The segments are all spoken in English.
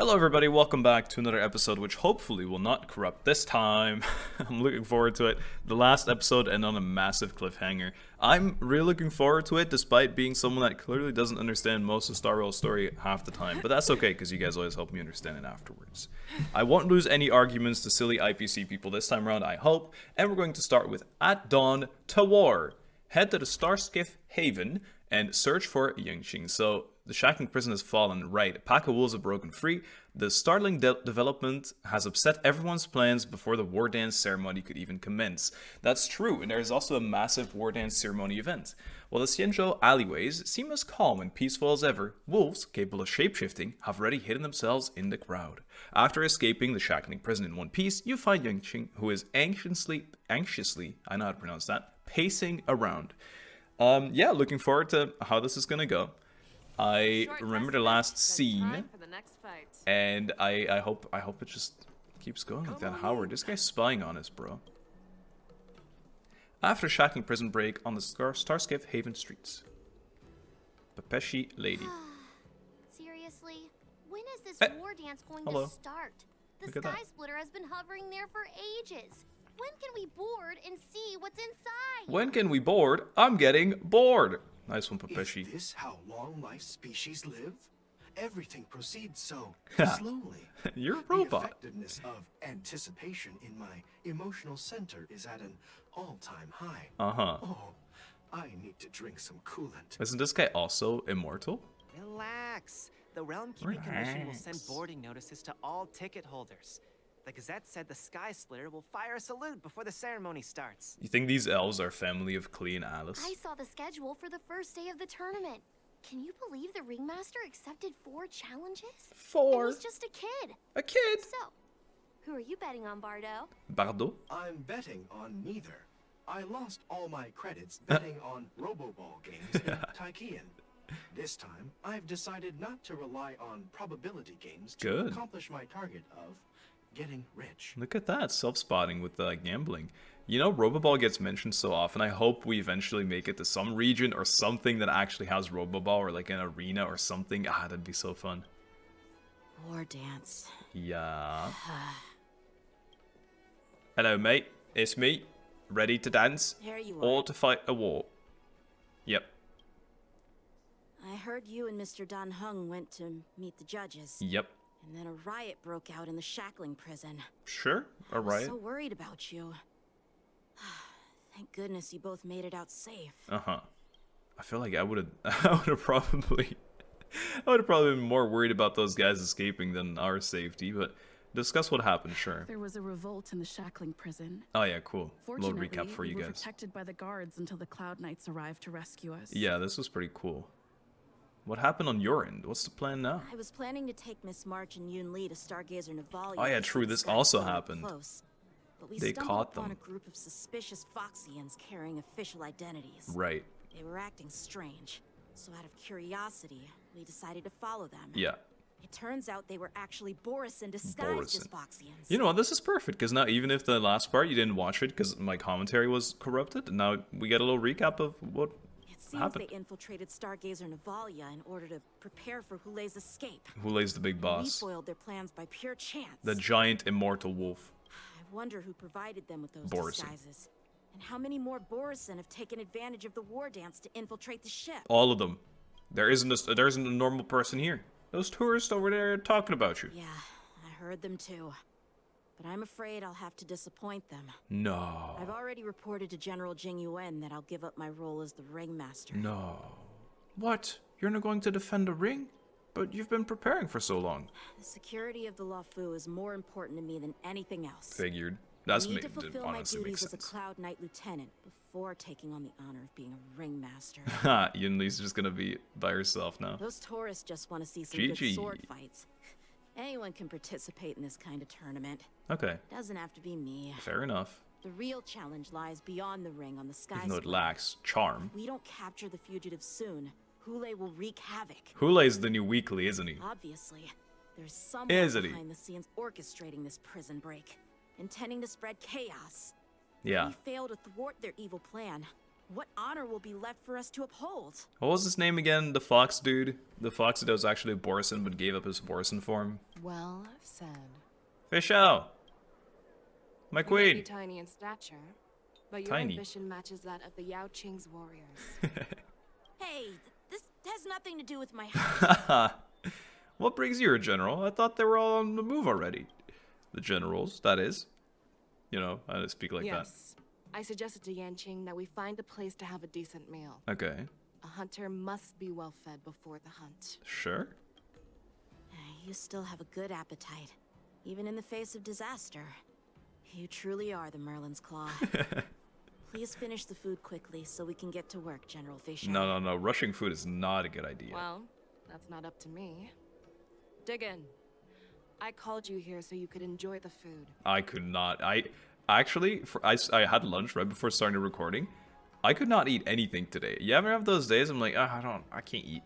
Hello everybody, welcome back to another episode which hopefully will not corrupt this time. I'm looking forward to it. The last episode ended on a massive cliffhanger. I'm really looking forward to it despite being someone that clearly doesn't understand most of Star Rail's story half the time. But that's okay because you guys always help me understand it afterwards. I won't lose any arguments to silly IPC people this time around, I hope. And we're going to start with At Dawn to War. Head to the Stargazer Haven and search for Yangqing. So the shackling prison has fallen, right? A pack of wolves have broken free. The startling development has upset everyone's plans before the war dance ceremony could even commence. That's true, and there is also a massive war dance ceremony event. While the Xianzhou alleyways seem as calm and peaceful as ever, wolves, capable of shapeshifting, have already hidden themselves in the crowd. After escaping the shackling prison in one piece, you find Yangqing, who is anxiously, I know how to pronounce that, pacing around. Yeah, looking forward to how this is gonna go. I remember the last scene, and I hope it just keeps going like that. Howard, this guy's spying on us, bro. After shackling prison break on the Stargazer Haven streets, Papeshi lady. Seriously, when is this war dance going to start? The sky splitter has been hovering there for ages. When can we board and see what's inside? When can we board? I'm getting bored. Nice one, Papeshi. Is this how long life species live? Everything proceeds so slowly. You're a robot. The effectiveness of anticipation in my emotional center is at an all-time high. Oh, I need to drink some coolant. Isn't this guy also immortal? Relax. The Realm Keeping Commission will send boarding notices to all ticket holders. The Gazette said the Sky Splitter will fire a salute before the ceremony starts. You think these elves are family of Klee and Alice? I saw the schedule for the first day of the tournament. Can you believe the ringmaster accepted 4 challenges? 4? And he's just a kid. A kid? So, who are you betting on, Bardo? Bardo? I'm betting on neither. I lost all my credits betting on Roboball games in Taikian. This time, I've decided not to rely on probability games to accomplish my target of getting rich. Look at that, self-spotting with gambling. You know, Roboball gets mentioned so often. I hope we eventually make it to some region or something that actually has Roboball, or like an arena or something. Ah, that'd be so fun. War dance. Yeah. Hello, mate. It's me. Ready to dance? Here you are. Or to fight a war. Yep. I heard you and Mr. Dan Heng went to meet the judges. Yep. And then a riot broke out in the shackling prison. Sure, a riot. I was so worried about you. Thank goodness you both made it out safe. I feel like I would have probably been more worried about those guys escaping than our safety, but discuss what happened, sure. There was a revolt in the shackling prison. Oh yeah, cool. Load Fortunately, recap for you we were guys. protected by the guards until the Cloud Knights arrived to rescue us. Yeah, this was pretty cool. What happened on your end? What's the plan now? I was planning to take Miss March and Yun Li to Stargazer Navalia. Oh yeah, true. This also happened. Close, but we they caught upon them. A group of suspicious Foxians carrying official identities. Right. They were acting strange, so out of curiosity, we decided to follow them. Yeah. It turns out they were actually borisin disguised as Foxians. You know what? This is perfect, because now even if the last part you didn't watch it because my commentary was corrupted, now we get a little recap of what happened. They infiltrated Stargazer Navalia in order to prepare for Hoolay's escape. Hoolay's the big boss. We foiled their plans by pure chance. The giant immortal wolf. I wonder who provided them with those Borisin. disguises. And how many more borisin have taken advantage of the war dance to infiltrate the ship? All of them. There isn't a normal person here. Those tourists over there are talking about you. Yeah, I heard them too. But I'm afraid I'll have to disappoint them. No. I've already reported to General Jing Yuan that I'll give up my role as the ringmaster. No. What? You're not going to defend a ring? But you've been preparing for so long. The security of the Luofu is more important to me than anything else. Figured. That's I need to fulfill my honestly duties makes as a sense. Cloud Knight Lieutenant before taking on the honor of being a ringmaster. Ha, Yun Li's just gonna be by herself now. Those tourists just want to see some GG. good sword fights. Anyone can participate in this kind of tournament. Okay. Doesn't have to be me. Fair enough. The real challenge lies beyond the ring on the sky. Even though it Split. lacks charm. If we don't capture the fugitives soon, Hoolay will wreak havoc. Hoolay's the new weekly, isn't he? Obviously, there's someone Isn't he? behind the scenes orchestrating this prison break, intending to spread chaos. Yeah. If we fail to thwart their evil plan, What honor will be left for us to uphold? What was his name again? The fox dude? The fox that was actually a borisin but gave up his borisin form. Well said. Feixiao! My You may queen! be tiny in stature, but your Tiny. ambition matches that of the Yaoqing's warriors. Hey, this has nothing to do with my height. What brings you here, General? I thought they were all on the move already. The generals, that is. You know, I don't speak like Yes. I suggested to Yanqing that we find a place to have a decent meal. that. Okay, A hunter must be well fed before the hunt. sure. You still have a good appetite, even in the face of disaster. You truly are the Merlin's Claw. Please finish the food quickly so we can get to work, General Feixiao. No. Rushing food is not a good idea. Well, that's not up to me. Dig in. I called you here so you could enjoy the food. I could not. I actually, I had lunch right before starting the recording. I could not eat anything today. You ever have those days? I'm like, I can't eat.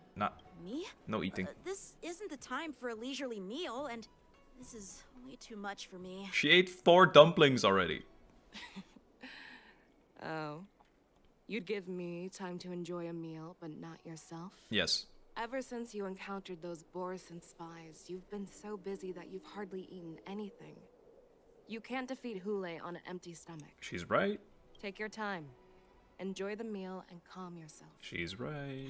Me? No eating. This isn't the time for a leisurely meal, and this is way too much for me. She ate 4 dumplings already. Oh. You'd give me time to enjoy a meal, but not yourself? Yes. Ever since you encountered those borisin spies, you've been so busy that you've hardly eaten anything. You can't defeat Hoolay on an empty stomach. She's right. Take your time. Enjoy the meal and calm yourself. She's right.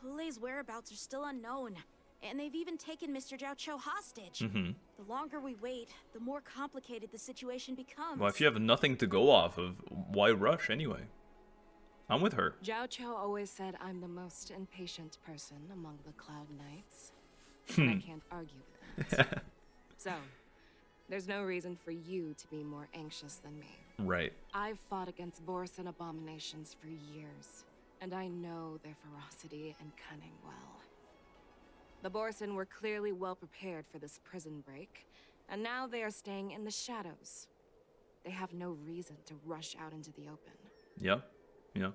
Hulay's whereabouts are still unknown, and they've even taken Mr. Jiaoqiu hostage. Mm-hmm. The longer we wait, the more complicated the situation becomes. Well, if you have nothing to go off of, why rush anyway? I'm with her. Jiaoqiu always said I'm the most impatient person among the Cloud Knights. And I can't argue with that. So, there's no reason for you to be more anxious than me. Right. I've fought against borisin abominations for years, and I know their ferocity and cunning well. The borisin were clearly well prepared for this prison break, and now they are staying in the shadows. They have no reason to rush out into the open. Yeah. Yeah.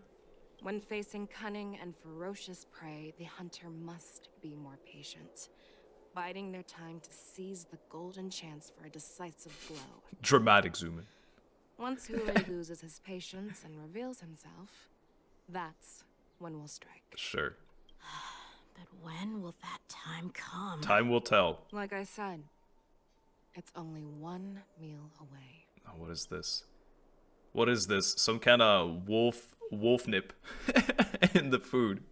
When facing cunning and ferocious prey, the hunter must be more patient, biding their time to seize the golden chance for a decisive blow. Dramatic zoom in. Once Hoolay loses his patience and reveals himself, that's when we'll strike. Sure. But when will that time come? Time will tell. Like I said, it's only one meal away. Oh, what is this? What is this? Some kind of wolf nip in the food.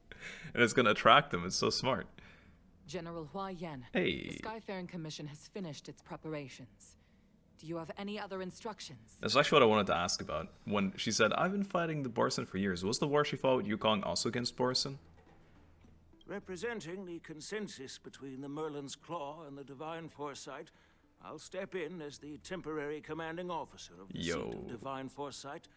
And it's gonna attract them. It's so smart. General Hua Yan, Hey. the Skyfaring Commission has finished its preparations. Do you have any other instructions? That's actually what I wanted to ask about. When she said, I've been fighting the borisin for years. Was the war she fought with Yukong also against borisin? Representing the consensus between the Merlin's Claw and the Divine Foresight, I'll step in as the temporary commanding officer of the seat of Divine Foresight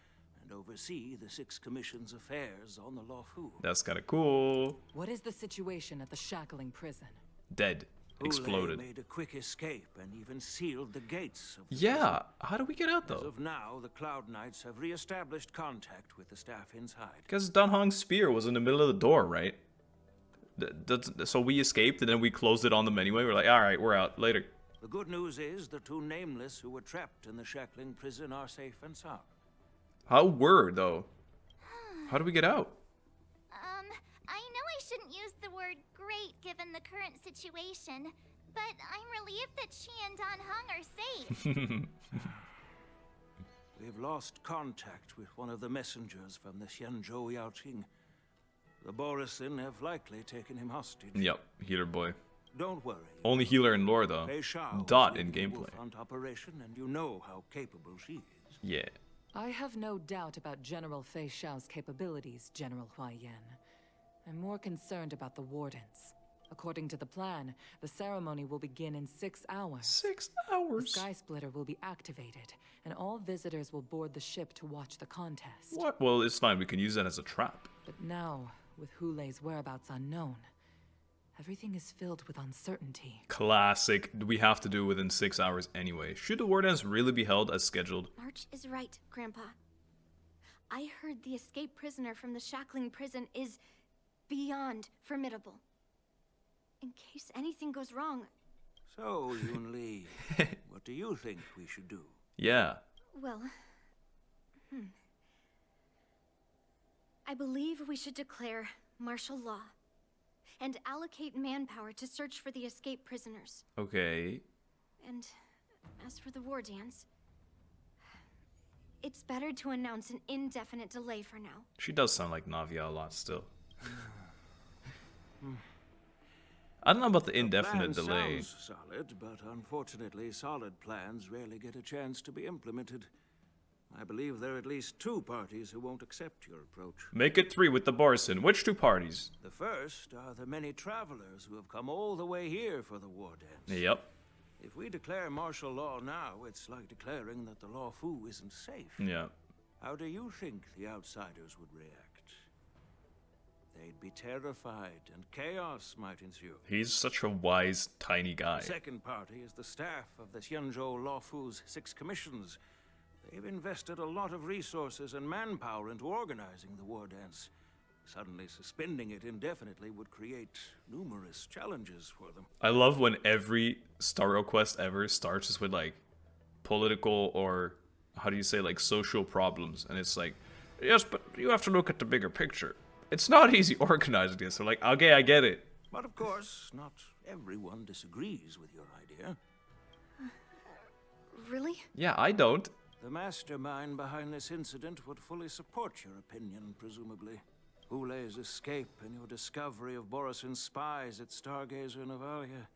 and oversee the 6 Commission's affairs on the Luofu. That's kind of cool. What is the situation at the shackling prison? Dead. Exploded. Hoolay made a quick escape and even sealed the gates of the Yeah, how do we get out As though? of now, the Cloud Knights have re-established contact with the staff inside. Because Dan Hong's spear was in the middle of the door, right? So we escaped and then we closed it on them anyway. We're like, alright, we're out. Later. The good news is the 2 nameless who were trapped in the shackling prison are safe and sound. How were, though? How do we get out? I know I shouldn't use the word great given the current situation, but I'm relieved that she and Don Hung are safe. We've lost contact with one of the messengers from the Xianzhou Yaoqing. The borisin have likely taken him hostage. Yep, healer boy. Don't worry. Only healer in lore, though. Feixiao Dot was in leading the gameplay. Wolf operation, and you know how capable she is. Yeah. I have no doubt about General Feixiao's capabilities, General Hua Yan. I'm more concerned about the wardens. According to the plan, the ceremony will begin in 6 hours. 6 The hours? Sky Splitter will be activated, and all visitors will board the ship to watch the contest. What? Well, it's fine. We can use that as a trap. But now, with Hulay's whereabouts unknown, everything is filled with uncertainty. Classic. We have to do it within 6 hours anyway. Should the wardens really be held as scheduled? March is right, Grandpa. I heard the escaped prisoner from the shackling prison is beyond formidable. In case anything goes wrong. So, Yunli, what do you think we should do? Yeah. Well, I believe we should declare martial law and allocate manpower to search for the escaped prisoners. Okay. And as for the war dance, it's better to announce an indefinite delay for now. She does sound like Navia a lot still. I don't know about the indefinite delay. Sounds solid, but unfortunately, solid plans rarely get a chance to be implemented. I believe there are at least 2 parties who won't accept your approach. Make it 3 with the borisin. Which 2 parties? The first are the many travelers who have come all the way here for the war dance. Yep. If we declare martial law now, it's like declaring that the law fu isn't safe. Yeah. How do you think the outsiders would react? They'd be terrified, and chaos might ensue. He's such a wise, tiny guy. The second party is the staff of the Xianzhou Law Fu's 6 commissions. They've invested a lot of resources and manpower into organizing the war dance. Suddenly suspending it indefinitely would create numerous challenges for them. I love when every Star Rail quest ever starts just with like political or how do you say like social problems, and it's like, yes, but you have to look at the bigger picture. It's not easy organizing this. So like, okay, I get it. But of course, not everyone disagrees with your idea. Really? Yeah, I don't. The mastermind behind this incident would fully support your opinion, presumably. Hoolay's escape and your discovery of Borisin's spies at Stargazer Navalia.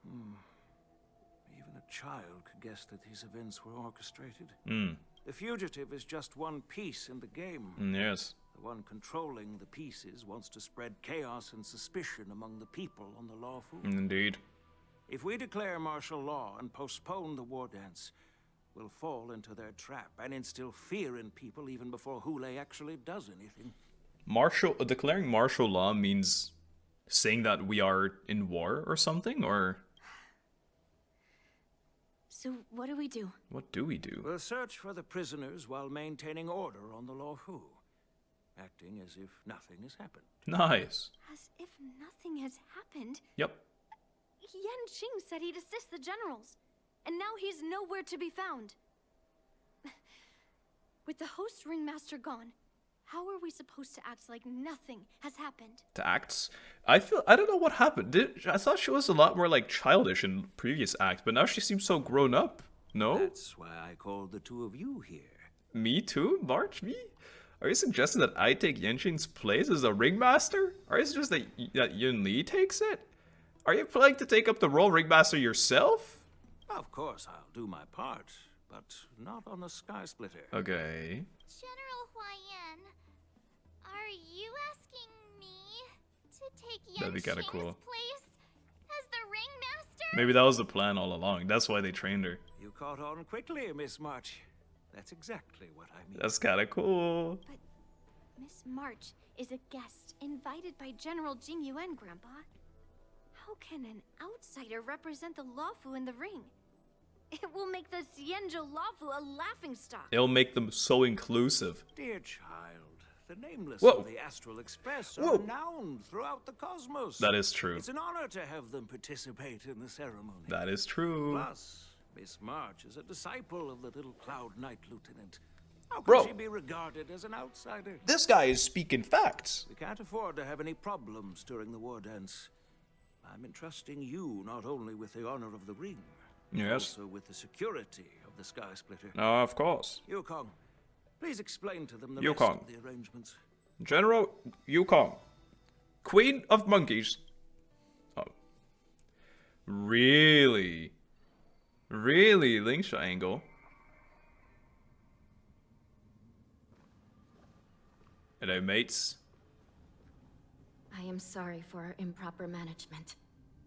Even a child could guess that these events were orchestrated. The fugitive is just one piece in the game. Yes. The one controlling the pieces wants to spread chaos and suspicion among the people on the law fu. Indeed. If we declare martial law and postpone the war dance, we'll fall into their trap and instill fear in people even before Hoolay actually does anything. Declaring martial law means saying that we are in war or something, or? So what do we do? What do we do? We'll search for the prisoners while maintaining order on the law fu, acting as if nothing has happened. Nice. As if nothing has happened? Yep. Yan Qing said he'd assist the generals, and now he's nowhere to be found. With the host ringmaster gone, how are we supposed to act like nothing has happened? To acts? I don't know what happened. I thought she was a lot more like childish in previous acts, but now she seems so grown up. No? That's why I called the 2 of you here. Me too? March? Me? Are you suggesting that I take Yanqing's place as a ringmaster? Or is it just that Yun Li takes it? Are you planning to take up the role ringmaster yourself? Of course I'll do my part, but not on the Sky Splitter. Okay. General Huayan, are you asking me to take That'd be kinda Yanqing's cool. place as the ringmaster? Maybe that was the plan all along. That's why they trained her. You caught on quickly, Miss March. That's exactly what I mean. That's kind of cool. But Miss March is a guest invited by General Jing Yuan, Grandpa. How can an outsider represent the Lawfu in the ring? It will make the Xianzhou Lawfu a laughingstock. It'll make them so inclusive. Dear child, the nameless Whoa. of the Astral Express are renowned throughout the cosmos. That is true. It's an honor to have them participate in the ceremony. That is true. Plus, Miss March is a disciple of the little Cloud Knight Lieutenant. How can Bro. she be regarded as an outsider? This guy is speaking facts. We can't afford to have any problems during the war dance. I'm entrusting you not only with the honor of the ring, but Yes. also with the security of the Sky Splitter. Of course. Yukong, please explain to them the Yukong. rest of the arrangements. General Yukong, Queen of Monkeys. Oh. Really? Really, Lingsha angle? Hello, mates. I am sorry for our improper management,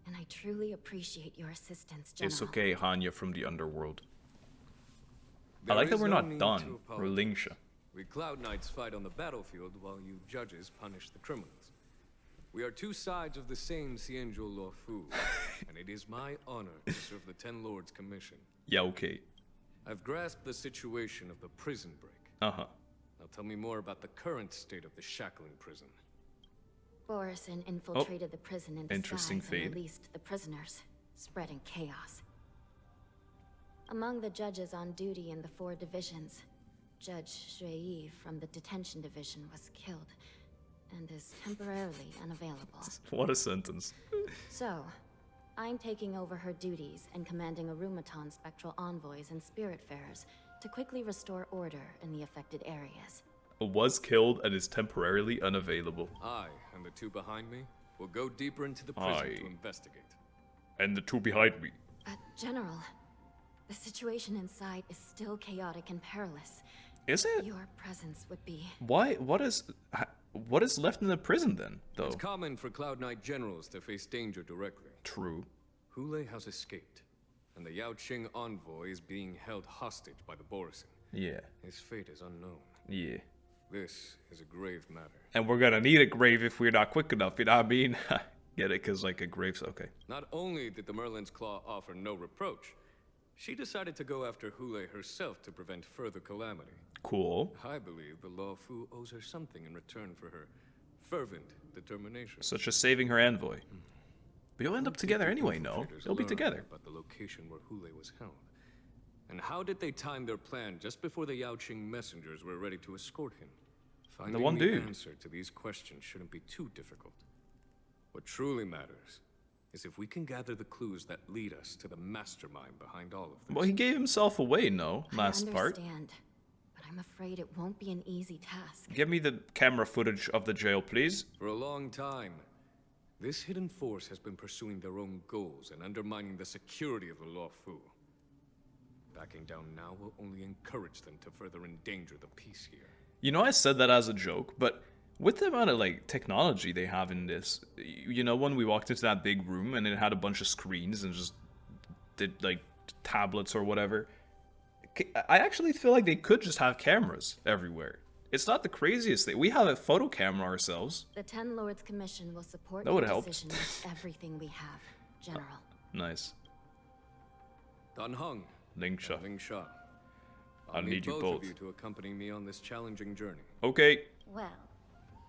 and I truly appreciate your assistance, General. It's okay, Hanya from the underworld. I There like that is we're no not need done. to We're Lingsha. We Cloud Knights fight on the battlefield while you judges punish the criminals. We are 2 sides of the same Xianzhou Law Fu, and it is my honor to serve the 10 Lords' commission. Yeah, okay. I've grasped the situation of the prison break. Uh-huh. Now tell me more about the current state of the shackling prison. Borisin infiltrated the prison in Interesting disguise and fade. released the prisoners, spreading chaos. Among the judges on duty in the 4 divisions, Judge Xueyi from the detention division was killed and is temporarily unavailable. What a sentence. So, I'm taking over her duties and commanding Arumaton spectral envoys and spiritfarers to quickly restore order in the affected areas. Was killed and is temporarily unavailable. I and the two behind me will go deeper into the prison to investigate. And the two behind me. General, the situation inside is still chaotic and perilous. Is it? Your presence would be... Why? What is left in the prison then, though? It's common for Cloud Knight generals to face danger directly. True. Hoolay has escaped, and the Yaoqiu envoy is being held hostage by the borisin. Yeah. His fate is unknown. Yeah. This is a grave matter. And we're gonna need a grave if we're not quick enough, you know what I mean? Get it? Because, like, a grave's okay. Not only did the Merlin's Claw offer no reproach, she decided to go after Hoolay herself to prevent further calamity. Cool. I believe the Law Fu owes her something in return for her fervent determination. Such as saving her envoy. But you'll end up together anyway, no? They'll be together. About the location where Hoolay was held. And how did they time their plan just before the Yaoqiu messengers were ready to escort him? Finding the one dude. answer to these questions shouldn't be too difficult. What truly matters is if we can gather the clues that lead us to the mastermind behind all of this. Well, he gave himself away, no? Last part. I understand, but I'm afraid it won't be an easy task. Give me the camera footage of the jail, please. For a long time, this hidden force has been pursuing their own goals and undermining the security of the Law Fu. Backing down now will only encourage them to further endanger the peace here. You know, I said that as a joke, but with the amount of, like, technology they have in this, you know, when we walked into that big room and it had a bunch of screens and just did, like, tablets or whatever, I actually feel like they could just have cameras everywhere. It's not the craziest thing. We have a photo camera ourselves. The Ten Lords Commission will support that would your help. decision with everything we have, General. Nice. Dan Heng. Ling Sha. I'll need you both both of you to accompany me on this challenging journey. Okay. Well,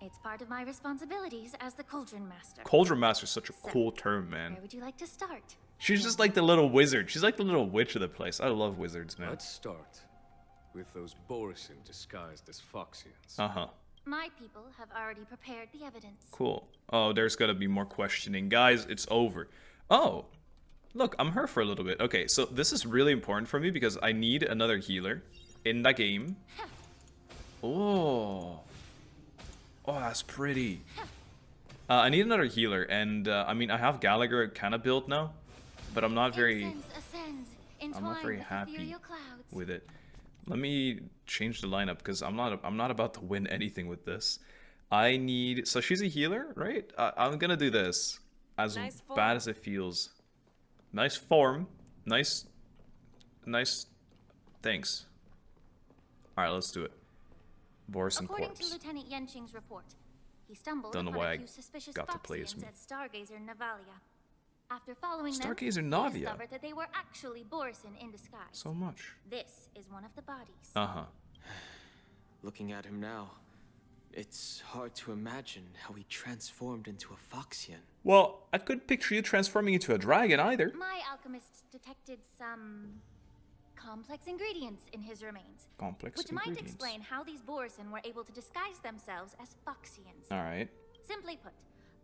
it's part of my responsibilities as the Cauldron Master. Cauldron Master is such a cool term, man. Where would you like to start? She's just like the little wizard. She's like the little witch of the place. I love wizards, man. Let's start with those borisin disguised as Feixians. Uh-huh. My people have already prepared the evidence. Cool. Oh, there's gotta be more questioning. Guys, it's over. Oh, look, I'm her for a little bit. Okay, so this is really important for me because I need another healer in the game. Oh. Oh, that's pretty. I need another healer, and I mean, I have Gallagher kind of built now, but I'm not very happy with it. Let me change the lineup because I'm not about to win anything with this. I need, so she's a healer, right? I'm gonna do this as bad as it feels. Nice form, nice. Thanks. All right, let's do it. Borisin According corpse. to Lieutenant Yenqing's report, he stumbled Don't know upon why a few suspicious got to play as Feixians me. at Stargazer Navalia. After following Stargazer them, Navalia? he discovered that they were actually borisin in disguise. So much. This is one of the bodies. Uh-huh. Looking at him now, it's hard to imagine how he transformed into a Feixian. Well, I couldn't picture you transforming into a dragon either. My alchemist detected some complex ingredients in his remains. Which might explain how these borisin were able to disguise themselves as Feixians. Alright. Simply put,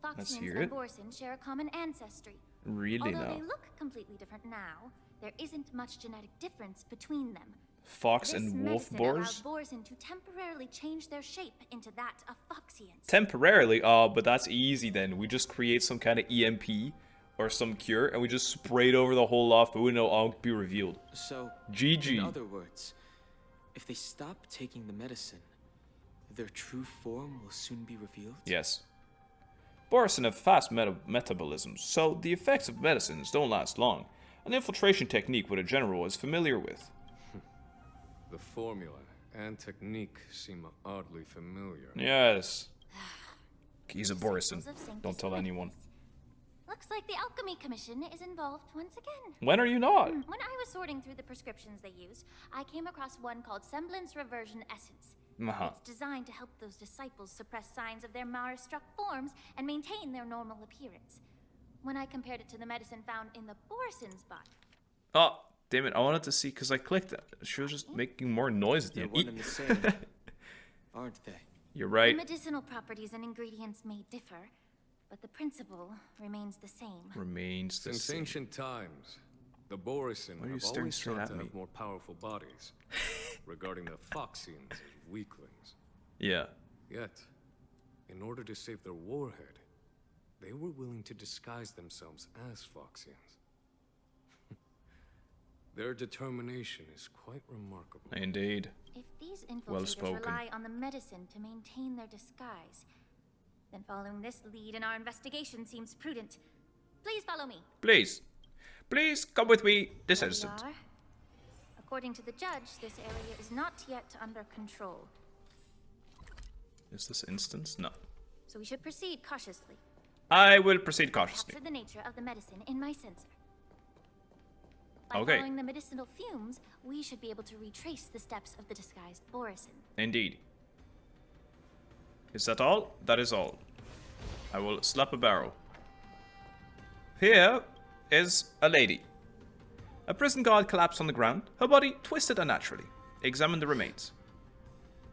Let's Feixians hear and it. borisin share a common ancestry. Really, Although though? they look completely different now, there isn't much genetic difference between them. Fox and wolf boars? Allows borisin to temporarily change their shape into that of Feixians. Temporarily? Oh, but that's easy then. We just create some kind of EMP or some cure and we just spray it over the whole Law Fu and it'll all be revealed. So, GG. in other words, if they stop taking the medicine, their true form will soon be revealed? Yes. Borisin have fast metabolisms, so the effects of medicines don't last long. An infiltration technique what a general is familiar with. The formula and technique seem oddly familiar. Yes. He's a Borisin. Don't tell anyone. Looks like the Alchemy Commission is involved once again. When are you not? When I was sorting through the prescriptions they use, I came across one called Semblance Reversion Essence. It's designed to help those disciples suppress signs of their Mara-struck forms and maintain their normal appearance. When I compared it to the medicine found in the Borisin's body. Oh, Damn it, I wanted to see, because I clicked it. She was just making more noise at the They're end. one and the same, aren't they? You're right. The medicinal properties and ingredients may differ, but the principle remains the same. Remains the Since same. ancient times, the borisin Why are you have staring always straight sought at to me? have more powerful bodies, regarding the Phoxians as weaklings. Yeah. Yet, in order to save their warhead, they were willing to disguise themselves as Phoxians. Their determination is quite remarkable. Indeed. If these Well infiltrators spoken. rely on the medicine to maintain their disguise, then following this lead in our investigation seems prudent. Please follow me. Please. Please come with me this There we instant. are. According to the judge, this area is not yet under control, Is this instance? No. so we should proceed cautiously. I will proceed cautiously. Capture the nature of the medicine in my sensor. By Okay. following the medicinal fumes, we should be able to retrace the steps of the disguised borisin. Indeed. Is that all? That is all. I will slap a barrel. Here is a lady. A prison guard collapsed on the ground, her body twisted unnaturally. Examine the remains.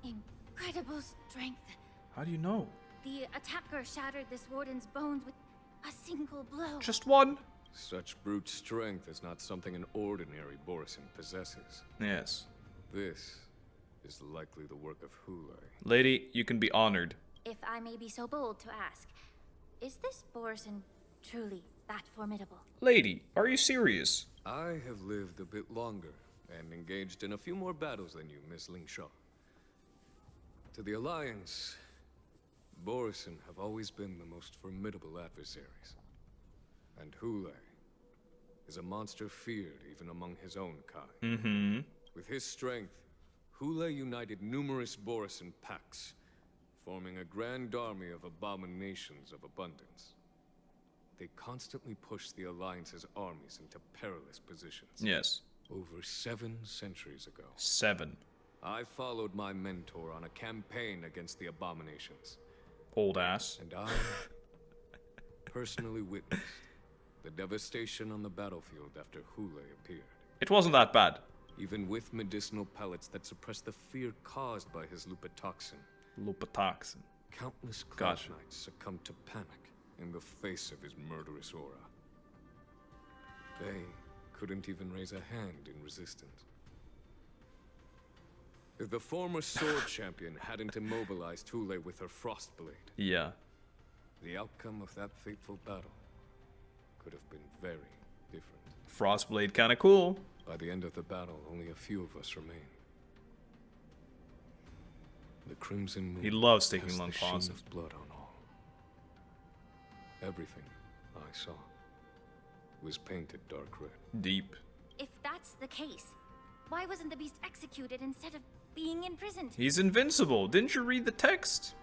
Incredible strength. How do you know? The attacker shattered this warden's bones with a single blow. Just one? Such brute strength is not something an ordinary borisin possesses. Yes. This is likely the work of Hoolay. Lady, you can be honored. If I may be so bold to ask, is this borisin truly that formidable? Lady, are you serious? I have lived a bit longer and engaged in a few more battles than you, Miss Lingshaw. To the Alliance, borisin have always been the most formidable adversaries. And Hoolay is a monster feared even among his own kind. Mm-hmm. With his strength, Hoolay united numerous borisin packs, forming a grand army of abominations of abundance. They constantly push the Alliance's armies into perilous positions. Yes. Over 7 centuries ago. 7. I followed my mentor on a campaign against the abominations. Old ass. And I personally witnessed the devastation on the battlefield after Hoolay appeared. It wasn't that bad. Even with medicinal pellets that suppress the fear caused by his lupatoxin. Lupatoxin. Countless Cloud Knights succumbed to panic in the face of his murderous aura. They couldn't even raise a hand in resistance. If the former sword champion hadn't immobilized Hoolay with her Frostblade, Yeah. the outcome of that fateful battle could have been very different. Frostblade kinda cool. By the end of the battle, only a few of us remain. The Crimson Moon He loves taking has long the sheen pauses. of blood on all. Everything I saw was painted dark red. Deep. If that's the case, why wasn't the beast executed instead of being imprisoned? He's invincible. Didn't you read the text?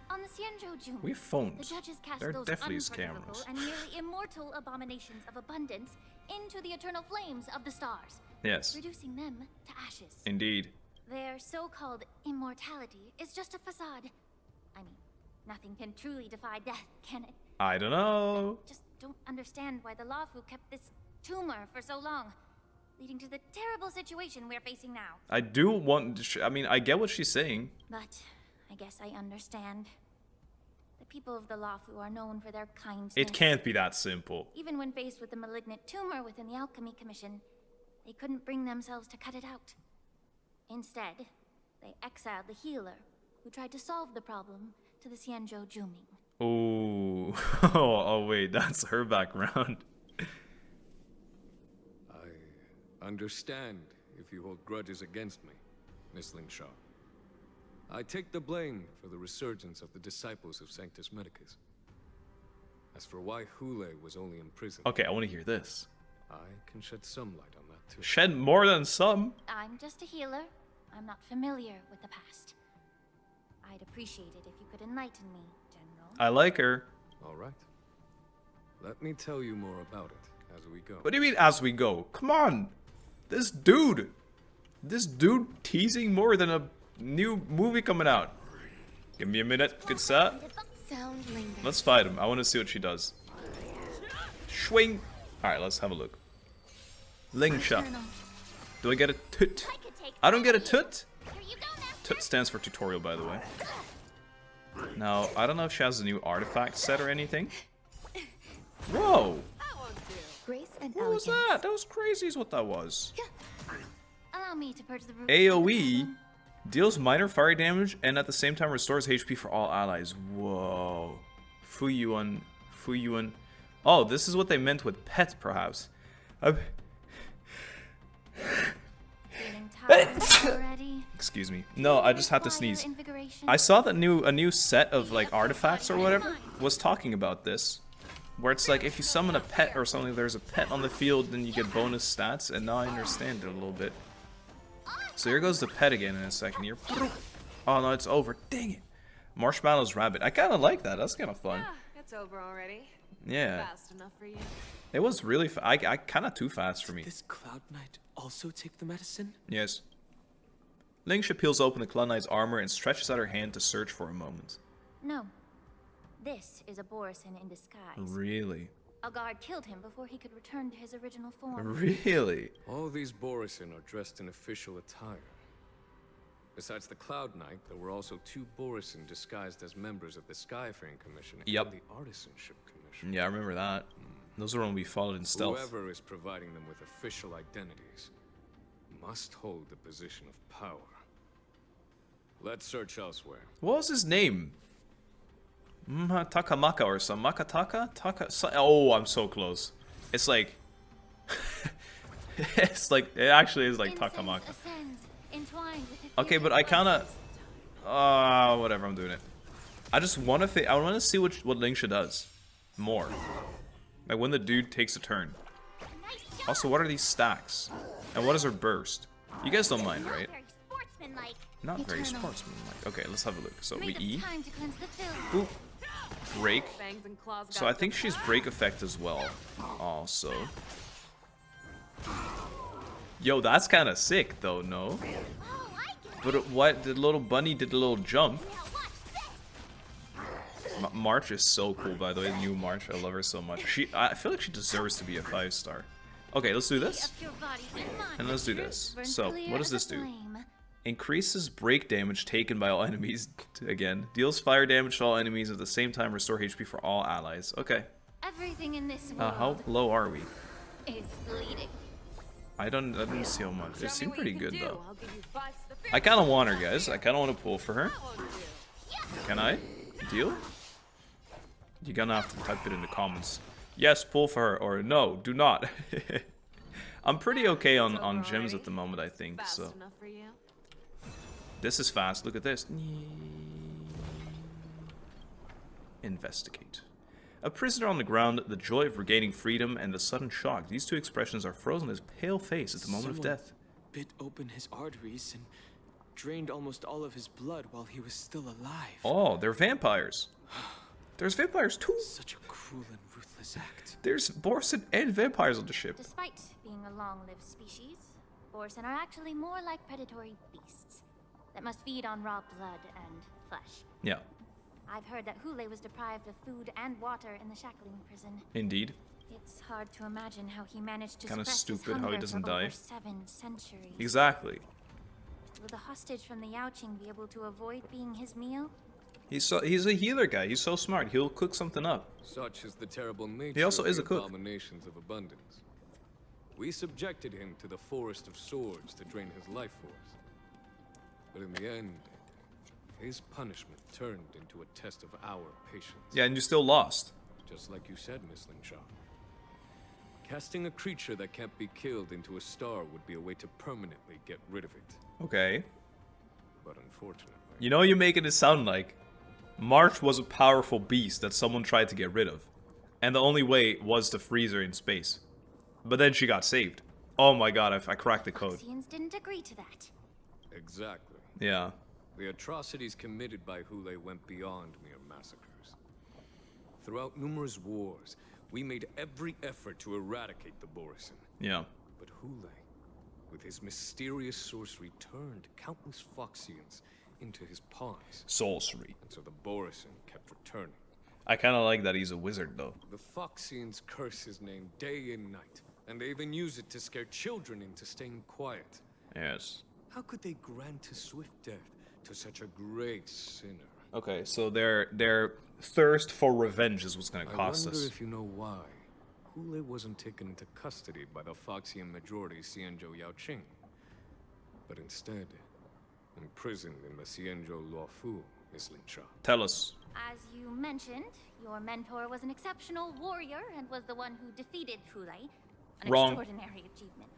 On the Xianzhou We have phones. the judges cast There those definitely is unforgivable cameras. and nearly immortal abominations of abundance into the eternal flames of the stars, Yes. reducing them to ashes. Indeed. Their so-called immortality is just a facade. I mean, nothing can truly defy death, can it? I don't know. Just don't understand why the Lafu kept this tumor for so long, leading to the terrible situation we're facing now. I do want... I mean, I get what she's saying. But I guess I understand. The people of the Lafu are known for their kindness. It can't be that simple. Even when faced with the malignant tumor within the Alchemy Commission, they couldn't bring themselves to cut it out. Instead, they exiled the healer, who tried to solve the problem, to the Xianzhou Juming. Ooh. Oh, wait, that's her background. I understand if you hold grudges against me, Miss Lingshaw. I take the blame for the resurgence of the disciples of Sanctus Medicus. As for why Hoolay was only imprisoned... Okay, I want to hear this. I can shed some light on that too. Shed more than some? I'm just a healer. I'm not familiar with the past. I'd appreciate it if you could enlighten me, General. I like her. All right. Let me tell you more about it as we go. What do you mean, as we go? Come on! This dude teasing more than a new movie coming out. Give me a minute. Good set. Let's fight him. I want to see what she does. Swing. Alright, let's have a look. Lingsha. Do I get a toot? I don't get a toot. Toot stands for tutorial, by the way. Now, I don't know if she has a new artifact set or anything. Whoa! What was that? That was crazy is what that was. Allow me to purge the AoE deals minor fire damage and at the same time restores HP for all allies. Whoa. Fuyuan. Oh, this is what they meant with pet, perhaps. Excuse me. No, I just had to sneeze. I saw that a new set of like artifacts or whatever was talking about this. Where it's like if you summon a pet or something, there's a pet on the field, then you get bonus stats, and now I understand it a little bit. So here goes the pet again in a second here. Oh no, it's over. Dang it. Marshmallow's rabbit. I kind of like that. That's kind of fun. It's over already. Yeah. Fast enough for you. It was really I kind of too fast for me. Did this Cloud Knight also take the medicine? Yes. Lingsha peels open the Cloud Knight's armor and stretches out her hand to search for a moment. No. This is a borisin in disguise. Really? A guard killed him before he could return to his original form. Really? All these borisin are dressed in official attire. Besides the Cloud Knight, there were also 2 borisin disguised as members of the Skyfaring Commission and the Artisanship Commission. Yeah, I remember that. Those are when we followed in stealth. Whoever is providing them with official identities must hold the position of power. Let's search elsewhere. What was his name? Takamaka or some Makataka? Oh, I'm so close. It's like it actually is like Takamaka. Okay, but I kinda whatever, I'm doing it. I just wanna see what Lingsha does more. Like when the dude takes a turn. Also, what are these stacks? And what is her burst? You guys don't mind, right? Not very sportsmanlike. Okay, let's have a look. So we E. Boop. Break. So I think she's break effect as well. Also. Yo, that's kind of sick though, no? But what? The little bunny did a little jump. March is so cool, by the way. New March, I love her so much. I feel like she deserves to be a 5-star. Okay, let's do this. And let's do this. So, what does this do? Increases break damage taken by all enemies. Again, deals fire damage to all enemies at the same time. Restore HP for all allies. Okay. Everything in this world how low are we? is bleeding. I didn't see how much. It seemed pretty good though. I kind of want her, guys. I kind of want to pull for her. Can I? Deal? You're gonna have to type it in the comments. Yes, pull for her, or no, do not. I'm pretty okay on gems at the moment, I think. So. This is fast. Look at this. Investigate. A prisoner on the ground, the joy of regaining freedom, and the sudden shock. These 2 expressions are frozen in his pale face at the moment of death. Bit open his arteries and drained almost all of his blood while he was still alive. Oh, they're vampires. There's vampires too. Such a cruel and ruthless act. There's borisin and vampires on the ship. Despite being a long-lived species, borisin are actually more like predatory beasts that must feed on raw blood and flesh. Yeah. I've heard that Hoolay was deprived of food and water in the shackling prison. Indeed. It's hard to imagine how he managed to Kind of suppress his stupid how he hunger doesn't for over die. 7 centuries. Exactly. Will the hostage from the Jiaoqiu be able to avoid being his meal? He's a healer guy. He's so smart. He'll cook something up. Such is the terrible nature he also of is the a cook. abominations of abundance. We subjected him to the forest of swords to drain his life force. But in the end, his punishment turned into a test of our patience. Yeah, and you still lost. Just like you said, Miss Lingsha. Casting a creature that can't be killed into a star would be a way to permanently get rid of it. Okay. But unfortunately... You know, you're making it sound like March was a powerful beast that someone tried to get rid of. And the only way was to freeze her in space. But then she got saved. Oh my god, I cracked the code. Didn't agree to that. Exactly. Yeah. The atrocities committed by Hoolay went beyond mere massacres. Throughout numerous wars, we made every effort to eradicate the borisin. Yeah. But Hoolay, with his mysterious sorcery, turned countless Foxians into his pawns. Sorcery. And so the borisin kept returning. I kind of like that he's a wizard, though. The Foxians curse his name day and night, And they even use it to scare children into staying quiet. Yes. How could they grant a swift death to such a great sinner? Okay, so their thirst for revenge is what's gonna cost I wonder us. if you know why Hoolay wasn't taken into custody by the Foxian majority Xianzhou Yaoqing, but instead imprisoned in the Xianzhou Luofu, Miss Lin Sha. Tell us. As you mentioned, your mentor was an exceptional warrior and was the one who defeated Hoolay. An Wrong. extraordinary achievement.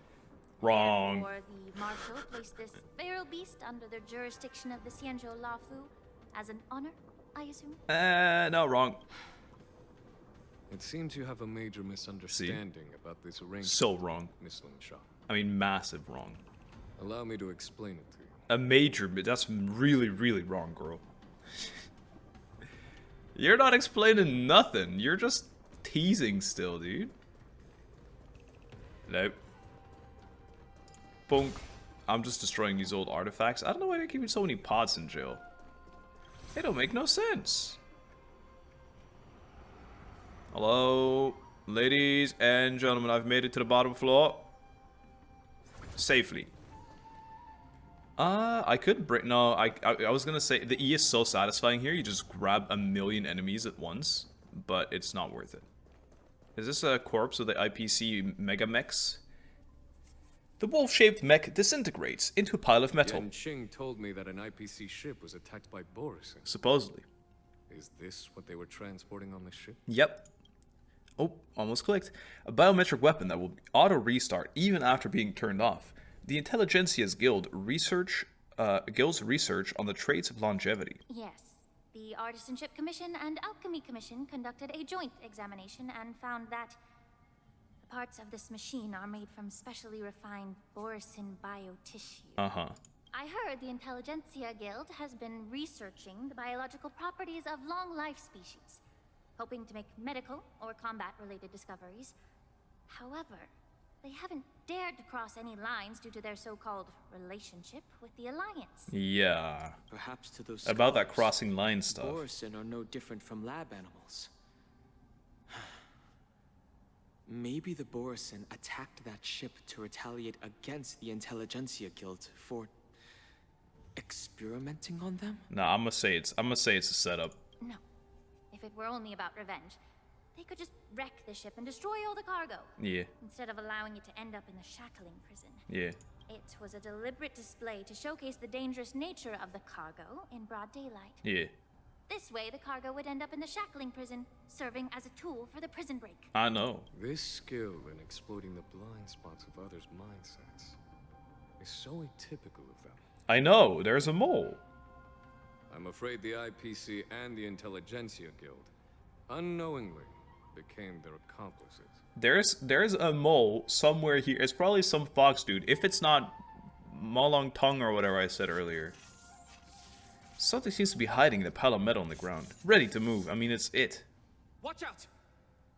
Wrong. Therefore, the marshal placed this feral beast under the jurisdiction of the Xianzhou Luofu as an honor, I assume? No, wrong. It seems you have a major misunderstanding about this arrangement. So wrong. Miss Lin Sha. I mean, massive wrong. Allow me to explain it to you. A major, that's really, really wrong, girl. You're not explaining nothing. You're just teasing still, dude. Nope. Bonk. I'm just destroying these old artifacts. I don't know why they're keeping so many pots in jail. They don't make no sense. Hello, ladies and gentlemen. I've made it to the bottom floor. Safely. I could break. No, I was gonna say the E is so satisfying here. You just grab a million enemies at once, but it's not worth it. Is this a corpse of the IPC Mega Mechs? The wolf-shaped mech disintegrates into a pile of metal. Yanqing told me that an IPC ship was attacked by borisin. Supposedly. Is this what they were transporting on the ship? Yep. Oh, almost clicked. A biometric weapon that will auto-restart even after being turned off. The Intelligentsia's Guild's research on the traits of longevity. Yes. The Artisanship Commission and Alchemy Commission conducted a joint examination and found that the parts of this machine are made from specially refined borisin biotissue. Uh-huh. I heard the Intelligentsia Guild has been researching the biological properties of long-life species, hoping to make medical or combat-related discoveries. However, they haven't dared to cross any lines due to their so-called relationship with the Alliance. Yeah. Perhaps to those about that crossing line stuff. Borisin are no different from lab animals. Maybe the Borisin attacked that ship to retaliate against the Intelligentsia Guild for experimenting on them? Nah, I'm gonna say it's a setup. No. If it were only about revenge, they could just wreck the ship and destroy all the cargo. Yeah. Instead of allowing it to end up in the shackling prison. Yeah. It was a deliberate display to showcase the dangerous nature of the cargo in broad daylight. Yeah. This way, the cargo would end up in the shackling prison, serving as a tool for the prison break. I know. This skill in exploiting the blind spots of others' mindsets is so atypical of them. I know, there's a mole. I'm afraid the IPC and the Intelligentsia Guild unknowingly became their accomplices. There's a mole somewhere here. It's probably some fox dude. If it's not Molong Tongue or whatever I said earlier. Something seems to be hiding in the pile of metal on the ground. Ready to move. I mean, it's it. Watch out!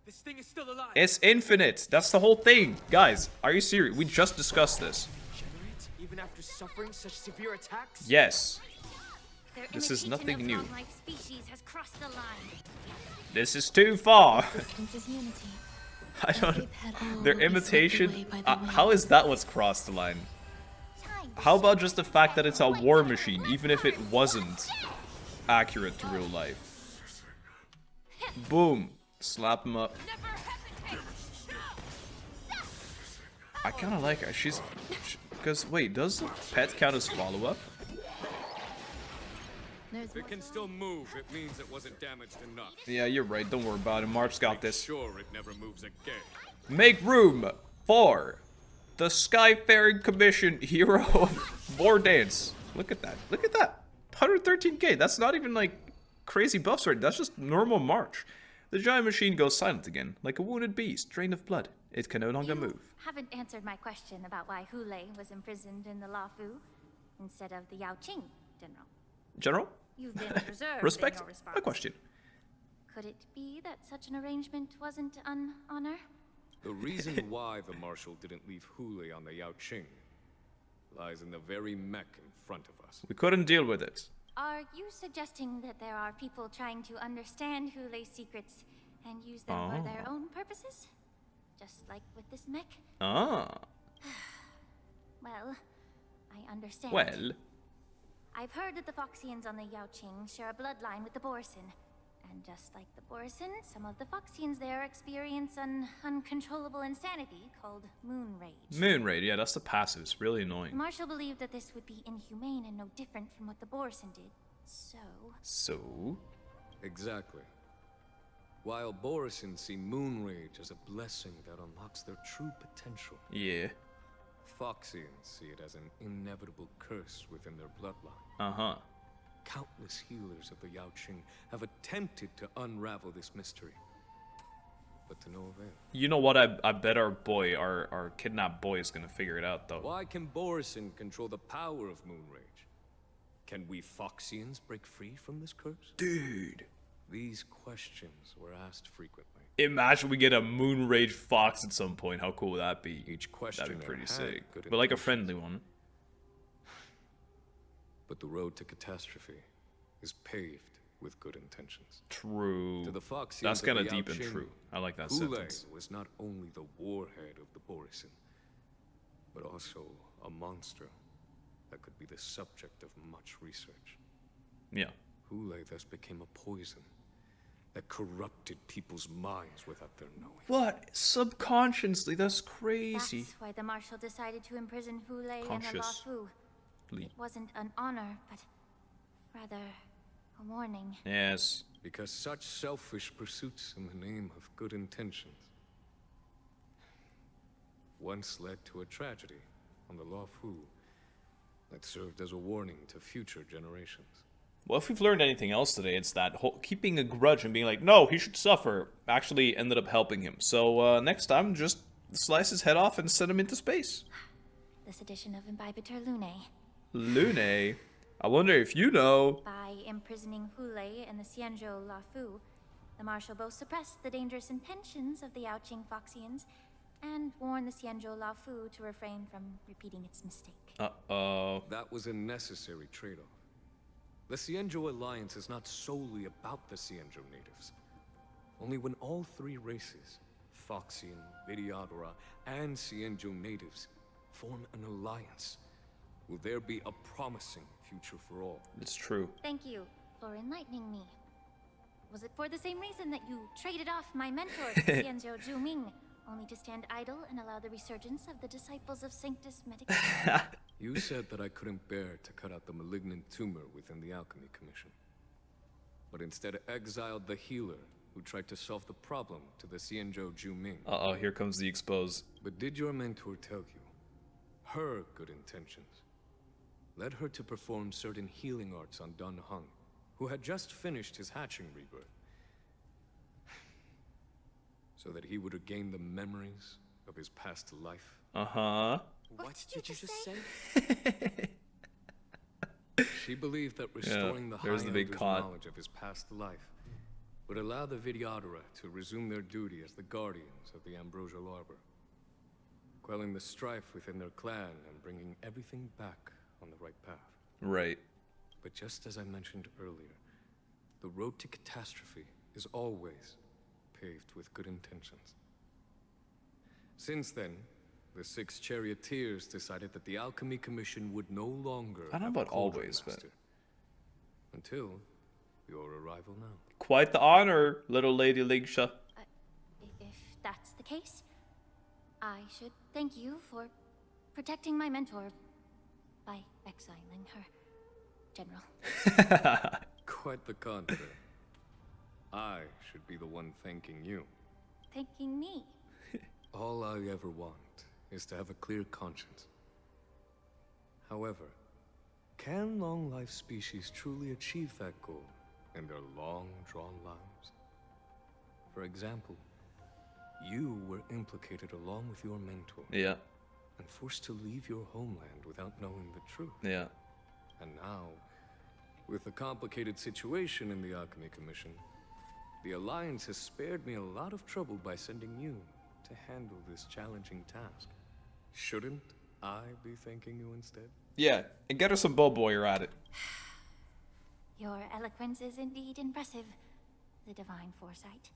This thing is still alive. It's infinite. That's the whole thing. Guys, are you serious? We just discussed this. Generate even after suffering such severe attacks? Yes. Their This is imitation nothing of new. long-life species has crossed the line. This is too far. Distance is unity. I don't. Every petal Their will be swept imitation. away by the wind. How is that what's crossed the line? How about just the fact that it's a war machine, even if it wasn't accurate to real life? Boom. Slap him up. I kind of like her. She's... Because, wait, does the pet count as follow-up? If it can still move, it means it wasn't damaged enough. Yeah, you're right. Don't worry about it. Marp's got this. Sure, it never moves again. Make room for the Skyfaring Commission Hero of War Dance. Look at that. Look at that. 113k. That's not even like crazy buffs right. That's just normal March. The giant machine goes silent again, like a wounded beast, drained of blood. It can no longer move. Haven't answered my question about why Hoolay was imprisoned in the Luofu instead of the Yaoqing, General. General? You've been reserved Respect in your response. my question. Could it be that such an arrangement wasn't an honor? The reason why the Marshal didn't leave Hoolay on the Yaoqing lies in the very mech in front of us. We couldn't deal with it. Are you suggesting that there are people trying to understand Hoolay's secrets and use them for their own purposes? just like with this mech. Ah. Well, I understand. Well. I've heard that the Foxians on the Jiaoqiu share a bloodline with the borisin. And just like the borisin, some of the Foxians there experience an uncontrollable insanity called moon rage. Moon rage, yeah, that's the passive. It's really annoying. The Marshal believed that this would be inhumane and no different from what the borisin did. So? Exactly. While borisin see moon rage as a blessing that unlocks their true potential. Yeah. Foxians see it as an inevitable curse within their bloodline. Uh-huh. Countless healers of the Jiaoqiu have attempted to unravel this mystery, but to no avail. You know what? I bet our boy, our kidnapped boy, is gonna figure it out, though. Why can borisin control the power of moon rage? Can we Foxians break free from this curse? Dude. These questions were asked frequently. Imagine we get a moon rage fox at some point. How cool would that be? Each question that'd be pretty sick. But like a friendly one. But the road to catastrophe is paved with good intentions. True. To the Foxians, that's kind of deep and true. I like that sentence. Hoolay was not only the warhead of the borisin, but also a monster that could be the subject of much research. Yeah. Hoolay thus became a poison that corrupted people's minds without their knowing. What? Subconsciously? That's crazy. That's why the Marshal decided to imprison Hoolay and the Lafu. It wasn't an honor, but rather a warning. Yes. Because such selfish pursuits in the name of good intentions once led to a tragedy on the Lafu that served as a warning to future generations. Well, if we've learned anything else today, it's that keeping a grudge and being like, no, he should suffer, actually ended up helping him. So next time, just slice his head off and send him into space. This edition of Imbibitor Lunae. Lunae? I wonder if you know. By imprisoning Hoolay and the Xianzhou Lafu, the Marshal both suppressed the dangerous intentions of the Yaoqing Foxians and warned the Xianzhou Lafu to refrain from repeating its mistake. Uh-oh. That was a necessary trade-off. The Xianzhou Alliance is not solely about the Xianzhou natives. Only when all three races, Foxian, Vidyadhara, and Xianzhou natives, form an alliance, will there be a promising future for all. It's true. Thank you for enlightening me. Was it for the same reason that you traded off my mentor to Xianzhou Zhuming, only to stand idle and allow the resurgence of the disciples of Sanctus Medicus? You said that I couldn't bear to cut out the malignant tumor within the Alchemy Commission, but instead exiled the healer who tried to solve the problem to the Xianzhou Zhuming. Uh-oh, here comes the expose. But did your mentor tell you her good intentions led her to perform certain healing arts on Dun Hung, who had just finished his hatching rebirth, so that he would regain the memories of his past life? Uh-huh. What did you just say? She believed that restoring the High Elder's knowledge of his past life would allow the Vidyadhara to resume their duty as the guardians of the Ambrosial Arbor, quelling the strife within their clan and bringing everything back on the right path. Right. But just as I mentioned earlier, the road to catastrophe is always paved with good intentions. Since then, the 6 charioteers decided that the Alchemy Commission would no longer I don't know about always, but until your arrival now. Quite the honor, little Lady Lingsha. If that's the case, I should thank you for protecting my mentor by exiling her, General. Quite the contrary. I should be the one thanking you. Thanking me? All I ever want is to have a clear conscience. However, can long-life species truly achieve that goal in their long-drawn lives? For example, you were implicated along with your mentor. Yeah. And forced to leave your homeland without knowing the truth. Yeah. And now, with the complicated situation in the Alchemy Commission, the Alliance has spared me a lot of trouble by sending you to handle this challenging task. Shouldn't I be thanking you instead? Yeah, and get her some bow boy, you're at it. Your eloquence is indeed impressive, the divine foresight.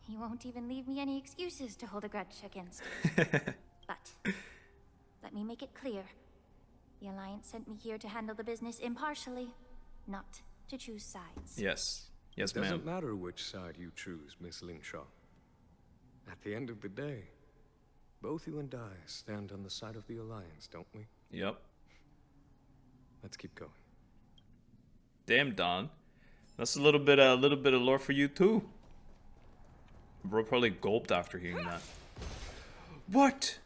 He won't even leave me any excuses to hold a grudge against. But let me make it clear. The Alliance sent me here to handle the business impartially, not to choose sides. Yes. Yes, ma'am. It doesn't matter which side you choose, Miss Lingshaw. At the end of the day, both you and I stand on the side of the Alliance, don't we? Yep. Let's keep going. Damn, Don. That's a little bit of lore for you too. Bro probably gulped after hearing that. What?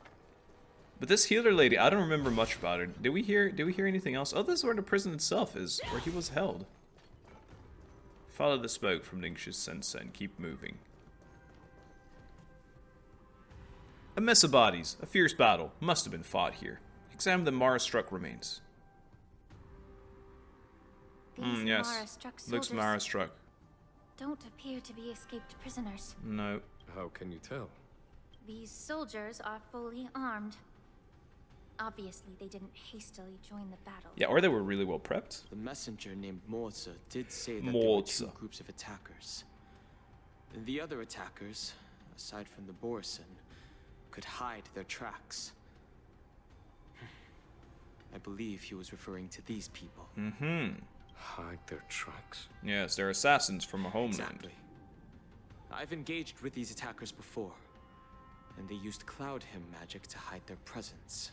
But this healer lady, I don't remember much about her. Did we hear anything else? Oh, this is where the prison itself is, where he was held. Follow the smoke from Ningxia's sensei and keep moving. A mess of bodies. A fierce battle. Must have been fought here. Examine the Mara-struck remains. Yes. Looks Mara-struck. Don't appear to be escaped prisoners. No. How can you tell? These soldiers are fully armed. Obviously, they didn't hastily join the battle. Yeah, or they were really well prepped. The messenger named Mozi did say that there were two groups of attackers. The other attackers, aside from the borisin, could hide their tracks. I believe he was referring to these people. Mm-hmm. Hide their tracks? Yes, they're assassins from a homeland. Exactly. I've engaged with these attackers before, and they used cloud hymn magic to hide their presence.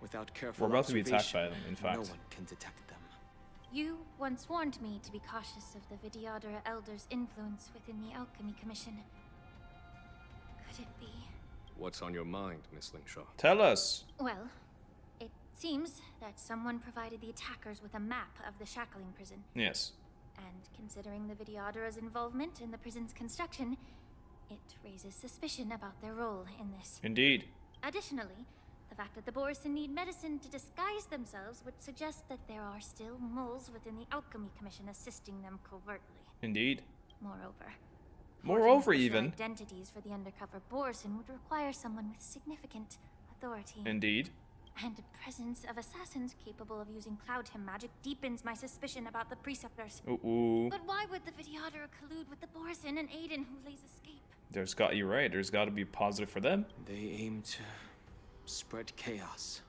Without careful We're about to be attacked by them, in fact. No one can detect them. You once warned me to be cautious of the Vidyadhara Elder's influence within the Alchemy Commission. Could it be? What's on your mind, Miss Lingshaw? Tell us. Well, it seems that someone provided the attackers with a map of the shackling prison. Yes. And considering the Vidyadhara's involvement in the prison's construction, it raises suspicion about their role in this. Indeed. Additionally, the fact that the borisin need medicine to disguise themselves would suggest that there are still moles within the Alchemy Commission assisting them covertly. Indeed. Moreover, even. Identities for the undercover borisin would require someone with significant authority. Indeed. And the presence of assassins capable of using cloud hymn magic deepens my suspicion about the preceptors. Ooh. But why would the Vidyadhara collude with the borisin and aid in Hulay's escape? You're right. There's got to be positive for them. They aim to spread chaos.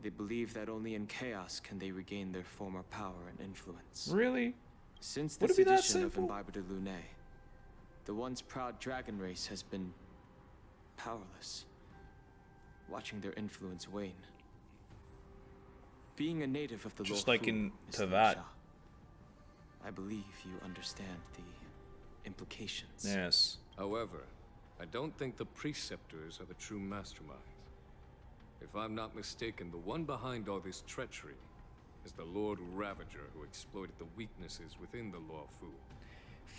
They believe that only in chaos can they regain their former power and influence. Really? Since the sedition of Imbibe de Lune, the once proud dragon race has been powerless, watching their influence wane. Being a native of the just Luofu, like into Mr. that. I believe you understand the implications. Yes. However, I don't think the preceptors are the true masterminds. If I'm not mistaken, the one behind all this treachery is the Lord Ravager who exploited the weaknesses within the Luofu.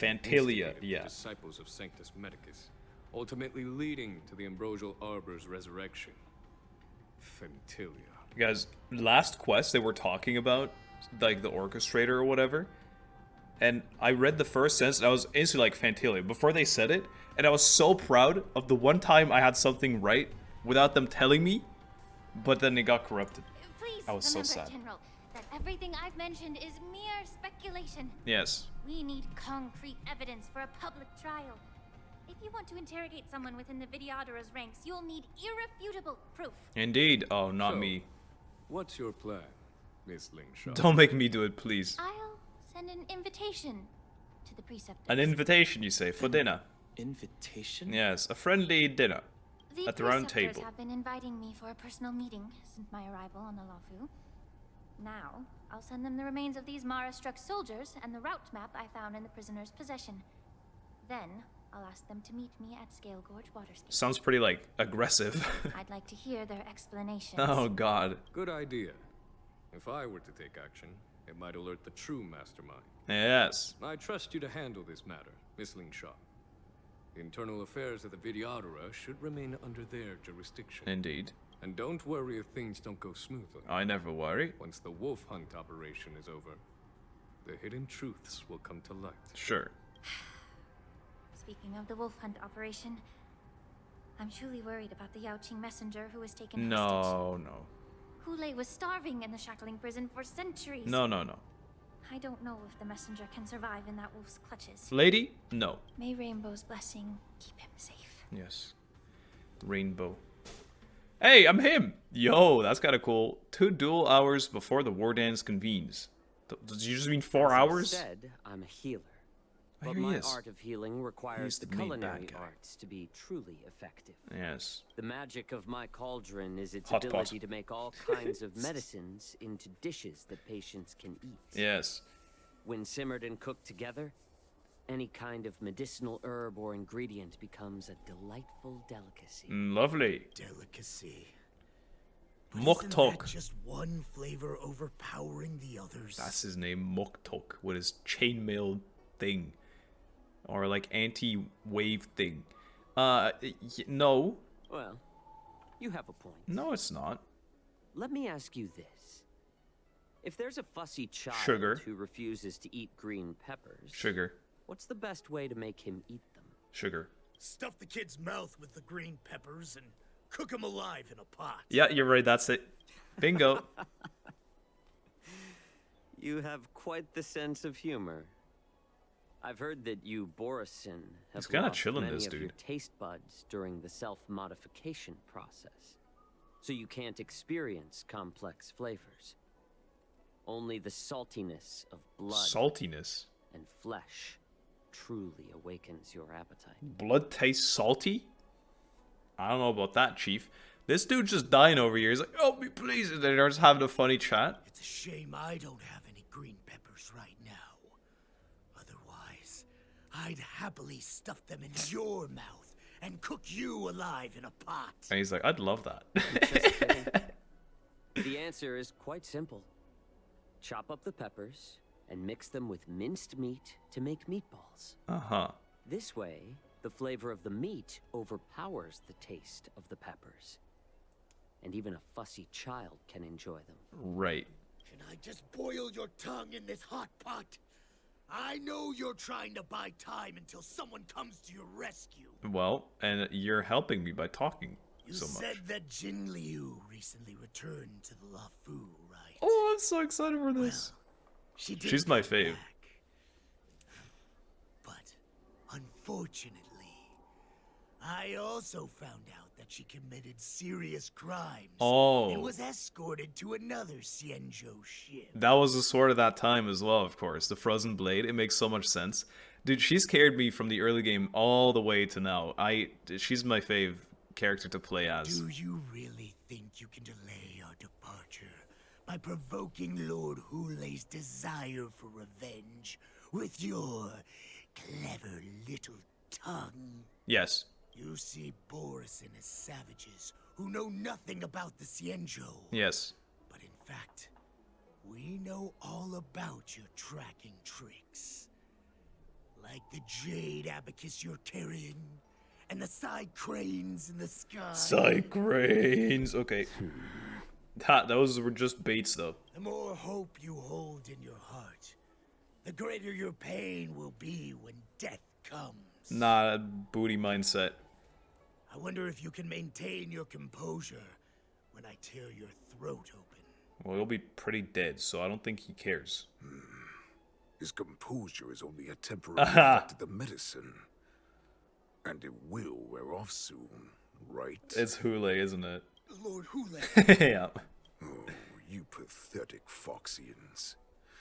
Fantalia, yeah. The disciples of Sanctus Medicus, ultimately leading to the Ambrosial Arbor's resurrection. Fantalia. Guys, last quest they were talking about, like the orchestrator or whatever, and I read the first sentence and I was instantly like Fantalia before they said it, and I was so proud of the one time I had something right without them telling me, but then it got corrupted. Please I was so remember, sad. General, that everything I've mentioned is mere speculation. Yes. We need concrete evidence for a public trial. If you want to interrogate someone within the Vidyadhara's ranks, you'll need irrefutable proof. Indeed. Oh, not me. What's your plan, Miss Lingshaw? Don't make me do it, please. I'll send an invitation to the preceptors. An invitation, you say, for dinner? Invitation? Yes, a friendly dinner at the round table. The preceptors have been inviting me for a personal meeting since my arrival on the Luofu. Now, I'll send them the remains of these Mara-struck soldiers and the route map I found in the prisoner's possession. Then, I'll ask them to meet me at Scale Gorge Waterscape. Sounds pretty, like, aggressive. I'd like to hear their explanations. Oh, God. Good idea. If I were to take action, it might alert the true mastermind. Yes. I trust you to handle this matter, Miss Lingshaw. The internal affairs of the Vidyadhara should remain under their jurisdiction. Indeed. And don't worry if things don't go smoothly. I never worry. Once the wolf hunt operation is over, the hidden truths will come to light. Sure. Speaking of the wolf hunt operation, I'm truly worried about the Yaoqiu messenger who was taken hostage. No. Hoolay was starving in the shackling prison for centuries. No. I don't know if the messenger can survive in that wolf's clutches. Lady? No. May Rainbow's blessing keep him safe. Yes. Rainbow. Hey, I'm him! Yo, that's kind of cool. 2 duel hours before the war dance convenes. Does you just mean 4 hours? As I said, I'm a healer. Oh, But here he my is. art of healing requires the the main bad culinary guy. arts to be truly effective. Yes. The magic of my cauldron is its Hot pot. ability to make all kinds of medicines into dishes that patients can eat. Yes. When simmered and cooked together, any kind of medicinal herb or ingredient becomes a delightful delicacy. Lovely. Delicacy. Moktok. Just one flavor overpowering the others. That's his name, Moktok, with his chainmail thing. Or like anti-wave thing. No. Well, you have a point. No, it's not. Let me ask you this. If there's a fussy child Sugar. who refuses to eat green peppers, Sugar. what's the best way to make him eat them? Sugar. Stuff the kid's mouth with the green peppers and cook him alive in a pot. Yeah, you're right, that's it. Bingo. You have quite the sense of humor. I've heard that you, borisin, have He's kinda lost chilling, many this of your dude. taste buds during the self-modification process, so you can't experience complex flavors. Only the saltiness of blood Saltiness. and flesh truly awakens your appetite. Blood tastes salty? I don't know about that, Chief. This dude's just dying over here. He's like, help me, please. And they're just having a funny chat. It's a shame I don't have any green peppers right now. Otherwise, I'd happily stuff them in your mouth and cook you alive in a pot. And he's like, I'd love that. Just kidding. The answer is quite simple. Chop up the peppers and mix them with minced meat to make meatballs. Uh-huh. This way, the flavor of the meat overpowers the taste of the peppers. And even a fussy child can enjoy them. Right. Can I just boil your tongue in this hot pot? I know you're trying to buy time until someone comes to your rescue. Well, and you're helping me by talking You so much. said that Jin Liu recently returned to the La Fu, right? Oh, I'm so excited for this. She did She's my come fave. back. But unfortunately, I also found out that she committed serious crimes Oh. and was escorted to another Xianzhou ship. That was the sword of that time as well, of course. The frozen blade. It makes so much sense. Dude, she's carried me from the early game all the way to now. She's my fave character to play as. Do you really think you can delay our departure by provoking Lord Hulay's desire for revenge with your clever little tongue? Yes. You see borisin as savages who know nothing about the Xianzhou. Yes. But in fact, we know all about your tracking tricks. Like the jade abacus you're carrying, and the side cranes in the sky. Side cranes. Okay. Those were just baits, though. The more hope you hold in your heart, the greater your pain will be when death comes. Nah, booty mindset. I wonder if you can maintain your composure when I tear your throat open. Well, he'll be pretty dead, so I don't think he cares. His composure is only a temporary effect of the medicine. And it will wear off soon, right? It's Hoolay, isn't it? Lord Hoolay. Yeah. Oh, you pathetic Foxians.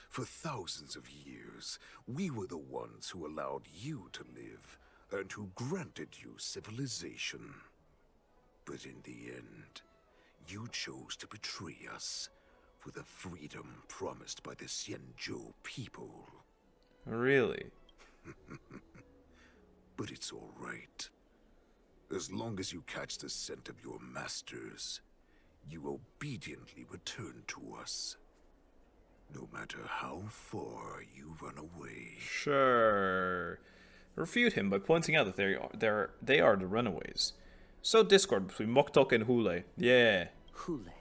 For thousands of years, we were the ones who allowed you to live, and who granted you civilization. But in the end, you chose to betray us for the freedom promised by the Xianzhou people. Really? But it's all right. As long as you catch the scent of your masters, you obediently return to us. No matter how far you run away. Sure. Refute him by pointing out that they are the runaways. So discord between Moktok and Hoolay. Yeah. Hoolay.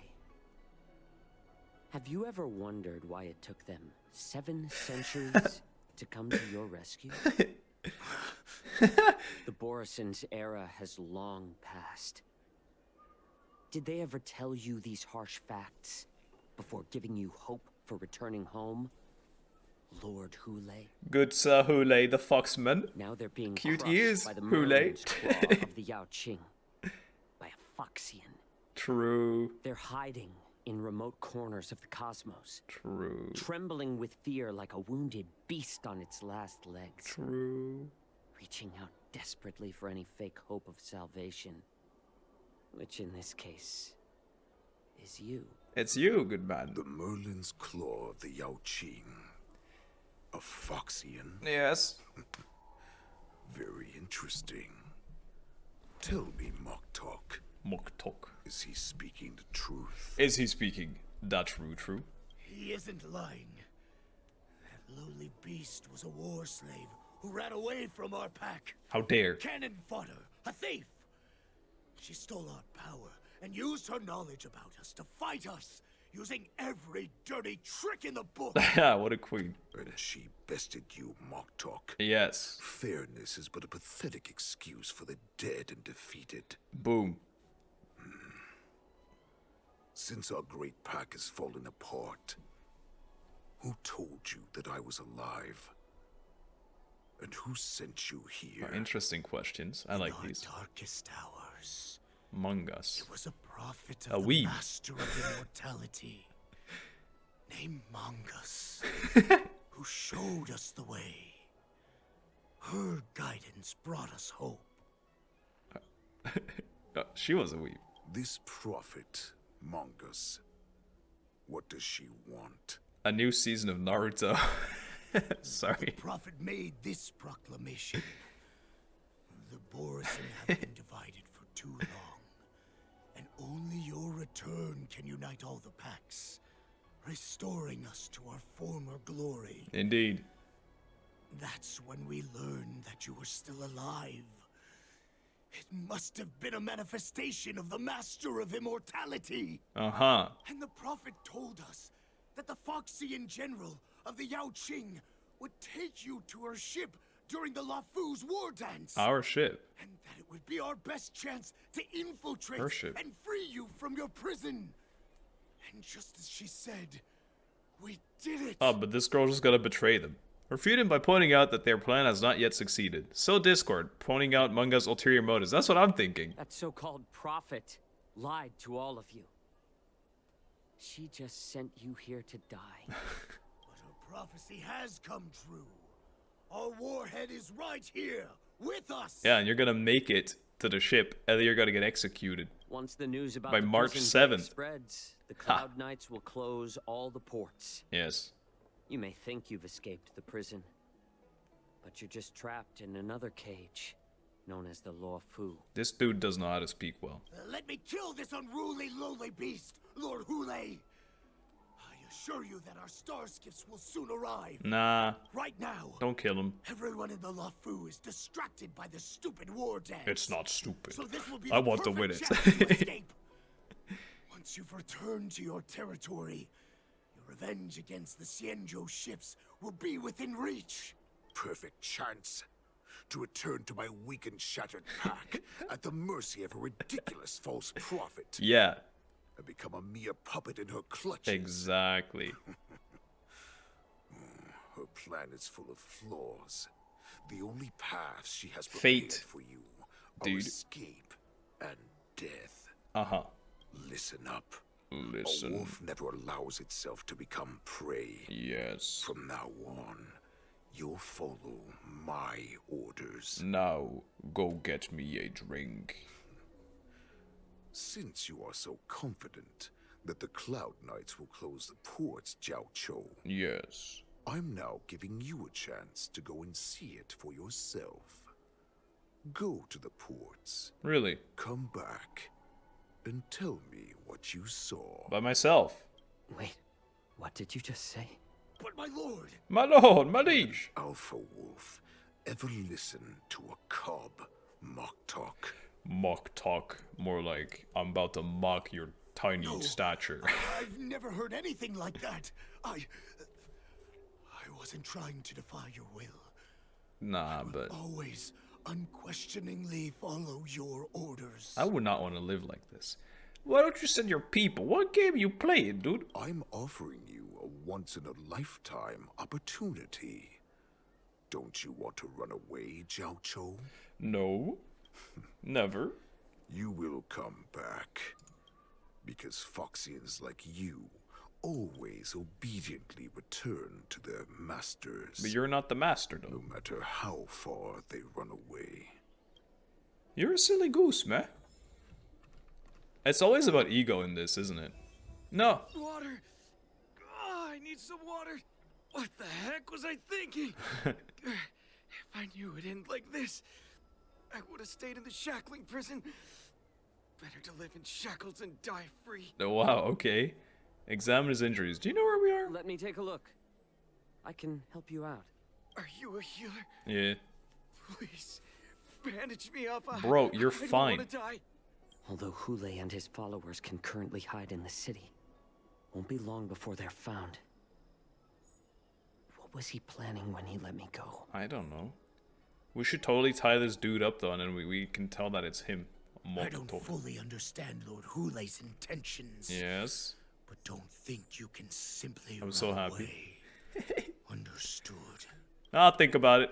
Have you ever wondered why it took them 7 centuries to come to your rescue? The Borisin's era has long passed. Did they ever tell you these harsh facts before giving you hope for returning home? Lord Hoolay. Good Sir Hoolay, the foxman. Now they're being cute crushed ears, by the Hoolay. Merlin's claw of the Jiaoqiu, by a Foxian. True. They're hiding in remote corners of the cosmos. True. Trembling with fear like a wounded beast on its last legs. True. Reaching out desperately for any fake hope of salvation. Which in this case is you. It's you, good man. The Merlin's claw of the Jiaoqiu. A Foxian? Yes. Very interesting. Tell me, Moktok. Moktok. Is he speaking the truth? Is he speaking the true? He isn't lying. That lowly beast was a war slave who ran away from our pack. How dare. Cannon fodder, a thief. She stole our power and used her knowledge about us to fight us, using every dirty trick in the book. Yeah, what a queen. And she bested you, Moktok. Yes. Fairness is but a pathetic excuse for the dead and defeated. Boom. Since our great pack has fallen apart, who told you that I was alive? And who sent you here? Interesting questions. I like these. Darkest hours. Among Us. It was a prophet A of the weeb. master of immortality, named Mongus, who showed us the way. Her guidance brought us hope. She was a weeb. This prophet, Mongus, what does she want? A new season of Naruto. Sorry. The prophet made this proclamation. The borisin have been divided for too long, and only your return can unite all the packs, restoring us to our former glory. Indeed. That's when we learned that you were still alive. It must have been a manifestation of the master of immortality. Uh-huh. And the prophet told us that the Foxian general of the Yaoqing would take you to her ship during the Lafu's war dance. Our ship. And that it would be our best chance to infiltrate Her ship. and free you from your prison. And just as she said, we did it. Oh, but this girl just gotta betray them. Refute him by pointing out that their plan has not yet succeeded. So Discord, pointing out Munga's ulterior motives. That's what I'm thinking. That so-called prophet lied to all of you. She just sent you here to die. But her prophecy has come true. Our warhead is right here, with us. Yeah, and you're gonna make it to the ship, and then you're gonna get executed. Once the news about by the March prison break 7th. spreads, the Cloud Knights will close all the ports. Yes. You may think you've escaped the prison, but you're just trapped in another cage, known as the Luofu. This dude does know how to speak well. Let me kill this unruly, lowly beast, Lord Hoolay. I assure you that our star skiffs will soon arrive. Nah. Right now. Don't kill him. Everyone in the Luofu is distracted by the stupid war dance. It's not stupid. So this will be I the want to win perfect it. chance to escape. Once you've returned to your territory, your revenge against the Xianzhou ships will be within reach. Perfect chance to return to my weak and shattered pack at the mercy of a ridiculous false prophet. Yeah. And become a mere puppet in her clutches. Exactly. Her plan is full of flaws. The only paths she has prepared Fate, for you are dude. escape and death. Uh-huh. Listen up. Listen. A wolf never allows itself to become prey. Yes. From now on, you'll follow my orders. Now, go get me a drink. Since you are so confident that the Cloud Knights will close the ports, Jiaoqiu, Yes. I'm now giving you a chance to go and see it for yourself. Go to the ports. Really? Come back and tell me what you saw. By myself. Wait, what did you just say? But my lord! My lord, my liege! Alpha Wolf, ever listen to a cub mock talk? Mock talk. More like, I'm about to mock your tiny stature. I've never heard anything like that. I wasn't trying to defy your will. Nah, but Always unquestioningly follow your orders. I would not want to live like this. Why don't you send your people? What game you playing, dude? I'm offering you a once-in-a-lifetime opportunity. Don't you want to run away, Jiaoqiu? No. Never. You will come back. Because Foxians like you always obediently return to their masters. But you're not the master, though. No matter how far they run away. You're a silly goose, man. It's always about ego in this, isn't it? No. Water. Oh, I need some water. What the heck was I thinking? If I knew it'd end like this, I would have stayed in the shackling prison. Better to live in shackles and die free. Oh, wow, okay. Examine his injuries. Do you know where we are? Let me take a look. I can help you out. Are you a healer? Yeah. Please, bandage me up. Bro, you're I don't fine. wanna die. Although Hoolay and his followers can currently hide in the city, won't be long before they're found. What was he planning when he let me go? I don't know. We should totally tie this dude up, though, and then we can tell that it's him. I don't fully understand Lord Hulay's intentions. Yes. But don't think you can simply I'm so happy. away. Understood. I'll think about it.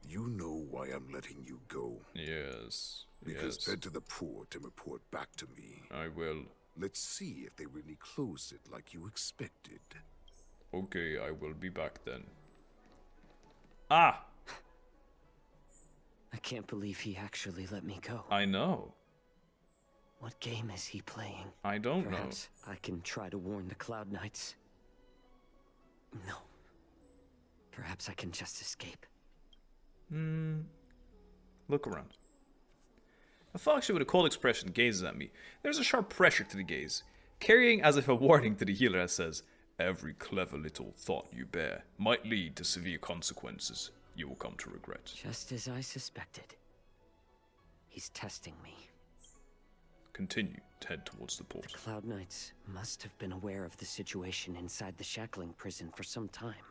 You know why I'm letting you go. Yes. Because head to the port and report back to me. I will. Let's see if they really closed it like you expected. Okay, I will be back then. Ah! I can't believe he actually let me go. I know. What game is he playing? I don't Perhaps I can try to warn the Cloud Knights. No. Perhaps I can just escape. Look around. A Feixiao with a cold expression gazes at me. There's a sharp pressure to the gaze, carrying as if a warning to the healer as says, "Every clever little thought you bear might lead to severe consequences you will come to regret." Just as I suspected. He's testing me. Continue to head towards the port. The Cloud Knights must have been aware of the situation inside the shackling prison for some time.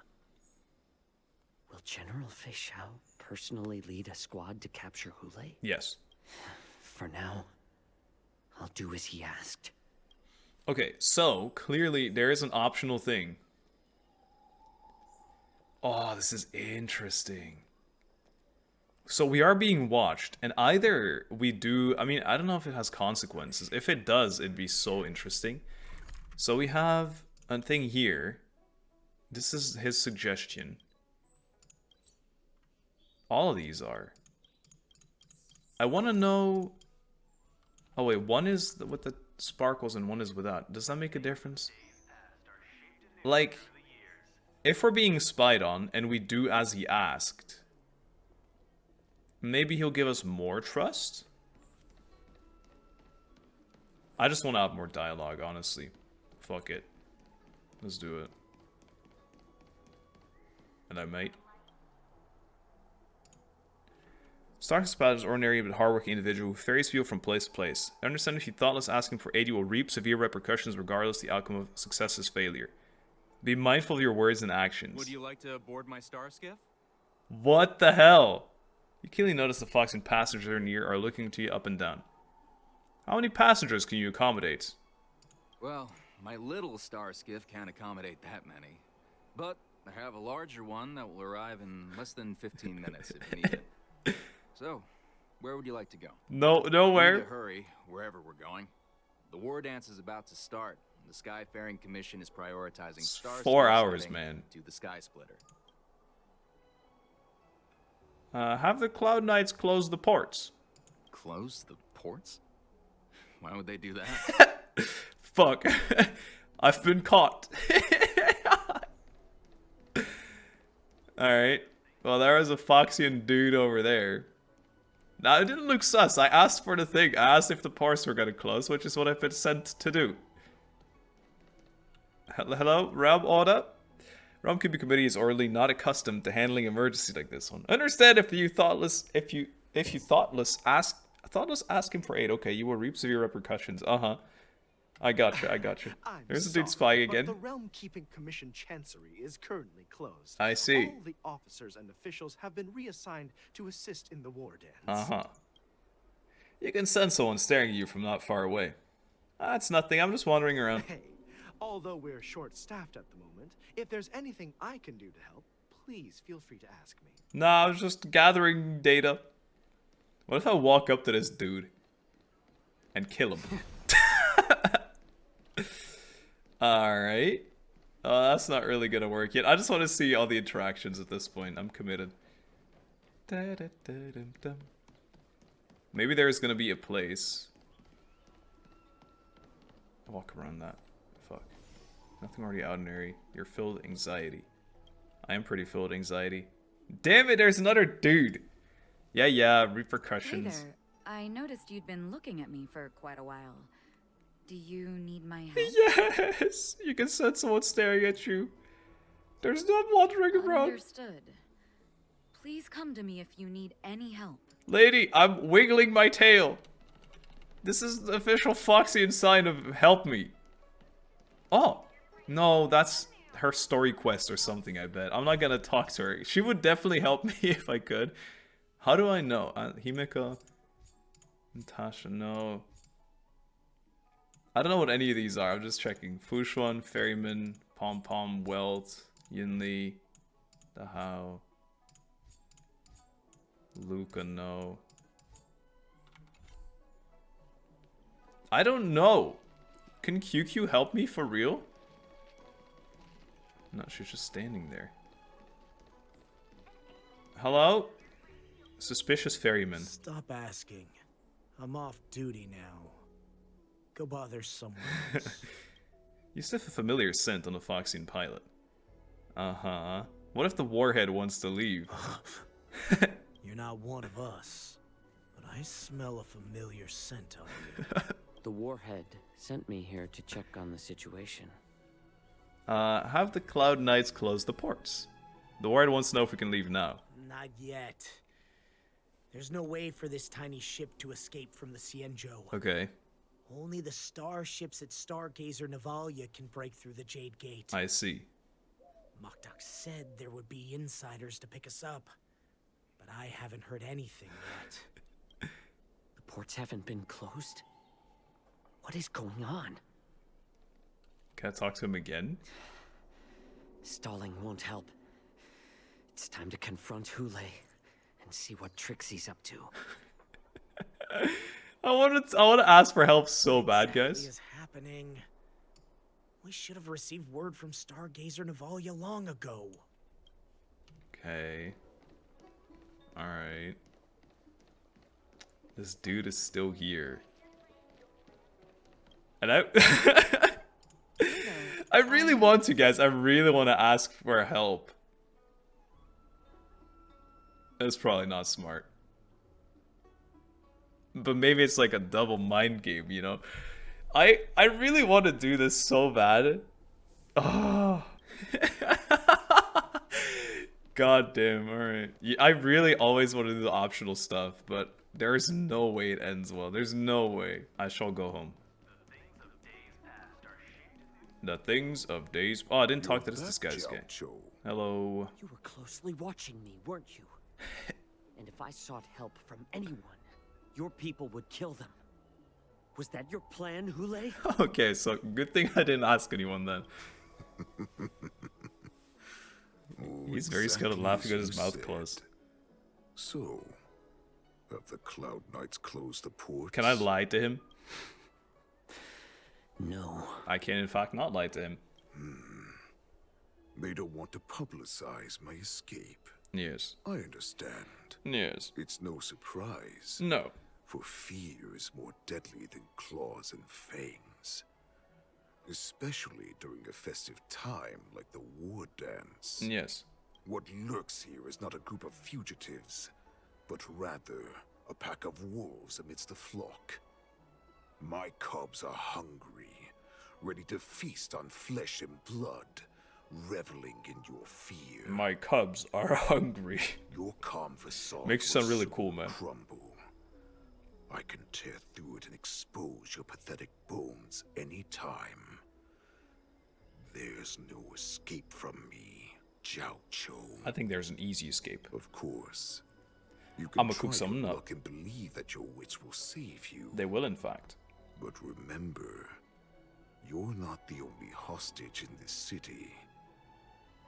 Will General Feixiao personally lead a squad to capture Hoolay? Yes. For now, I'll do as he asked. Okay, so clearly there is an optional thing. Oh, this is interesting. So we are being watched, and either we do... I mean, I don't know if it has consequences. If it does, it'd be so interesting. So we have a thing here. This is his suggestion. All of these are. I want to know... Oh wait, one is with the sparkles and one is without. Does that make a difference? Like, if we're being spied on and we do as he asked, maybe he'll give us more trust? I just want to have more dialogue, honestly. Fuck it. Let's do it. And I might. Stark Spad is ordinary but hardworking individual who ferries people from place to place. I understand if you thoughtless asking for aid, you will reap severe repercussions regardless the outcome of success is failure. Be mindful of your words and actions. Would you like to board my star skiff? What the hell? You keenly notice the fox and passengers near are looking to you up and down. How many passengers can you accommodate? Well, my little star skiff can't accommodate that many. But I have a larger one that will arrive in less than 15 minutes if you need it. So, where would you like to go? Nowhere. We need to hurry wherever we're going. The war dance is about to start. The Skyfaring Commission is prioritizing star 4 hours, man. To the Sky Splitter. Have the Cloud Knights close the ports. Close the ports? Why would they do that? Fuck. I've been caught. Alright. Well, there was a Foxian dude over there. Now, it didn't look sus. I asked for the thing. I asked if the ports were going to close, which is what I've been sent to do. Hello? Realm Order? Realm Keeping Committee is orderly not accustomed to handling emergencies like this one. Understand if you thoughtless ask him for aid. Okay, you will reap severe repercussions. I gotcha. There's a dude spying again. But the Realm Keeping Commission Chancery is currently closed. I see. All the officers and officials have been reassigned to assist in the war dance. You can sense someone staring at you from not far away. That's nothing. I'm just wandering around. Hey, although we're short-staffed at the moment, if there's anything I can do to help, please feel free to ask me. Nah, I was just gathering data. What if I walk up to this dude and kill him? Alright. That's not really gonna work yet. I just want to see all the interactions at this point. I'm committed. Maybe there's gonna be a place. Walk around that. Fuck. Nothing already ordinary. You're filled with anxiety. I am pretty filled with anxiety. Damn it, there's another dude. Yeah, repercussions. Hey there. I noticed you'd been looking at me for quite a while. Do you need my help? Yes! You can sense someone staring at you. There's no wandering around. Understood. Please come to me if you need any help. Lady, I'm wiggling my tail. This is the official Foxian sign of help me. Oh. No, that's her story quest or something, I bet. I'm not gonna talk to her. She would definitely help me if I could. How do I know? Himeka. Natasha, no. I don't know what any of these are. I'm just checking. Fushuan, Ferryman, Pom Pom, Welt, Yinli, Dahao, Luca, no. I don't know. Can QQ help me for real? No, she's just standing there. Hello? Suspicious ferryman. Stop asking. I'm off duty now. Go bother someone else. You sniff a familiar scent on a Foxian pilot. Uh-huh. What if the warhead wants to leave? You're not one of us, but I smell a familiar scent on you. The warhead sent me here to check on the situation. Have the Cloud Knights close the ports. The warhead wants to know if we can leave now. Not yet. There's no way for this tiny ship to escape from the Xianzhou. Okay. Only the starships at Stargazer Navalia can break through the Jade Gate. I see. Mokdok said there would be insiders to pick us up, but I haven't heard anything yet. The ports haven't been closed? What is going on? Can I talk to him again? Stalling won't help. It's time to confront Hoolay and see what tricks he's up to. I want to ask for help so bad, guys. What is happening? We should have received word from Stargazer Navalia long ago. Okay. Alright. This dude is still here. And I really want to, guys. I really want to ask for help. That's probably not smart. But maybe it's like a double mind game, you know? I really want to do this so bad. Oh. God damn, alright. I really always want to do the optional stuff, but there's no way it ends well. There's no way. I shall go home. The things of days... Oh, I didn't talk to this guy's guy. Hello. You were closely watching me, weren't you? And if I sought help from anyone, your people would kill them. Was that your plan, Hoolay? Okay, so good thing I didn't ask anyone then. He's very skilled at laughing with his mouth closed. So, have the Cloud Knights closed the ports? Can I lie to him? No. I can in fact not lie to him. They don't want to publicize my escape. Yes. I understand. Yes. It's no surprise. No. For fear is more deadly than claws and fangs. Especially during a festive time like the war dance. Yes. What lurks here is not a group of fugitives, but rather a pack of wolves amidst the flock. My cubs are hungry, ready to feast on flesh and blood, reveling in your fear. My cubs are hungry. Your calm facade makes you sound really cool, man. Crumble. I can tear through it and expose your pathetic bones anytime. There's no escape from me, Jiaoqiu. I think there's an easy escape. Of course. You can I'ma cook something up. Look and believe that your wits will save you. They will, in fact. But remember, you're not the only hostage in this city.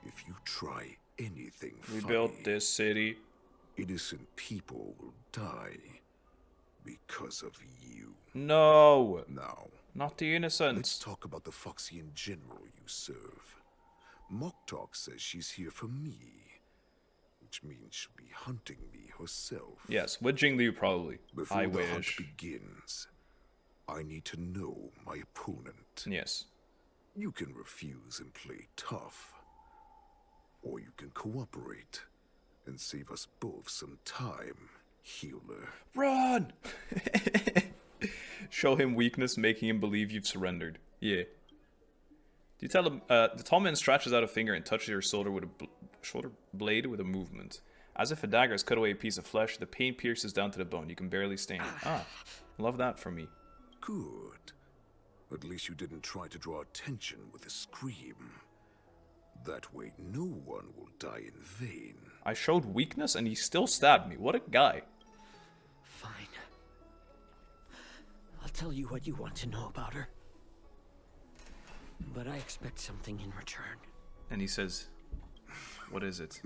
If you try anything We funny, built this city. Innocent people will die because of you. No! Now, not the innocents. Let's talk about the Foxian general you serve. Moktok says she's here for me, which means she'll be hunting me herself. Yes, with Jingli probably. Before I the wish. hunt begins, I need to know my opponent. Yes. You can refuse and play tough, or you can cooperate and save us both some time, healer. Run! Show him weakness, making him believe you've surrendered. Yeah. You tell him, the tall man stretches out a finger and touches your shoulder with a shoulder blade with a movement. As if a dagger has cut away a piece of flesh, the pain pierces down to the bone. You can barely stand. Love that from me. Good. At least you didn't try to draw attention with a scream. That way no one will die in vain. I showed weakness and he still stabbed me. What a guy. Fine. I'll tell you what you want to know about her. But I expect something in return. And he says, what is it?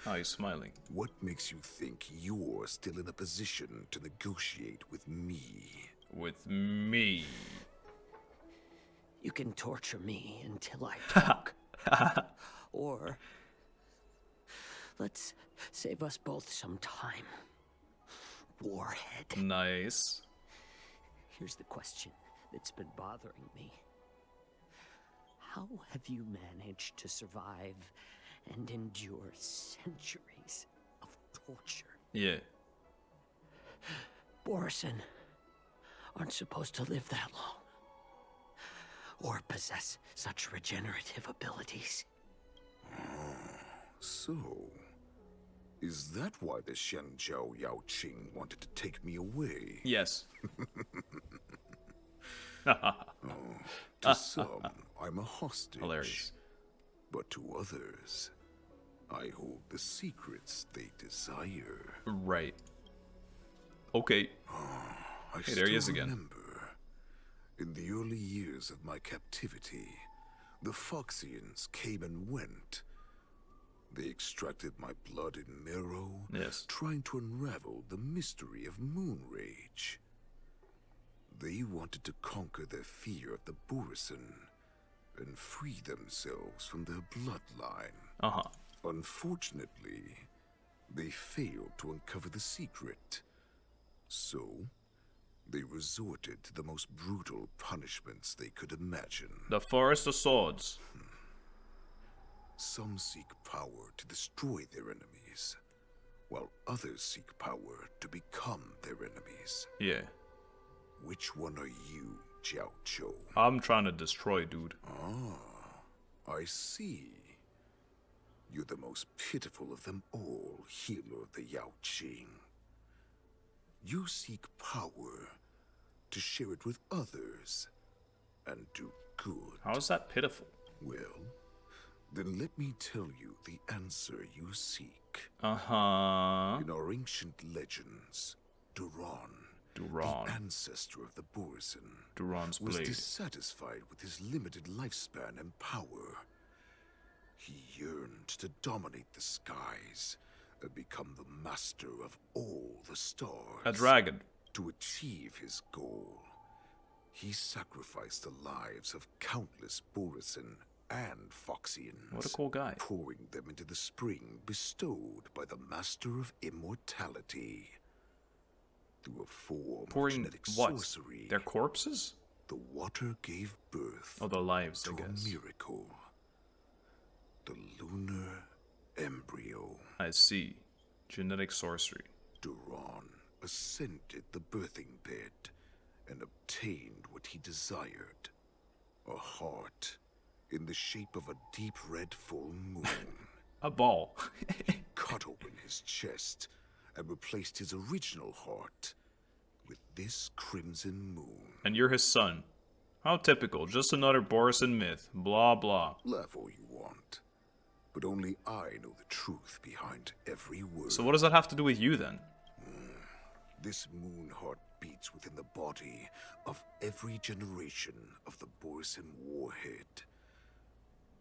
Oh, he's smiling. What makes you think you're still in a position to negotiate with me? With me? You can torture me until I talk. Or let's save us both some time. Warhead. Nice. Here's the question that's been bothering me. How have you managed to survive and endure centuries of torture? Yeah. Borisin aren't supposed to live that long. Or possess such regenerative abilities. So, is that why the Shenjiao Yaoqing wanted to take me away? Yes. To some, I'm a hostage. Hilarious. But to others, I hold the secrets they desire. Right. Okay. Hey, there he is again. Remember, in the early years of my captivity, the Foxians came and went. They extracted my blood and marrow, trying to unravel the mystery of moon rage. They wanted to conquer their fear of the borisin and free themselves from their bloodline. Unfortunately, they failed to uncover the secret. So, they resorted to the most brutal punishments they could imagine. The Forest of Swords. Some seek power to destroy their enemies, while others seek power to become their enemies. Yeah. Which one are you, Jiaoqiu? I'm trying to destroy, dude. I see. You're the most pitiful of them all, healer of the Yaoqing. You seek power to share it with others and do good. How is that pitiful? Well, then let me tell you the answer you seek. In our ancient legends, Duran, the ancestor of the borisin, was dissatisfied with his limited lifespan and power. He yearned to dominate the skies and become the master of all the stars. A dragon. To achieve his goal, he sacrificed the lives of countless borisin and Foxians. What a cool guy. Pouring them into the spring bestowed by the Master of Immortality. Through a form of genetic sorcery. Their corpses? The water gave birth their lives, to a miracle. The lunar embryo. I see. Genetic sorcery. Duran ascended the birthing bed and obtained what he desired. A heart in the shape of a deep red full moon. A ball. He cut open his chest and replaced his original heart with this crimson moon. And you're his son. How typical. Just another borisin myth. Blah, blah. Laugh all you want. But only I know the truth behind every word. So what does that have to do with you then? This moon heart beats within the body of every generation of the borisin warhead.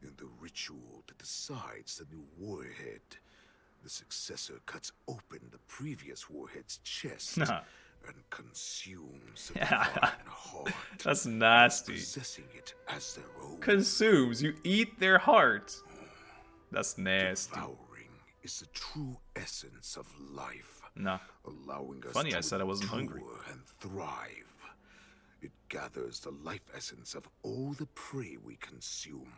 In the ritual that decides the new warhead, the successor cuts open the previous warhead's chest and consumes the divine heart. That's nasty. Possessing it as their own. Consumes. You eat their heart. That's nasty. Devouring is the true essence of life. Nah. Allowing us Funny, to I said I wasn't hungry. endure and thrive. It gathers the life essence of all the prey we consume,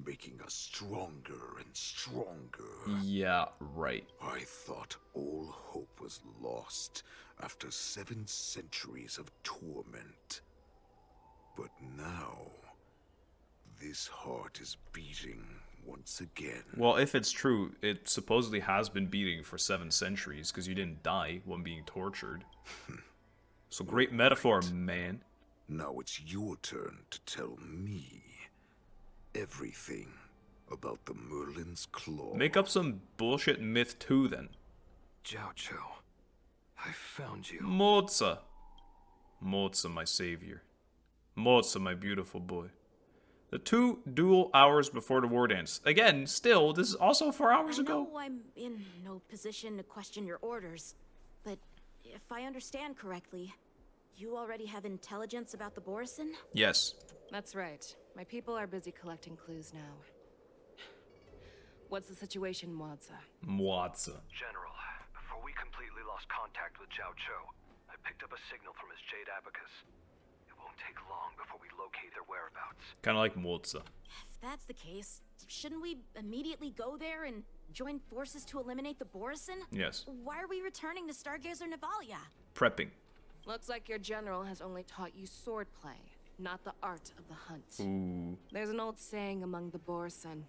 making us stronger and stronger. Yeah, right. I thought all hope was lost after 7 centuries of torment. But now, this heart is beating once again. Well, if it's true, it supposedly has been beating for 7 centuries because you didn't die when being tortured. So great metaphor, man. Now it's your turn to tell me everything about the Merlin's Claw. Make up some bullshit myth too, then. Jiaoqiu, I found you. Moza. Moza, my savior. Moza, my beautiful boy. The 2 duel hours before the war dance. Again, still, this is also 4 hours ago. I know I'm in no position to question your orders, but if I understand correctly, you already have intelligence about the borisin? Yes. That's right. My people are busy collecting clues now. What's the situation, Moza? General, before we completely lost contact with Jiaoqiu, I picked up a signal from his jade abacus. It won't take long before we locate their whereabouts. Kind of like Moza. If that's the case, shouldn't we immediately go there and join forces to eliminate the borisin? Yes. Why are we returning to Stargazer Navalia? Prepping. Looks like your general has only taught you swordplay, not the art of the hunt. Ooh. There's an old saying among the borisin.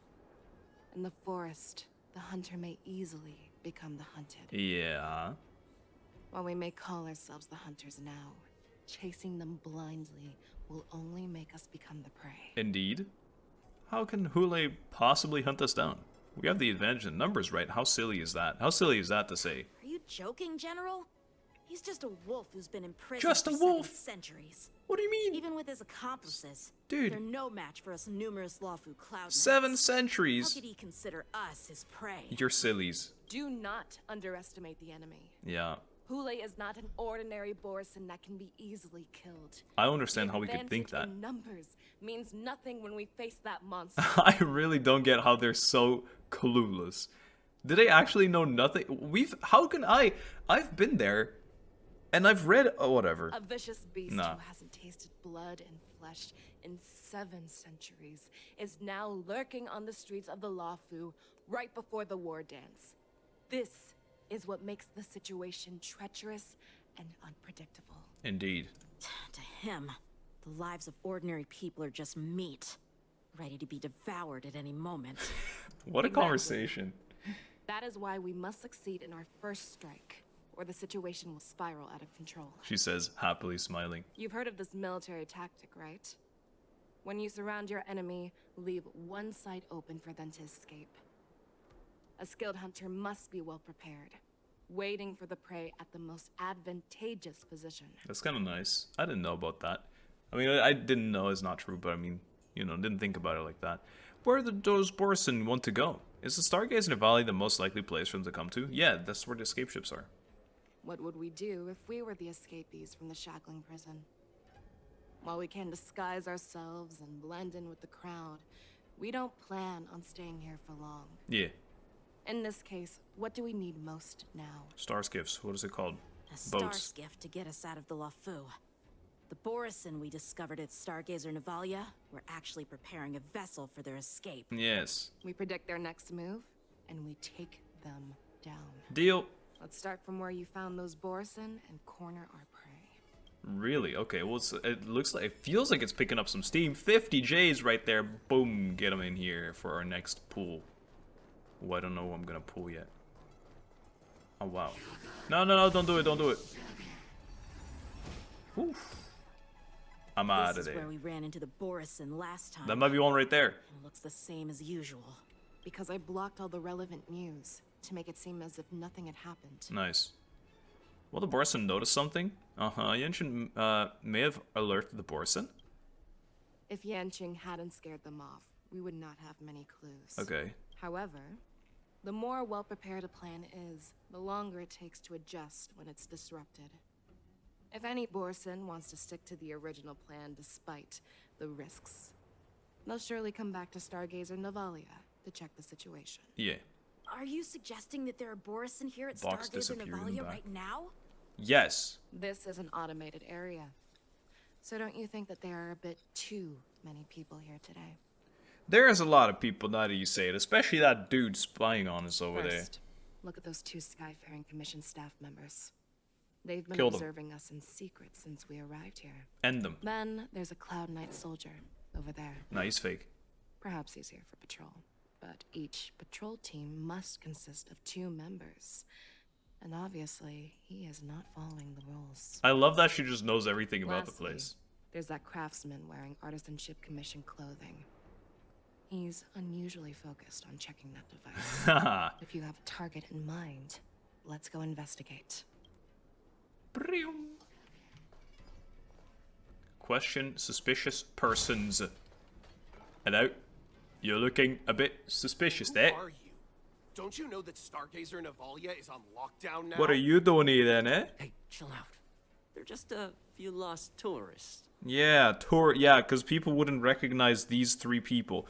In the forest, the hunter may easily become the hunted. Yeah. While we may call ourselves the hunters now, chasing them blindly will only make us become the prey. Indeed. How can Hoolay possibly hunt us down? We have the advantage in numbers, right? How silly is that? How silly is that to say? Are you joking, General? He's just a wolf who's been in prison Just a for wolf? 7 centuries. What do you mean? Even with his accomplices. Dude. They're no match for us numerous lawful cloud 7 knights. centuries. How could he consider us his prey? You're sillies. Do not underestimate the enemy. Yeah. Hoolay is not an ordinary borisin that can be easily killed. I understand how we could think that. In numbers means nothing when we face that monster. I really don't get how they're so clueless. Did they actually know nothing? I've been there. And I've read, whatever. A vicious beast who hasn't tasted blood and flesh in 7 centuries is now lurking on the streets of the Luofu right before the war dance. This is what makes the situation treacherous and unpredictable. Indeed. To him, the lives of ordinary people are just meat, ready to be devoured at any moment. What a conversation. That is why we must succeed in our first strike, or the situation will spiral out of control. She says, happily smiling. You've heard of this military tactic, right? When you surround your enemy, leave one side open for them to escape. A skilled hunter must be well prepared, waiting for the prey at the most advantageous position. That's kind of nice. I didn't know about that. I mean, I didn't know it's not true, but I mean, you know, didn't think about it like that. Where do those borisin want to go? Is the Stargazer Navalia the most likely place for them to come to? Yeah, that's where the escape ships are. What would we do if we were the escapees from the shackling prison? While we can disguise ourselves and blend in with the crowd, we don't plan on staying here for long. Yeah. In this case, what do we need most now? Star skiffs. What is it called? A star Boats. skiff to get us out of the Luofu. The borisin we discovered at Stargazer Navalia were actually preparing a vessel for their escape. Yes. We predict their next move, and we take them down. Deal. Let's start from where you found those borisin and corner our prey. Really? Okay, well, it feels like it's picking up some steam. 50 J's right there. Boom. Get them in here for our next pool. Oh, I don't know who I'm gonna pull yet. Oh, wow. No, don't do it, don't do it. Oof. I'm out of there. This is where we ran into the borisin last time. That might be one right there. It looks the same as usual. Because I blocked all the relevant news to make it seem as if nothing had happened. Nice. Will the borisin notice something? Yanqing may have alerted the borisin. If Yanqing hadn't scared them off, we would not have many clues. Okay. However, the more well-prepared a plan is, the longer it takes to adjust when it's disrupted. If any borisin wants to stick to the original plan despite the risks, they'll surely come back to Stargazer Navalia to check the situation. Yeah. Are you suggesting that there are borisin here at Box Stargazer disappeared Navalia back. right now? Yes. This is an automated area. So don't you think that there are a bit too many people here today? There is a lot of people now that you say it, especially that dude spying on us over First, look at those 2 Skyfaring Commission staff members. They've been Kill them. observing us in secret since we arrived here. End them. Then there's a Cloud Knight soldier over there. there. Nah, he's fake. Perhaps he's here for patrol, but each patrol team must consist of 2 members. And obviously, he is not following the rules. I love that she just knows everything about the Lastly, place. there's that craftsman wearing Artisanship Commission clothing. He's unusually focused on checking that device. If you have a target in mind, let's go investigate. Question suspicious persons. Hello? You're looking a bit suspicious there. Who are you? Don't you know that Stargazer Navalia is on lockdown now? What are you doing here then, eh? Hey, chill out. They're just a few lost tourists. Yeah, because people wouldn't recognize these 3 people.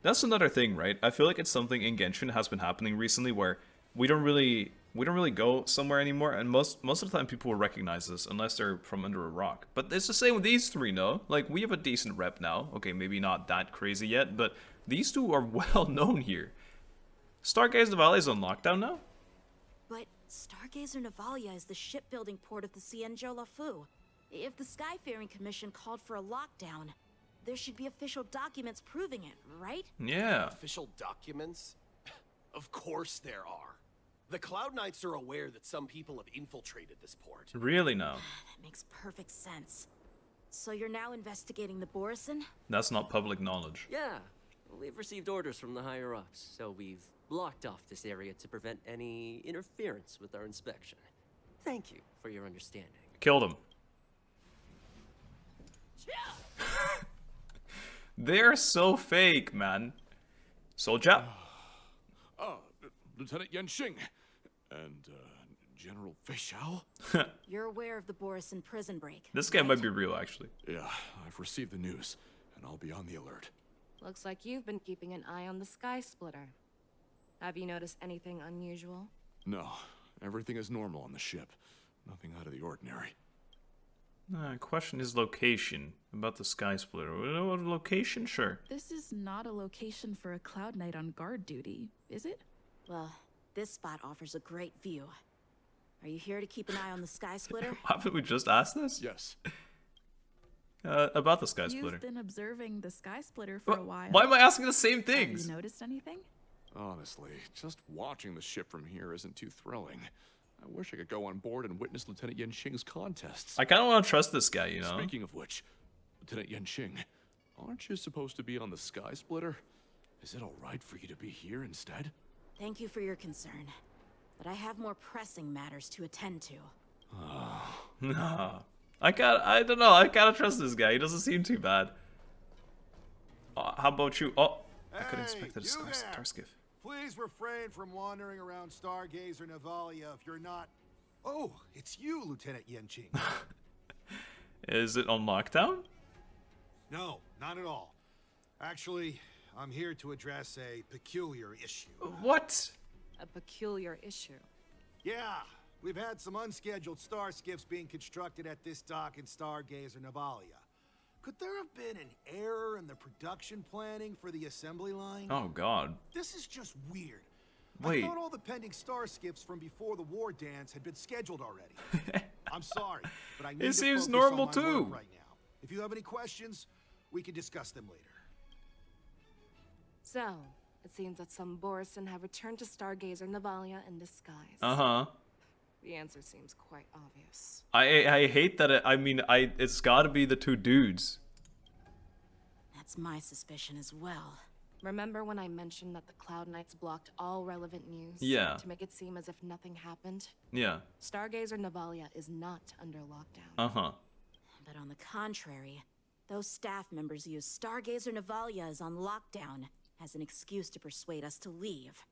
That's another thing, right? I feel like it's something in Genshin has been happening recently where we don't really go somewhere anymore, and most of the time people will recognize us unless they're from under a rock. But it's the same with these 3, no? Like, we have a decent rep now. Okay, maybe not that crazy yet, but these 2 are well known here. Stargazer Navalia is on lockdown now? But Stargazer Navalia is the shipbuilding port of the Xianzhou Lafu. If the Skyfaring Commission called for a lockdown, there should be official documents proving it, right? Yeah. Official documents? Of course there are. The Cloud Knights are aware that some people have infiltrated this port. Really now? That makes perfect sense. So you're now investigating the borisin? That's not public knowledge. Yeah, we've received orders from the higher-ups, so we've blocked off this area to prevent any interference with our inspection. Thank you for your understanding. Killed him. They're so fake, man. Soldier. Lieutenant Yanqing and General Feixiao. You're aware of the borisin prison break. This guy might be real, actually. Yeah, I've received the news, and I'll be on the alert. Looks like you've been keeping an eye on the Sky Splitter. Have you noticed anything unusual? No, everything is normal on the ship. Nothing out of the ordinary. Question his location about the Sky Splitter. What location? Sure. This is not a location for a Cloud Knight on guard duty, is it? Well, this spot offers a great view. Are you here to keep an eye on the Sky Splitter? Haven't we just asked this? Yes. About the Sky Splitter. You've been observing the Sky Splitter for a while. Why am I asking the same things? Have you noticed anything? Honestly, just watching the ship from here isn't too thrilling. I wish I could go on board and witness Lieutenant Yanqing's contests. I kind of want to trust this guy, you know? Speaking of which, Lieutenant Yanqing, aren't you supposed to be on the Sky Splitter? Is it alright for you to be here instead? Thank you for your concern, but I have more pressing matters to attend to. No. I don't know, I gotta trust this guy. He doesn't seem too bad. How about you? Oh, I couldn't expect that to skiff. Please refrain from wandering around Stargazer Navalia if you're not... Oh, it's you, Lieutenant Yanqing. Is it on lockdown? No, not at all. Actually, I'm here to address a peculiar issue. What? A peculiar issue? Yeah, we've had some unscheduled star skiffs being constructed at this dock in Stargazer Navalia. Could there have been an error in the production planning for the assembly line? Oh, God. This is just weird. Wait. I thought all the pending star skiffs from before the war dance had been scheduled already. I'm sorry, but I need to seems focus normal on my too. work right now. If you have any questions, we can discuss them later. So, it seems that some borisin have returned to Stargazer Navalia in disguise. Uh-huh. The answer seems quite obvious. I hate that it's gotta be the 2 dudes. That's my suspicion as well. Remember when I mentioned that the Cloud Knights blocked all relevant news? Yeah. To make it seem as if nothing happened? Yeah. Stargazer Navalia is not under lockdown. Uh-huh. But on the contrary, those staff members use Stargazer Navalia is on lockdown as an excuse to persuade us to leave.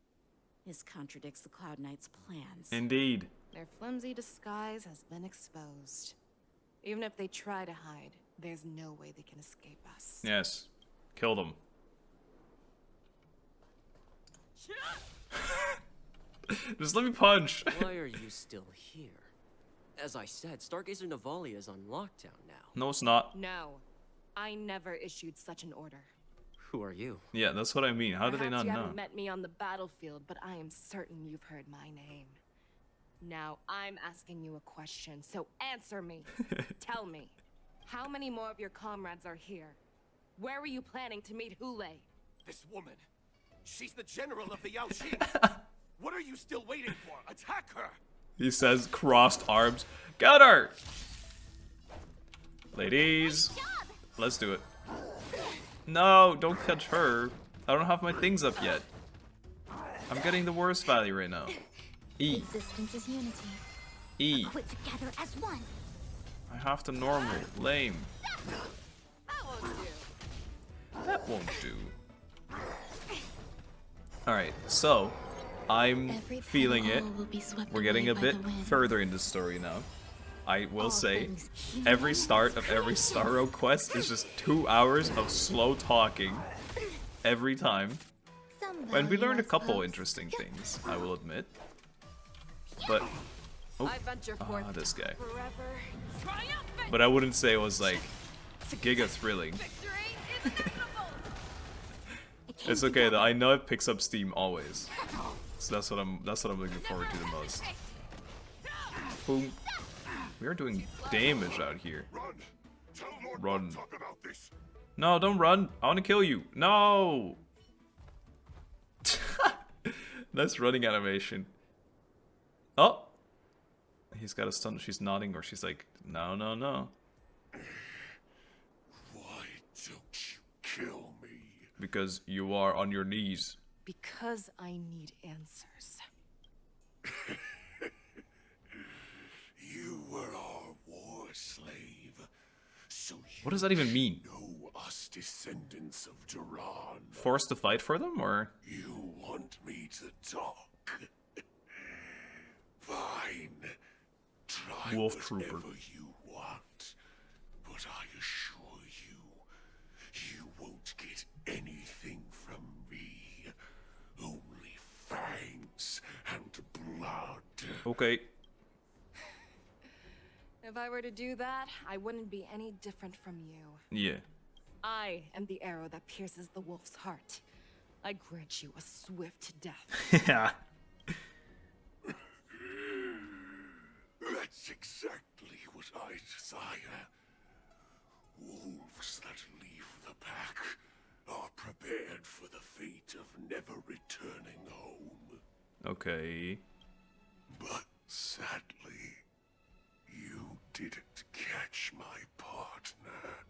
This contradicts the Cloud Knights' plans. Indeed. Their flimsy disguise has been exposed. Even if they try to hide, there's no way they can escape us. Yes. Kill them. Just let me punch. Why are you still here? As I said, Stargazer Navalia is on lockdown now. No, it's not. No. I never issued such an order. Who are you? Yeah, that's what I mean. How do they not Perhaps you know? haven't met me on the battlefield, but I am certain you've heard my name. Now, I'm asking you a question, so answer me. Tell me, how many more of your comrades are here? Where were you planning to meet Hoolay? This woman, she's the general of the Jiaoqiu. What are you still waiting for? Attack her! He says, crossed arms. Got her! Ladies, let's do it. No, don't catch her. I don't have my things up yet. I'm getting the worst value right now. E. Existence is unity. E. Quit together as one. I have to normal. Lame. That won't do. Alright, so I'm feeling it. We're getting a bit further in the story now. I will say, every start of every Starro quest is just 2 hours of slow talking. Every time. And we learned a couple interesting things, I will admit. But, oh, this guy. But I wouldn't say it was like giga thrilling. It's okay though. I know it picks up steam always, so that's what I'm looking forward to the most. Boom. We are doing damage out here. Run. No, don't run. I want to kill you. No. Nice running animation. Oh. He's got a stun. She's nodding, or she's like, no, no, no. Why don't you kill me? Because you are on your knees. Because I need answers. You were our war slave, so What does that even mean? know us descendants of Duran. Forced to fight for them, or? You want me to talk? Fine. Try Wolf whatever Trooper. you want, but I assure you, you won't get anything from me. Only fangs and blood. Okay. If I were to do that, I wouldn't be any different from you. Yeah. I am the arrow that pierces the wolf's heart. I grant you a swift death. Yeah. That's exactly what I desire. Wolves that leave the pack are prepared for the fate of never returning home. Okay. But sadly, you didn't catch my partner.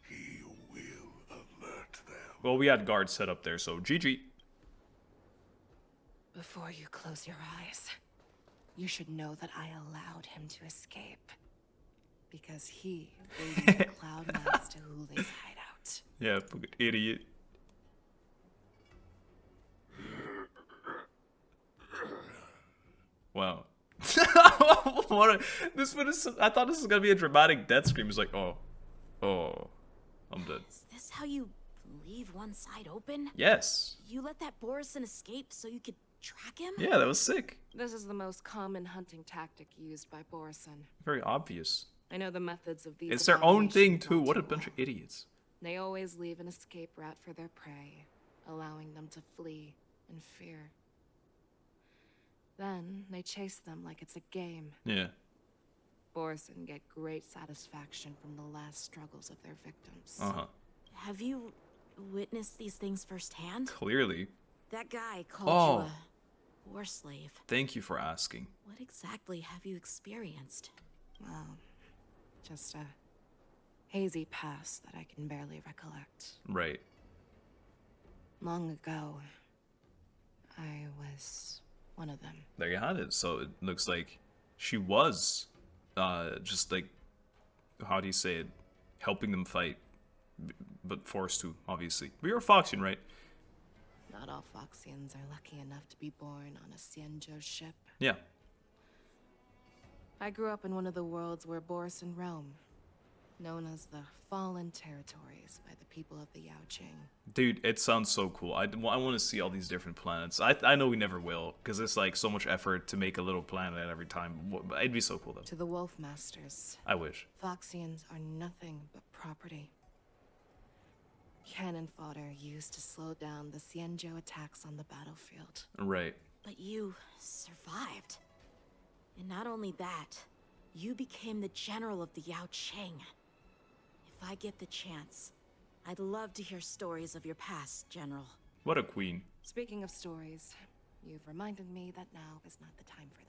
He will alert them. Well, we had guards set up there, so GG. Before you close your eyes, you should know that I allowed him to escape. Because he gave the Cloud Knights to Hoolay's hideout. Yeah, fucking idiot. Wow. This one is. I thought this was gonna be a dramatic death scream. It's like, oh, I'm dead. Is this how you leave one side open? Yes. You let that borisin escape so you could track him? Yeah, that was sick. This is the most common hunting tactic used by borisin. Very obvious. I know the methods of these. It's their own thing abominations too. all What a too bunch of idiots. They always leave an escape route for their prey, allowing them to flee in fear. Then they chase them like it's a game. Yeah. Borisin get great satisfaction from the last struggles of their victims. Uh-huh. Have you witnessed these things firsthand? Clearly. That guy called you a war slave. Thank you for asking. What exactly have you experienced? Well, just a hazy past that I can barely recollect. Right. Long ago, I was one of them. There you have it. So it looks like she was just like, how do you say it, helping them fight, but forced to, obviously. But you're a Foxian, right? Not all Foxians are lucky enough to be born on a Xianzhou ship. Yeah. I grew up in one of the worlds where borisin roam, known as the Fallen Territories by the people of the Yaoqiu. Dude, it sounds so cool. I want to see all these different planets. I know we never will, because it's like so much effort to make a little planet every time. It'd be so cool, though. To the Wolf Masters, I wish. Foxians are nothing but property. Cannon fodder used to slow down the Xianzhou attacks on the battlefield. Right. But you survived. And not only that, you became the general of the Yaoqiu. If I get the chance, I'd love to hear stories of your past, General. What a queen. Speaking of stories, you've reminded me that now is not the time for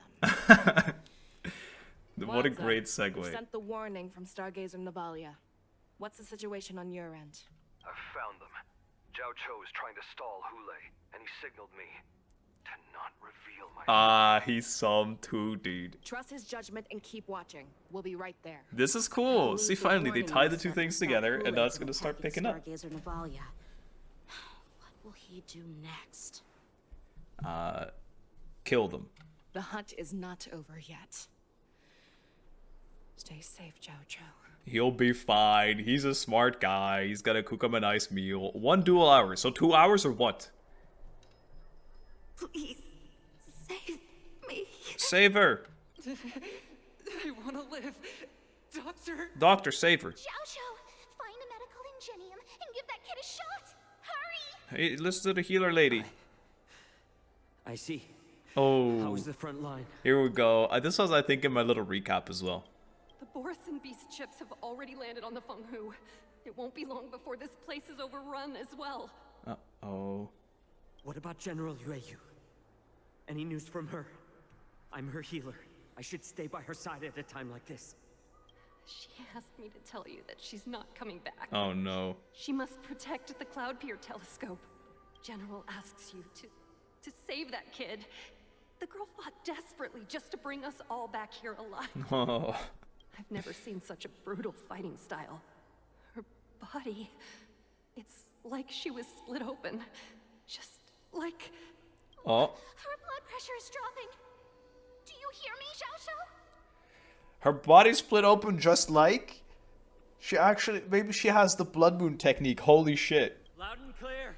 them. What a great segue. We've sent the warning from Stargazer Navalia. What's the situation on your end? I've found them. Jiaoqiu is trying to stall Hoolay, and he signaled me to not reveal my... He saw him too, dude. Trust his judgment and keep watching. We'll be right there. This is cool. See, finally, they tied the two things together, and now it's gonna start picking up. Stargazer Navalia. What will he do next? Kill them. The hunt is not over yet. Stay safe, Jiaoqiu. He'll be fine. He's a smart guy. He's gonna cook him a nice meal. 1 duel hour. So 2 hours or what? Please, save me. Save her. I want to live. Doctor. Doctor, save her. Jiaoqiu, find a medical ingenium and give that kid a shot. Hurry! Hey, listen to the healer lady. I see. Oh. How's the front line? Here we go. This was, I think, in my little recap as well. The borisin beast chips have already landed on the Fenghu. It won't be long before this place is overrun as well. Uh-oh. What about General Jiaoqiu? Any news from her? I'm her healer. I should stay by her side at a time like this. She asked me to tell you that she's not coming back. Oh no. She must protect the Cloud Pier telescope. General asks you to save that kid. The girl fought desperately just to bring us all back here alive. Oh. I've never seen such a brutal fighting style. Her body, it's like she was split open. Just like... Oh. Her blood pressure is dropping. Do you hear me, Jiaoqiu? Her body split open just like... She actually... Maybe she has the blood moon technique. Holy shit. Loud and clear.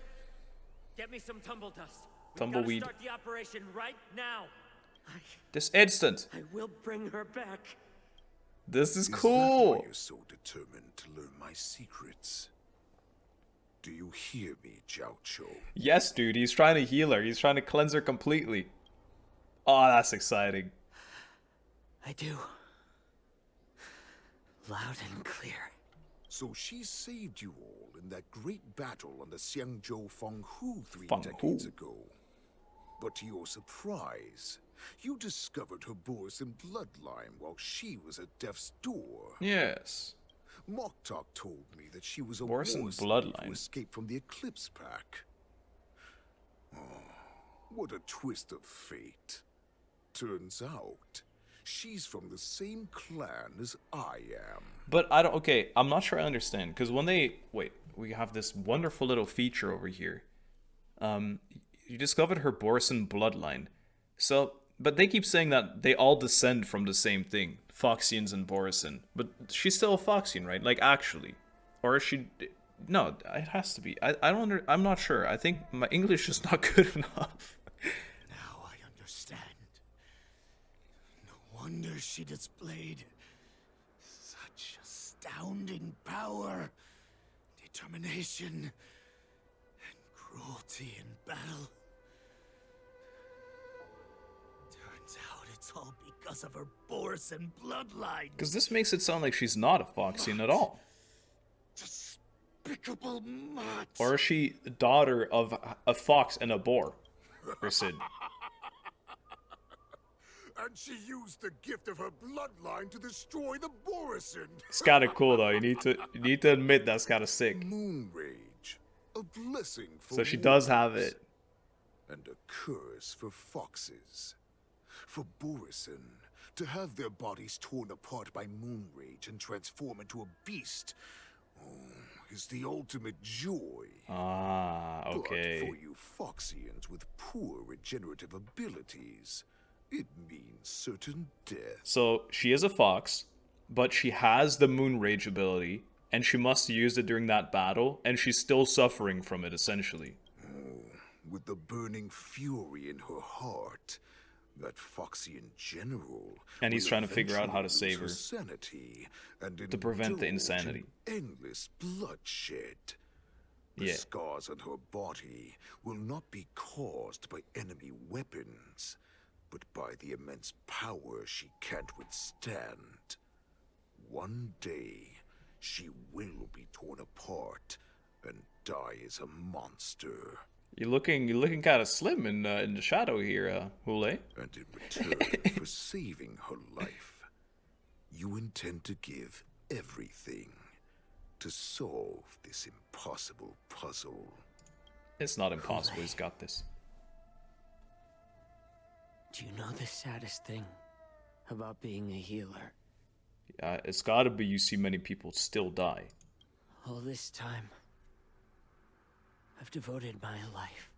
Get me some tumble dust. Tumbleweed. Start the operation right now. This instant. I will bring her back. This is That cool. why you're so determined to learn my secrets? Do you hear me, Jiaoqiu? Yes, dude. He's trying to heal her. He's trying to cleanse her completely. Oh, that's exciting. I do. Loud and clear. So she saved you all in that great battle on the Xianzhou Fenghu 3 Fenghu. decades ago. But to your surprise, you discovered her borisin bloodline while she was at death's door. Yes. Moktok told me that she was a Borisin war slave bloodline. who escaped from the Eclipse Pack. Oh, what a twist of fate. Turns out, she's from the same clan as I am. But I don't... Okay, I'm not sure I understand. Because when they... Wait, we have this wonderful little feature over here. You discovered her borisin bloodline. So... But they keep saying that they all descend from the same thing. Foxians and borisin. But she's still a Foxian, right? Like, actually. Or is she... No, it has to be. I'm not sure. I think my English is not good enough. Now I understand. No wonder she displayed such astounding power, determination, and cruelty in battle. Turns out it's all because of her borisin bloodline. Because this makes it sound like she's not a Foxian at all. Despicable mutt. Or is she the daughter of a fox and a boar? Borisin. And she used the gift of her bloodline to destroy the borisin. It's kind of cool though. You need to admit that's kind of sick. Moon rage. a blessing for So she does have it. And a curse for foxes. For borisin, to have their bodies torn apart by moon rage and transform into a beast is the ultimate joy. Ah, okay. But for you Foxians with poor regenerative abilities, it means certain death. So she is a fox, but she has the moon rage ability, and she must use it during that battle, and she's still suffering from it, essentially. With the burning fury in her heart, that Foxian general, and he's trying to figure out how to save her sanity and to prevent the insanity. Endless bloodshed. The scars on her body will not be caused by enemy weapons, but by the immense power she can't withstand. One day, she will be torn apart and die as a monster. You're looking kind of slim in the shadow here, Hoolay. And in return for saving her life, you intend to give everything to solve this impossible puzzle. It's not impossible. He's got this. Do you know the saddest thing about being a healer? It's gotta be you see many people still die. All this time, I've devoted my life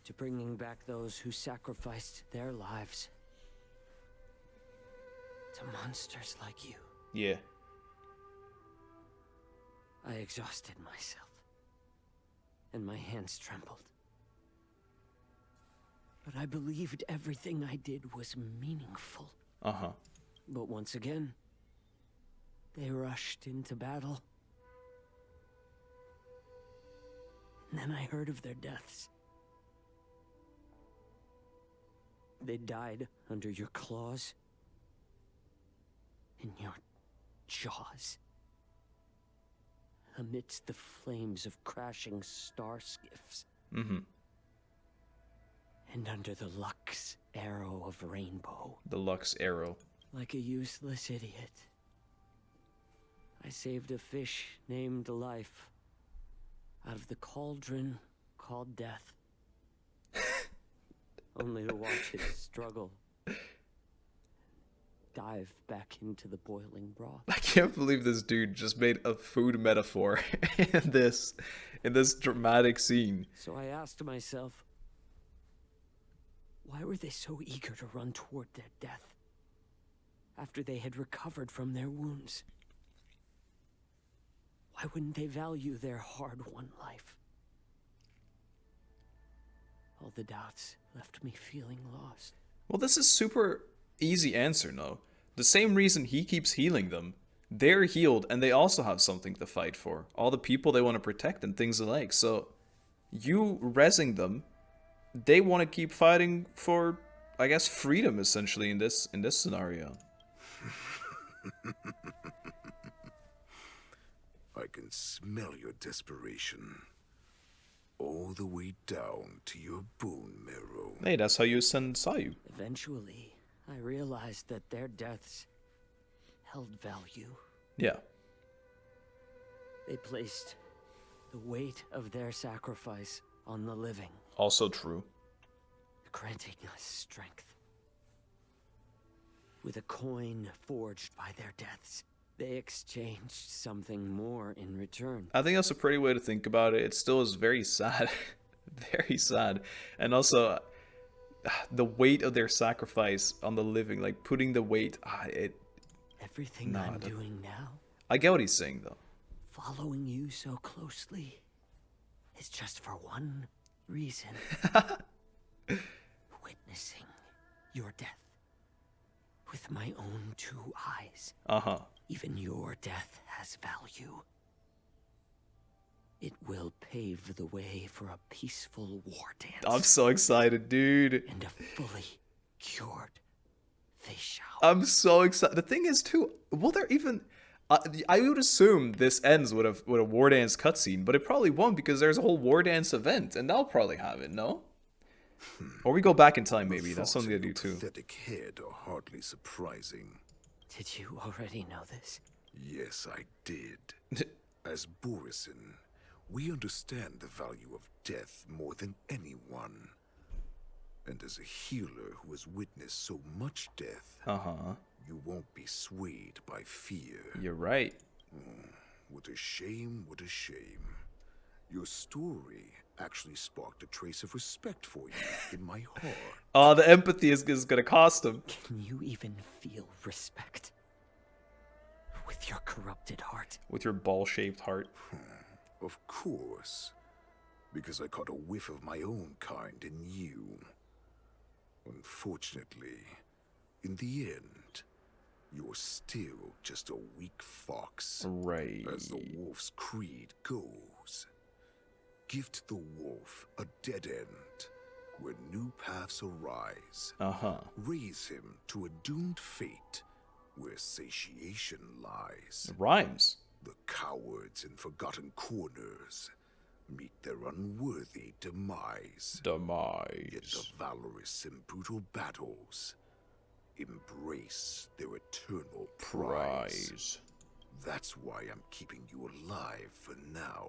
to bringing back those who sacrificed their lives to monsters like you. Yeah. I exhausted myself, and my hands trembled. But I believed everything I did was meaningful. Uh-huh. But once again, they rushed into battle. And then I heard of their deaths. They died under your claws, in your jaws, amidst the flames of crashing star skiffs. Mm-hmm. And under the Lux arrow of Rainbow. The Lux arrow. Like a useless idiot, I saved a fish named Life out of the cauldron called Death. Only to watch it struggle, dive back into the boiling broth. I can't believe this dude just made a food metaphor in this dramatic scene. So I asked myself, why were they so eager to run toward their death after they had recovered from their wounds? Why wouldn't they value their hard-won life? All the doubts left me feeling lost. Well, this is super easy answer, no? The same reason he keeps healing them. They're healed, and they also have something to fight for. All the people they want to protect and things alike. So, you rezzing them, they want to keep fighting for, I guess, freedom, essentially, in this scenario. I can smell your desperation. All the way down to your bone marrow. Hey, that's how Yusen saw you. Eventually, I realized that their deaths held value. Yeah. They placed the weight of their sacrifice on the living. Also true. Granting us strength. With a coin forged by their deaths, they exchanged something more in return. I think that's a pretty way to think about it. It still is very sad. Very sad. And also, the weight of their sacrifice on the living, like putting the weight... Everything I'm doing now... I get what he's saying, though. Following you so closely is just for one reason. Witnessing your death with my own two eyes. Uh-huh. Even your death has value. It will pave the way for a peaceful war dance. I'm so excited, dude. And a fully cured Feixiao. I'm so excited. The thing is, too, will there even... I would assume this ends with a war dance cutscene, but it probably won't because there's a whole war dance event, and they'll probably have it, no? Or we go back in time, maybe. That's something to do, too. Pathetic head are hardly surprising. Did you already know this? Yes, I did. As borisin, We understand the value of death more than anyone. And as a healer who has witnessed so much death, you won't be swayed by fear. You're right. What a shame, what a shame. Your story actually sparked a trace of respect for you in my heart. Oh, the empathy is gonna cost him. Can you even feel respect? With your corrupted heart? With your ball-shaped heart? Of course. Because I caught a whiff of my own kind in you. Unfortunately, in the end, you're still just a weak fox. Right. As the wolf's creed goes. Gift the wolf a dead end, where new paths arise. Raise him to a doomed fate, where satiation lies. It rhymes. The cowards in forgotten corners meet their unworthy demise. Yet the valorous in brutal battles embrace their eternal prize. That's why I'm keeping you alive for now.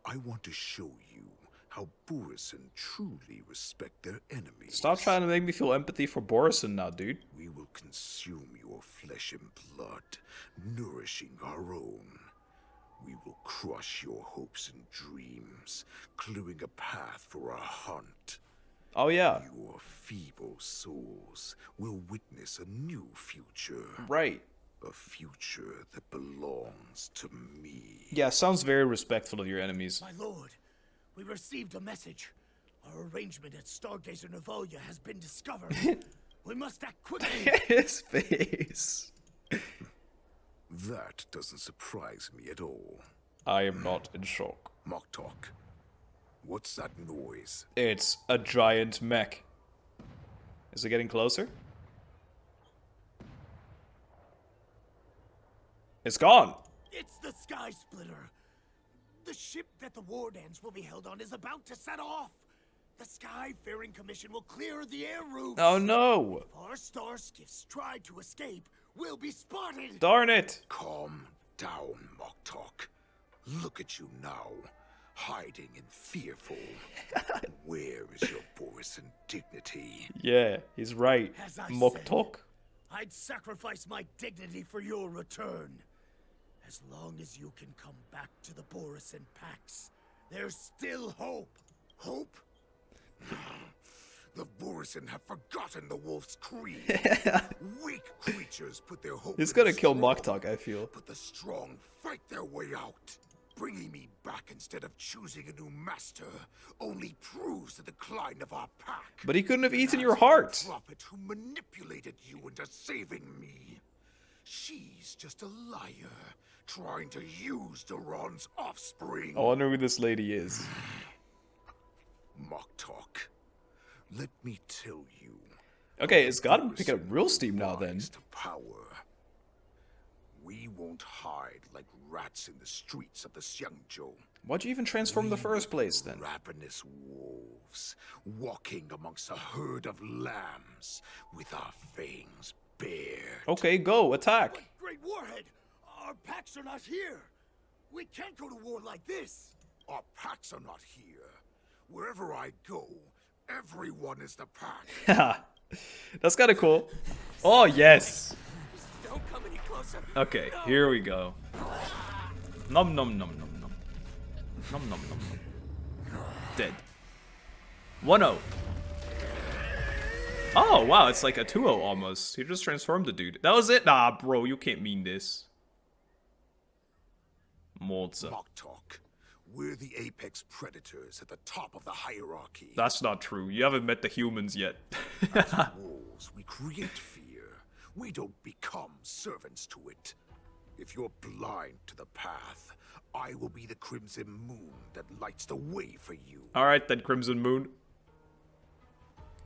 I want to show you how borisin truly respect their enemies. Stop trying to make me feel empathy for borisin now, dude. We will consume your flesh and blood, nourishing our own. We will crush your hopes and dreams, clearing a path for our hunt. Oh yeah. Your feeble souls will witness a new future. Right. A future that belongs to me. Yeah, sounds very respectful of your enemies. My lord, we received a message. Our arrangement at Stargazer Navalia has been discovered. We must act quickly. His face. That doesn't surprise me at all. I am not in shock. Moktok, what's that noise? It's a giant mech. Is it getting closer? It's gone. It's the Sky Splitter. The ship that the war dance will be held on is about to set off. The Skyfaring Commission will clear the air routes. Oh no. If our star skiffs try to escape, we'll be spotted. Darn it. Calm down, Moktok. Look at you now, hiding and fearful. Where is your borisin dignity? Yeah, he's right. As I Moktok. said, I'd sacrifice my dignity for your return. As long as you can come back to the borisin packs, there's still hope. Hope? The borisin have forgotten the wolf's creed. Weak creatures put their hope He's in gonna the kill strong, Moktok, I feel. but the strong fight their way out. Bringing me back instead of choosing a new master only proves the decline of our pack. But he couldn't have eaten As your the heart. prophet who manipulated you into saving me. She's just a liar, trying to use Duran's offspring. I wonder who this lady is. Moktok, let me tell you. Okay, it's gotta pick up real steam now then. To power. We won't hide like rats in the streets of the Xiangzhou. Why'd you even transform in the first place then? Ravenous wolves, walking amongst a herd of lambs with our fangs bared. Okay, go, attack. Great Warhead, our packs are not here. We can't go to war like this. Our packs are not here. Wherever I go, everyone is the pack. That's kind of cool. Oh, yes. Don't come any closer. Okay, here we go. Nom nom nom nom nom. Nom nom nom nom. Dead. 1-0. Oh, wow, it's like a 2-0 almost. He just transformed the dude. That was it? Nah, bro, you can't mean this. Morza. Moktok, we're the apex predators at the top of the hierarchy. That's not true. You haven't met the humans yet. As wolves, we create fear. We don't become servants to it. If you're blind to the path, I will be the crimson moon that lights the way for you. Alright then, Crimson Moon.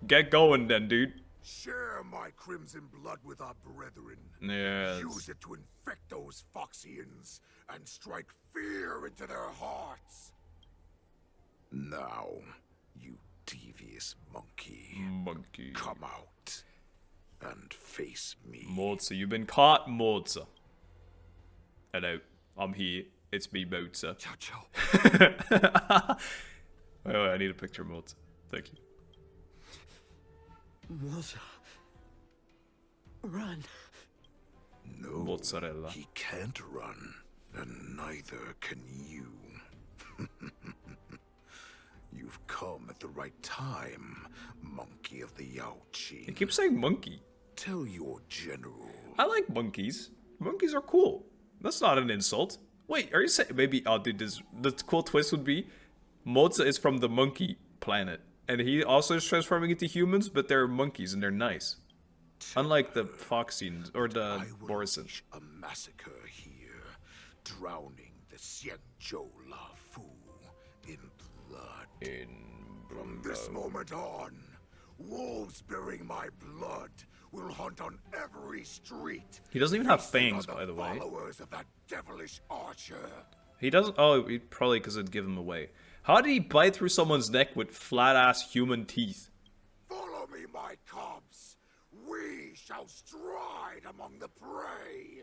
Get going then, dude. Share my crimson blood with our brethren. Yes. Use it to infect those Foxians and strike fear into their hearts. Now, you devious monkey. Come out and face me. Morza, you've been caught, Morza. Hello, I'm here. It's me, Mozart. Jiaoqiu. Wait, I need a picture, Mozart. Thank you. Mozart. Run. No, Mozzarella. he can't run, and neither can you. You've come at the right time, monkey of the Jiaoqiu. He keeps saying monkey. Tell your general. I like monkeys. Monkeys are cool. That's not an insult. Wait, are you saying maybe? Oh, dude, the cool twist would be Mozart is from the monkey planet, and he also is transforming into humans, but they're monkeys and they're nice. Unlike the Foxians or the Borisins. A massacre here, drowning the Xianzhou Lafu in blood. From this moment on, wolves bearing my blood will hunt on every street. He doesn't even have fangs, by the way. Followers of that devilish archer. He doesn't. Oh, probably because it'd give him away. How did he bite through someone's neck with flat-ass human teeth? Follow me, my cubs. We shall stride among the prey.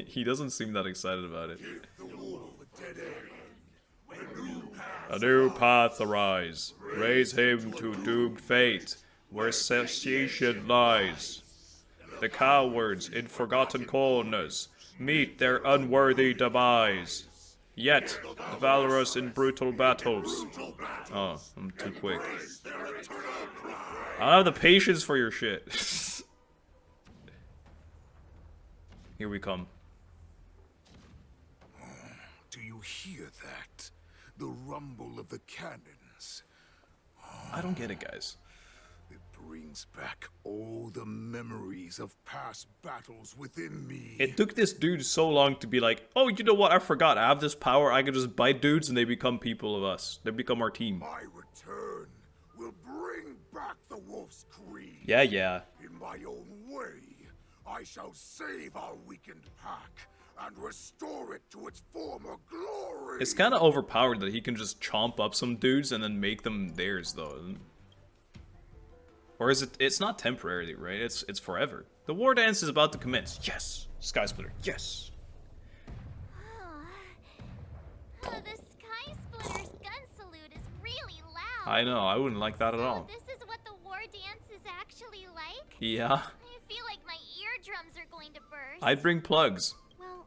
He doesn't seem that excited about it. Give the wolf a dead end. A new path arise. Raise him to doomed fate, where satiation lies. The cowards in forgotten corners meet their unworthy demise. Yet, the valorous in brutal battles. Oh, I'm too quick. I don't have the patience for your shit. Here we come. Do you hear that? The rumble of the cannons. I don't get it, guys. It brings back all the memories of past battles within me. It took this dude so long to be like, oh, you know what? I forgot. I have this power. I can just bite dudes and they become people of us. They become our team. My return will bring back the wolf's creed. Yeah, yeah. In my own way, I shall save our weakened pack and restore it to its former glory. It's kind of overpowered that he can just chomp up some dudes and then make them theirs, though. Or is it? It's not temporarily, right? It's forever. The war dance is about to commence. Yes, Sky Splitter. Yes. The Sky Splitter's gun salute is really loud. I know. I wouldn't like that at all. This is what the war dance is actually like? Yeah. I feel like my eardrums are going to burst. I'd bring plugs. Well,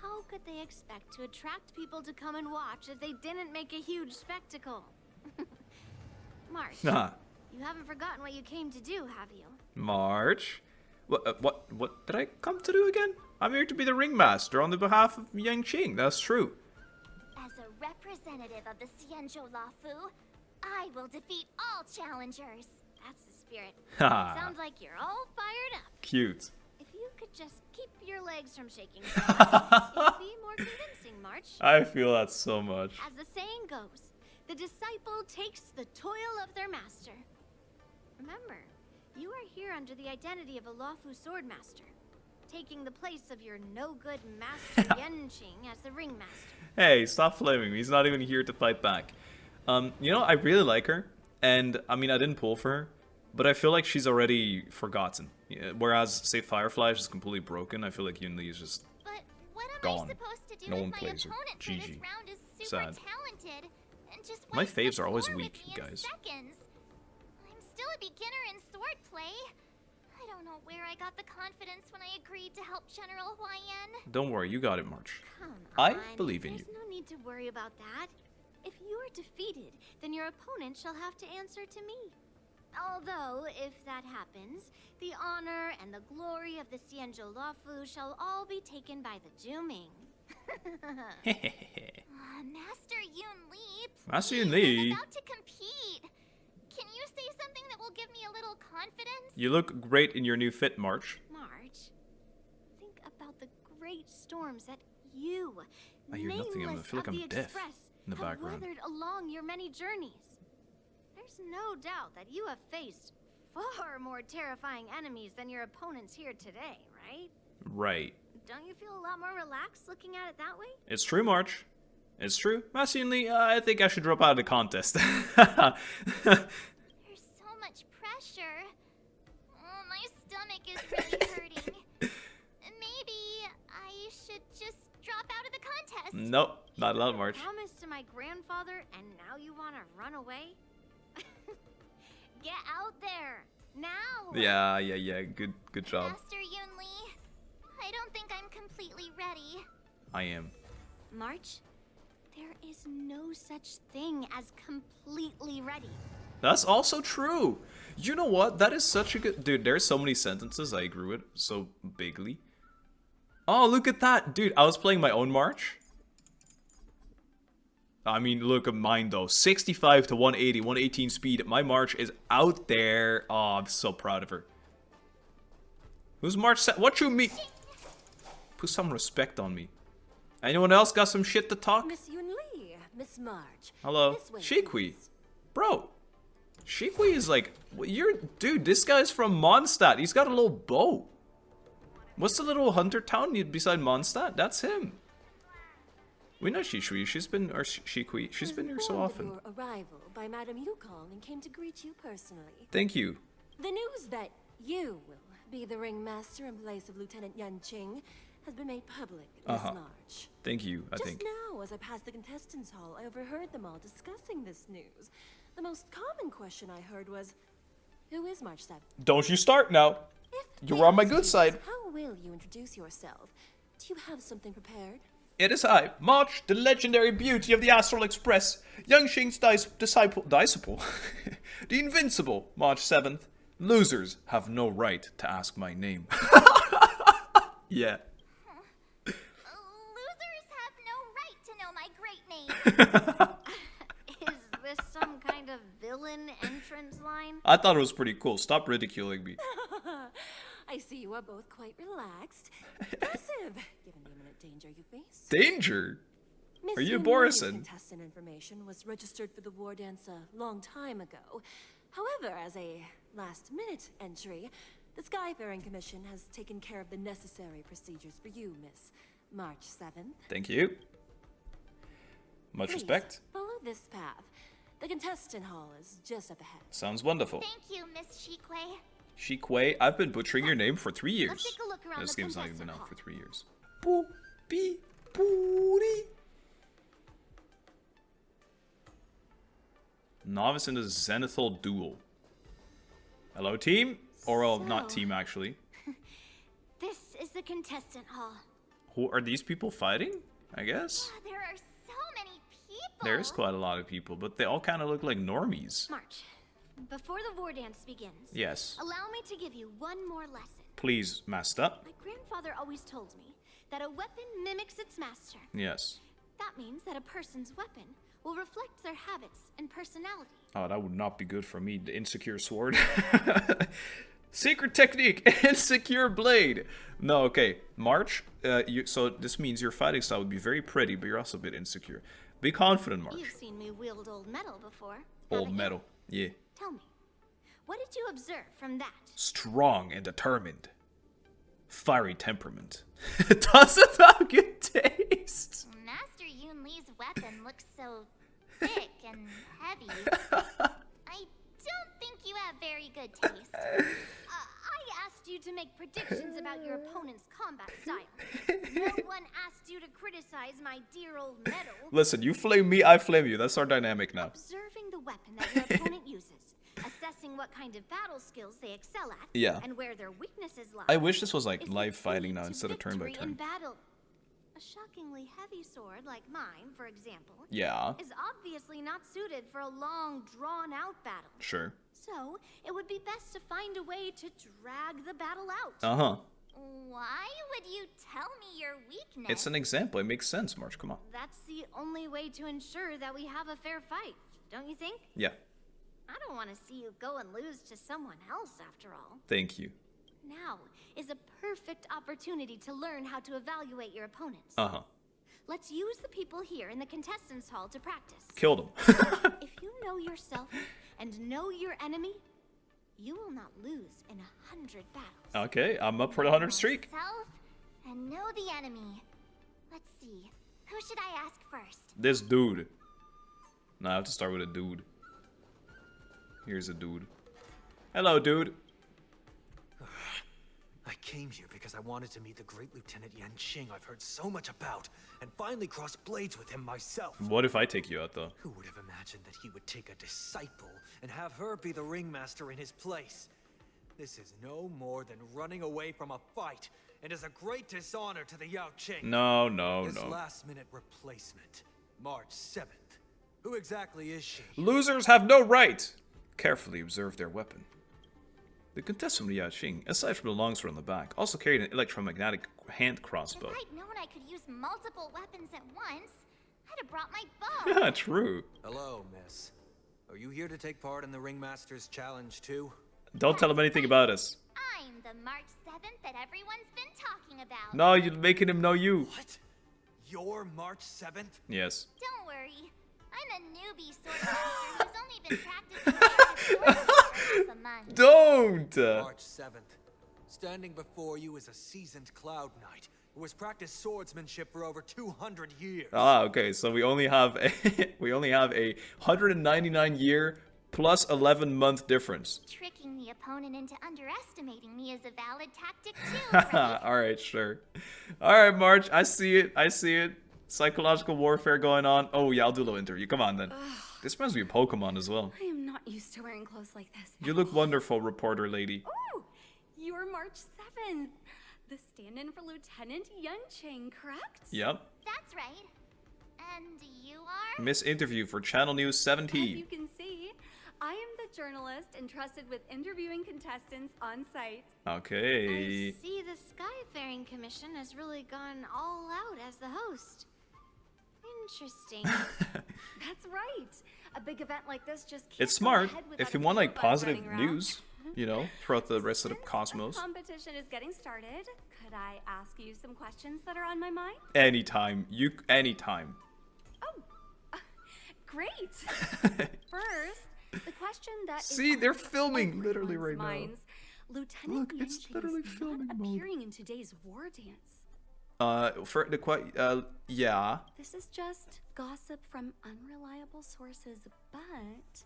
how could they expect to attract people to come and watch if they didn't make a huge spectacle? March, Nah. you haven't forgotten what you came to do, have you? March. What did I come to do again? I'm here to be the ringmaster on the behalf of Yangqing. That's true. As a representative of the Xianzhou Lafu, I will defeat all challengers. That's the spirit. Sounds like you're all fired up. Cute. If you could just keep your legs from shaking so much, it'd be more convincing, March. I feel that so much. As the saying goes, the disciple takes the toil of their master. Remember, you are here under the identity of a Lafu swordmaster, taking the place of your no-good master Yanqing as the ringmaster. Hey, stop flaming me. He's not even here to fight back. You know, I really like her. And, I mean, I didn't pull for her. But I feel like she's already forgotten. Yeah, whereas, say, Firefly is just completely broken. I feel like Yunli is just gone. No one plays her. GG. Sad. My faves are always weak, you guys. I'm still a beginner in swordplay. I don't know where I got the confidence when I agreed to help General Huaiyan. Don't worry, you got it, March. Come I on, believe in you. There's no need to worry about that. If you are defeated, then your opponent shall have to answer to me. Although, if that happens, the honor and the glory of the Xianzhou Lafu shall all be taken by the Juming. Master Yunli, Master please, Yunli. I'm about to compete. Can you say something that will give me a little confidence? You look great in your new fit, March. March, think about the great storms that you, I hear nothing. I feel like I'm deaf in the have background. weathered along your many journeys. There's no doubt that you have faced far more terrifying enemies than your opponents here today, right? Right. Don't you feel a lot more relaxed looking at it that way? It's true, March. It's true. Master Yunli, I think I should drop out of the contest. There's so much pressure. Oh, my stomach is really hurting. Maybe I should just just drop out of the contest. Nope, not allowed, March. Promised to my grandfather, and now you want to run away? Get out there now. Yeah. Good job. Master Yunli, I don't think I'm completely ready. I am. March, there is no such thing as completely ready. That's also true. You know what? That is such a good... Dude, there's so many sentences I agree with so bigly. Oh, look at that. Dude, I was playing my own March. I mean, look at mine, though. 65 to 180, 118 speed. My March is out there. Oh, I'm so proud of her. Who's March set? What you mean? Put some respect on me. Anyone else got some shit to talk? Miss Yunli, Miss March. Hello. Jiaoqiu. Bro. Jiaoqiu is like... Dude, this guy's from Mondstadt. He's got a little bow. What's the little hunter town beside Mondstadt? That's him. We know Jiaoqiu. She's been... Or Jiaoqiu. She's been here so often. Your arrival by Madame Yukong and came to greet you personally. Thank you. The news that you will be the ringmaster in place of Lieutenant Yanqing has been made public this March. Thank you, I think. Just now, as I passed the contestants' hall, I overheard them all discussing this news. The most common question I heard was, who is March 7th? Don't you start now. You're on my good side. How will you introduce yourself? Do you have something prepared? It is I, March, the legendary beauty of the Astral Express, Yanqing's disciple, the invincible March 7th. Losers have no right to ask my name. Yeah. Losers have no right to know my great name. Is this some kind of villain entrance line? I thought it was pretty cool. Stop ridiculing me. I see you are both quite relaxed. Impressive, given the imminent danger you face. Danger? Miss Are you Yunli's borisin? Contestant information was registered for the war dance a long time ago. However, as a last-minute entry, the Skyfaring Commission has taken care of the necessary procedures for you, Miss March 7th. Thank you. Much Please, respect. follow this path. The contestant hall is just up ahead. Sounds wonderful. Thank you, Miss Jiaoqiu. Jiaoqiu, I've been butchering your name for 3 years. Let's take a look around This the game's not even been contestant out for 3 years. Novice in the Zenithal duel. Hello, team? Or, well, not team, actually. This is the contestant hall. Who are these people fighting? I guess? There are so many people. There's quite a lot of people, but they all kind of look like normies. March, before the war dance begins, Yes. allow me to give you one more lesson. Please, master. My grandfather always told me that a weapon mimics its master. Yes. That means that a person's weapon will reflect their habits and personality. Oh, that would not be good for me. The insecure sword. Secret technique. Insecure blade. No, okay. March. So this means your fighting style would be very pretty, but you're also a bit insecure. Be confident, March. You've seen me wield old metal before. Old metal. Yeah. Tell me, what did you observe from that? Strong and determined. Fiery temperament. Doesn't have good taste. Master Yunli's weapon looks so thick and heavy. I don't think you have very good taste. I asked you to make predictions about your opponent's combat style. No one asked you to criticize my dear old metal. Listen, you flame me, I flame you. That's our dynamic now. Observing the weapon that your opponent uses, assessing what kind of battle skills they excel at, Yeah. and where their weaknesses lie. I wish this was like live fighting now instead of turn by Victory in turn. battle. A shockingly heavy sword like mine, for example, Yeah. is obviously not suited for a long, drawn-out battle. Sure. So, it would be best to find a way to drag the battle out. Uh-huh. Why would you tell me your weakness? It's an example. It makes sense, March. Come on. That's the only way to ensure that we have a fair fight, don't you think? Yeah. I don't want to see you go and lose to someone else, after all. Thank you. Now is a perfect opportunity to learn how to evaluate your opponents. Uh-huh. Let's use the people here in the contestants' hall to practice. Killed him. If you know yourself and know your enemy, you will not lose in 100 battles. Okay, I'm up for the 100 streak. Self and know the enemy. Let's see. Who should I ask first? This dude. No, I have to start with a dude. Here's a dude. Hello, dude. I came here because I wanted to meet the great Lieutenant Yanqing I've heard so much about, and finally cross blades with him myself. What if I take you out, though? Who would have imagined that he would take a disciple and have her be the ringmaster in his place? This is no more than running away from a fight, and is a great dishonor to the Yaoqiu. No. This last-minute replacement, March 7th. Who exactly is she? Losers have no right. Carefully observe their weapon. The contestant from the Yaoqiu, aside from the longsword on the back, also carried an electromagnetic hand crossbow. If I'd known I could use multiple weapons at once, I'd have brought my bow. True. Hello, miss. Are you here to take part in the Ringmaster's Challenge too? Don't tell him anything about us. I'm the March 7th that everyone's been talking about. No, you're making him know you. What? You're March 7th? Yes. Don't worry. I'm a newbie swordmaster who's only been practicing for half a month. Don't! March 7th. Standing before you is a seasoned Cloud Knight who has practiced swordsmanship for over 200 years. Ah, okay. So we only have a 199 year plus 11 month difference. Tricking the opponent into underestimating me is a valid tactic too, right? All right, sure. All right, March. I see it. Psychological warfare going on. Oh yeah, I'll do a little interview. Come on then. This reminds me of Pokemon as well. I am not used to wearing clothes like this. You look wonderful, reporter lady. Oh, you're March 7th. The stand-in for Lieutenant Yanqing, correct? Yep. That's right. And you are? Miss Interview for Channel News As 17. you can see, I am the journalist entrusted with interviewing contestants on site. Okay. I see the Skyfaring Commission has really gone all out as the host. Interesting. That's right. A big event like this just can't It's go smart ahead without if you a want few like of us positive running around. news, you know, throughout the rest of the cosmos. Competition is getting started. Could I ask you some questions that are on my mind? Anytime. Anytime. Great. First, the question that See, is they're on filming literally everyone's right now. minds. Lieutenant Look, it's Yanqing literally is filming not mode. appearing in today's war dance. For the yeah. This is just gossip from unreliable sources, but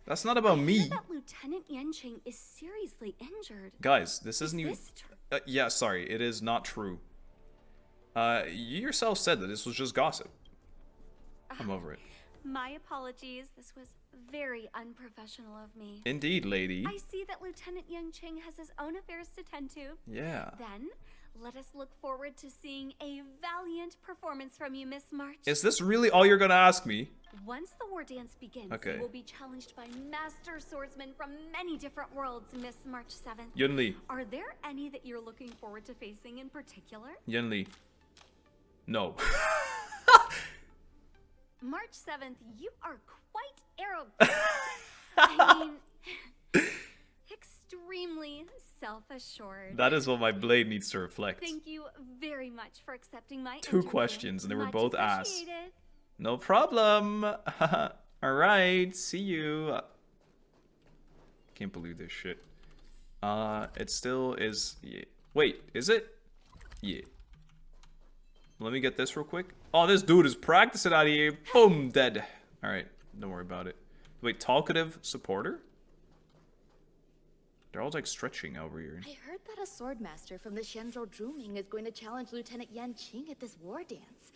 That's not about I me. hear that Lieutenant Yanqing is seriously injured. Guys, this isn't even. this Yeah, sorry, it is not true. You yourself said that this was just gossip. I'm over it. My apologies. This was very unprofessional of me. Indeed, lady. I see that Lieutenant Yanqing has his own affairs to tend to. Yeah. Then, let us look forward to seeing a valiant performance from you, Miss March. Is this really all you're gonna ask me? Once the war dance begins, Okay. you will be challenged by master swordsmen from many different worlds, Miss March 7th. Yun Li. Are there any that you're looking forward to facing in particular? Yun Li. No. March 7th, you are quite arrogant. I mean, extremely self-assured. That is what my blade needs to reflect. Thank you very much for accepting my Two interview. questions, and they were Much both asked. appreciated. No problem. Alright, see you. Can't believe this shit. It still is. Yeah. Wait, is it? Yeah. Let me get this real quick. Oh, this dude is practicing out here. Boom, dead. Alright, don't worry about it. Wait, talkative supporter? They're all like stretching over here. I heard that a swordmaster from the Shenzhou Zhuming is going to challenge Lieutenant Yanqing at this war dance.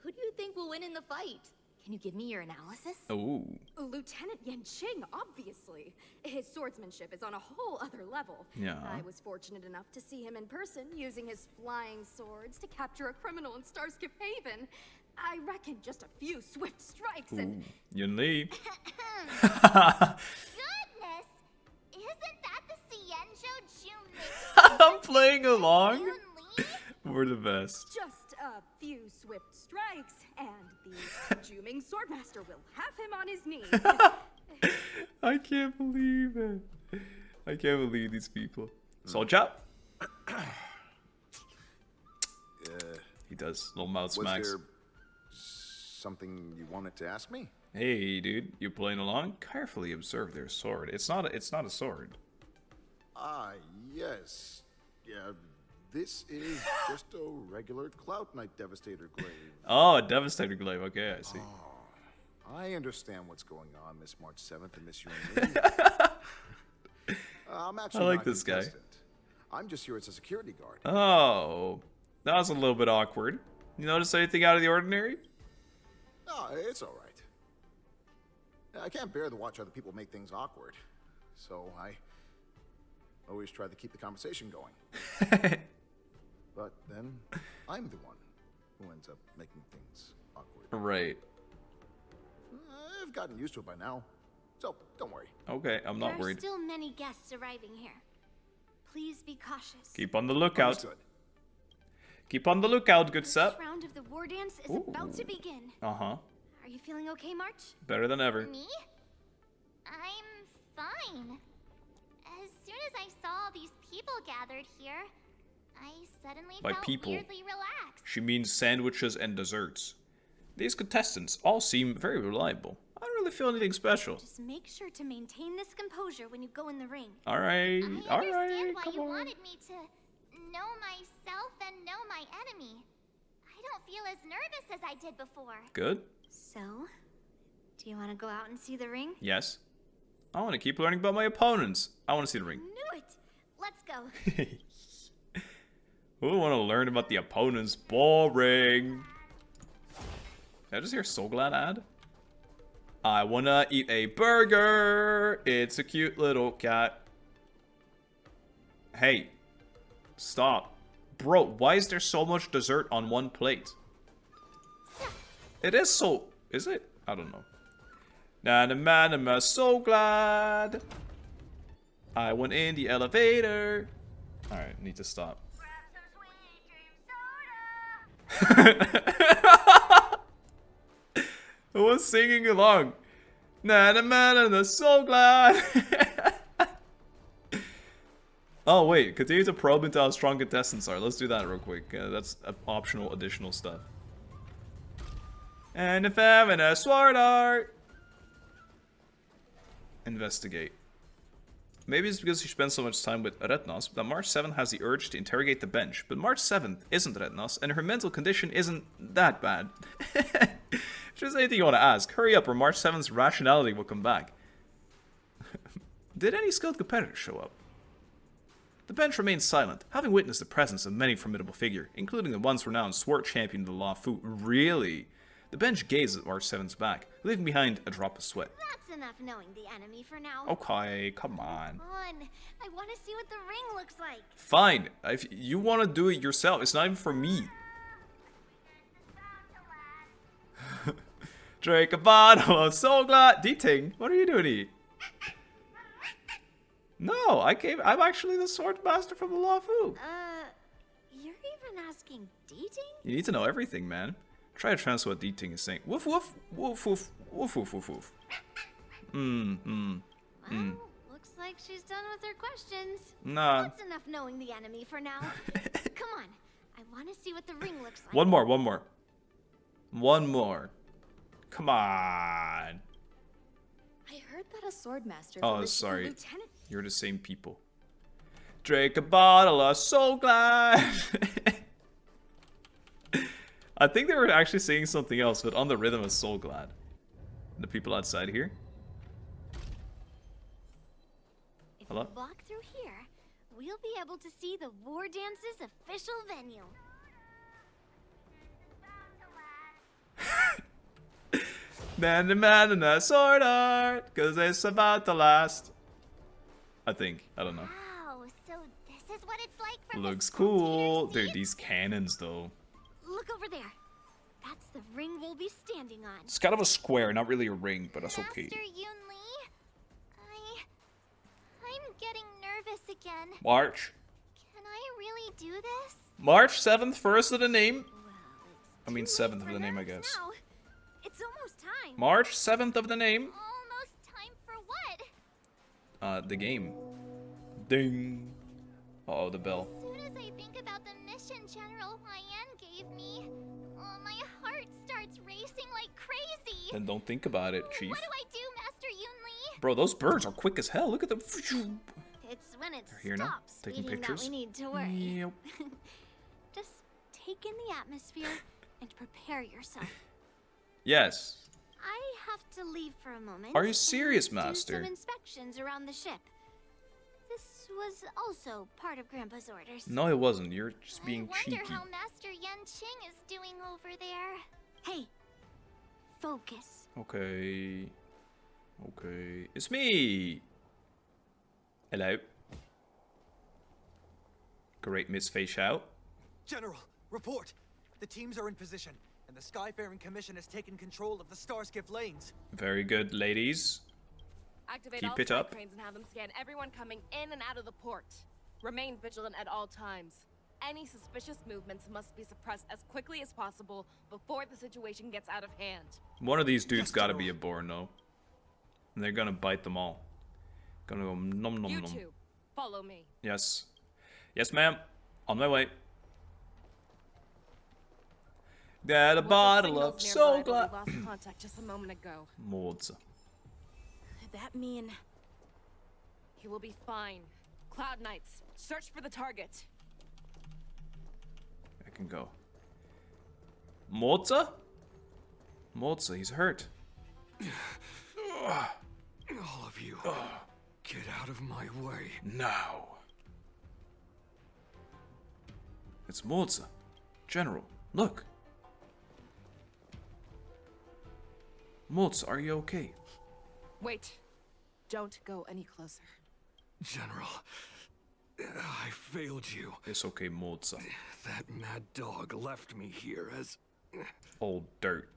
Who do you think will win in the fight? Can you give me your analysis? Oh. Lieutenant Yanqing, obviously. His swordsmanship is on a whole other level. Yeah. I was fortunate enough to see him in person using his flying swords to capture a criminal in Starskip Haven. I reckon just a few swift strikes and... Yun Li. Goodness! Isn't that the Xianzhou Jun I'm playing along. We're the best. Just a few swift strikes, and the Juming swordmaster will have him on his knees. I can't believe it. I can't believe these people. Soldier. He does little mouth smacks. Was there something you wanted to ask me? Hey, dude, you playing along? Carefully observe their sword. It's not a sword. Ah, yes. Yeah, this is just a regular Cloud Knight Devastator glaive. Oh, a Devastator glaive. Okay, I see. Oh, I understand what's going on, Miss March 7th and Miss Yun Li. I'm actually I like not this guy. contestant. I'm just here as a security guard. Oh, that was a little bit awkward. You notice anything out of the ordinary? No, it's all right. I can't bear to watch other people make things awkward, so I always try to keep the conversation going. But then I'm the one who ends up making things awkward. Right. I've gotten used to it by now, so don't worry. Okay, I'm not worried. There are still many guests arriving here. Please be cautious. Keep on the lookout. Understood. Keep on the lookout, good sap. This round of the war dance is about to begin. Uh-huh. Are you feeling okay, March? Better than ever. Me? I'm fine. As soon as I saw these people gathered here, I suddenly By felt people, weirdly relaxed. she means sandwiches and desserts. These contestants all seem very reliable. I don't really feel anything special. Just make sure to maintain this composure when you go in the ring. Alright, I alright, understand why come you on. wanted me to know myself and know my enemy. I don't feel as nervous as I did before. Good? So, do you want to go out and see the ring? Yes. I want to keep learning about my opponents. I want to see the ring. Knew it! Let's go. Who want to learn about the opponents? Boring. Did I just hear So Glad ad? I wanna eat a burger. It's a cute little cat. Hey. Stop. Bro, why is there so much dessert on one plate? It is so... Is it? I don't know. I'm so glad. I went in the elevator. Alright, need to stop. Who was singing along? I'm so glad. Oh wait, continue to probe into how strong contestants are. Let's do that real quick. That's optional additional stuff. And if having a sword art. Investigate. Maybe it's because she spends so much time with Retnos that March 7th has the urge to interrogate the bench, but March 7th isn't Retnos, and her mental condition isn't that bad. If there's anything you want to ask, hurry up or March 7th's rationality will come back. Did any skilled competitors show up? The bench remains silent, having witnessed the presence of many formidable figures, including the once renowned sword champion of the Law Fu. Really? The bench gazes at March 7th's back, leaving behind a drop of sweat. That's enough knowing the enemy for now. Okay, come on. Come on. I want to see what the ring looks like. Fine. If you want to do it yourself, it's not even for me. Drink a bottle of So Glad. D-Ting, what are you doing here? No, I'm actually the sword master from the Law Fu. You're even asking D-Ting? You need to know everything, man. Try to translate what D-Ting is saying. Woof woof, woof woof, woof woof woof woof. Well, looks like she's done with her questions. Nah. That's enough knowing the enemy for now. Come on. I want to see what the ring looks like. One more. One more. Come on. I heard that a swordmaster. Oh, sorry. Lieutenant. You're the same people. Drink a bottle of So Glad. I think they were actually saying something else, but on the rhythm of So Glad. The people outside here. If Hello? we walk through here, we'll be able to see the war dance's official venue. Man, sword art, cause it's about to last. I think. I don't know. Wow, so this is what it's like from Looks cool. Dude, these cannons though. Look over there. That's the ring we'll be standing on. It's kind of a square, not really a ring, but that's okay. Master Yunli, I'm getting nervous again. March. Can I really do this? March 7th, first of the name. I mean 7th of the name, I guess. Now. It's almost time. March 7th of the name. Almost time for what? The game. Ding. Uh-oh, the bell. As soon as I think about the mission General Huayan gave me, my heart starts racing like crazy. Then don't think about it, Chief. What do I do, Master Yunli? Bro, those birds are quick as hell. Look at them. It's when it They're here now, stops taking speeding pictures. that we need to worry. Yep. Just take in the atmosphere and prepare yourself. Yes. I have to leave for a moment. Are you serious, and Master? Do some inspections around the ship. This was also part of Grandpa's orders. No, it wasn't. You're just being cheeky. I wonder how Master Yan Qing is doing over there. Hey, focus. Okay. Okay. It's me! Hello. Great Miss Feixiao. General, report! The teams are in position, and the Skyfaring Commission has taken control of the Starskiff lanes. Very good, ladies. Activate Keep all it up. cranes and have them scan everyone coming in and out of the port. Remain vigilant at all times. Any suspicious movements must be suppressed as quickly as possible before the situation gets out of hand. One of these dudes gotta be a Borno. And they're gonna bite them all. Gonna go nom nom nom. You two, follow me. Yes. Yes, ma'am. On my way. Got a bottle of so glad. We lost contact just a moment ago. Mods. Could that mean he will be fine? Cloud Knights, search for the target. I can go. Moza? Moza, he's hurt. All of you, get out of my way. Now. It's Moza. General, look. Moza, are you okay? Wait. Don't go any closer. General, I failed you. It's okay, Moza. That mad dog left me here as... Old dirt.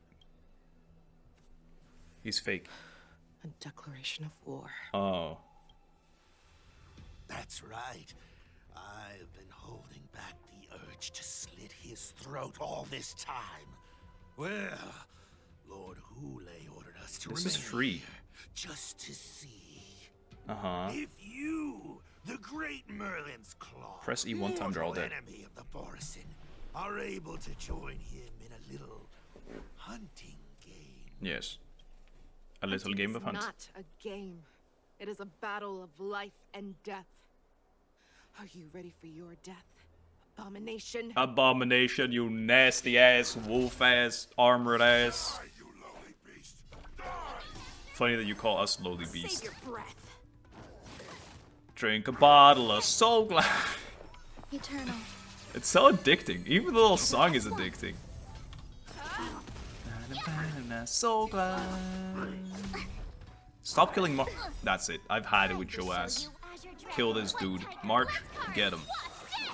He's fake. A declaration of war. Oh. That's right. I've been holding back the urge to slit his throat all this time. Well, Lord Hoolay ordered us to This remain is free. here just to see if you, the great Merlin's Claw, Press E one time, they're all dead. enemy of the borisin, are able to join him in a little hunting game. Yes. A little game of hunt. It's not a game. It is a battle of life and death. Are you ready for your death, Abomination? Abomination, you nasty ass, wolf ass, armored ass. Funny that you call us lowly beast. save your breath? Drink a bottle of Soul Glad. Eternal. It's so addicting. Even the little song is addicting. Soul Glad. Stop killing March. That's it. I've had it with your ass. Kill this dude. March, get him.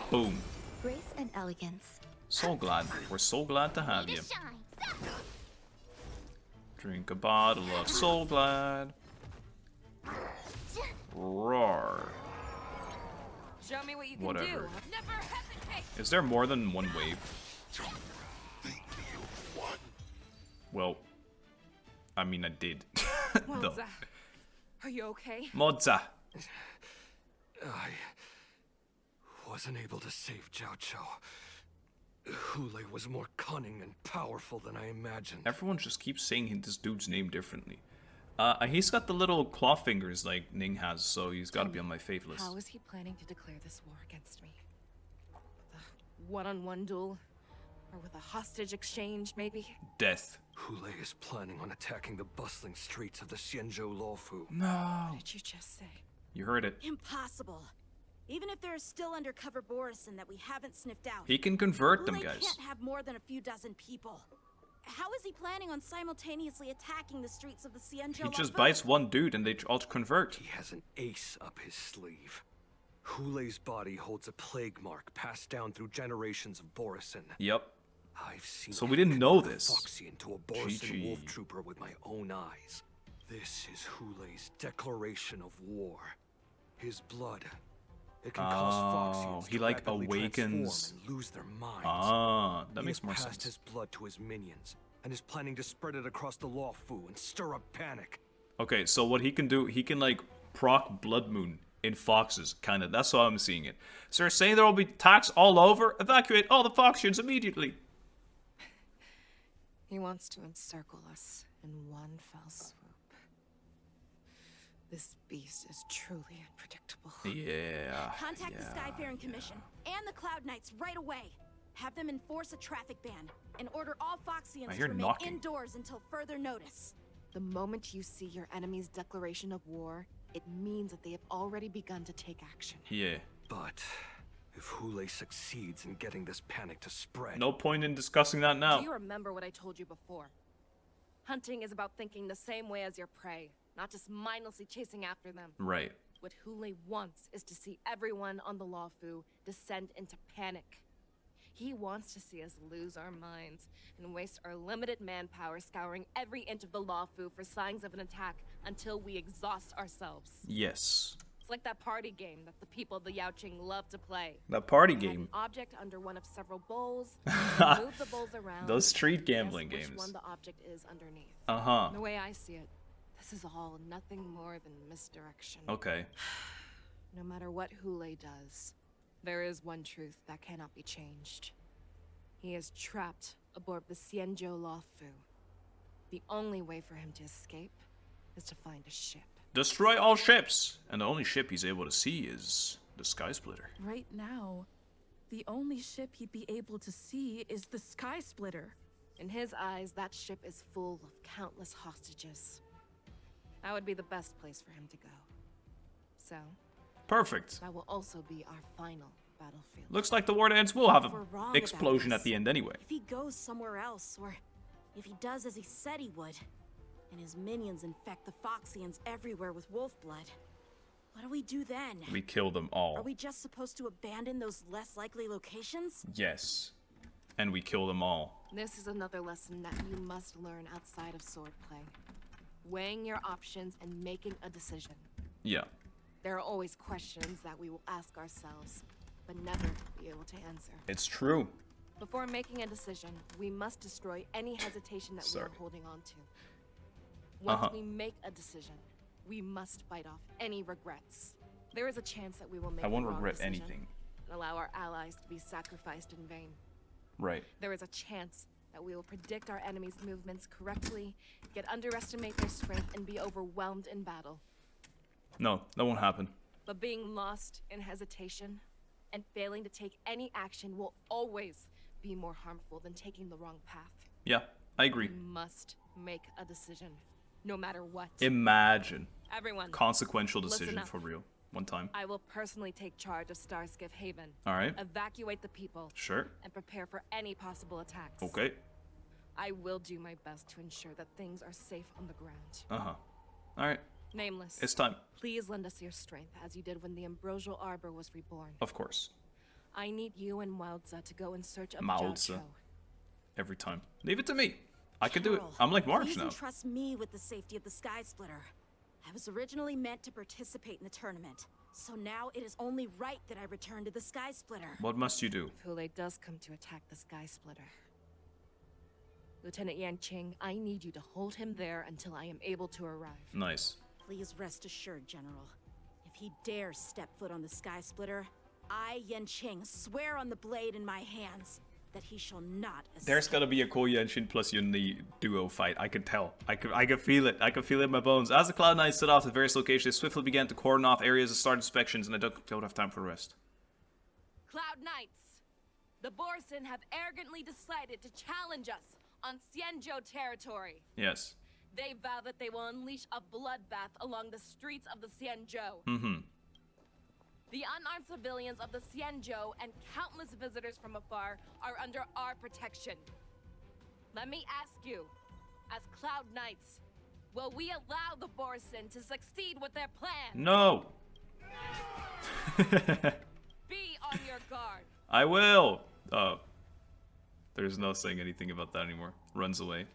Boom. Grace and elegance. So glad. We're so glad to have you. Drink a bottle of Soul Glad. Roar. Show me what you can Whatever. do. Never hesitate. Is there more than one wave? Well, I mean, I did. Though. Moza, are you okay? Moza. I wasn't able to save Jiaoqiu. Hoolay was more cunning and powerful than I imagined. Everyone just keeps saying this dude's name differently. He's got the little claw fingers like Ning has, so he's got to be on my fave list. How is he planning to declare this war against me? With a one-on-one duel? Or with a hostage exchange, maybe? Death. Hoolay is planning on attacking the bustling streets of the Xianzhou Luofu. No. What did you just say? You heard it. Impossible. Even if there are still undercover borisin that we haven't sniffed out. He can convert them, Hoolay guys. can't have more than a few dozen people. How is he planning on simultaneously attacking the streets of the Xianzhou? He just bites one dude and they all convert. He has an ace up his sleeve. Hoolay's body holds a plague mark passed down through generations of borisin. Yep. I've seen So we didn't know this. Foxy into a borisin GG. wolf trooper with my own eyes. This is Hoolay's declaration of war. His blood. It can cause Foxians he to like rapidly awakens. transform and lose their minds. Ah, that He makes has more passed sense. his blood to his minions and is planning to spread it across the Luofu and stir up panic. Okay, so what he can do, he can like proc Blood Moon in foxes, kind of. That's how I'm seeing it. So they're saying there will be attacks all over? Evacuate all the Foxians immediately. He wants to encircle us in one fell swoop. This beast is truly unpredictable. Yeah. Contact the Skyfaring Commission and the Cloud Knights right away. Have them enforce a traffic ban and order all Foxians I to hear remain knocking. indoors until further notice. The moment you see your enemy's declaration of war, it means that they have already begun to take action. Yeah. But if Hoolay succeeds in getting this panic to spread... No point in discussing that now. Do you remember what I told you before? Hunting is about thinking the same way as your prey, not just mindlessly chasing after them. Right. What Hoolay wants is to see everyone on the Lawfu descend into panic. He wants to see us lose our minds and waste our limited manpower scouring every inch of the Lawfu for signs of an attack until we exhaust ourselves. Yes. It's like that party game that the people of the Jiaoqiu love to play. That party You add game. an object under one of several bowls, move the bowls around. Those street gambling guess games. which one the object is underneath. Uh-huh. The way I see it, this is all nothing more than misdirection. Okay. No matter what Hoolay does, there is one truth that cannot be changed. He is trapped aboard the Xianzhou Lawfu. The only way for him to escape is to find a ship. Destroy all ships! And the only ship he's able to see is the Sky Splitter. Right now, the only ship he'd be able to see is the Sky Splitter. In his eyes, that ship is full of countless hostages. That would be the best place for him to go. So... Perfect. That will also be our final battlefield. Looks like the War Dance will have If we're an wrong explosion about at the end anyway. If he goes somewhere else, or if he does as he said he would, and his minions infect the Foxians everywhere with wolf blood, what do we do then? We kill them all. Are we just supposed to abandon those less likely locations? Yes. And we kill them all. This is another lesson that you must learn outside of swordplay. Weighing your options and making a decision. Yeah. There are always questions that we will ask ourselves, but never be able to answer. It's true. Before making a decision, we must destroy any hesitation that we are holding on to. Once we make a decision, we must fight off any regrets. There is a chance that we will make I won't the wrong regret decision anything. and allow our allies to be sacrificed in vain. Right. There is a chance that we will predict our enemies' movements correctly, yet underestimate their strength and be overwhelmed in battle. No, that won't happen. But being lost in hesitation and failing to take any action will always be more harmful than taking the wrong path. Yeah, I agree. We must make a decision, no matter what. Imagine. Everyone, consequential listen decision up. for real. One time. I will personally take charge of Starskiff Haven. Alright. Evacuate the people. Sure. And prepare for any possible attacks. Okay. I will do my best to ensure that things are safe on the ground. Uh-huh. Alright. Nameless. It's time. Please lend us your strength, as you did when the Ambrosial Arbor was reborn. Of course. I need you and Maozi to go in search of Maozi. Jiaoqiu. Every time. Leave it to me. I can do it. I'm like March Please now. entrust me with the safety of the Sky Splitter. I was originally meant to participate in the tournament, so now it is only right that I return to the Sky Splitter. What must you do? If Hoolay does come to attack the Sky Splitter, Lieutenant Yanqing, I need you to hold him there until I am able to arrive. Nice. Please rest assured, General. If he dares step foot on the Sky Splitter, I, Yanqing, swear on the blade in my hands that he shall not escape. There's gotta be a Ko Yenshin plus Yunli duo fight. I can tell. I can feel it. I can feel it in my bones. As the Cloud Knights set off to various locations, they swiftly began to cordon off areas and start inspections, and I don't have time for the rest. Cloud Knights, the borisin have arrogantly decided to challenge us on Xianzhou territory. Yes. They vow that they will unleash a bloodbath along the streets of the Xianzhou. Mm-hmm. The unarmed civilians of the Xianzhou and countless visitors from afar are under our protection. Let me ask you, as Cloud Knights, will we allow the borisin to succeed with their plan? No. Be on your guard. I will. There's no saying anything about that anymore. Runs away.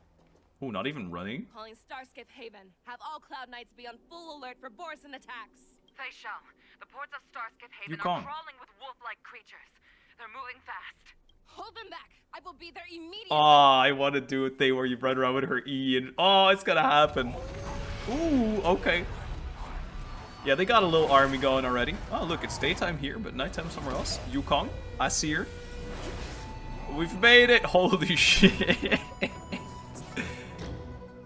Oh, not even running? Calling Starskiff Haven. Have all Cloud Knights be on full alert for borisin attacks. Feixiao, the ports of Starskiff Haven Yukong. are crawling with wolf-like creatures. They're moving fast. Hold them back. I will be there immediately. Oh, I want to do a thing where you run around with her E and... Oh, it's gonna happen. Ooh, okay. Yeah, they got a little army going already. Oh, look, it's daytime here, but nighttime somewhere else. Yukong, I see her. We've made it. Holy shit.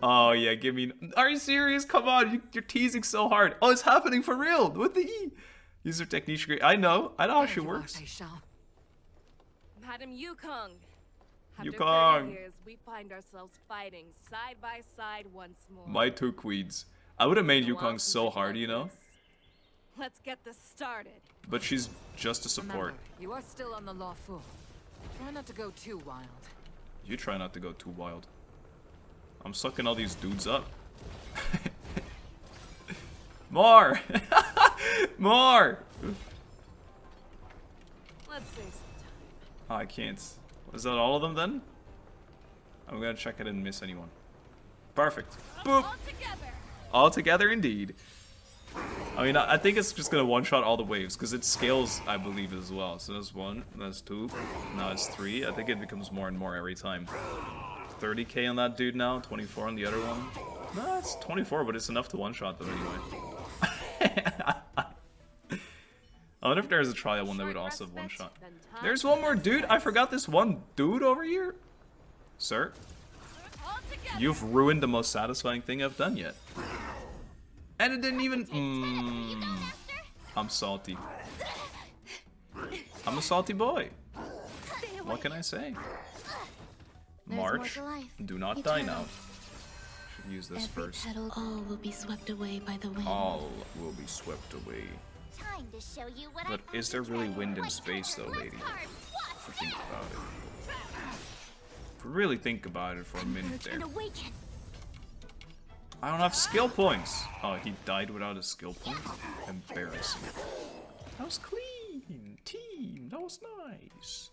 Oh, yeah, give me... Are you serious? Come on, you're teasing so hard. Oh, it's happening for real with the E. User technique. I know how she works. Madam Yukong. After Yukong. 30 years, we find ourselves fighting side by side once more. My two queens. I would have made Yukong so hard, you know? Let's get this started. But she's just a support. Remember, you are still on the lawful. Try not to go too wild. You try not to go too wild. I'm sucking all these dudes up. More! More! Let's save some time. Oh, I can't. Was that all of them then? I'm gonna check I didn't miss anyone. Perfect. Boop! All together indeed. I mean, I think it's just gonna one-shot all the waves, because it scales, I believe, as well. So that's 1, that's 2, now it's 3. I think it becomes more and more every time. 30k on that dude now, 24 on the other one. No, it's 24, but it's enough to one-shot them anyway. I wonder if there's a trial one that would also have one-shot. There's one more dude! I forgot this one dude over here! Sir? You've ruined the most satisfying thing I've done yet. And it didn't even... I'm salty. I'm a salty boy. What can I say? March. Do not die now. Should use this first. All will be swept away by the wind. All will be swept away. Time to show you what But is there really wind in space though, lady? If you think about it. If you really think about it for a minute there. I don't have skill points! Oh, he died without a skill point? Embarrassing. That was clean! Team! That was nice!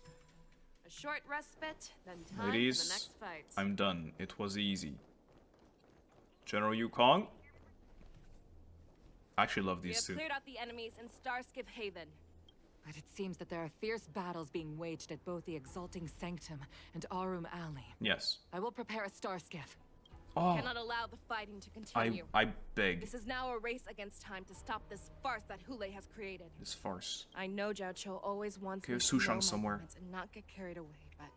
A short respite, then time for the Ladies, next fight. I'm done. It was easy. General Yukong? I actually love We these have two. cleared out the enemies in Starskiff Haven. But it seems that there are fierce battles being waged at both the Exalting Sanctum and Arum Alley. Yes. I will prepare a star skiff. Oh. Cannot allow the fighting to continue. I beg. This is now a race against time to stop this farce that Hoolay has created. This farce. I know Jiaoqiu always wants Give me to know Sushang my somewhere. limits and not get carried away, but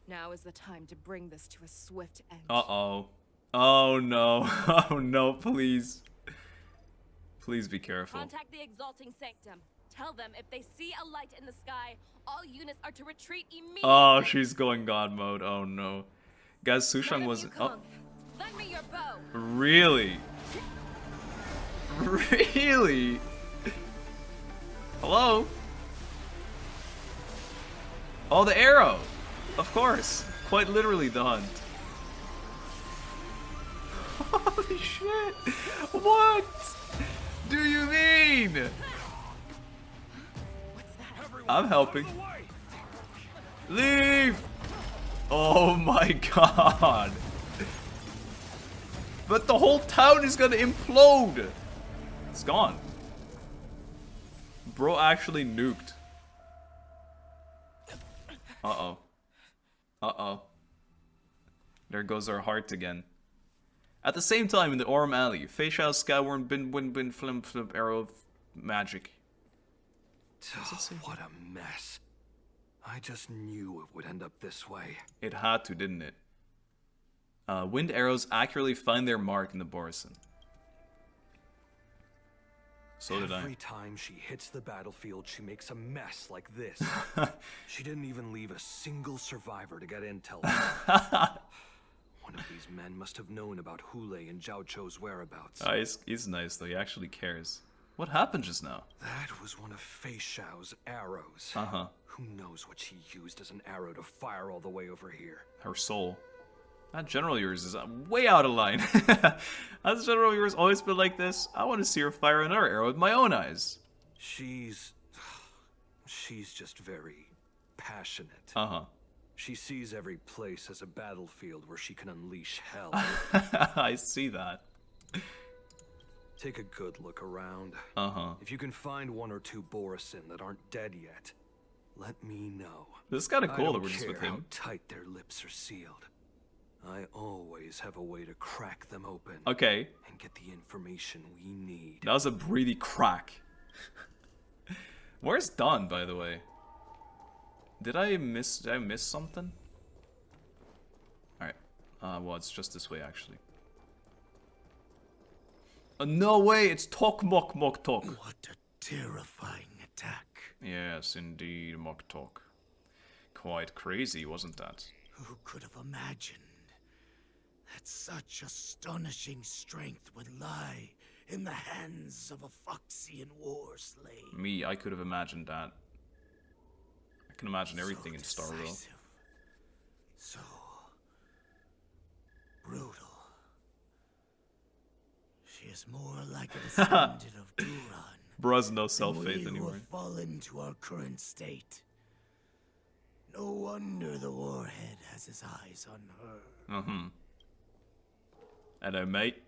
now is the time to bring this to a swift end. Uh-oh. Oh no. Oh no, please. Please be careful. Contact the Exalting Sanctum. Tell them if they see a light in the sky, all units are to retreat immediately. Oh, she's going god mode. Oh no. Guys, Sushang wasn't. Oh. Lend me your bow. Really? Really? Hello? Oh, the arrow! Of course. Quite literally the hunt. Holy shit! What do you mean? I'm helping. Leave! Oh my god. But the whole town is gonna implode. It's gone. Bro actually nuked. Uh-oh. Uh-oh. There goes our heart again. At the same time, in the Arum Alley, Feixiao Skyward bin flim flip arrow of magic. Oh, what a mess. I just knew it would end up this way. It had to, didn't it? Wind arrows accurately find their mark in the borisin. So did I. Every time she hits the battlefield, she makes a mess like this. She didn't even leave a single survivor to get intel. One of these men must have known about Hoolay and Jiaoqiu's whereabouts. He's nice though, he actually cares. What happened just now? That was one of Feixiao's arrows. Uh-huh. Who knows what she used as an arrow to fire all the way over here? Her soul. That general of yours is way out of line. Has general of yours always been like this? I want to see her fire another arrow with my own eyes. She's just very passionate. Uh-huh. She sees every place as a battlefield where she can unleash hell. I see that. Take a good look around. Uh-huh. If you can find one or two borisin that aren't dead yet, let me know. This is kind of cool I that don't we're just with care how him. tight their lips are sealed. I always have a way to crack them open. Okay. And get the information we need. That was a breathy crack. Where's Dawn, by the way? Did I miss something? Alright. Well, it's just this way, actually. No way, it's Tok Mok Mok Tok. What a terrifying attack. Yes, indeed, Mok Tok. Quite crazy, wasn't that? Who could have imagined that such astonishing strength would lie in the hands of a Foxian war slave. Me, I could have imagined that. I can imagine everything in Starville. So brutal. She is more like a descendant of Duran. Bro has no self-faith who anymore. have fallen to our current state. No wonder the warhead has his eyes on her. Hello, mate.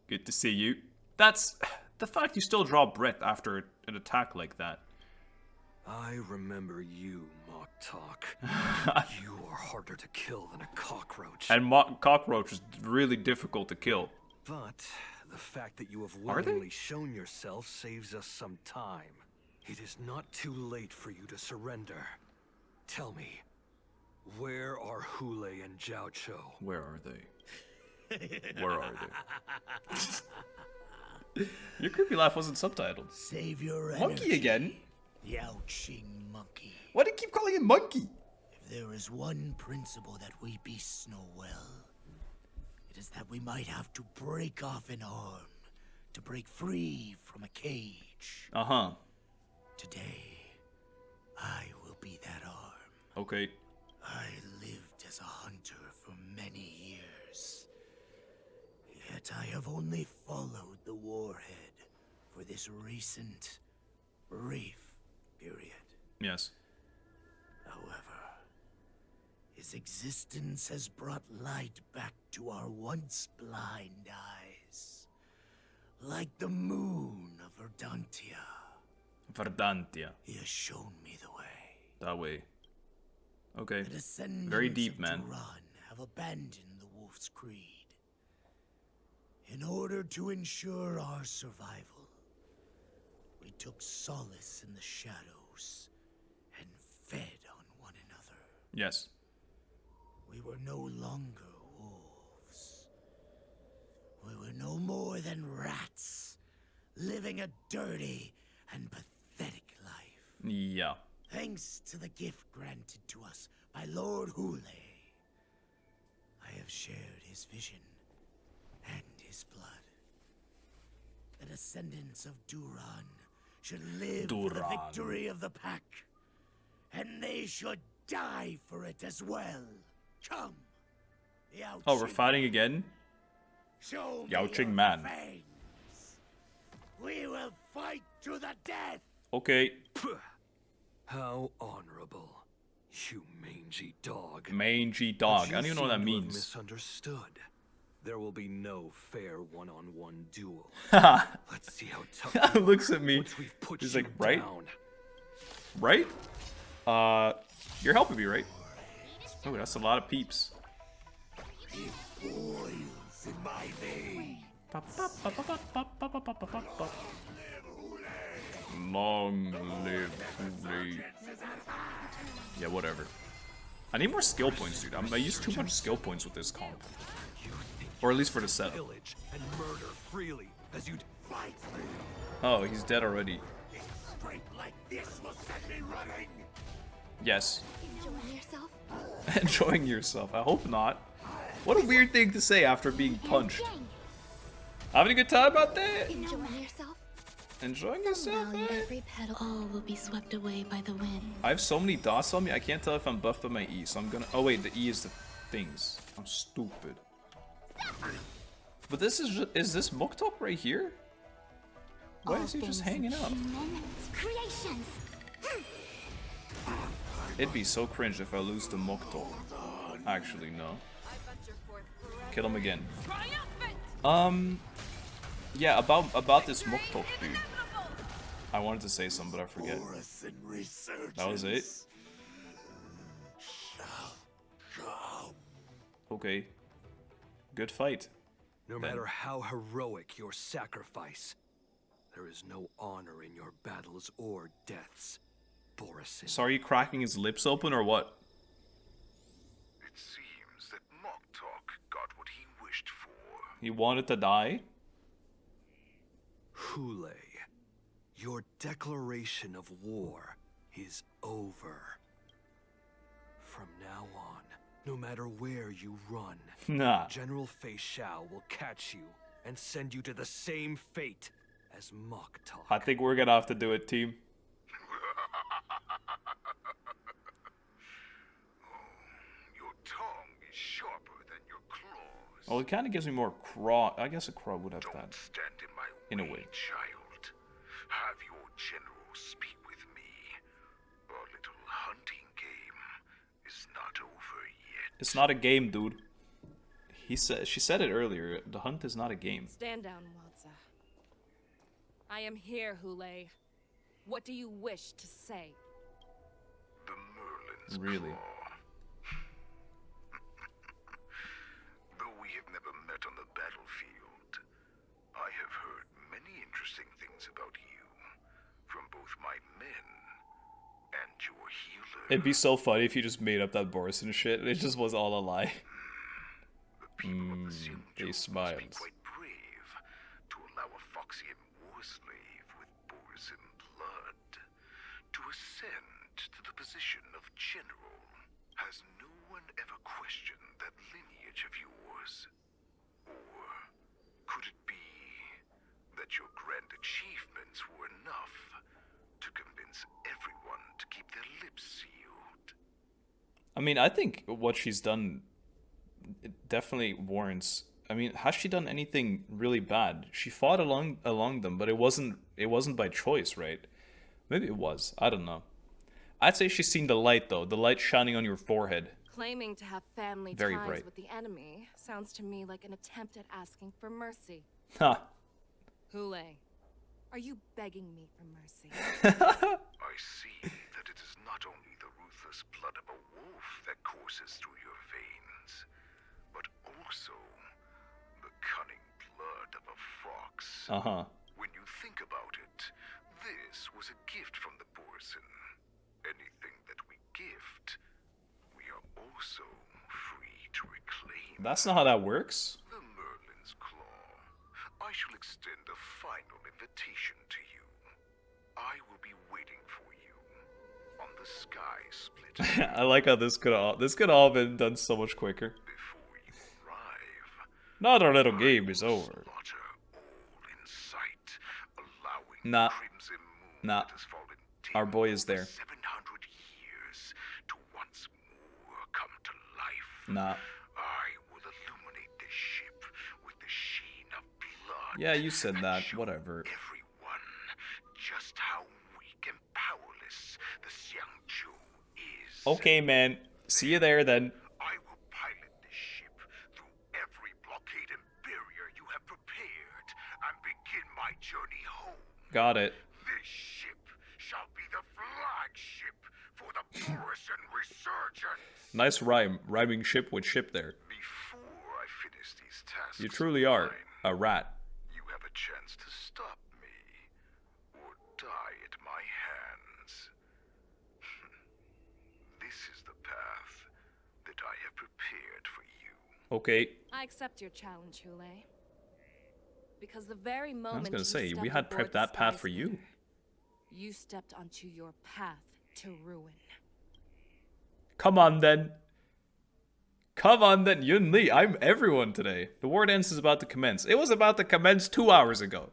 Good to see you. That's the fact you still draw breath after an attack like that. I remember you, Mock Talk. You are harder to kill than a cockroach. And cockroach is really difficult to kill. But the fact that you have willingly shown yourself saves us some time. It is not too late for you to surrender. Tell me, where are Hoolay and Jiaoqiu? Where are they? Where are they? Your creepy laugh wasn't subtitled. Save your monkey energy, again? Yaoqing monkey. Why do you keep calling him monkey? If there is one principle that we beasts know well, it is that we might have to break off an arm to break free from a cage. Today, I will be that arm. Okay. I lived as a hunter for many years. Yet I have only followed the warhead for this recent, brief period. Yes. However, his existence has brought light back to our once blind eyes. Like the moon of Verdantia. Verdantia. He has shown me the way. That way. Okay. The descendants Very deep, of man. Duran have abandoned the Wolf's Creed. In order to ensure our survival, we took solace in the shadows and fed on one another. Yes. We were no longer wolves. We were no more than rats, living a dirty and pathetic life. Yeah. Thanks to the gift granted to us by Lord Hoolay, I have shared his vision and his blood. The descendants of Duran should live for the victory of the pack, and they should die for it as well. Come, Oh, we're fighting again? Show Yaoqing man. fangs. We will fight to the death. Okay. How honorable, you mangy dog. Mangy dog. But I don't even know what that you seem to have means. Misunderstood. There will be no fair one-on-one duel. Let's see how tough. Looks at me. He's like, right? Down. Right? You're helping me, right? Oh, that's a lot of peeps. Boils in my veins. Long live Hoolay. Yeah, whatever. I need more skill points, dude. I use too much skill points with this comp. Or at least for the setup. Pillage and murder freely as you'd fight. Oh, he's dead already. Strength like this will set me running. Yes. Enjoying yourself? Enjoying yourself. I hope not. What a weird thing to say after being punched. Having a good time out there? Enjoying yourself? Enjoying yourself, eh? Every petal all will be swept away by the wind. I have so many dots on me, I can't tell if I'm buffed by my E, so I'm gonna... Oh wait, the E is the things. I'm stupid. But this is this Muktok right here? Why is he just hanging out? Creations. It'd be so cringe if I lose to Muktok. Actually, no. Kill him again. Yeah, about this Muktok dude. I wanted to say something, but I forget. That was it? Okay. Good fight. No matter how heroic your sacrifice, there is no honor in your battles or deaths, borisin. So are you cracking his lips open or what? It seems that Moktok got what he wished for. He wanted to die? Hoolay, your declaration of war is over. From now on, No matter where you run, Nah. General Feixiao will catch you and send you to the same fate as Mok'tok. I think we're gonna have to do it, team. Your tongue is sharper than your claws. Well, it kind of gives me more craw. I guess a crow would have that. Stand in my in a way, way. child. Have your general speak with me. Our little hunting game is not over yet. It's not a game, dude. She said it earlier. The hunt is not a game. Stand down, Wadza. I am here, Hoolay. What do you wish to say? The Merlin's Really? Claw. Though we have never met on the battlefield, I have heard many interesting things about you from both my men and your healer. It'd be so funny if you just made up that borisin shit and it just was all a lie. They smiled. Quite brave to allow a Foxian war slave with borisin blood to ascend to the position of general. Has no one ever questioned that lineage of yours? Or could it be that your grand achievements were enough to convince everyone to keep their lips sealed? I mean, I think what she's done it definitely warrants. I mean, has she done anything really bad? She fought along them, but it wasn't by choice, right? Maybe it was. I don't know. I'd say she's seen the light though, the light shining on your forehead. Claiming to have family Very ties bright. with the enemy sounds to me like an attempt at asking for mercy. Ha. Hoolay, are you begging me for mercy? I see that it is not only the ruthless blood of a wolf that courses through your veins, but also the cunning blood of a fox. Uh-huh. When you think about it, this was a gift from the borisin. Anything that we gift, we are also free to reclaim. That's not how that works. The Merlin's Claw. I shall extend a final invitation to you. I will be waiting for you on the sky split. I like how this could all been done so much quicker. Now our little game is over. Nah. Nah. Our boy is there. 700 years to once more come to life. Nah. I will illuminate this ship with the sheen of blood. Yeah, you said that. Whatever. Just how weak and powerless the Jiaoqiu is. Okay, man. See you there then. I will pilot this ship through every blockade and barrier you have prepared and begin my journey home. Got it. This ship shall be the flagship for the borisin resurgence. Nice rhyme. Rhyming ship with ship there. Before I finish these tasks, You truly are a rat. you have a chance to stop me or die at my hands. This is the path that I have prepared for you. Okay. I accept your challenge, Hoolay. Because the very moment I was gonna you say, we stepped had aboard prepped the that path Sky for you. Splitter, you stepped onto your path to ruin. Come on then. Come on then, Yun Li. I'm everyone today. The war dance is about to commence. It was about to commence 2 hours ago.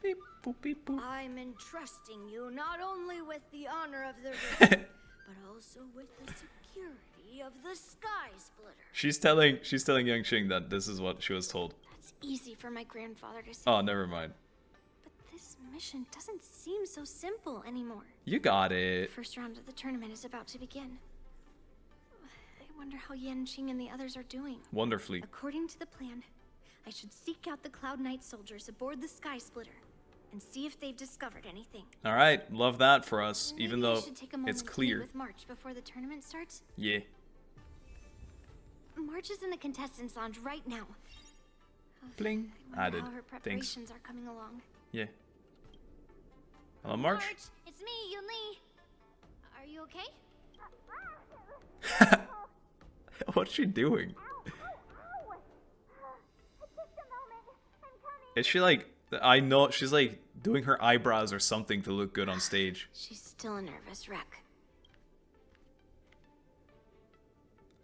Beep, boop, beep, boop. I'm entrusting you not only with the honor of the river, but also with the security of the Sky Splitter. She's telling Yang Xing that this is what she was told. It's easy for my grandfather to say. Oh, never mind. But this mission doesn't seem so simple anymore. You got it. First round of the tournament is about to begin. I wonder how Yanqing and the others are doing. Wonderfully. According to the plan, I should seek out the Cloud Knight soldiers aboard the Sky Splitter and see if they've discovered anything. All right, love that for us, even Maybe I though should take a moment it's to meet clear. with March before the tournament starts. Yeah. March is in the contestants' lounge right now. Bling. I wonder Added. how her Thanks. preparations are coming along. Yeah. Hello, March. It's me, Yun Li. Are you okay? What's she doing? Is she like? I know she's like doing her eyebrows or something to look good on stage. She's still a nervous wreck.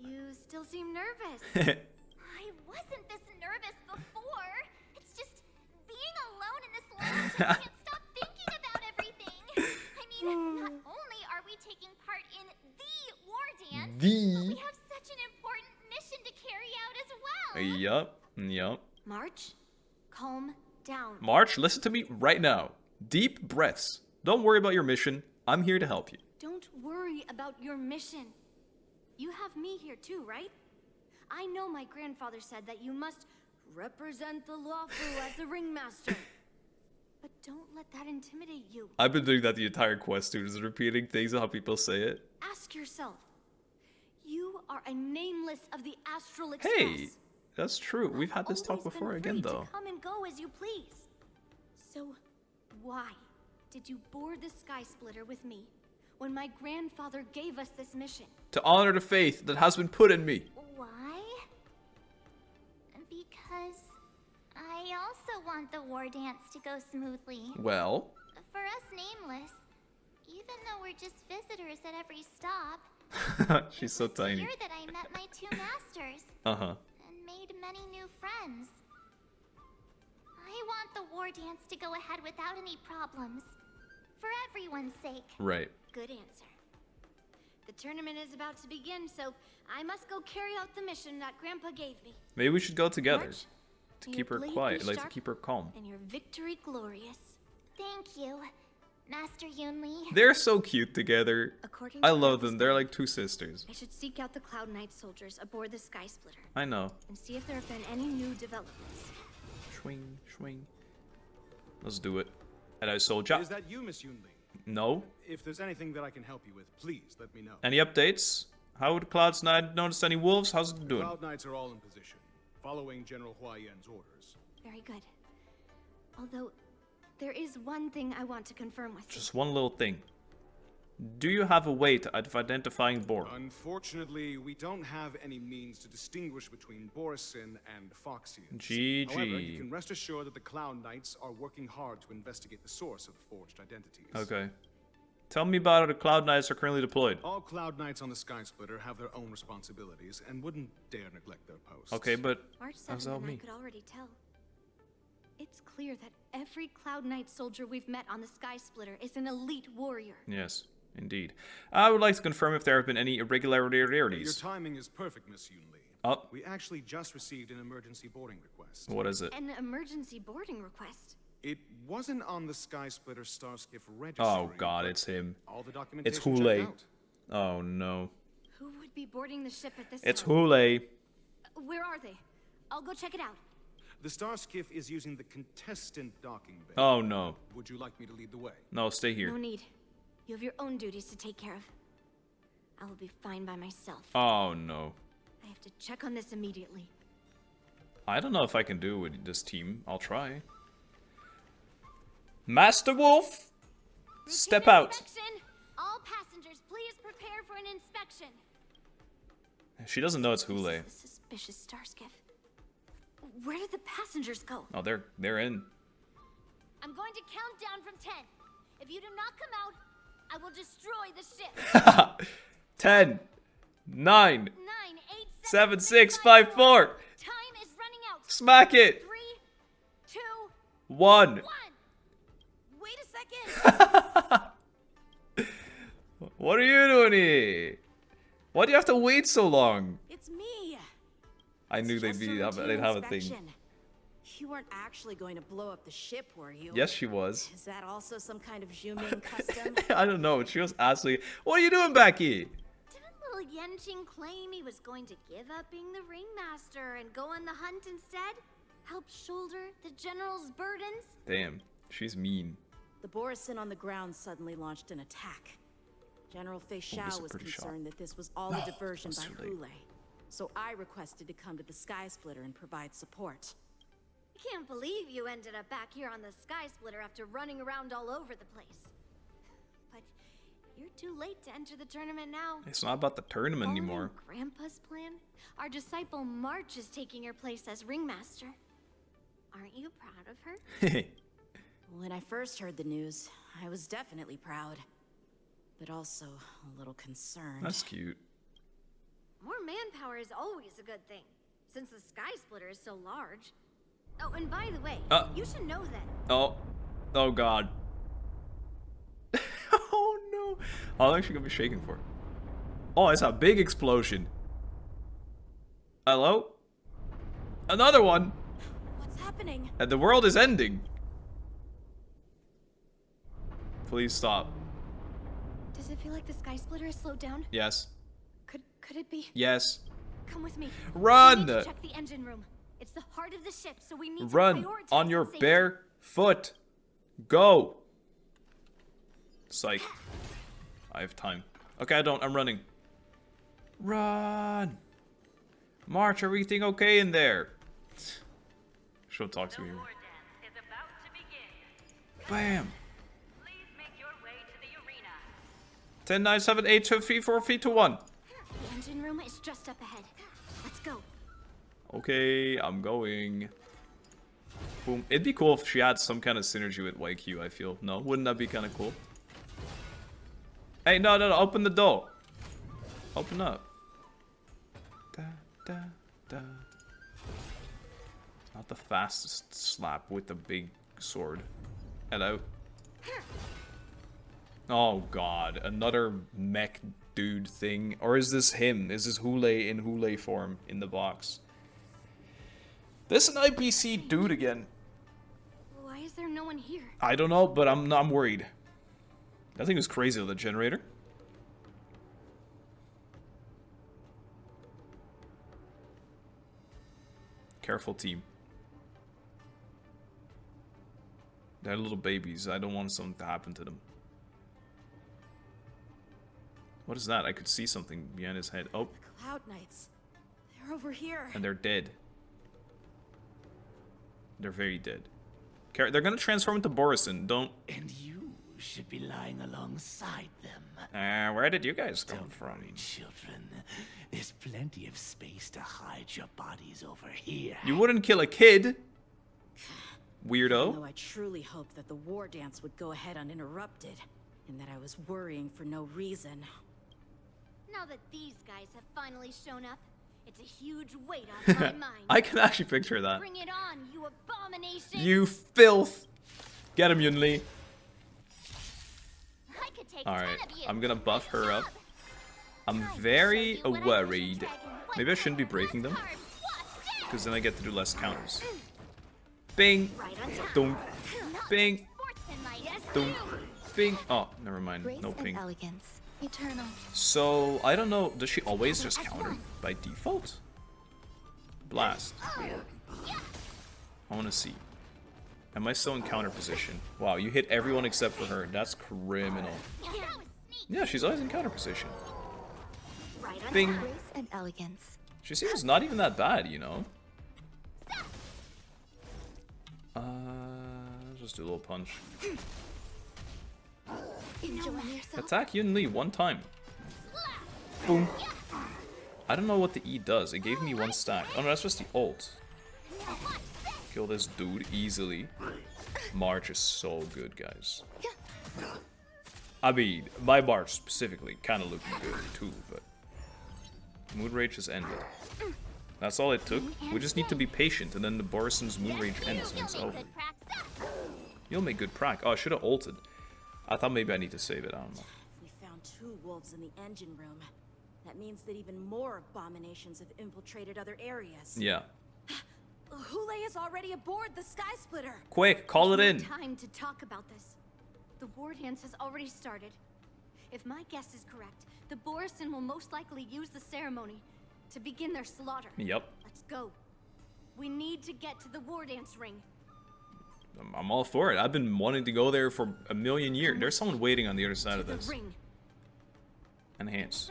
You still seem nervous. I wasn't this nervous before. It's just being alone in this lounge. I can't stop thinking about everything. I mean, not only are we taking part in the war dance, but we have such an important mission to carry out as well. Yup. March, calm down. March, listen to me right now. Deep breaths. Don't worry about your mission. I'm here to help you. Don't worry about your mission. You have me here too, right? I know my grandfather said that you must represent the lawful as the ringmaster. But don't let that intimidate you. I've been doing that the entire quest, dude. Just repeating things and how people say it. Ask yourself. You are a nameless of the Astral Express. Hey, that's true. We've had this talk before again, though. To come and go as you please. So, why did you board the Sky Splitter with me when my grandfather gave us this mission? To honor the faith that has been put in me. Why? Because I also want the war dance to go smoothly. Well? For us nameless, even though we're just visitors at every stop, she's so tiny. here that I met my two masters. And made many new friends. I want the war dance to go ahead without any problems. For everyone's sake. Right. Good answer. The tournament is about to begin, so I must go carry out the mission that Grandpa gave me. Maybe we should go together. March, to keep her quiet, like to keep her calm. And your victory glorious. Thank you, Master Yunli. They're so cute together. According I to love Grandpa's them. They're plan, like two sisters. I should seek out the Cloud Knight soldiers aboard the Sky Splitter. I know. And see if there have been any new developments. Swing, swing. Let's do it. Hello, soldier. Is that you, Miss Yunli? No. If there's anything that I can help you with, please let me know. Any updates? How would Cloud's Knight notice any wolves? How's it doing? Cloud Knights are all in position, following General Hua Yan's orders. Very good. Although, there is one thing I want to confirm with you. Just one little thing. Do you have a way of identifying Bor? Unfortunately, we don't have any means to distinguish between borisin and Feixiao. GG. However, you can rest assured that the Cloud Knights are working hard to investigate the source of the forged identities. Okay. Tell me about how the Cloud Knights are currently deployed. All Cloud Knights on the Sky Splitter have their own responsibilities and wouldn't dare neglect their posts. Okay, but March how's 7th that and I me? could already tell. It's clear that every Cloud Knight soldier we've met on the Sky Splitter is an elite warrior. Yes, indeed. I would like to confirm if there have been any irregularities. Your timing is perfect, Miss Yunli. Oh. We actually just received an emergency boarding request. What is it? An emergency boarding request? It wasn't on the Sky Splitter Starskiff registry. Oh god, it's him. All the documentation It's Hoolay. checked out. Oh no. Who would be boarding the ship at this It's time? Hoolay. Where are they? I'll go check it out. The Starskiff is using the contestant docking bay. Oh no. Would you like me to lead the way? No, stay here. No need. You have your own duties to take care of. I will be fine by myself. Oh no. I have to check on this immediately. I don't know if I can do it with this team. I'll try. Master Wolf, step out. Inspection. All passengers, please prepare for an inspection. She doesn't know it's Hoolay. This is a suspicious Starskiff. Where did the passengers go? Oh, they're in. I'm going to count down from 10. If you do not come out, I will destroy the ship. 10, 9, 8, 7, 6, 5, 4. Time is running out. Smack it. 3, 2, 1. Wait a second. What are you doing here? Why do you have to wait so long? It's me. I knew they'd have a thing. You weren't actually going to blow up the ship, were you? Yes, she was. Is that also some kind of Zhuming custom? I don't know. She was asking, "What are you doing back here?" Didn't little Yanqing claim he was going to give up being the ringmaster and go on the hunt instead? Help shoulder the general's burdens? Damn, she's mean. The borisin on the ground suddenly launched an attack. General Feixiao was concerned that this was all a diversion by Hoolay. So I requested to come to the Sky Splitter and provide support. I can't believe you ended up back here on the Sky Splitter after running around all over the place. But you're too late to enter the tournament now. It's not about the tournament anymore. Grandpa's plan? Our disciple March is taking your place as ringmaster. Aren't you proud of her? When I first heard the news, I was definitely proud. But also a little concerned. That's cute. More manpower is always a good thing, since the Sky Splitter is so large. Oh, and by the way, you should know that. Oh god. Oh no. How long is she gonna be shaking for? Oh, it's a big explosion. Hello? Another one. What's happening? And the world is ending. Please stop. Does it feel like the Sky Splitter is slowed down? Yes. Could it be? Yes. Come with me. Run! We need to check the engine room. It's the heart of the ship, so we need Run to prioritize on your safety. bare foot. Go. Psych. I have time. Okay, I don't. I'm running. Run. March, everything okay in there? She'll talk to me. Bam. 10, 9, 7, 8, 2, 3, 4, 3, 2, 1. The engine room is just up ahead. Let's go. Okay, I'm going. Boom. It'd be cool if she had some kind of synergy with Jiaoqiu, I feel. No? Wouldn't that be kind of cool? Hey, no, open the door. Open up. Da, da, da. Not the fastest slap with the big sword. Hello. Oh god, another mech dude thing. Or is this him? Is this Hoolay in Hoolay form in the box? This is an IPC dude again. Why is there no one here? I don't know, but I'm worried. That thing is crazy, the generator. Careful, team. They're little babies. I don't want something to happen to them. What is that? I could see something behind his head. Oh. The Cloud Knights. They're over here. And they're dead. They're very dead. They're gonna transform into borisin. Don't. And you should be lying alongside them. Where did you guys come from? Worry, children. There's plenty of space to hide your bodies over here. You wouldn't kill a kid. Weirdo. No, I truly hoped that the war dance would go ahead uninterrupted, and that I was worrying for no reason. Now that these guys have finally shown up, it's a huge weight off my mind. I can actually picture that. Bring it on, you abomination! You filth! Get him, Yunli. Alright, I'm gonna buff her up. I'm very worried. Maybe I shouldn't be breaking them. Because then I get to do less counters. Bing! Dunk! Bing! Dunk! Bing! Oh, never mind. No ping. Eternal. So, I don't know. Does she always just counter by default? Blast. I want to see. Am I still in counter position? Wow, you hit everyone except for her. That's criminal. Yeah, she's always in counter position. Bing. Grace and elegance. She seems not even that bad, you know. Just do a little punch. Attack Yunli one time. Boom. I don't know what the E does. It gave me one stack. Oh no, that's just the ult. Kill this dude easily. March is so good, guys. I mean, my March specifically kind of looking good too, but Moon Rage has ended. That's all it took. We just need to be patient, and then the Borisin's Moon Rage ends and it's over. You'll make good prac. Oh, I should have ulted. I thought maybe I need to save it. I don't know. We found 2 wolves in the engine room. That means that even more abominations have infiltrated other areas. Yeah. Hoolay is already aboard the Sky Splitter. Quick, call it in. There's no time to talk about this. The war dance has already started. If my guess is correct, the borisin will most likely use the ceremony to begin their slaughter. Yep. Let's go. We need to get to the war dance ring. I'm all for it. I've been wanting to go there for a million years. There's someone waiting on the other side of this. Enhance.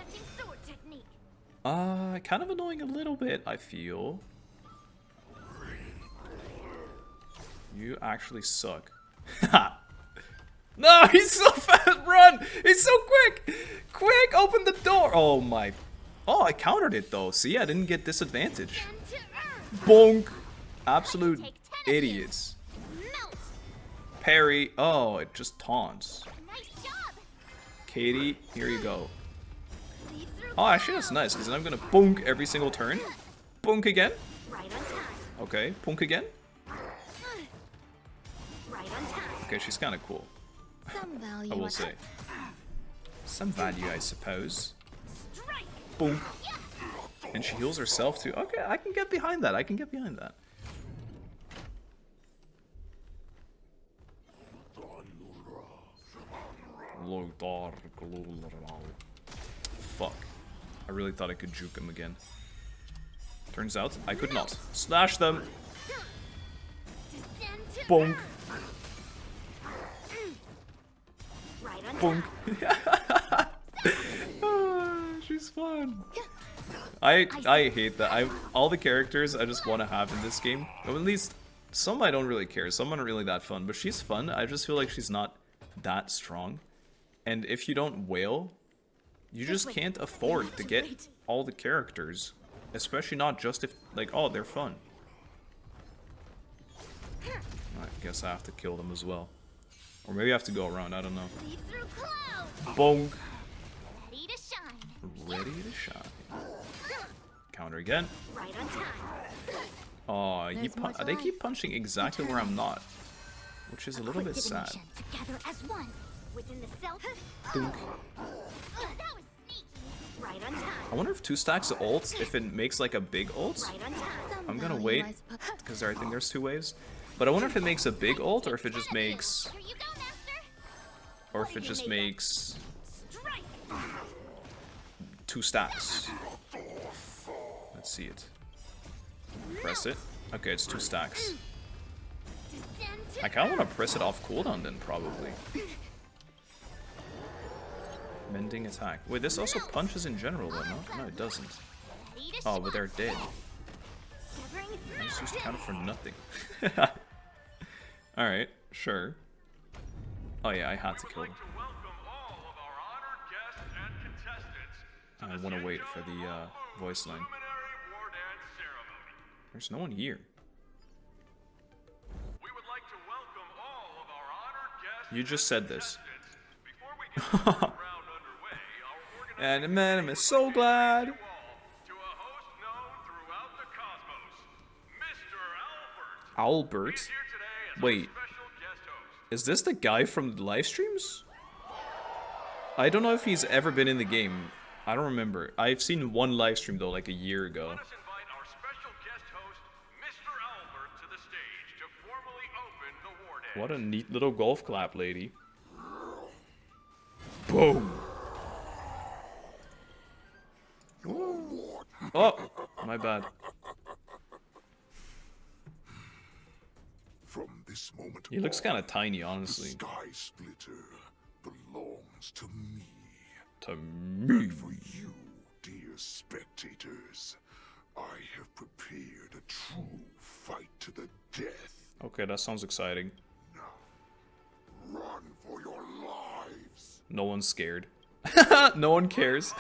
Kind of annoying a little bit, I feel. You actually suck. No, he's so fast. Run! He's so quick! Quick, open the door! Oh my. Oh, I countered it though. See, I didn't get disadvantage. Bonk! Absolute idiots. Parry. Oh, it just taunts. Katie, here you go. Oh, actually that's nice, because then I'm gonna bonk every single turn. Bonk again. Okay, bonk again. Okay, she's kind of cool. I will say. Some value, I suppose. Boom. And she heals herself too. Okay, I can get behind that. I can get behind that. Fuck. I really thought I could juke him again. Turns out I could not. Slash them. Bonk. Bonk. She's fun. I hate that. All the characters I just want to have in this game. Or at least some I don't really care. Some aren't really that fun. But she's fun. I just feel like she's not that strong. And if you don't whale, you just can't afford to get all the characters. Especially not just if, like, oh, they're fun. I guess I have to kill them as well. Or maybe I have to go around, I don't know. Bonk. Ready to shine. Counter again. Oh, they keep punching exactly where I'm not. Which is a little bit sad. Dunk. I wonder if 2 stacks of ults, if it makes like a big ult. I'm gonna wait, because I think there's 2 waves. But I wonder if it makes a big ult, or if it just makes... Or if it just makes... 2 stacks. Let's see it. Press it. Okay, it's 2 stacks. I kinda wanna press it off cooldown then, probably. Mending attack. Wait, this also punches in general though, no? No, it doesn't. Oh, but they're dead. It's just counted for nothing. Alright, sure. Oh yeah, I had to kill them. I want to wait for the voice line. There's no one here. You just said this. And man, I'm so glad. Albert? Wait. Is this the guy from the live streams? I don't know if he's ever been in the game. I don't remember. I've seen one live stream though, like a year ago. What a neat little golf clap, lady. Boom. Oh, my bad. From this moment He looks kind of tiny, honestly. The Sky Splitter belongs to me. To me. And for you, dear spectators, I have prepared a true fight to the death. Okay, that sounds exciting. Run for your lives. No one's scared. No one cares.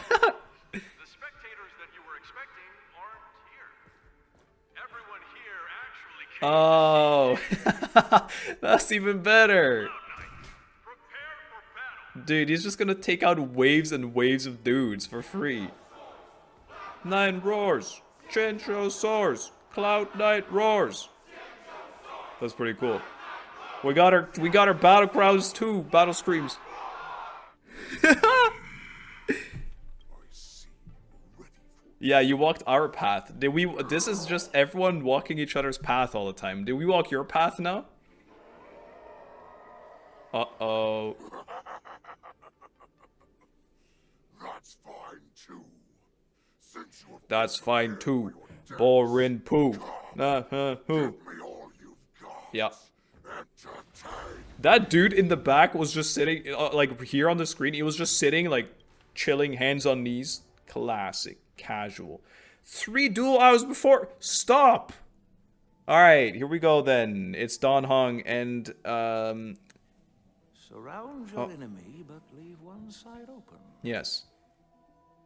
Oh, that's even better. Dude, he's just gonna take out waves and waves of dudes for free. 9 roars, Chencho soars, Cloud Knight roars. That's pretty cool. We got our battle crowds too, battle screams. Yeah, you walked our path. Did we? This is just everyone walking each other's path all the time. Did we walk your path now? Uh-oh. That's fine too. Since you have That's fine too. Boring poo. Who? Yeah. That dude in the back was just sitting, like here on the screen. He was just sitting, like chilling, hands on knees. Classic. Casual. 3 duel hours before. Stop. All right, here we go then. It's Don Hong and Surround your enemy, but leave one side open. Yes.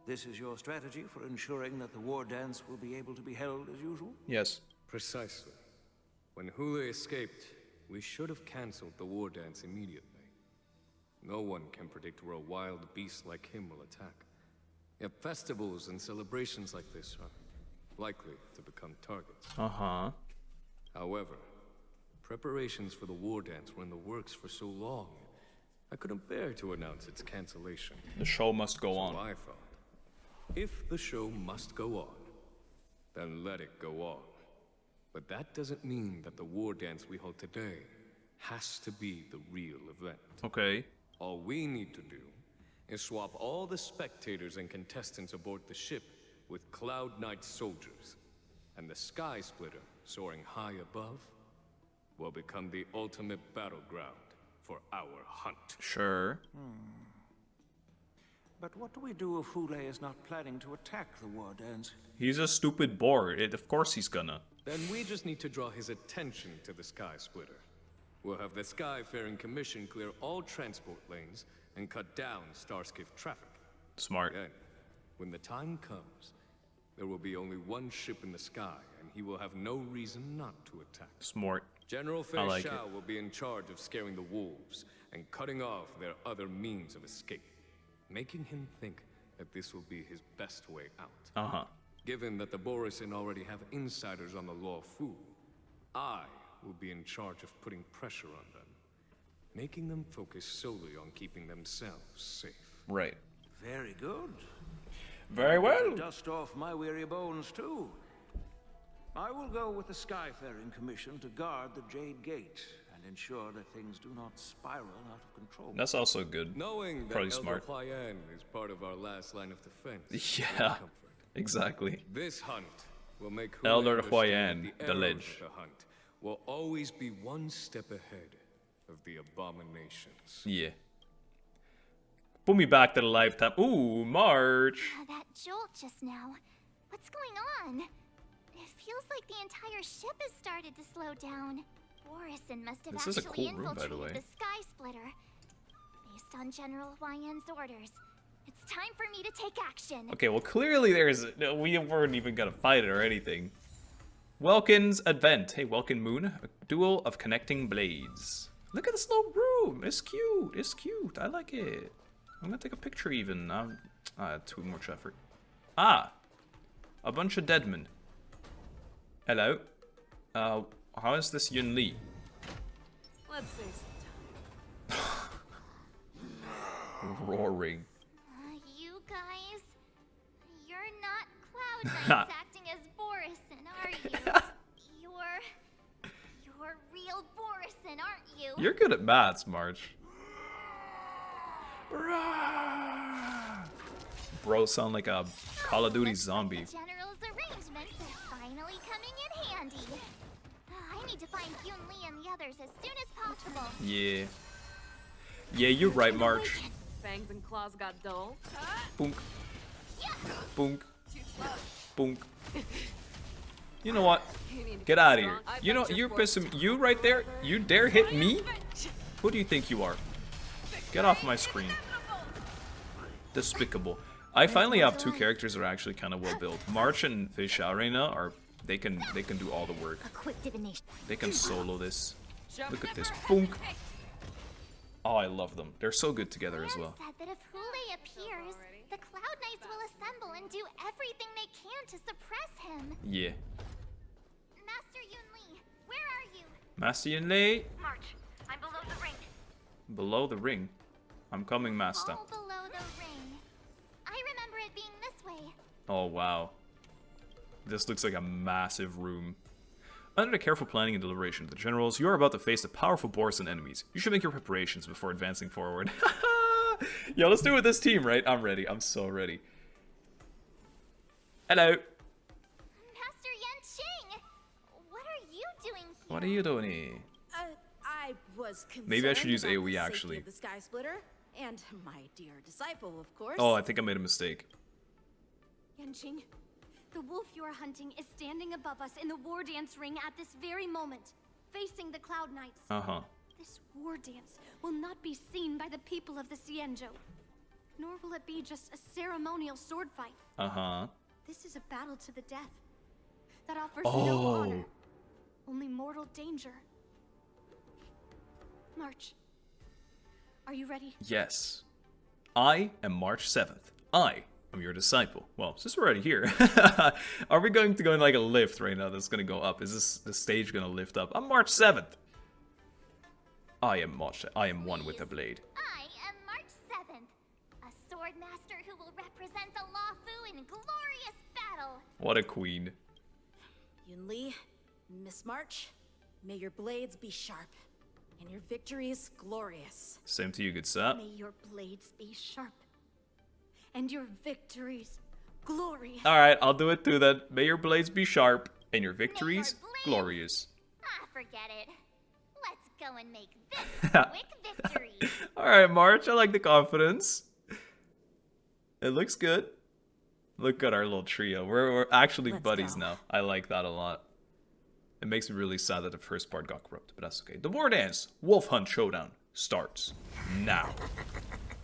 This is your strategy for ensuring that the war dance will be able to be held as usual? Yes. Precisely. When Hoolay escaped, we should have cancelled the war dance immediately. No one can predict where a wild beast like him will attack. Yet festivals and celebrations like this are likely to become targets. Uh-huh. However, preparations for the war dance were in the works for so long, I couldn't bear to announce its cancellation. The show must go on. So I thought, if the show must go on, then let it go on. But that doesn't mean that the war dance we hold today has to be the real event. Okay. All we need to do is swap all the spectators and contestants aboard the ship with Cloud Knight soldiers, and the Sky Splitter, soaring high above, will become the ultimate battleground for our hunt. Sure. But what do we do if Hoolay is not planning to attack the war dance? He's a stupid boar. Of course he's gonna. Then we just need to draw his attention to the Sky Splitter. We'll have the Skyfaring Commission clear all transport lanes and cut down Starskiff traffic. Smart. Then, when the time comes, there will be only one ship in the sky, and he will have no reason not to attack. Smart. General I like it. Feixiao will be in charge of scaring the wolves and cutting off their other means of escape, making him think that this will be his best way out. Uh-huh. Given that the borisin already have insiders on the Law Fu, I will be in charge of putting pressure on them, making them focus solely on keeping themselves safe. Right. Very good. Very well. Dust off my weary bones, too. I will go with the Skyfaring Commission to guard the Jade Gate and ensure that things do not spiral out of control. That's also good. Knowing that Probably Elder smart. Huayan is part of our last line of defense. Yeah. Exactly. This hunt will make Elder Huayan Huayan, understand the arrows ledge. of the hunt will always be one step ahead of the abominations. Yeah. Put me back to the lifetime. Ooh, March. That jolt just now. What's going on? It feels like the entire ship has started to slow down. Borisin must have This is a actually cool room, by the infiltrated way. the Sky Splitter. Based on General Huayan's orders, it's time for me to take action. Okay, well, clearly we weren't even gonna fight it or anything. Welkin's Advent. Hey, Welkin Moon. A duel of connecting blades. Look at this little room. It's cute. It's cute. I like it. I'm gonna take a picture even. Too much effort. Ah! A bunch of deadmen. Hello. How is this Yun Li? Let's save some time. Roaring. You guys, you're not Cloud Knights acting as Borisin, are you? You're real Borisin, aren't you? You're good at maths, March. Bro, sound like a Call of Duty zombie. The General's arrangements are finally coming in handy. I need to find Yun Li and the others as soon as possible. Yeah. Yeah, you're right, March. Fangs and claws got dull. Boonk. Boonk. Boonk. You know what? Get out of here. You know, you're pissing me. You right there? You dare hit me? Who do you think you are? Get off my screen. Despicable. I finally have two characters that are actually kind of well built. March and Feixiao right now are they can do all the work. A quick divination. They can solo this. Look at this. Boonk. Oh, I love them. They're so good together as well. Said that if Hoolay appears, the Cloud Knights will assemble and do everything they can to suppress him. Yeah. Master Yun Li, where are you? Master Yun Li. March, I'm below the ring. Below the ring. I'm coming, Master. All below the ring. I remember it being this way. Oh, wow. This looks like a massive room. Under the careful planning and deliberation of the generals, you are about to face the powerful borisin enemies. You should make your preparations before advancing forward. Yo, let's do it with this team, right? I'm ready. I'm so ready. Hello. Master Yanqing, what are you doing here? What are you doing here? I was concerned. Maybe I should use about the AoE, safety actually. of the Sky Splitter, and my dear disciple, of course. Oh, I think I made a mistake. Yanqing, the wolf you are hunting is standing above us in the war dance ring at this very moment, facing the Cloud Knights. Uh-huh. This war dance will not be seen by the people of the Xianzhou, nor will it be just a ceremonial sword fight. Uh-huh. This is a battle to the death that offers Oh. no honor, only mortal danger. March, are you ready? Yes. I am March 7th. I I'm your disciple. Well, since we're already here, are we going to go in like a lift right now that's gonna go up? Is this the stage gonna lift up? I'm March 7th. I am one with the blade. I am March 7th, a sword master who will represent the Lawfu in glorious battle. What a queen. Yunli, Miss March, may your blades be sharp, and your victories glorious. Same to you, good sir. May your blades be sharp, and your victories glorious. Alright, I'll do it too then. May your blades be sharp, and your victories glorious. Ah, forget it. Let's go and make this a quick victory. Alright, March, I like the confidence. It looks good. Look at our little trio. We're actually buddies now. I like that a lot. It makes me really sad that the first part got corrupted, but that's okay. The War Dance Wolf Hunt Showdown starts now.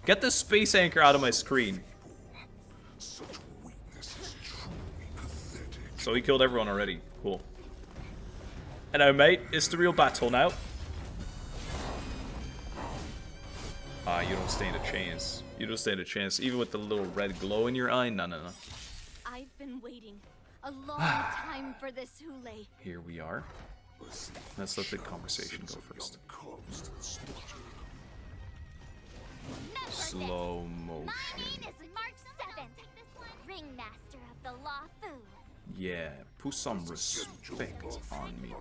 Get the space anchor out of my screen. So he killed everyone already. Cool. Hello, mate. It's the real battle now. Ah, you don't stand a chance. You don't stand a chance. Even with the little red glow in your eye. No, no, no. I've been waiting a long time for this Hoolay. Here we are. Let's let the conversation go first. Slow motion. My name is March 7th, ringmaster of the Lawfu. Yeah, put some respect on me.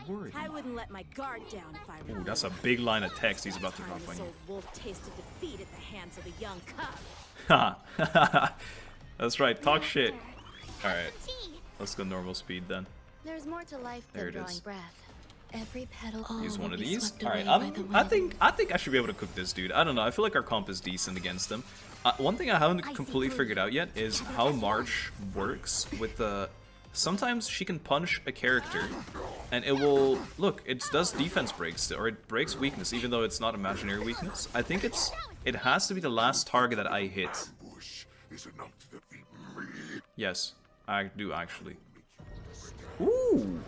Worthy. I wouldn't let my guard down if I were. Ooh, that's a big line of text he's about to drop on This you. old wolf tasted defeat at the hands of a young cub. Ha! That's right, talk shit. Alright, let's go normal speed then. There's more to life There than it drawing is. breath. Every petal Use one of these. swept Alright, away by the I wind. think I should be able to cook this dude. I don't know, I feel like our comp is decent against him. One thing I haven't completely figured out yet is how March works with the... Sometimes she can punch a character, and it will... Look, it does defense breaks, or it breaks weakness, even though it's not imaginary weakness. I think it has to be the last target that I hit. Yes, I do actually. Ooh!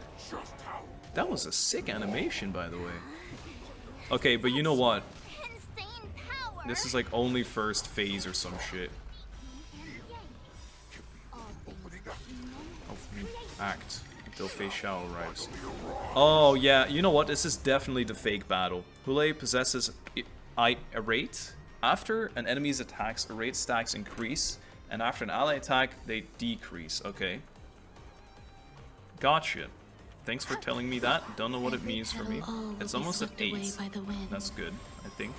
That was a sick animation, by the way. Okay, but you know what? This is like only first phase or some shit. Act until Feixiao arrives. Oh yeah, you know what? This is definitely the fake battle. Hoolay possesses a rate. After an enemy's attacks, a rate stacks increase, and after an ally attack, they decrease. Okay. Gotcha. Thanks for telling me that. Don't know what it means for me. It's almost at 8. That's good, I think.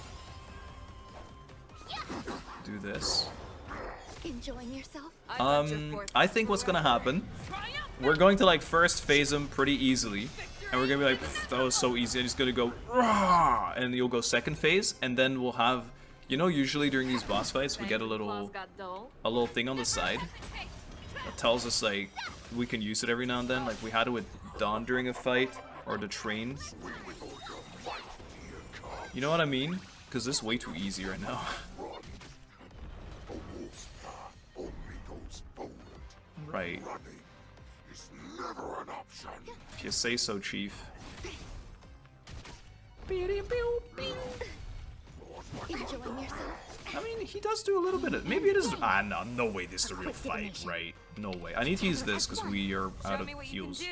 Do this. Enjoying yourself? I think what's gonna happen, we're going to like first phase him pretty easily, and we're gonna be like, that was so easy, and he's gonna go, rah! And you'll go second phase, and then we'll have, you know, usually during these boss fights, we get a little thing on the side that tells us like, we can use it every now and then, like we had it with Dawn during a fight, or the train. You know what I mean? Because this is way too easy right now. Right. If you say so, Chief. Enjoying yourself? I mean, he does do a little bit of... Maybe it is... no way this is a real fight, right? No way. I need to use this because we are out of heals.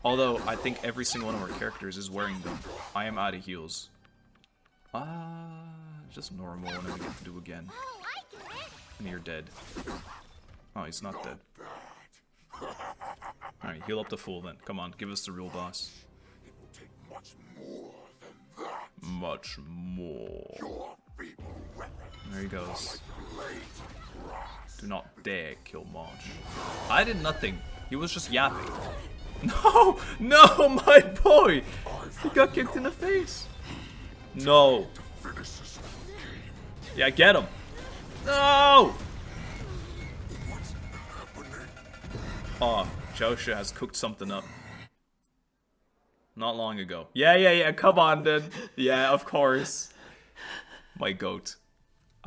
Although, I think every single one of our characters is wearing them. I am out of heals. Just normal and then we get to do again. And you're dead. Oh, he's not dead. Alright, heal up the fool then. Come on, give us the real boss. Much more. There he goes. Do not dare kill March. I did nothing. He was just yapping. No! No, my boy! He got kicked in the face. No. Yeah, get him. No! Oh, Jiaoqiu has cooked something up. Not long ago. Yeah, come on then. Yeah, of course. My goat.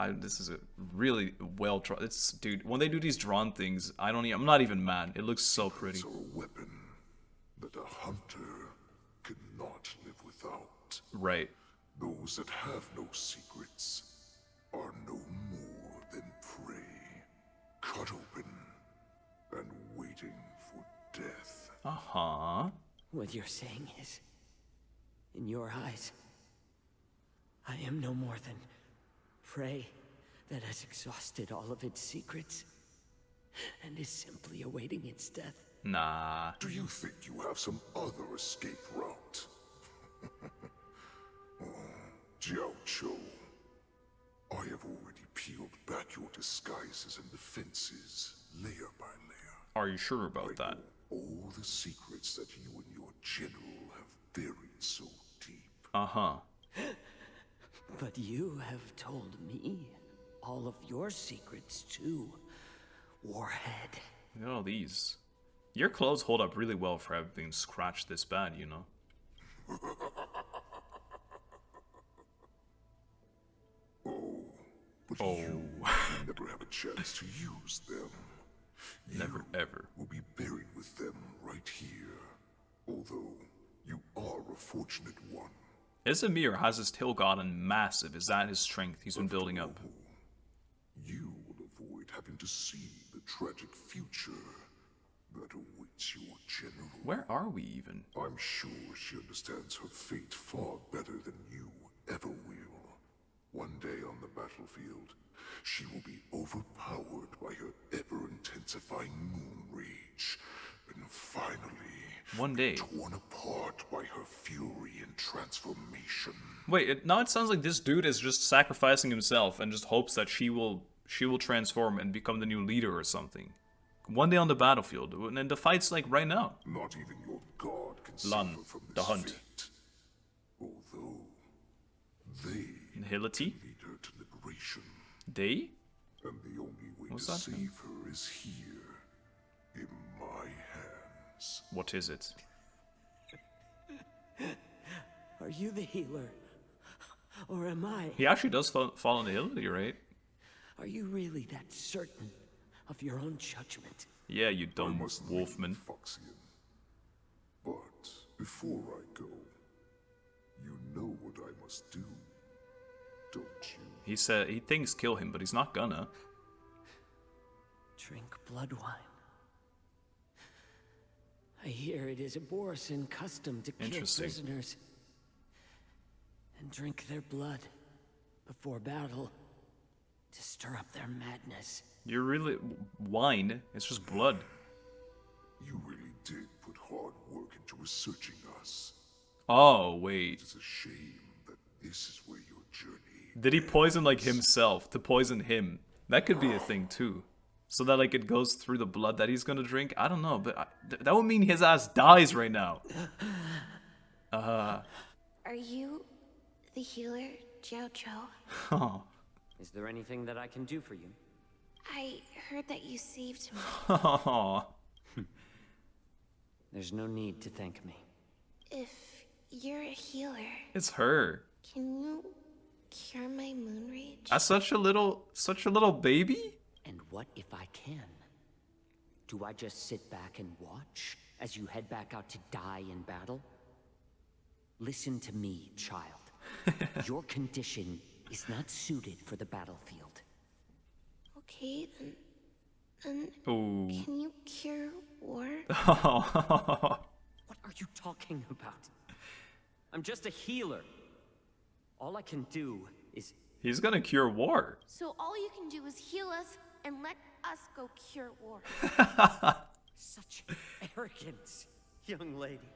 This is a really well drawn. It's, dude, when they do these drawn things, I'm not even mad. It looks so pretty. It's a weapon that a hunter cannot live without. Right. Those that have no secrets are no more than prey, cut open and waiting for death. Uh-huh. What you're saying is, in your eyes, I am no more than prey that has exhausted all of its secrets and is simply awaiting its death. Nah. Do you think you have some other escape route? Jiaoqiu, I have already peeled back your disguises and defenses, layer by layer. Are you sure about that? All the secrets that you and your general have buried so deep. Uh-huh. But you have told me all of your secrets too, Warhead. Look at all these. Your clothes hold up really well for having been scratched this bad, you know? But you never have a chance to use them. Never ever. Will be buried with them right here. Although you are a fortunate one. Is it me or has his tail gotten massive? Is that his strength he's been building up? You will avoid having to see the tragic future that awaits your general. Where are we even? I'm sure she understands her fate far better than you ever will. One day on the battlefield, she will be overpowered by her ever-intensifying moon rage, and finally, one day, torn apart by her fury and transformation. Wait, now it sounds like this dude is just sacrificing himself and just hopes that she will transform and become the new leader or something. One day on the battlefield, and the fight's like right now. Not even your god can save Lan, her from the this hunt. fate. Although they Hility? lead her to liberation. They? And the only way What's to that save mean? her is here, in my hands. What is it? Are you the healer? Or am I? He actually does fall into Hility, right? Are you really that certain of your own judgment? Yeah, you dumb wolfman. Feixiao. But before I go, you know what I must do, don't you? He said he thinks kill him, but he's not gonna. Drink blood wine. I hear it is a borisin custom to kill prisoners and drink their blood before battle to stir up their madness. You're really wine. It's just blood. You really did put hard work into researching us. Oh wait. It's a shame that this is where your journey. Did he poison like himself to poison him? That could be a thing too. So that like it goes through the blood that he's gonna drink. I don't know, but that would mean his ass dies right now. Are you the healer, Jiaoqiu? Oh. Is there anything that I can do for you? I heard that you saved me. Oh. There's no need to thank me. If you're a healer, It's her. can you cure my moon rage? As such a little baby? And what if I can? Do I just sit back and watch as you head back out to die in battle? Listen to me, child. Your condition is not suited for the battlefield. Okay, then Ooh. can you cure war? What are you talking about? I'm just a healer. All I can do is... He's gonna cure war. So all you can do is heal us and let us go cure war. Such arrogance, young lady.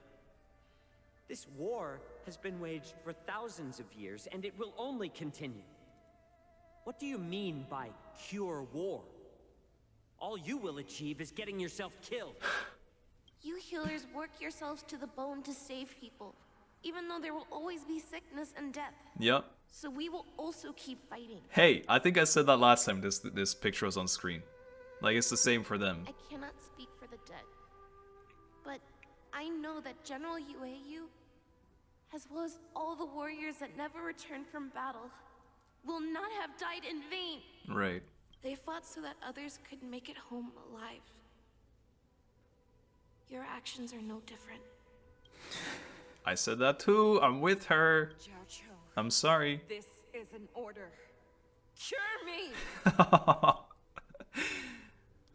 This war has been waged for thousands of years, and it will only continue. What do you mean by cure war? All you will achieve is getting yourself killed. You healers work yourselves to the bone to save people, even though there will always be sickness and death. Yep. So we will also keep fighting. Hey, I think I said that last time this picture was on screen. Like, it's the same for them. I cannot speak for the dead, but I know that General Jiaoqiu, as well as all the warriors that never returned from battle, will not have died in vain. Right. They fought so that others could make it home alive. Your actions are no different. I said that too. I'm with her. Jiaoqiu. I'm sorry. This is an order. Cure me!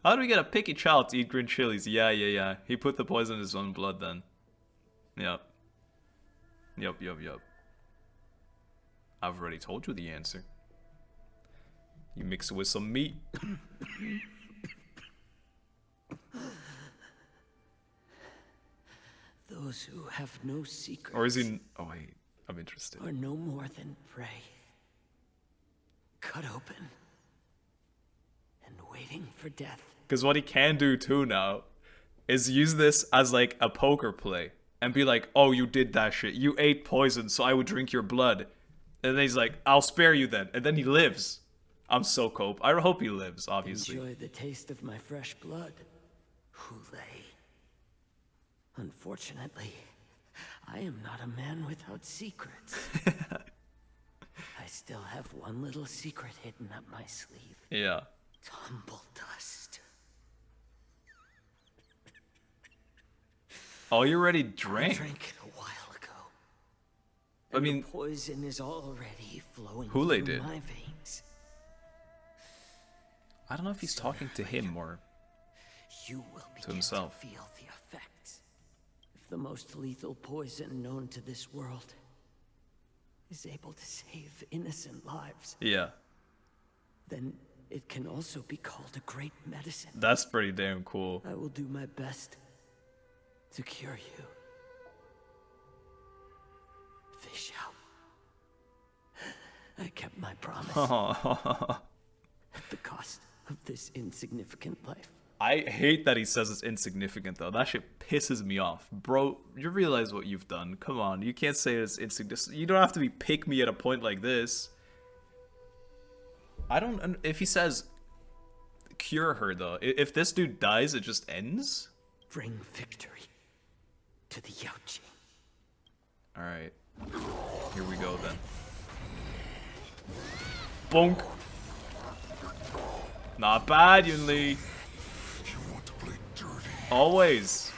How do we get a picky child to eat green chilies? Yeah. He put the poison in his own blood then. Yep. I've already told you the answer. You mix it with some meat. Those who have no secrets. Or is he... Oh wait, I'm interested. Are no more than prey. Cut open. And waiting for death. Because what he can do too now is use this as like a poker play. And be like, oh, you did that shit. You ate poison, so I would drink your blood. And then he's like, I'll spare you then. And then he lives. I'm so cope. I hope he lives, obviously. Enjoy the taste of my fresh blood, Hoolay. Unfortunately, I am not a man without secrets. I still have one little secret hidden up my sleeve. Yeah. Tumble dust. Oh, you already drank. I drank it a while ago. I mean, the poison is already flowing Hoolay through did. my veins. I don't know if he's talking to him or You will to himself. to feel the effects. If the most lethal poison known to this world is able to save innocent lives, Yeah. then it can also be called a great medicine. That's pretty damn cool. I will do my best to cure you. Feixiao. I kept my promise. At the cost of this insignificant life. I hate that he says it's insignificant though. That shit pisses me off. Bro, you realize what you've done. Come on, you can't say it's insignificant. You don't have to be pick me at a point like this. I don't... If he says cure her though, if this dude dies, it just ends? Bring victory to the Jiaoqiu. Alright. Here we go then. Bonk. Not bad, Yun Li. Always.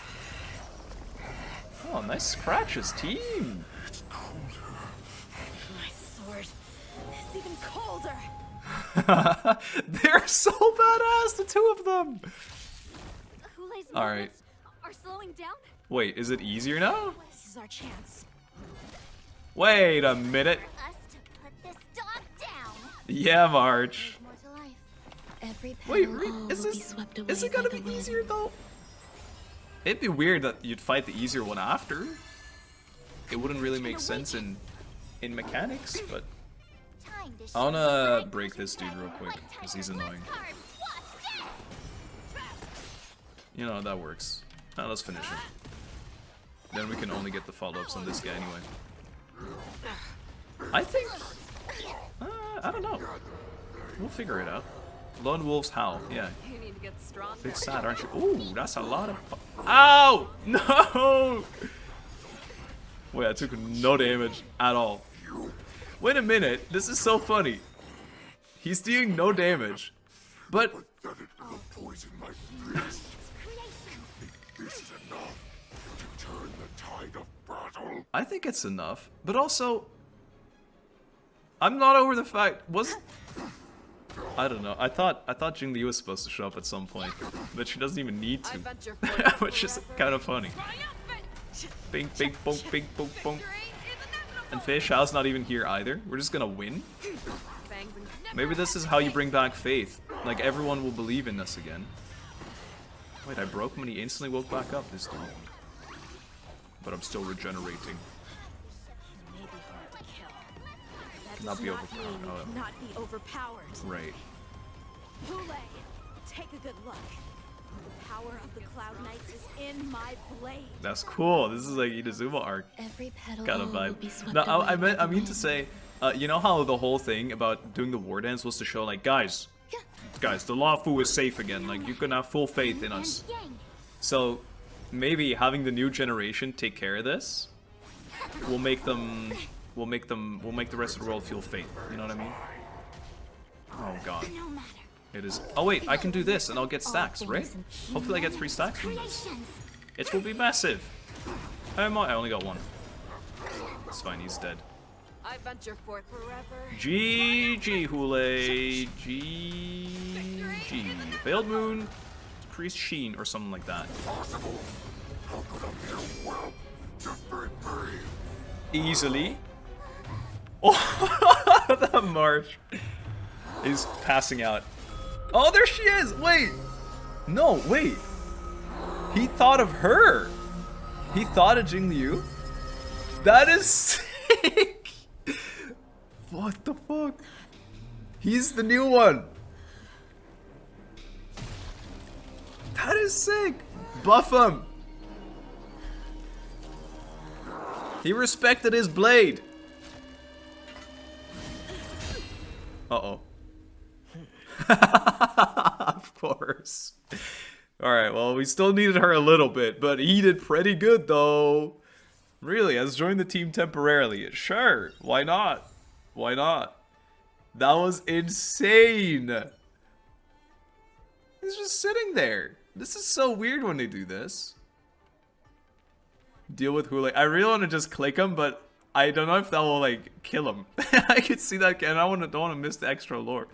Oh, nice scratches, team. My sword is even colder. They're so badass, the two of them. Hulay's Alright. movements are slowing down. Wait, is it easier now? This is our chance. Wait a minute. For us to put this dog down. Yeah, March. More to life. Every Wait, petal is will be this... swept away Is it gonna be easier though? It'd be weird that you'd fight the easier one after. It wouldn't really make sense in mechanics, but... I wanna break this dude real quick, because he's annoying. You know, that works. Now let's finish him. Then we can only get the follow-ups on this guy anyway. I think... I don't know. We'll figure it out. Lone Wolves Howl, yeah. You need to get stronger. Bit sad, aren't you? Ooh, that's a lot of... Ow! No! Wait, I took no damage at all. Wait a minute, this is so funny. He's doing no damage, but... I think it's enough, but also... I'm not over the fact... I don't know. I thought Jingli was supposed to show up at some point, but she doesn't even need to, which is kind of funny. Bing, bing, bonk, bing, bonk, bonk. And Feixiao's not even here either. We're just gonna win. Maybe this is how you bring back faith. Like everyone will believe in us again. Wait, I broke him and he instantly woke back up this time. But I'm still regenerating. Not be overpowered. Oh. Not be overpowered. Right. Hoolay, take a good look. The power of the Cloud Knights is in my blade. That's cool. This is like Inazuma arc Every petal kind of will be vibe. swept No, away I by the mean to say, you know how the whole thing about doing the war dance was to show like, guys, the Lawfu is safe again. Like you can have full faith in us. So maybe having the new generation take care of this will make them. We'll make the rest of the world feel faith. You know what I mean? Oh god. It is. Oh wait, I can do this and I'll get stacks, right? Hopefully I get 3 stacks from this. It will be massive. I only got 1. It's fine, he's dead. I venture forth forever. GG Hoolay. GG. Veiled Moon, Priest Sheen, or something like that. Easily. Oh, that March is passing out. Oh, there she is. Wait. No, wait. He thought of her. He thought of Jingliu. That is sick. What the fuck? He's the new one. That is sick. Buff him. He respected his blade. Uh-oh. Of course. Alright, well, we still needed her a little bit, but he did pretty good, though. Really, has joined the team temporarily. Sure, why not? Why not? That was insane. He's just sitting there. This is so weird when they do this. Deal with Hoolay. I really want to just click him, but I don't know if that will, like, kill him. I could see that, and I don't want to miss the extra lore.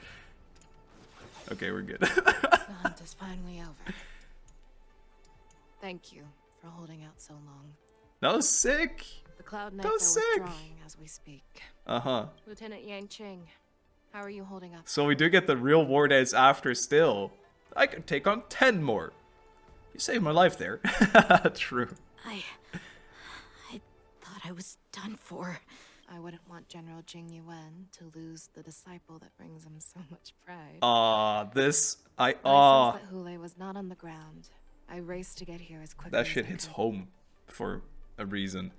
Okay, we're good. The hunt is finally over. Thank you for holding out so long. That was sick. The Cloud Knights are withdrawing as we speak. Uh-huh. Lieutenant Yanqing, how are you holding up? So we do get the real war dance after still. I could take on 10 more. You saved my life there. True. I thought I was done for. I wouldn't want General Jing Yuan to lose the disciple that brings him so much pride. I I sensed that Hoolay was not on the ground. I raced to get here as quickly that as shit I hits could. home for a reason.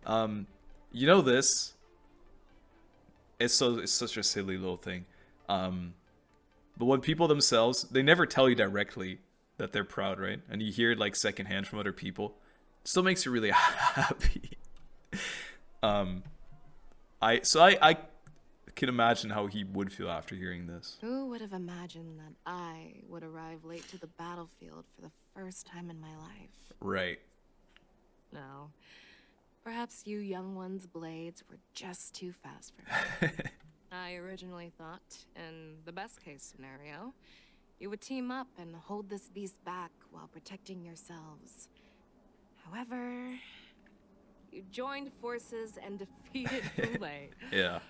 You know this? It's such a silly little thing. But when people themselves, they never tell you directly that they're proud, right? And you hear it like secondhand from other people. It still makes you really happy. I can imagine how he would feel after hearing this. Who would have imagined that I would arrive late to the battlefield for the first time in my life? Right. No. Perhaps you young ones' blades were just too fast for me. I originally thought, in the best case scenario, you would team up and hold this beast back while protecting yourselves. However, you joined forces and defeated Hoolay. Yeah.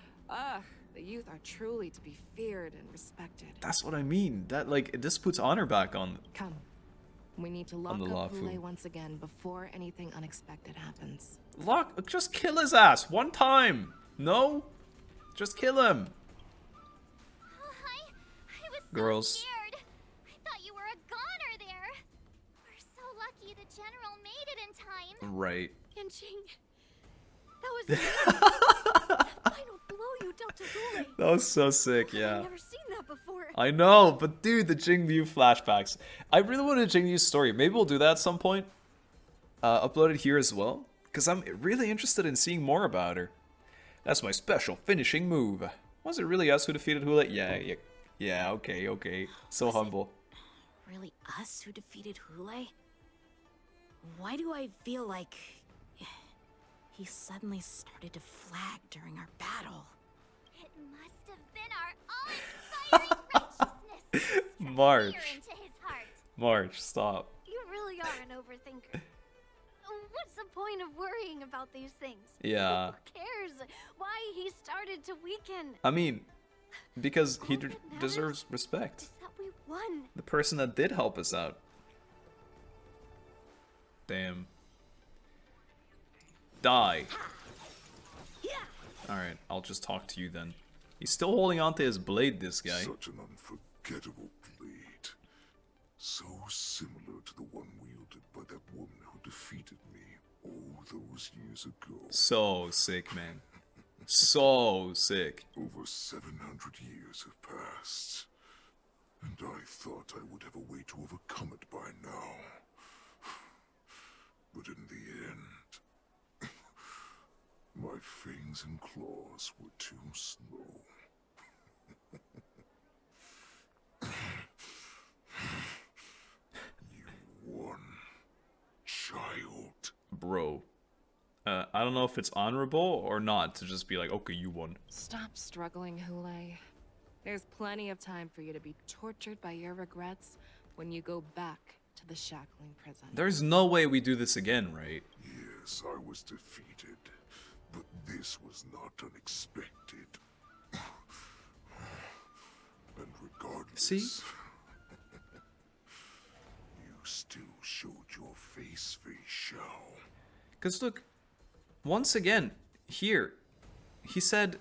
The youth are truly to be feared and respected. That's what I mean. That, like, this puts honor back on. Come. We need to lock up Hoolay once again before anything unexpected happens. Just kill his ass one time. No? Just kill him. I was so Girls. scared. I thought you were a goner there. We're so lucky the general made it in time. Right. Yanqing, that was the final blow you dealt to Hoolay. That was so sick, yeah. I've never seen that before. I know, but dude, the Jingliu flashbacks. I really wanted Jingliu's story. Maybe we'll do that at some point. Upload it here as well, because I'm really interested in seeing more about her. That's my special finishing move. Was it really us who defeated Hoolay? Yeah, okay. So humble. Really us who defeated Hoolay? Why do I feel like he suddenly started to flag during our battle? It must have been our awe-inspiring righteousness. March. Into his heart. March, stop. You really are an overthinker. What's the point of worrying about these things? Yeah. Who cares why he started to weaken? I mean, because he deserves respect. Is that we won. The person that did help us out. Damn. Die. Alright, I'll just talk to you then. He's still holding on to his blade, this guy. Such an unforgettable blade. So similar to the one wielded by that woman who defeated me all those years ago. So sick, man. So sick. Over 700 years have passed. And I thought I would have a way to overcome it by now. But in the end, my fangs and claws were too slow. You won, child. Bro, I don't know if it's honorable or not to just be like, okay, you won. Stop struggling, Hoolay. There's plenty of time for you to be tortured by your regrets when you go back to the shackling prison. There's no way we do this again, right? Yes, I was defeated, but this was not unexpected. And regardless, see, you still showed your face, Feixiao. Because look, once again, here, he said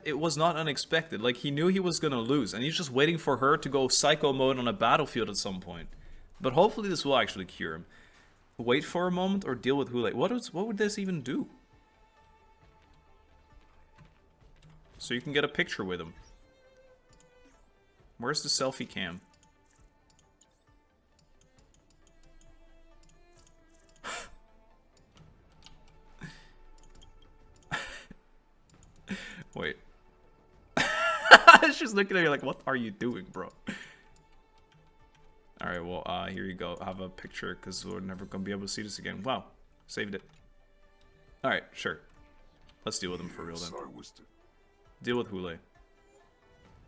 it was not unexpected. Like, he knew he was gonna lose, and he's just waiting for her to go psycho mode on a battlefield at some point. But hopefully this will actually cure him. Wait for a moment or deal with Hoolay. What would this even do? So you can get a picture with him. Where's the selfie cam? Wait. She's looking at you like, what are you doing, bro? Alright, well, here you go. Have a picture, because we're never going to be able to see this again. Wow. Saved it. Alright, sure. Let's deal with him for real, then. Deal with Hoolay.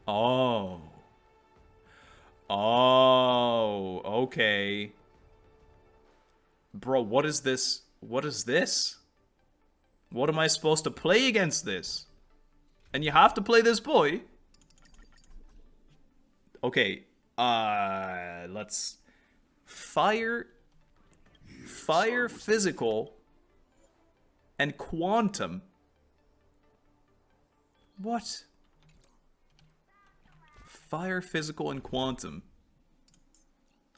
Oh. Oh, okay. Bro, what is this? What is this? What am I supposed to play against this? And you have to play this boy. Okay, let's fire physical and quantum. What? Fire physical and quantum.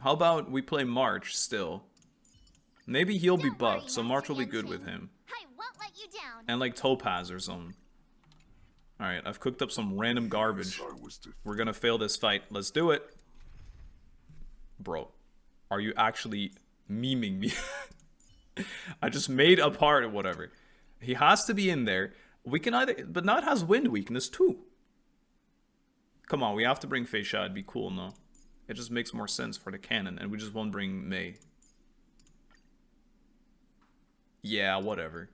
How about we play March still? Maybe he'll be buffed, so March will be good with him. I won't let you down. And like Topaz or something. Alright, I've cooked up some random garbage. We're gonna fail this fight. Let's do it. Bro, are you actually memeing me? I just made a part or whatever. He has to be in there. We can either... But now it has wind weakness too. Come on, we have to bring Feixiao. It'd be cool, no? It just makes more sense for the canon, and we just won't bring Mei. Yeah, whatever.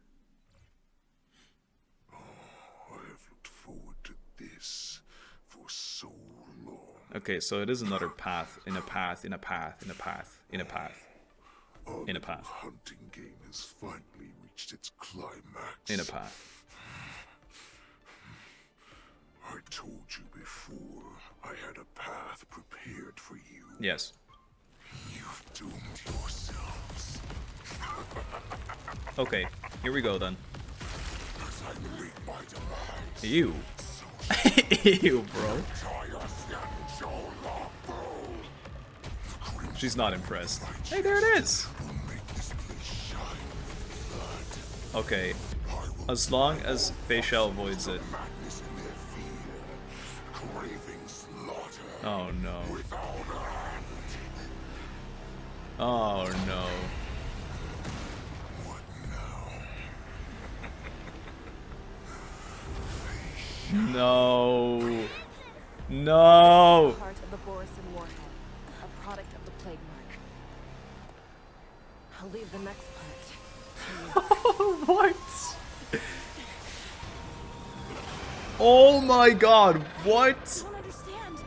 For so long. Okay, so it is another path, in a path, in a path, in a path, in a path, in a path. Hunting game has finally reached its climax. In a path. I told you before, I had a path prepared for you. Yes. You've doomed yourselves. Okay, here we go then. As I make my demands. Ew. Ew, bro. She's not impressed. Hey, there it is. Okay. As long as Feixiao avoids it. Oh no. Oh no. No. No. Part of the borisin warhead, a product of the plague mark. I'll leave the next part. What? Oh my god, what? I don't understand.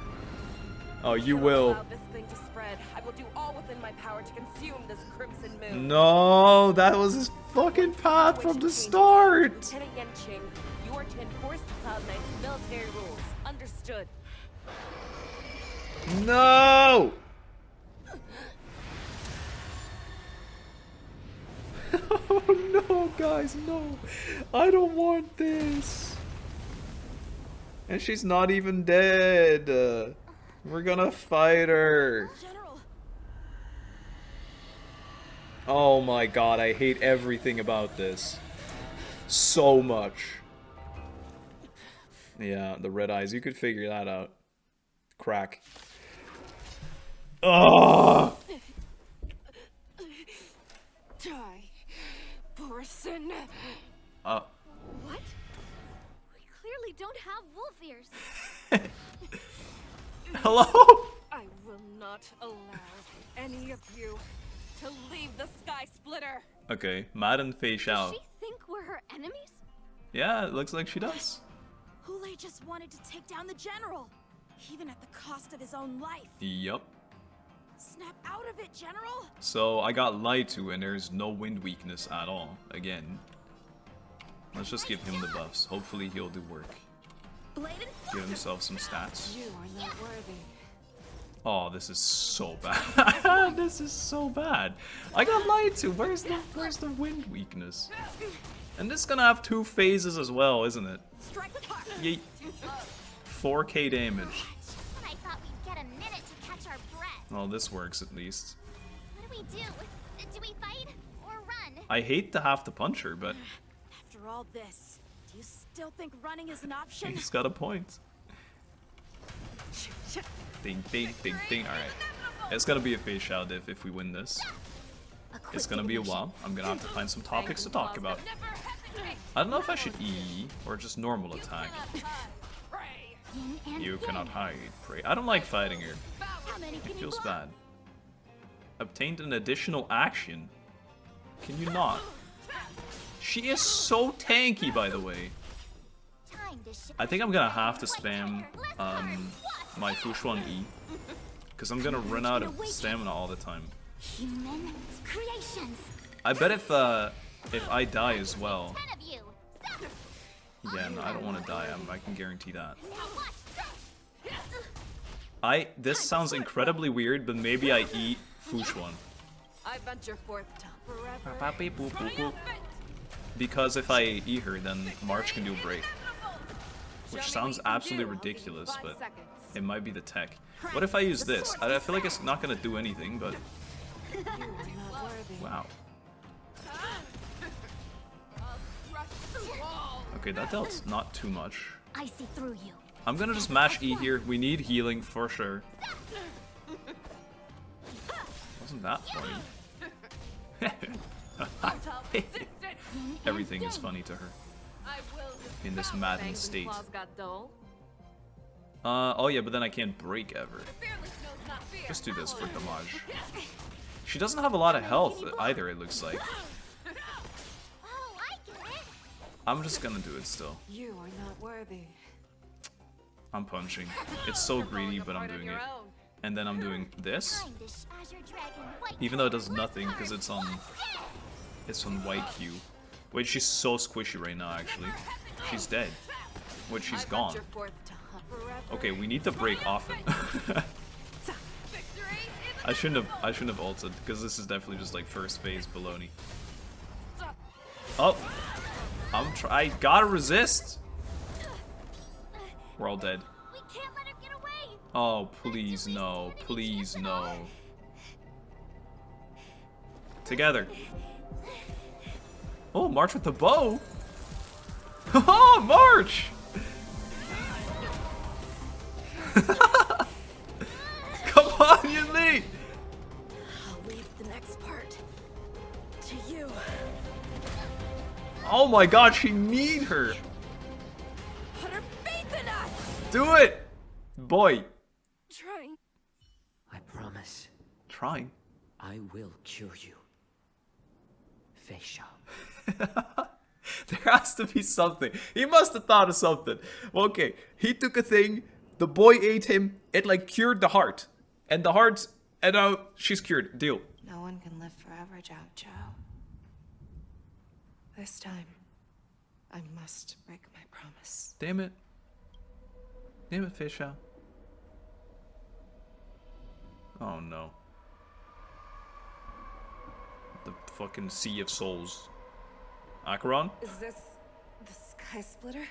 Oh, you will. Allow this thing to spread. I will do all within my power to consume this crimson moon. No, that was his fucking path from the start. Lieutenant Yanqing, you are to enforce the Cloud Knight's military rules. Understood. No! Oh no, guys, no. I don't want this. And she's not even dead. We're gonna fight her. General. Oh my god, I hate everything about this. So much. Yeah, the red eyes. You could figure that out. Crack. Oh! Die, borisin. What? We clearly don't have wolf ears. Hello? I will not allow any of you to leave the Sky Splitter. Okay, Madden Feixiao. Does she think we're her enemies? Yeah, it looks like she does. Hoolay just wanted to take down the general, even at the cost of his own life. Yup. Snap out of it, General! So I got lied to and there's no wind weakness at all. Again. Let's just give him the buffs. Hopefully he'll do work. Give himself some stats. You are not worthy. Oh, this is so bad. This is so bad. I got lied to. Where's the wind weakness? And this is gonna have 2 phases as well, isn't it? Yeet. 4k damage. I thought we'd get a minute to catch our breath. Well, this works at least. What do we do? Do we fight or run? I hate to have to punch her, but After all this, do you still think running is an option? he's got a point. Ding, ding, ding, ding. Alright. It's gonna be a Feixiao diff if we win this. It's gonna be a while. I'm gonna have to find some topics to talk about. I don't know if I should E or just normal attack. You cannot hide, pray. I don't like fighting her. It feels bad. Obtained an additional action. Can you not? She is so tanky, by the way. I think I'm gonna have to spam my Fushuan E, because I'm gonna run out of stamina all the time. Human creations. I bet if I die as well. Yeah, no, I don't want to die. I can guarantee that. This sounds incredibly weird, but maybe I eat Fushuan. I venture forth to forever. Because if I eat her, then March can do a break. Which sounds absolutely ridiculous, but it might be the tech. What if I use this? I feel like it's not gonna do anything, but... Wow. Okay, that dealt not too much. I see through you. I'm gonna just mash E here. We need healing for sure. Wasn't that funny? Everything is funny to her. In this maddened state. Oh yeah, but then I can't break ever. Just do this for damage. She doesn't have a lot of health either, it looks like. I'm just gonna do it still. You are not worthy. I'm punching. It's so greedy, but I'm doing it. And then I'm doing this. Even though it does nothing, because it's on Jiaoqiu. Wait, she's so squishy right now, actually. She's dead. Wait, she's gone. Okay, we need to break often. I shouldn't have ulted, because this is definitely just like first phase baloney. Oh! I gotta resist! We're all dead. Oh, please no. Please no. Together. Oh, March with the bow! Oh, March! Come on, Yunli! I'll leave the next part to you. Oh my god, she need her! Put her faith in us! Do it! Boy. Trying. I promise. Trying? I will cure you. Feixiao. There has to be something. He must have thought of something. Well, okay, he took a thing, the boy ate him, it like cured the heart. And the heart, and now she's cured. Deal. No one can live forever, Jiaoqiu. This time, I must break my promise. Damn it. Damn it, Feixiao. Oh no. The fucking Sea of Souls. Acheron? Is this the Sky Splitter?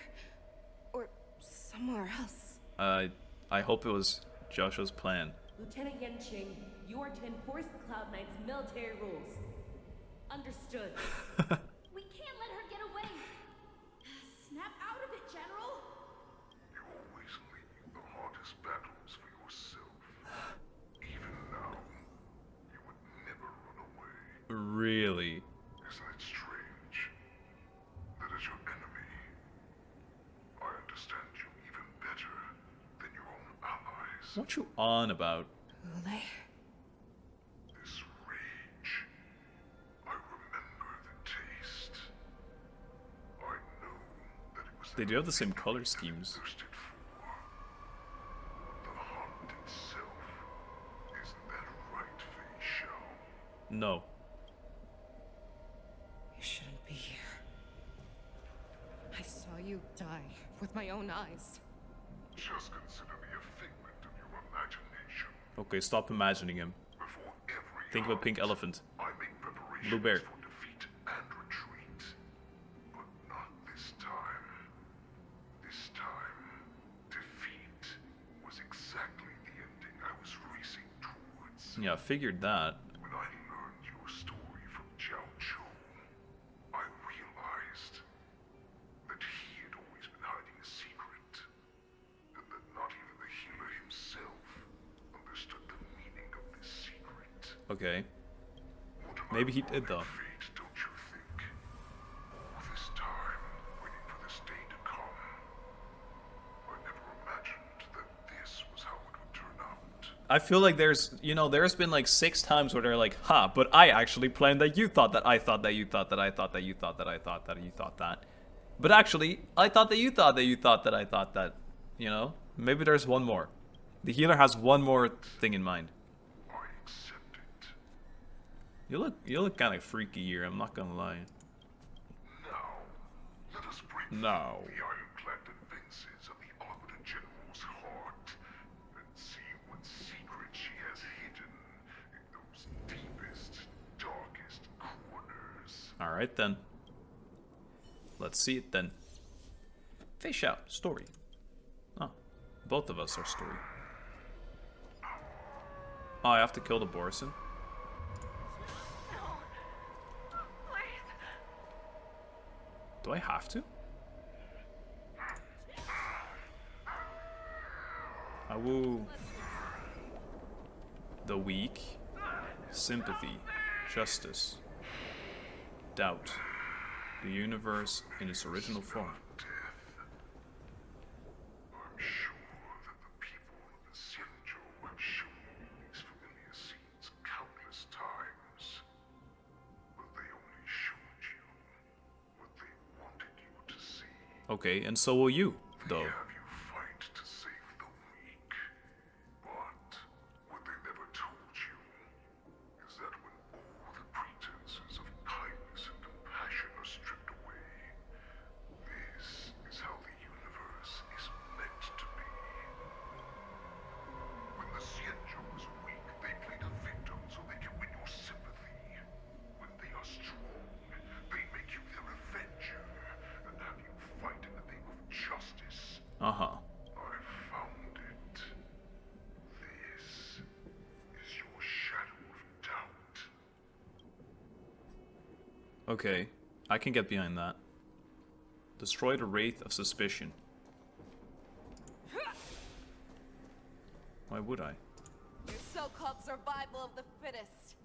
Or somewhere else? I hope it was Joshua's plan. Lieutenant Yanqing, you are to enforce the Cloud Knight's military rules. Understood. We can't let her get away. Snap out of it, General! You always leave the hardest battles for yourself. Even now, you would never run away. Really? Isn't it strange? That as your enemy, I understand you even better than your own allies. What you on about? Hoolay? This rage, I remember They do have the same color schemes. No. You shouldn't be here. I saw you die with my own eyes. Just consider me a figment of your imagination. Okay, stop imagining him. Think of a pink elephant. Blue bear. For defeat and retreat. But not this time. This time, defeat was exactly the ending I was racing towards. Yeah, I figured that. When I learned your story from Jiaoqiu, I realized that he had always been hiding a secret, and that not even the healer himself understood the meaning of this secret. Okay. Maybe he did though. Don't you think? All this time, waiting for this day to come, I never imagined that this was how it would turn out. I feel like there's, you know, there's been like 6 times where they're like, ha, but I actually planned that you thought that I thought that you thought that I thought that you thought that I thought that you thought that. But actually, I thought that you thought that you thought that I thought that, you know? Maybe there's one more. The healer has one more thing in mind. You look kind of freaky here, I'm not gonna lie. Now, let us bring No. the ironclad defenses of the Arbiter General's heart and see what secret she has hidden in those deepest, darkest corners. Alright then. Let's see it then. Feixiao, story. Oh, both of us are story. Oh, I have to kill the borisin? Do I have to? Awoo. The weak. Sympathy. Justice. Doubt. The universe in its original form. I'm sure that the people of the Xianzhou have shown me these familiar scenes countless times, but they only showed you what they wanted you to see. Okay, and so will you, though. They have you fight to save the weak, but what they never told you is that when all the pretenses of kindness and compassion are stripped away, this is how the universe is meant to be. When the Xianzhou is weak, they play the victim so they can win your sympathy. When they are strong, they make you their avenger and have you fight in the name of justice. Uh-huh. I found it. This is your shadow of doubt. Okay, I can get behind that. Destroy the Wraith of Suspicion. Why would I? Your so-called survival of the fittest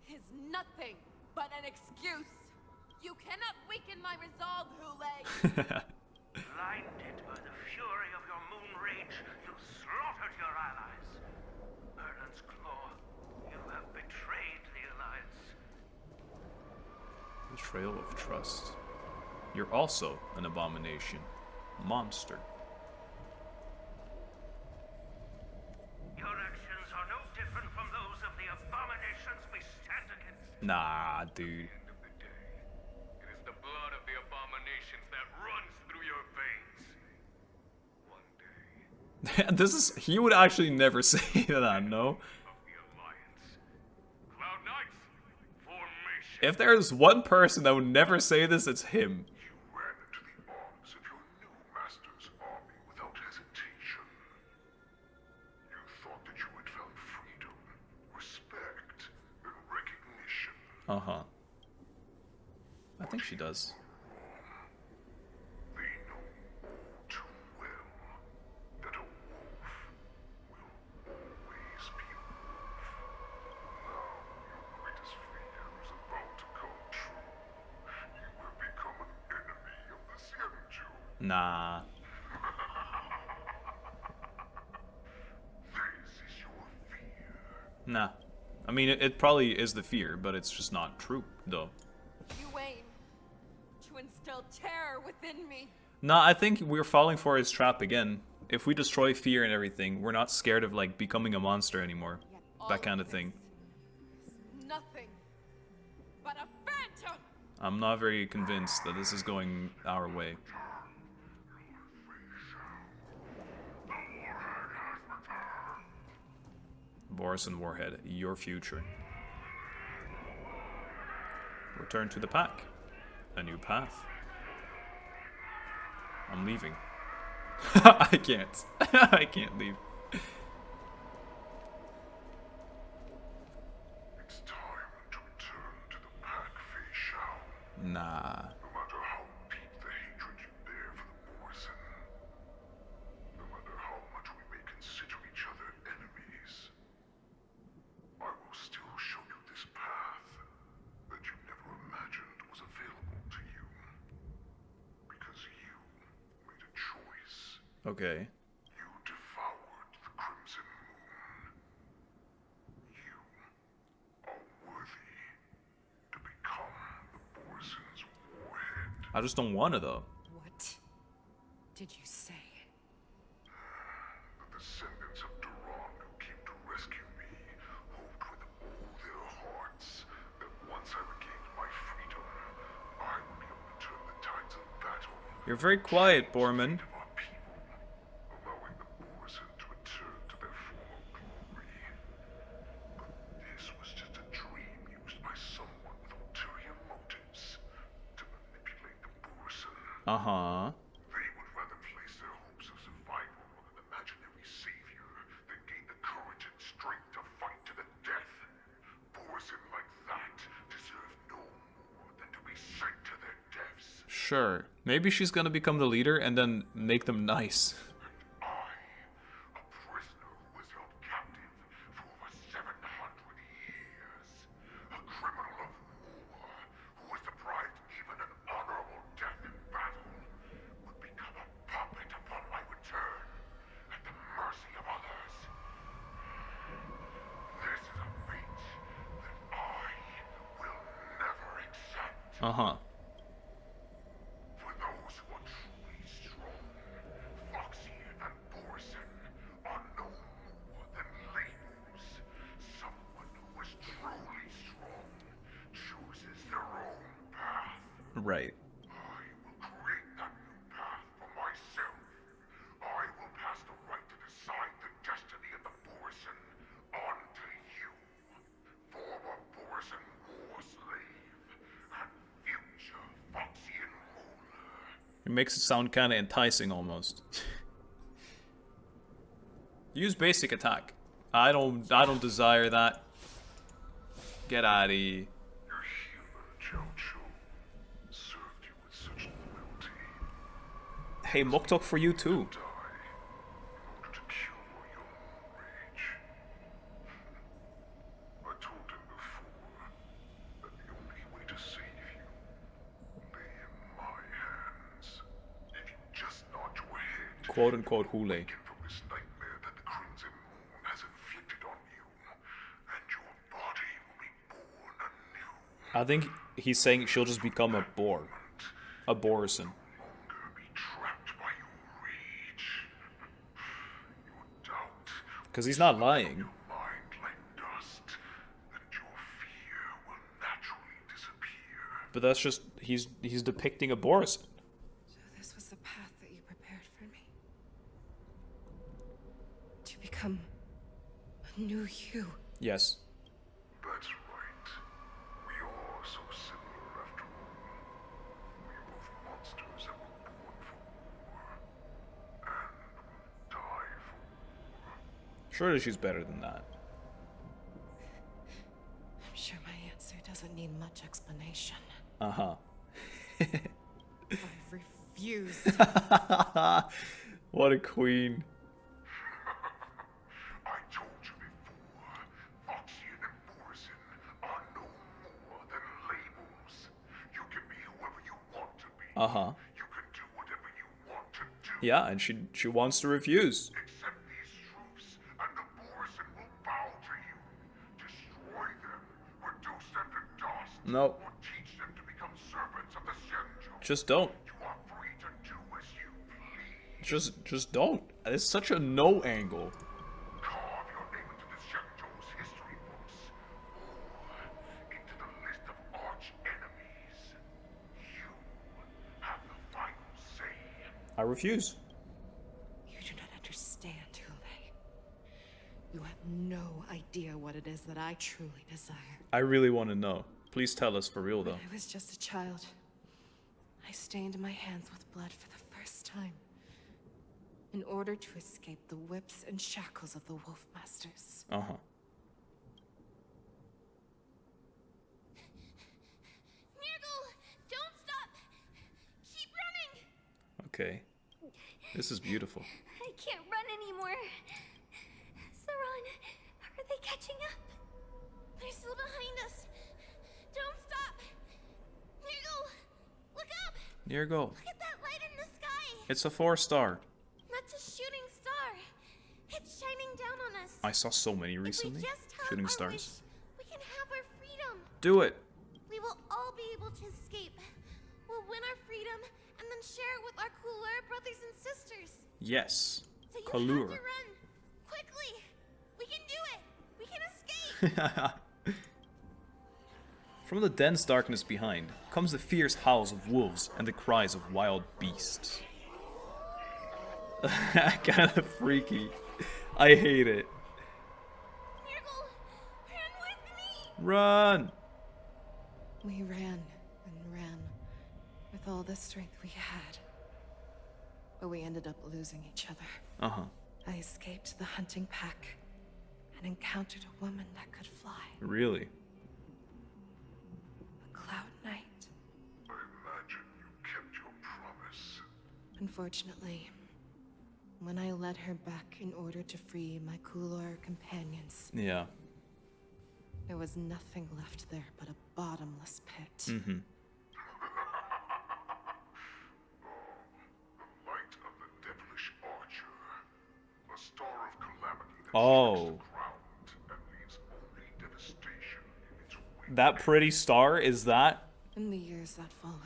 is nothing but an excuse. You cannot weaken my resolve, Hoolay. Blinded by the fury of your moon rage, you slaughtered your allies. Merlin's Claw, you have betrayed the Alliance. Betrayal of trust. You're also an abomination. Monster. Your actions are no different from those of the abominations we stand against. Nah, dude. It is the blood of the abominations that runs through your veins. One day, This is... He would actually never say that, no? Cloud Knights, formation. If there's one person that would never say this, it's him. You ran into the arms of your new master's army without hesitation. You thought that you had found freedom, respect, and recognition. Uh-huh. I think she does. They know all too well that a wolf will always be a wolf. Now your greatest fear is about to come true. You have become an enemy of the Xianzhou. Nah. This is your fear. Nah. I mean, it probably is the fear, but it's just not true, though. You aim to instill terror within me. No, I think we're falling for his trap again. If we destroy fear and everything, we're not scared of like becoming a monster anymore. That kind of thing. Nothing but a phantom. I'm not very convinced that this is going our way. Borisin Warhead, your future. Return to the pack. A new path. I'm leaving. I can't. I can't leave. It's time to return to the pack, Feixiao. Nah. No matter how deep the hatred you bear for the borisin, no matter how much we may consider each other enemies, I will still show you this path that you never imagined was available to you. Because you made a choice. Okay. You devoured the Crimson Moon. You are worthy to become the Borisin's warhead. I just don't want to though. What did you say? The descendants of Duran who came to rescue me hoped with all their hearts that once I regained my freedom, I would be able to turn the tides of battle. You're very quiet, Borman. Allowing the Borisin to return to their former glory. But this was just a dream used by someone with ulterior motives to manipulate the Borisin. Uh-huh. They would rather place their hopes of survival on an imaginary savior than gain the courage and strength to fight to the death. Borisin like that deserve no more than to be sent to their deaths. Sure. Maybe she's gonna become the leader and then make them nice. Uh-huh. For those who are truly strong, Foxy and Borisin are no more than labels. Someone who is truly strong chooses their own path. Right. I will create that new path for myself. I will pass the right to decide the destiny of the Borisin on to you. Former Borisin war slave and future Foxian ruler. It makes it sound kind of enticing almost. Use basic attack. I don't desire that. Get out of here. Your healer, Jiaoqiu, served you with such loyalty. Hey, Muktok for you too. In order to cure your moon rage. I told him before that the only way to save you lay in my hands. If you just nod your head, Quote unquote Hoolay. from this nightmare that the Crimson Moon has inflicted on you, and your body will be born anew. I think he's saying she'll just become a boar. A Borisin. Because he's not lying. But that's just he's depicting a Borisin. So this was the path that you prepared for me. To become a new you. Yes. That's right. We are so similar after all. We are both monsters that were born for war and will die for war. Surely she's better than that. I'm sure my answer doesn't need much explanation. Uh-huh. I refuse. What a queen. I told you before, Foxian and Borisin are no more than labels. You can be whoever you want to be. Uh-huh. You can do whatever you want to do. Yeah, and she wants to refuse. Accept these troops, and the Borisin will bow to you. Destroy them, reduce them to dust, Nope. or teach them to become servants of the Shenzhou. Just don't. You are free to do as you Just don't. It's such a no angle. Carve your name into the Jiaoqiu's history books, or into the list of arch enemies. You have the final say. I refuse. You do not understand, Hoolay. You have no idea what it is that I truly desire. I really want to know. Please tell us for real, though. When I was just a child, I stained my hands with blood for the first time, in order to escape the whips and shackles of the Wolf Masters. Uh-huh. Nirgal, don't stop! Keep running! Okay. This is beautiful. I can't run anymore. Saran, are they catching up? They're still behind us. Don't stop! Nirgal, look up! Nirgal. Look at that light in the sky! It's a 4-star. That's a shooting star. It's shining down on us. I saw so many recently. If we just have Shooting our stars. wish, we can have our freedom. Do it. We will all be able to escape. We'll win our freedom and then share it with our cooler brothers and sisters. Yes. So you Kalur. have to run quickly. We can do it. We can escape. From the dense darkness behind comes the fierce howls of wolves and the cries of wild beasts. Kind of freaky. I hate it. Nirgal, run with me. Run! We ran and ran with all the strength we had. But we ended up losing each other. Uh-huh. I escaped the hunting pack and encountered a woman that could fly. Really? A Cloud Knight. I imagine you kept your promise. Unfortunately, when I led her back in order to free my Kulor companions, Yeah. there was nothing left there but a bottomless pit. Mm-hmm. The light of the devilish archer. A star of calamity that Oh. shakes the ground and leaves only devastation in its wake. That pretty star, is that? In the years that followed,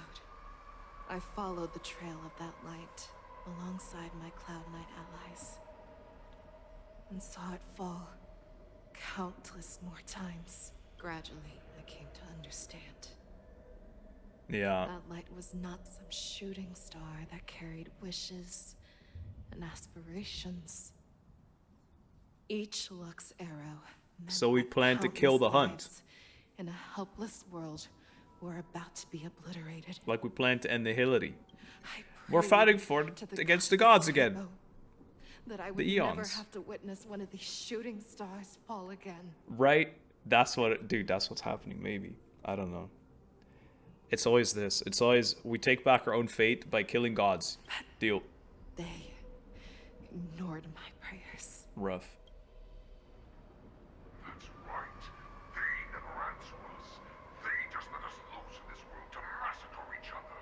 I followed the trail of that light alongside my Cloud Knight allies and saw it fall countless more times. Gradually, I came to understand. Yeah. That light was not some shooting star that carried wishes and aspirations. Each Lux arrow meant So we that plan to kill the countless hunt. lives in a helpless world were about to be obliterated. Like we plan to end the Hillary. I We're prayed fighting for to the against the gods again. Hero that I would The never eons. have to witness one of these shooting stars fall again. Right? That's what, dude, that's what's happening, maybe. I don't know. It's always this. It's always, we take back our own fate by killing gods. Deal. They ignored my prayers. Rough. That's right. They never answer us. They just let us loose in this world to massacre each other.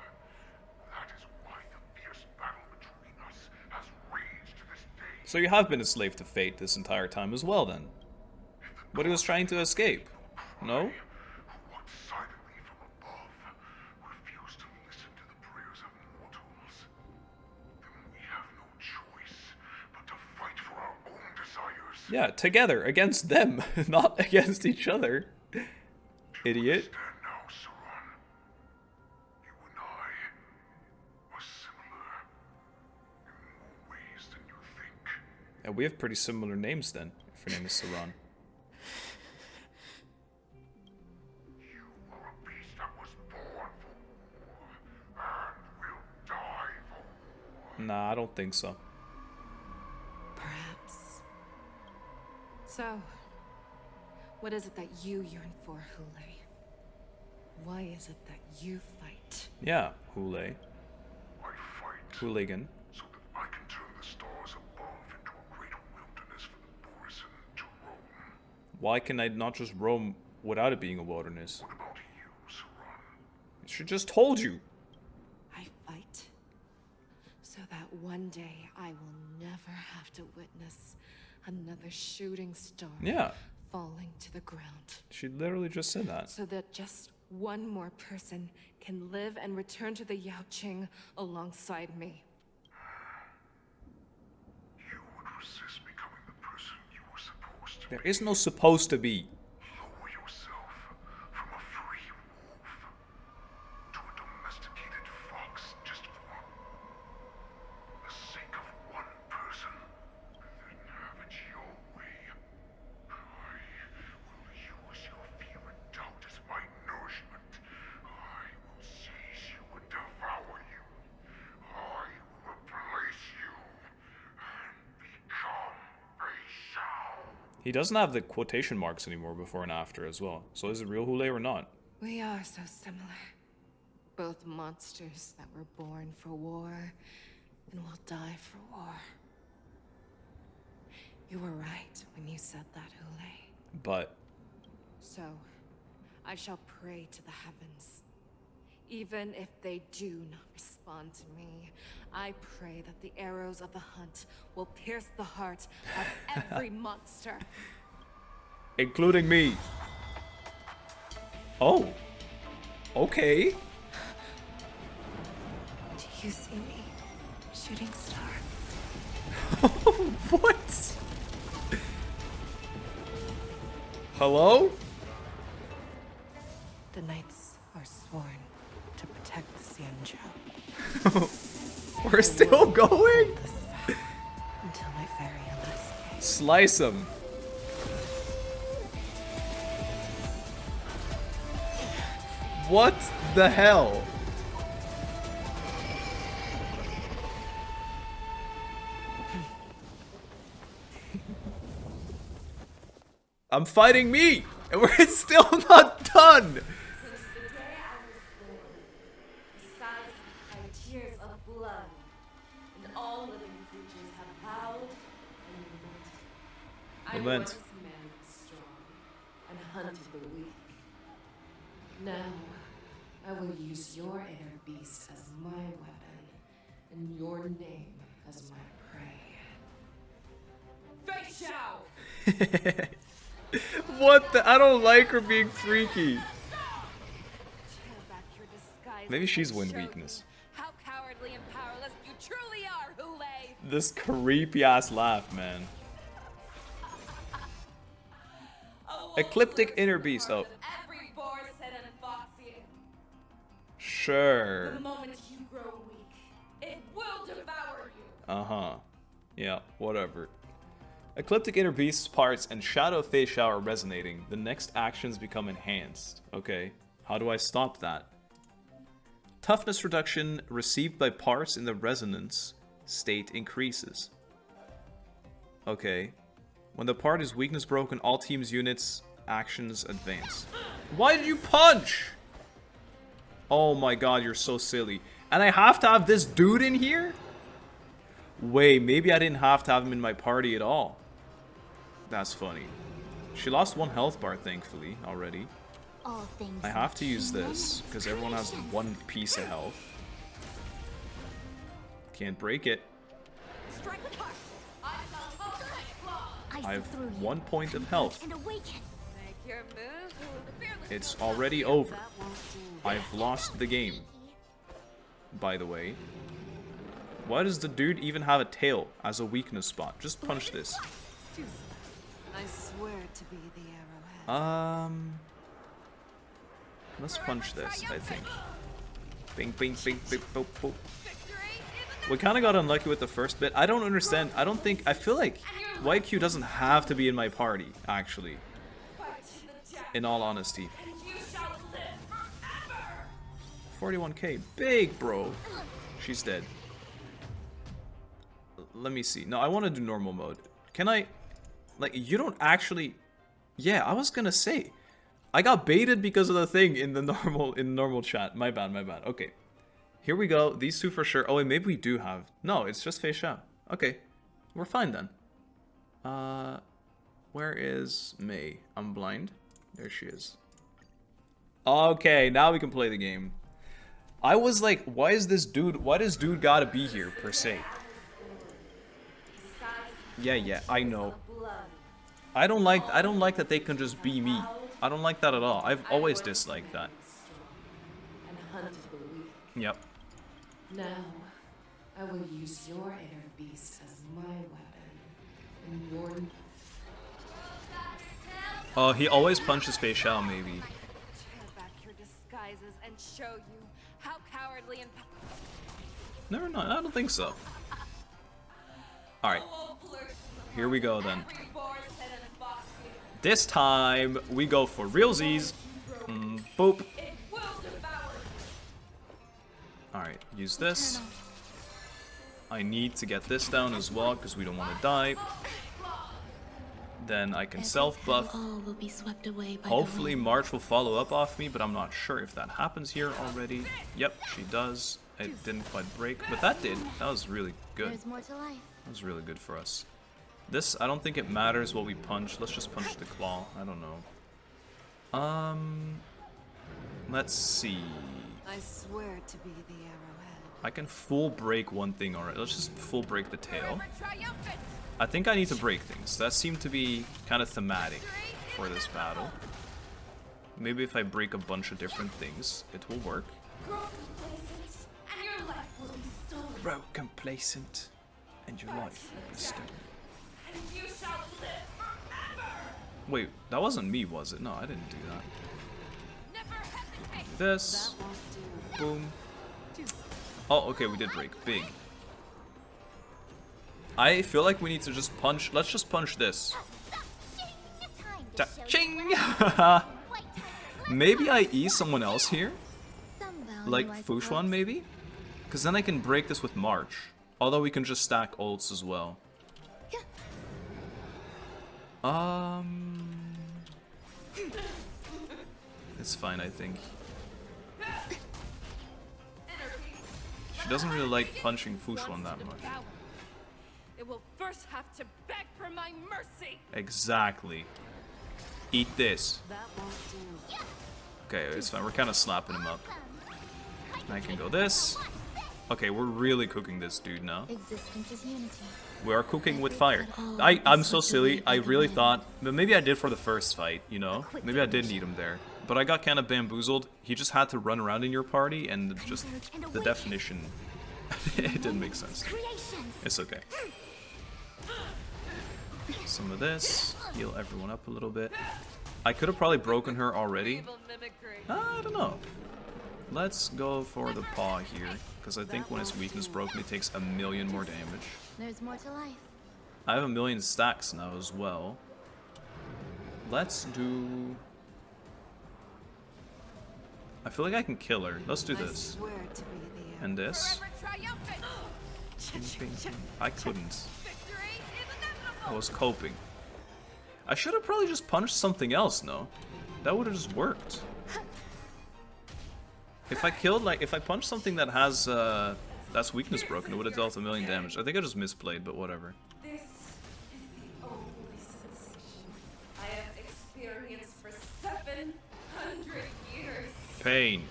That is why the fierce battle between us has raged to this day. So you have been a slave to fate this entire time as well, then? But he was trying to escape. No? Silently from above, refuse to listen to the prayers of mortals. Then we have no choice but to fight for our own desires. Yeah, together, against them, not against each other. Idiot. Understand now, Saran. You and I are similar in more ways than you think. And we have pretty similar names then, if your name is Saran. Nah, I don't think so. Perhaps. So, what is it that you yearn for, Hoolay? Why is it that you fight? Yeah, Hoolay. I fight Hooligan. so that I can turn the stars above into a great wilderness for the borisin to roam. Why can I not just roam without it being a wilderness? What about you, Saran? She just told you. I fight so that one day I will never have to witness another shooting star Yeah. falling to the ground. She literally just said that. So that just one more person can live and return to the Yaoqing alongside me. resist becoming the person you were supposed to There be. is no supposed to be. Lower yourself from a free wolf to a domesticated fox just for the sake of one person. Then have it your way. I will use your fear and doubt as my nourishment. I will seize you and devour you. I will replace you and become Feixiao. He doesn't have the quotation marks anymore before and after as well. So is it real Hoolay or not? We are so similar. Both monsters that were born for war and will die for war. You were right when you said that, Hoolay. But So, I shall pray to the heavens. Even if they do not respond to me, I pray that the arrows of the hunt will pierce the heart of every monster. including me. Oh. Okay. Do you see me, shooting star? What? Hello? The knights are sworn to protect the Xianzhou. We're still going? Until my very last day. Slice him. What the hell? I'm fighting me, and we're still not done. Since the day I was born, the skies have cried tears of blood, and all living creatures have howled and lamented. I Lament. once commanded the strong and hunted the weak. Now, I will use your inner beast as my weapon, and your name as my prey. Feixiao! What the? I don't like her being freaky. Tear back your disguise Maybe she's and wind show weakness. you how cowardly and powerless you truly are, Hoolay! This creepy ass laugh, man. Ecliptic inner beast. Oh, Every borisin and foxy. sure. The moment you grow weak, it will devour you. Uh-huh. Yeah, whatever. Ecliptic inner beast's parts and Shadow of Feixiao are resonating. The next actions become enhanced. Okay. How do I stop that? Toughness reduction received by parts in the resonance state increases. Okay. When the part is weakness broken, all team's units actions advance. Why did you punch? Oh my god, you're so silly. And I have to have this dude in here? Wait, maybe I didn't have to have him in my party at all. That's funny. She lost 1 health bar, thankfully, already. All things I have to use this, because everyone has 1 piece of health. Can't break it. I have 1 point of health. And awaken. Make your move. It's already over. I've lost the game. By the way. Why does the dude even have a tail as a weakness spot? Just punch this. I swear to be the arrowhead. Let's punch this, I think. Bing, bing, bing, bing, boop, boop. We kind of got unlucky with the first bit. I don't understand. I feel like Jiaoqiu doesn't have to be in my party, actually. In all honesty. 41k. Big, bro. She's dead. Let me see. No, I want to do normal mode. Can I... Like, you don't actually... Yeah, I was gonna say. I got baited because of the thing in the normal chat. My bad, my bad. Okay. Here we go. These two for sure. Oh, wait, maybe we do have... No, it's just Feixiao. Okay. We're fine then. Where is Mei? I'm blind. There she is. Okay, now we can play the game. I was like, why does dude gotta be here, per se? Yeah, I know. I don't like that they can just be me. I don't like that at all. I've always disliked that. Yep. Now, I will use your inner beast as my weapon, Oh, he always punches Feixiao, maybe. Tear back your disguises and show you how cowardly and Never know. I don't think so. Alright. Here we go then. This time, we go for realsies. Boop. Alright, use this. I need to get this down as well, because we don't want to die. Then I can self-buff. Hopefully March will follow up off me, but I'm not sure if that happens here already. Yep, she does. It didn't quite break, but that did. That was really good. That was really good for us. This, I don't think it matters what we punch. Let's just punch the claw. I don't know. Let's see. I swear to be the arrowhead. I can full break one thing already. Let's just full break the tail. I think I need to break things. That seemed to be kind of thematic for this battle. Maybe if I break a bunch of different things, it will work. Grow complacent, and your life will be stolen. Wait, that wasn't me, was it? No, I didn't do that. This. Boom. Oh, okay, we did break. Big. I feel like we need to just punch. Let's just punch this. Ching! Maybe I ease someone else here? Like Fushuan, maybe? Because then I can break this with March. Although we can just stack ults as well. It's fine, I think. She doesn't really like punching Fushuan that much. It will first have to beg for my mercy. Exactly. Eat this. Okay, it's fine. We're kind of slapping him up. I can go this. Okay, we're really cooking this dude now. We are cooking with fire. I'm so silly. I really thought, but maybe I did for the first fight, you know? Maybe I did need him there. But I got kind of bamboozled. He just had to run around in your party, and just the definition, it didn't make sense. It's okay. Some of this, heal everyone up a little bit. I could have probably broken her already. I don't know. Let's go for the paw here, because I think when its weakness broken, it takes 1,000,000 more damage. There's more to life. I have 1,000,000 stacks now as well. Let's do... I feel like I can kill her. Let's do this. And this. I couldn't. I was coping. I should have probably just punched something else, no? That would have just worked. If I killed, like, if I punched something that has, that's weakness broken, it would have dealt 1,000,000 damage. I think I just misplayed, but whatever. This is the only sensation I have experienced for 700 years. Pain.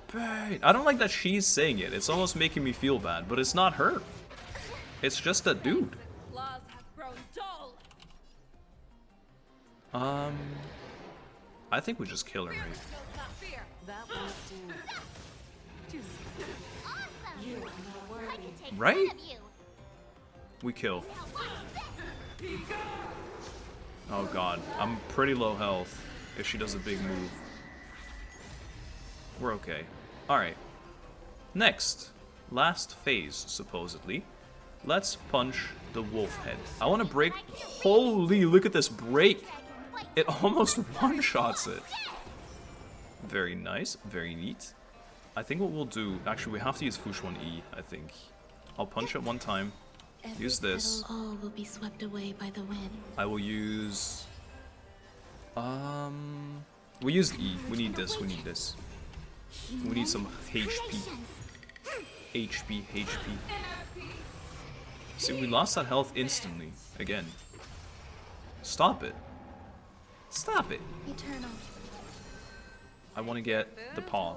Pain. I don't like that she's saying it. It's almost making me feel bad, but it's not her. It's just a dude. Laws have grown dull. I think we just kill her, right? Right? We kill. Oh god, I'm pretty low health if she does a big move. We're okay. Alright. Next. Last phase, supposedly. Let's punch the wolf head. I want to break... Holy, look at this break! It almost one-shots it. Very nice, very neat. I think what we'll do... Actually, we have to use Fushuan E, I think. I'll punch it one time. Use this. All will be swept away by the wind. I will use... We use E. We need this, we need this. We need some HP. HP. See, we lost that health instantly. Again. Stop it. Stop it. Eternal. I want to get the paw.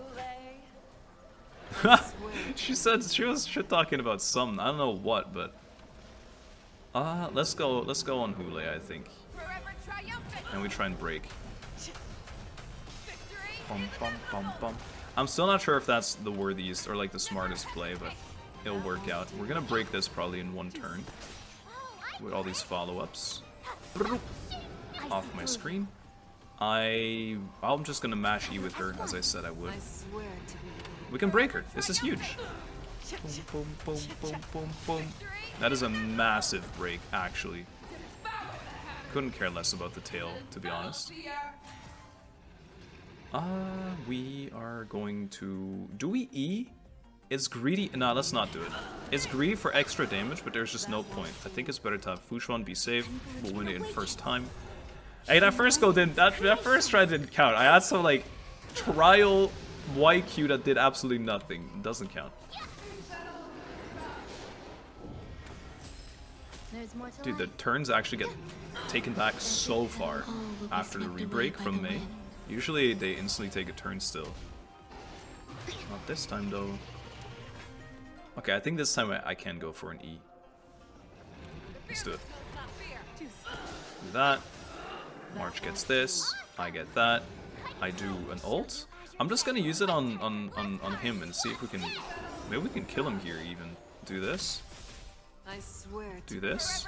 She said she was talking about something. I don't know what, but let's go on Hoolay, I think. And we try and break. Bum, bum, bum, bum. I'm still not sure if that's the worthiest or like the smartest play, but it'll work out. We're gonna break this probably in one turn. with all these follow-ups. Off my screen. I'm just gonna mash E with her, as I said I would. We can break her. This is huge. Boom, boom, boom, boom, boom, boom. That is a massive break, actually. Couldn't care less about the tail, to be honest. We are going to... Do we E? It's greedy... No, let's not do it. It's greedy for extra damage, but there's just no point. I think it's better to have Fushuan be safe. We'll win it in first time. Hey, that first goal didn't... That first try didn't count. I had some, like, trial YQ that did absolutely nothing. It doesn't count. Dude, the turns actually get taken back so far after the re-break from Mei. Usually they instantly take a turn still. Not this time though. Okay, I think this time I can go for an E. Let's do it. Do that. March gets this. I get that. I do an ult. I'm just gonna use it on him and see if we can... Maybe we can kill him here even. Do this. Do this.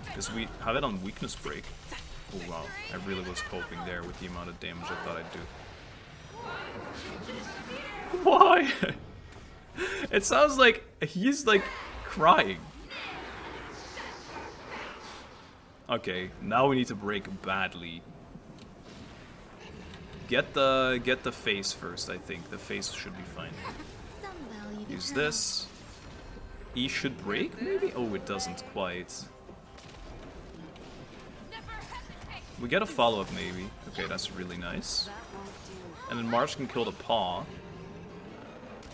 Because we have it on weakness break. Oh wow, I really was coping there with the amount of damage I thought I'd do. Why? It sounds like he's like crying. Okay, now we need to break badly. Get the face first, I think. The face should be fine. Use this. E should break, maybe? Oh, it doesn't quite. We get a follow-up, maybe. Okay, that's really nice. And then March can kill the paw.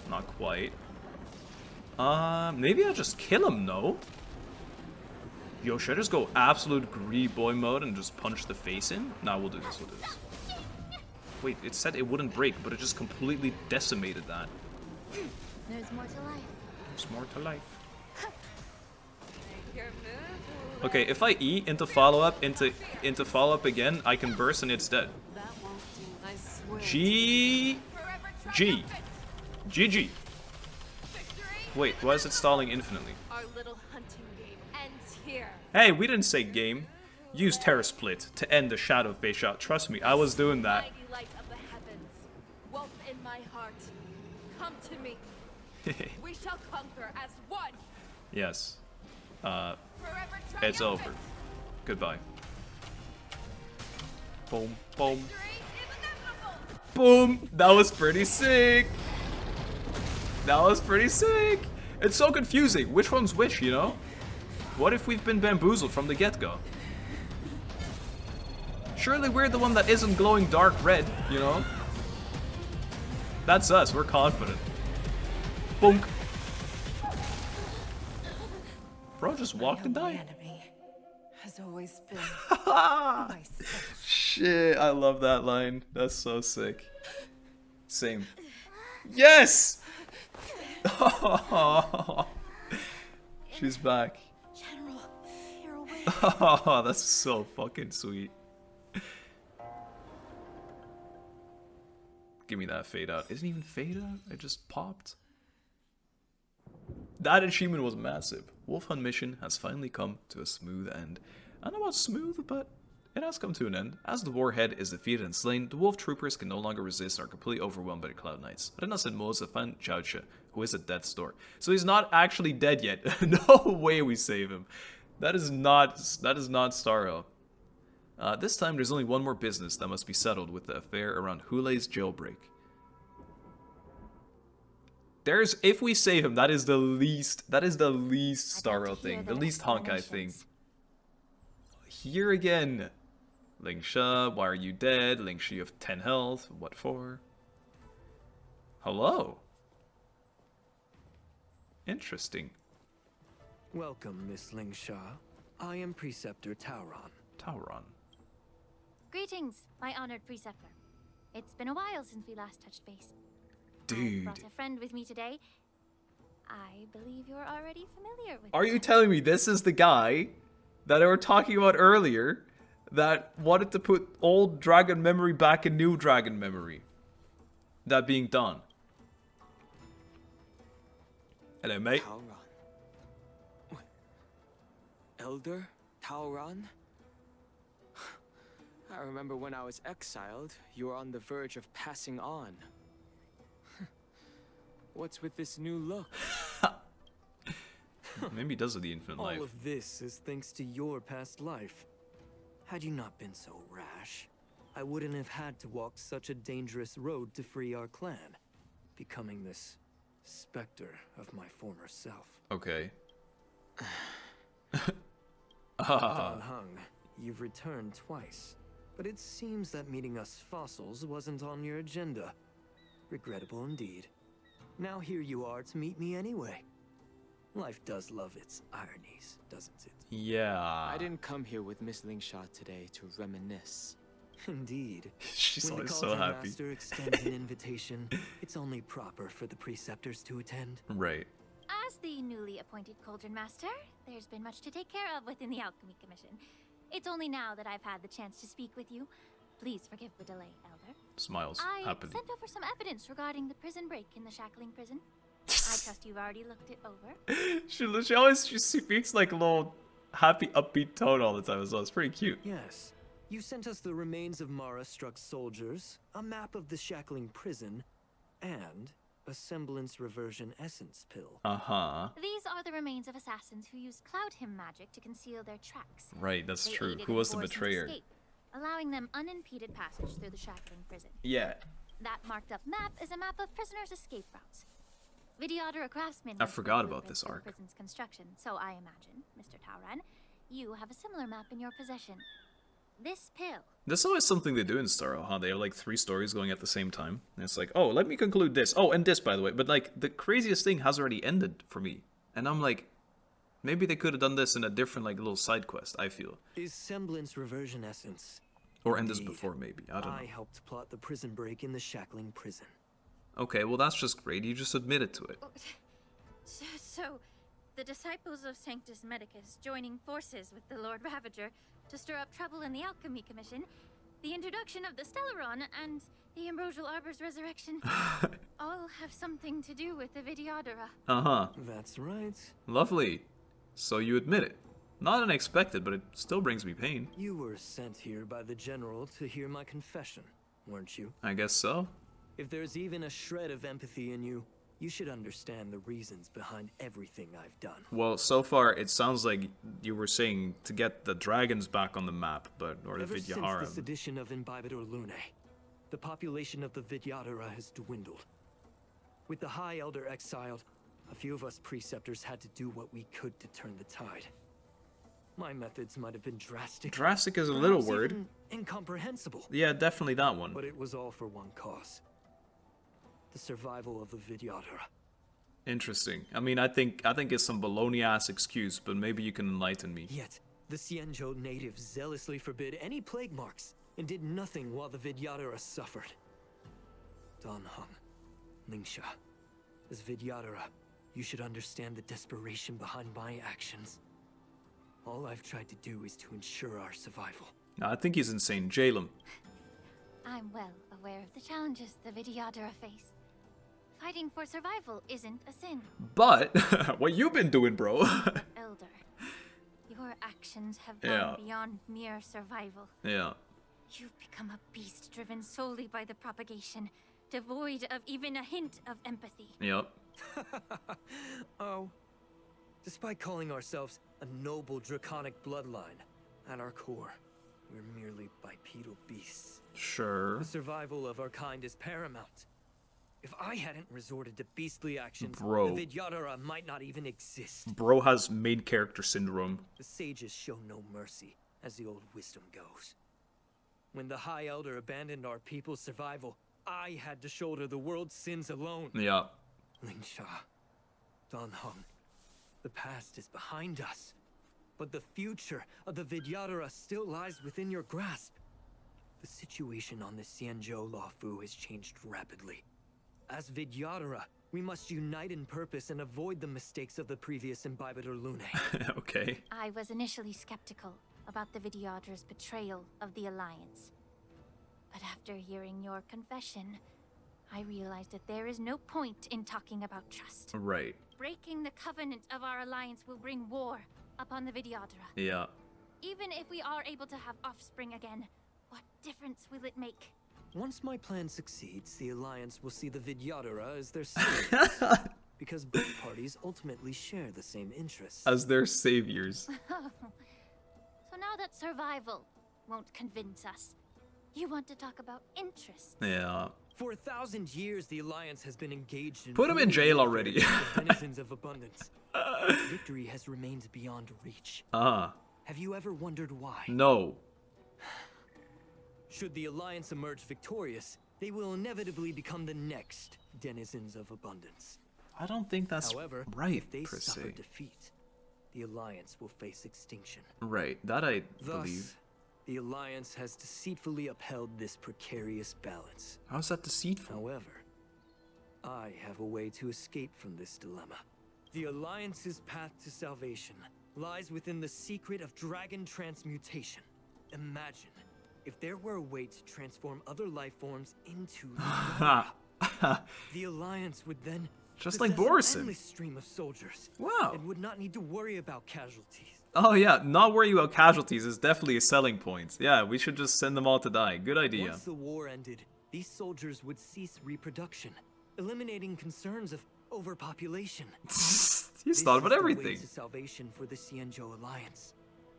Not quite. Maybe I'll just kill him, no? Yo, should I just go absolute greedy boy mode and just punch the face in? Nah, we'll do this, we'll do this. Wait, it said it wouldn't break, but it just completely decimated that. There's more to life. There's more to life. Okay, if I E into follow-up, into follow-up again, I can burst and it's dead. G... G. GG. Wait, why is it stalling infinitely? Our little hunting game ends here. Hey, we didn't say game. Use Terror Split to end the shadow Feixiao. Trust me, I was doing that. Mighty light of the heavens, wolf in my heart, come to me. We shall conquer as one. Yes. It's over. Goodbye. Boom, boom. Boom! That was pretty sick! That was pretty sick! It's so confusing. Which one's which, you know? What if we've been bamboozled from the get-go? Surely we're the one that isn't glowing dark red, you know? That's us, we're confident. Boom. Bro just walked and died. Has always been Shit, I love that line. That's so sick. Same. Yes! She's back. General, you're awake. Oh, that's so fucking sweet. Give me that fade out. Isn't even fade out? It just popped. That achievement was massive. Wolf Hunt mission has finally come to a smooth end. I don't know about smooth, but it has come to an end. As the warhead is defeated and slain, the wolf troopers can no longer resist and are completely overwhelmed by the Cloud Knights. But then I said Moses found Jiaoqiu, who is at death's door. So he's not actually dead yet. No way we save him. That is not Starro. This time there's only one more business that must be settled with the affair around Hulay's jailbreak. If we save him, that is the least Starro thing, the least Honkai thing. Here again. Lingsha, why are you dead? Lingsha, you have 10 health. What for? Hello. Interesting. Welcome, Miss Lingsha. I am Preceptor Tauron. Tauron. Greetings, my honored preceptor. It's been a while since we last touched base. Dude. I brought a friend with me today. I believe you're already familiar with Are you telling me this is the guy that I were talking about earlier that wanted to put old dragon memory back in new dragon memory? That being done. Hello, mate. Elder? Taoran? I remember when I was exiled, you were on the verge of passing on. What's with this new look? Maybe he does with the infinite life. All of this is thanks to your past life. Had you not been so rash, I wouldn't have had to walk such a dangerous road to free our clan, becoming this specter of my former self. Okay. Don Hung, you've returned twice, but it seems that meeting us fossils wasn't on your agenda. Regrettable indeed. Now here you are to meet me anyway. Life does love its ironies, doesn't it? Yeah. I didn't come here with Miss Lingsha today to reminisce. Indeed. She's When always the so Cauldron happy. Master extends an invitation, it's only proper for the preceptors to attend. Right. As the newly appointed Cauldron Master, there's been much to take care of within the Alchemy Commission. It's only now that I've had the chance to speak with you. Please forgive the delay, Elder. Smiles. I Happily. sent over some evidence regarding the prison break in the Shackling prison. I trust you've already looked it over. She speaks like a little happy, upbeat tone all the time as well. It's pretty cute. Yes. You sent us the remains of Mara-struck soldiers, a map of the Shackling prison, and a semblance reversion essence pill. Uh-huh. These are the remains of assassins who used Cloud Hymn magic to conceal their tracks. Right, that's They true. aided Who in was the Borison's betrayer? escape, allowing them unimpeded passage through the Shackling prison. Yeah. That marked up map is a map of prisoners' escape routes. Vidyadhara craftsmen. I forgot about this of the arc. prison's construction, so I imagine, Mr. Taoran, you have a similar map in your possession. This pill. That's always something they do in Starro, huh? They have like 3 stories going at the same time. And it's like, oh, let me conclude this. Oh, and this, by the way. But like, the craziest thing has already ended for me. And I'm like, maybe they could have done this in a different like little side quest, I feel. Is semblance reversion essence. Or end this before, maybe. I don't know. I helped plot the prison break in the Shackling prison. Okay, well that's just great. You just admitted to it. So, the disciples of Sanctus Medicus joining forces with the Lord Ravager to stir up trouble in the Alchemy Commission, the introduction of the Stellaron, and the Ambrosial Arbor's resurrection all have something to do with the Vidyadhara. Uh-huh. That's right. Lovely. So you admit it. Not unexpected, but it still brings me pain. You were sent here by the General to hear my confession, weren't you? I guess so. If there's even a shred of empathy in you, you should understand the reasons behind everything I've done. Well, so far it sounds like you were saying to get the dragons back on the map, or the Ever since Vidyadhara. this edition of Imbibitor Lunae, the population of the Vidyadhara has dwindled. With the High Elder exiled, a few of us preceptors had to do what we could to turn the tide. My methods might have been drastic. Drastic is a little perhaps word. even incomprehensible. Yeah, definitely that one. But it was all for one cause. The survival of the Vidyadhara. Interesting. I mean, I think it's some baloney-ass excuse, but maybe you can enlighten me. Yet, the Xianzhou natives zealously forbid any plague marks and did nothing while the Vidyadhara suffered. Don Hung, Lingsha, as Vidyadhara, you should understand the desperation behind my actions. All I've tried to do is to ensure our survival. No, I think he's insane. Jail him. I'm well aware of the challenges the Vidyadhara face. Fighting for survival isn't a sin. But, what you been doing, bro? Elder, your actions have gone beyond mere survival. Yeah. You've become a beast driven solely by the propagation, devoid of even a hint of empathy. Yep. Oh. Despite calling ourselves a noble draconic bloodline, at our core, we're merely bipedal beasts. Sure. The survival of our kind is paramount. If I hadn't resorted to beastly actions, Bro. the Vidyadhara might not even exist. Bro has main character syndrome. The sages show no mercy, as the old wisdom goes. When the High Elder abandoned our people's survival, I had to shoulder the world's sins alone. Yeah. Lingsha, Don Hung, the past is behind us, but the future of the Vidyadhara still lies within your grasp. The situation on the Xianzhou Luofu has changed rapidly. As Vidyadhara, we must unite in purpose and avoid the mistakes of the previous Imbibitor Lunae. Okay. I was initially skeptical about the Vidyadhara's betrayal of the Alliance. But after hearing your confession, I realized that there is no point in talking about trust. Right. Breaking the covenant of our alliance will bring war upon the Vidyadhara. Yeah. even if we are able to have offspring again, what difference will it make? Once my plan succeeds, the Alliance will see the Vidyadhara as their saviors. Because both parties ultimately share the same interests. As their saviors. So now that survival won't convince us, you want to talk about interests? Yeah. For 1,000 years, the Alliance has been engaged in... Put him in jail already. denizens of abundance. Victory has remained beyond reach. Have you ever wondered why? No. Should the Alliance emerge victorious, they will inevitably become the next denizens of abundance. I don't think that's However, right, if they per suffer se. defeat, the Alliance will face extinction. Right, that I Thus, believe. the Alliance has deceitfully upheld this precarious balance. How's that deceitful? However, I have a way to escape from this dilemma. The Alliance's path to salvation lies within the secret of dragon transmutation. Imagine if there were a way to transform other life forms into the Alliance would then just like possess Borisin. an endless stream of soldiers. Wow. And would not need to worry about casualties. Oh yeah, not worrying about casualties is definitely a selling point. Yeah, we should just send them all to die. Good idea. Once the war ended, these soldiers would cease reproduction, eliminating concerns of overpopulation. He's thought about This is the way everything. to salvation for the Xianzhou Alliance.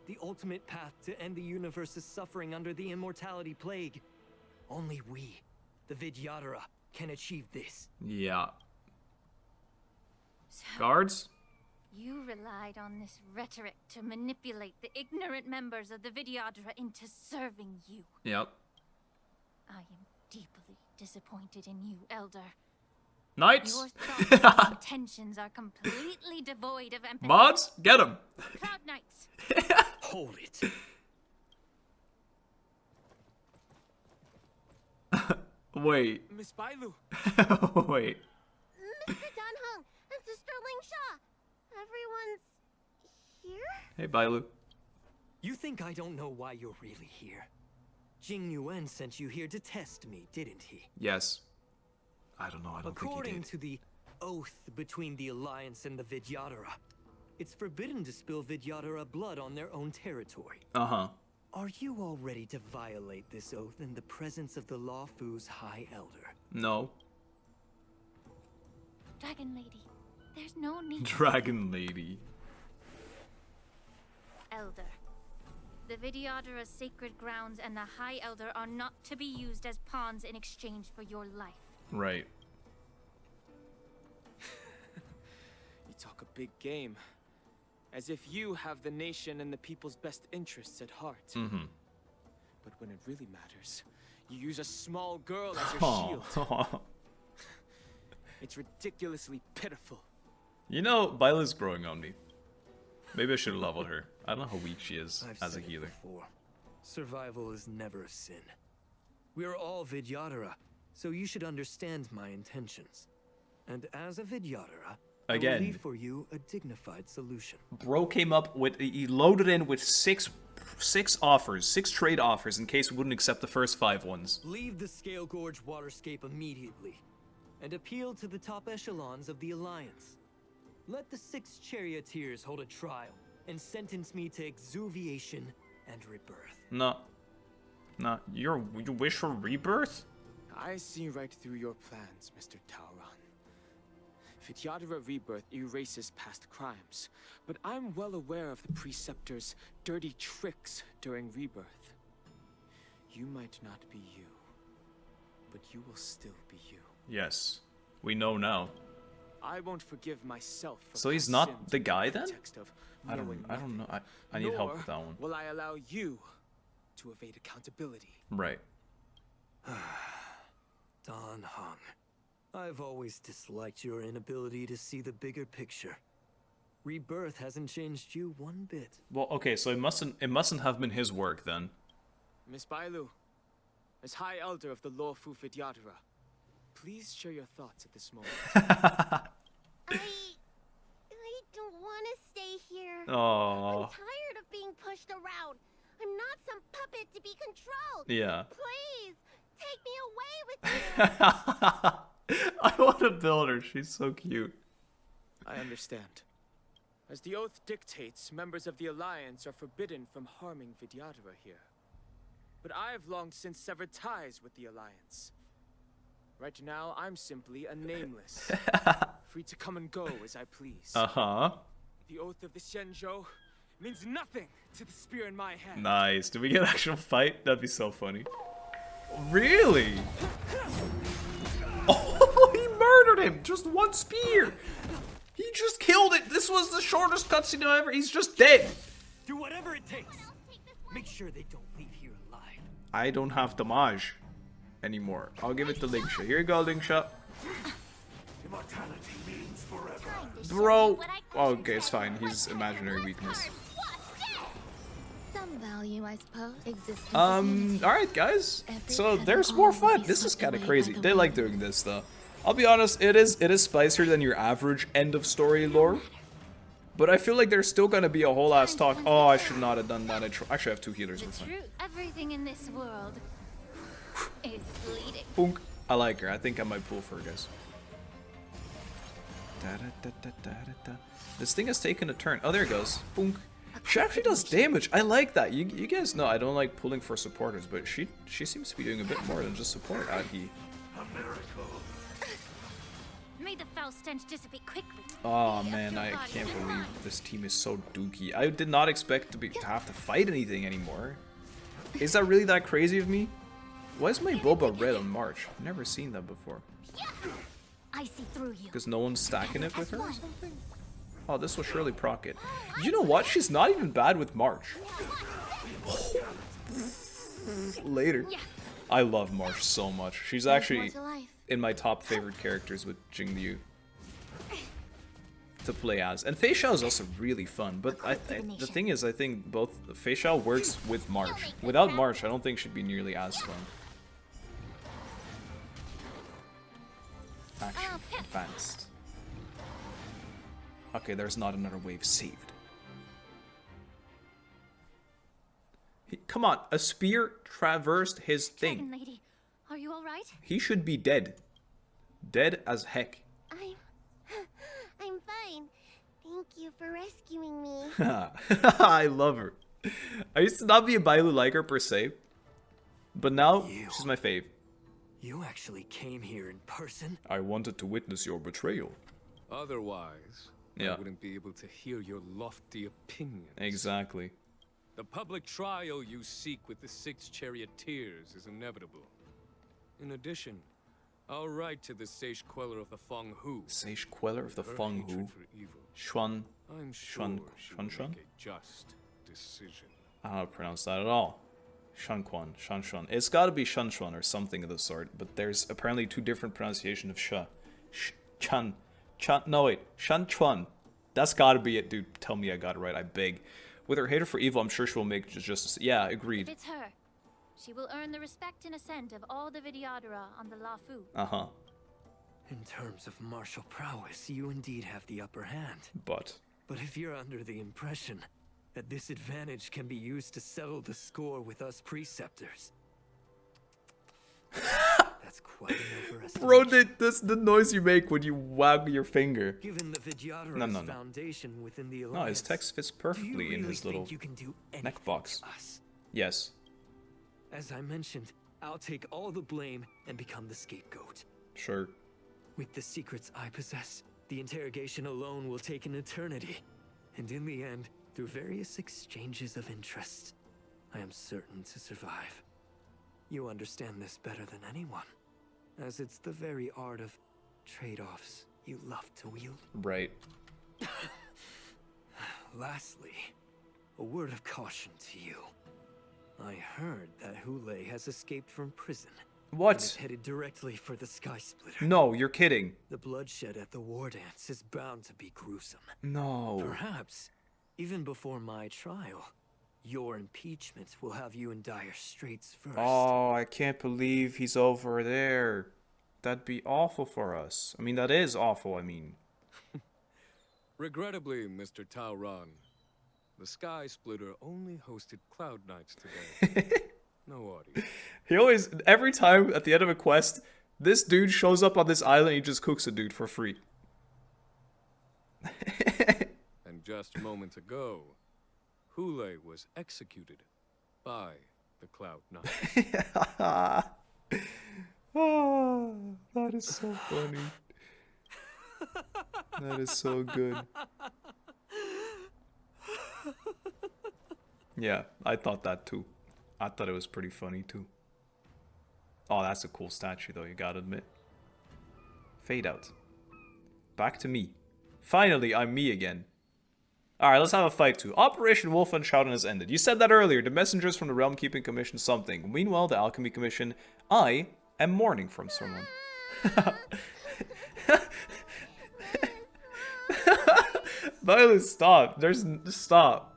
The ultimate path to end the universe's suffering under the immortality plague. Only we, the Vidyadhara, can achieve this. Yeah. So, Guards? you relied on this rhetoric to manipulate the ignorant members of the Vidyadhara into serving you. Yep. I am deeply disappointed in you, Elder. Knights? Your thoughts and intentions are completely devoid of empathy. Mods? Get him! Cloud Knights. Hold it. Wait. Miss Bailu. Wait. Mr. Dunhung and Sister Lingsha. Everyone's here? Hey, Bailu. You think I don't know why you're really here? Jing Yuan sent you here to test me, didn't he? Yes. I don't know, I don't According think he did. to the oath between the Alliance and the Vidyadhara, it's forbidden to spill Vidyadhara blood on their own territory. Uh-huh. Are you all ready to violate this oath in the presence of the Law Fu's High Elder? No. Dragon Lady, there's no need. Dragon Lady. Elder. The Vidyadhara's sacred grounds and the High Elder are not to be used as pawns in exchange for your life. Right. You talk a big game. As if you have the nation and the people's best interests at heart. Mm-hmm. But when it really matters, you use a small girl as your shield. It's ridiculously pitiful. You know, Bailu's growing on me. Maybe I should have leveled her. I don't know how weak she is I've as a said it healer. before. Survival is never a sin. We are all Vidyadhara, so you should understand my intentions. And as a Vidyadhara, I will Again. leave for you a dignified solution. Bro came up with, he loaded in with six offers, 6 trade offers in case we wouldn't accept the first 5 ones. Leave the Scale Gorge waterscape immediately, and appeal to the top echelons of the Alliance. Let the 6 charioteers hold a trial, and sentence me to exuviation and rebirth. No. No, you wish for rebirth? I see right through your plans, Mr. Taoran. Vidyadhara rebirth erases past crimes, but I'm well aware of the Preceptor's dirty tricks during rebirth. You might not be you, but you will still be you. Yes. We know now. I won't forgive myself for So he's past not sins the in guy then? context of I knowing don't know. nothing. I need help Nor with that one. will I allow you to evade accountability. Right. Dan Heng, I've always disliked your inability to see the bigger picture. Rebirth hasn't changed you one bit. Well, okay, so it mustn't have been his work then. Miss Bailu, as High Elder of the Lawfu Vidyadhara, please share your thoughts at this moment. I don't want to stay here. Aww. I'm tired of being pushed around. I'm not some puppet to be controlled. Yeah. Please, take me away with you. I want to build her. She's so cute. I understand. As the oath dictates, members of the Alliance are forbidden from harming Vidyadhara here. But I've long since severed ties with the Alliance. Right now, I'm simply a nameless, free to come and go as I please. Uh-huh. The oath of the Xianzhou means nothing to the spear in my hand. Nice. Do we get an actual fight? That'd be so funny. Really? Oh, he murdered him! Just one spear! He just killed it! This was the shortest cutscene ever. He's just dead! Do whatever it takes. Make sure they don't leave here alive. I don't have damage anymore. I'll give it to Lingsha. Here you go, Lingsha. Immortality means forever. Bro! Oh, okay, it's fine. He's imaginary weakness. Some value, I suppose, exists. Alright, guys. So there's more fun. This is kind of crazy. They like doing this, though. I'll be honest, it is spicier than your average end of story lore. But I feel like there's still gonna be a whole ass talk. Oh, I should not have done that. I should have 2 healers with me. Everything in this world is bleeding. Boonk. I like her. I think I might pull for her, guys. This thing has taken a turn. Oh, there it goes. Boonk. She actually does damage. I like that. You guys know I don't like pulling for supporters, but she seems to be doing a bit more than just support. Adhi. May the foul stench dissipate quickly. Oh man, I can't believe this team is so dookie. I did not expect to have to fight anything anymore. Is that really that crazy of me? Why is my Boba red on March? I've never seen that before. I see through you. Because no one's stacking it with her or something? Oh, this will surely proc it. You know what? She's not even bad with March. Later. I love March so much. She's actually in my top favorite characters with Jingyu to play as. And Feixiao is also really fun, but the thing is, I think both Feixiao works with March. Without March, I don't think she'd be nearly as fun. Action. Advanced. Okay, there's not another wave saved. Come on, a spear traversed his thing. Lady, are you all right? He should be dead. Dead as heck. I'm fine. Thank you for rescuing me. I love her. I used to not be a Bailu like her per se, but now she's my fave. You actually came here in person? I wanted to witness your betrayal. Otherwise, I wouldn't be able to hear your lofty opinions. Exactly. The public trial you seek with the 6 charioteers is inevitable. In addition, I'll write to the Sage Queller of the Feng Hu. Sage Queller of the Feng Hu? Xuan. I'm sure she will make a just decision. I don't know how to pronounce that at all. Shanquan, Shanshuan. It's gotta be Shanshuan or something of the sort, but there's apparently 2 different pronunciations of Sha. Chan. No wait, Shanchuan. That's gotta be it, dude. Tell me I got it right, I beg. With her hater for evil, I'm sure she will make justice. Yeah, agreed. If it's her, she will earn the respect and assent of all the Vidyadhara on the Lafu. Uh-huh. In terms of martial prowess, you indeed have the upper hand. But if you're under the impression that this advantage can be used to settle the score with us preceptors, that's quite an overestimation. Bro, that's the noise you make when you wag your finger. Given the Vidyadhara's foundation within the Alliance, no, his text fits perfectly in his little neck box. Yes. As I mentioned, I'll take all the blame and become the scapegoat. Sure. With the secrets I possess, the interrogation alone will take an eternity. And in the end, through various exchanges of interest, I am certain to survive. You understand this better than anyone, as it's the very art of trade-offs you love to wield. Right. Lastly, a word of caution to you. I heard that Hoolay has escaped from prison. What? And is headed directly for the Sky Splitter. No, you're kidding. The bloodshed at the war dance is bound to be gruesome. No. Perhaps, even before my trial, your impeachment will have you in dire straits first. Oh, I can't believe he's over there. That'd be awful for us. I mean, that is awful, I mean. Regrettably, Mr. Taoran, the Sky Splitter only hosted Cloud Knights today. No audience. He always, every time at the end of a quest, this dude shows up on this island and he just cooks a dude for free. And just moments ago, Hoolay was executed by the Cloud Knight. Oh, that is so funny. That is so good. Yeah, I thought that too. I thought it was pretty funny too. Oh, that's a cool statue though, you gotta admit. Fade out. Back to me. Finally, I'm me again. Alright, let's have a fight too. Operation Wolf and Showdown has ended. You said that earlier. The messengers from the Realm Keeping Commission something. Meanwhile, the Alchemy Commission, I am mourning from someone. Violet, stop. Stop.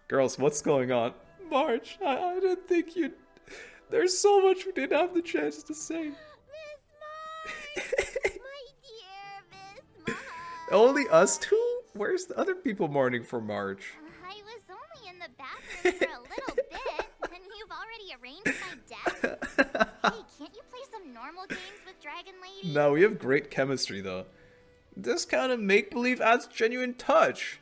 Girls, what's going on? March, I didn't think you'd... There's so much we didn't have the chance to say. Only us two? Where's the other people mourning for March? I was only in the bathroom for a little bit, and you've already arranged my death? Hey, can't you play some normal games with Dragon Lady? No, we have great chemistry though. This kind of make-believe adds genuine touch.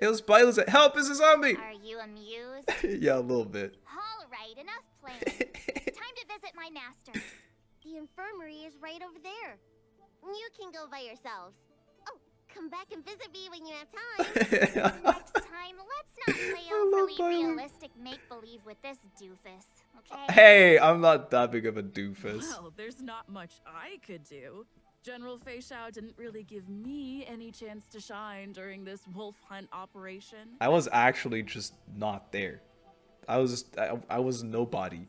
It was Violet's help, is a zombie! Are you amused? Yeah, a little bit. Alright, enough playing. It's time to visit my masters. The infirmary is right over there. You can go by yourselves. Oh, come back and visit me when you have time. Next time, let's not play overly realistic make-believe with this doofus, okay? Hey, I'm not that big of a doofus. Well, there's not much I could do. General Feixiao didn't really give me any chance to shine during this wolf hunt operation. I was actually just not there. I was nobody.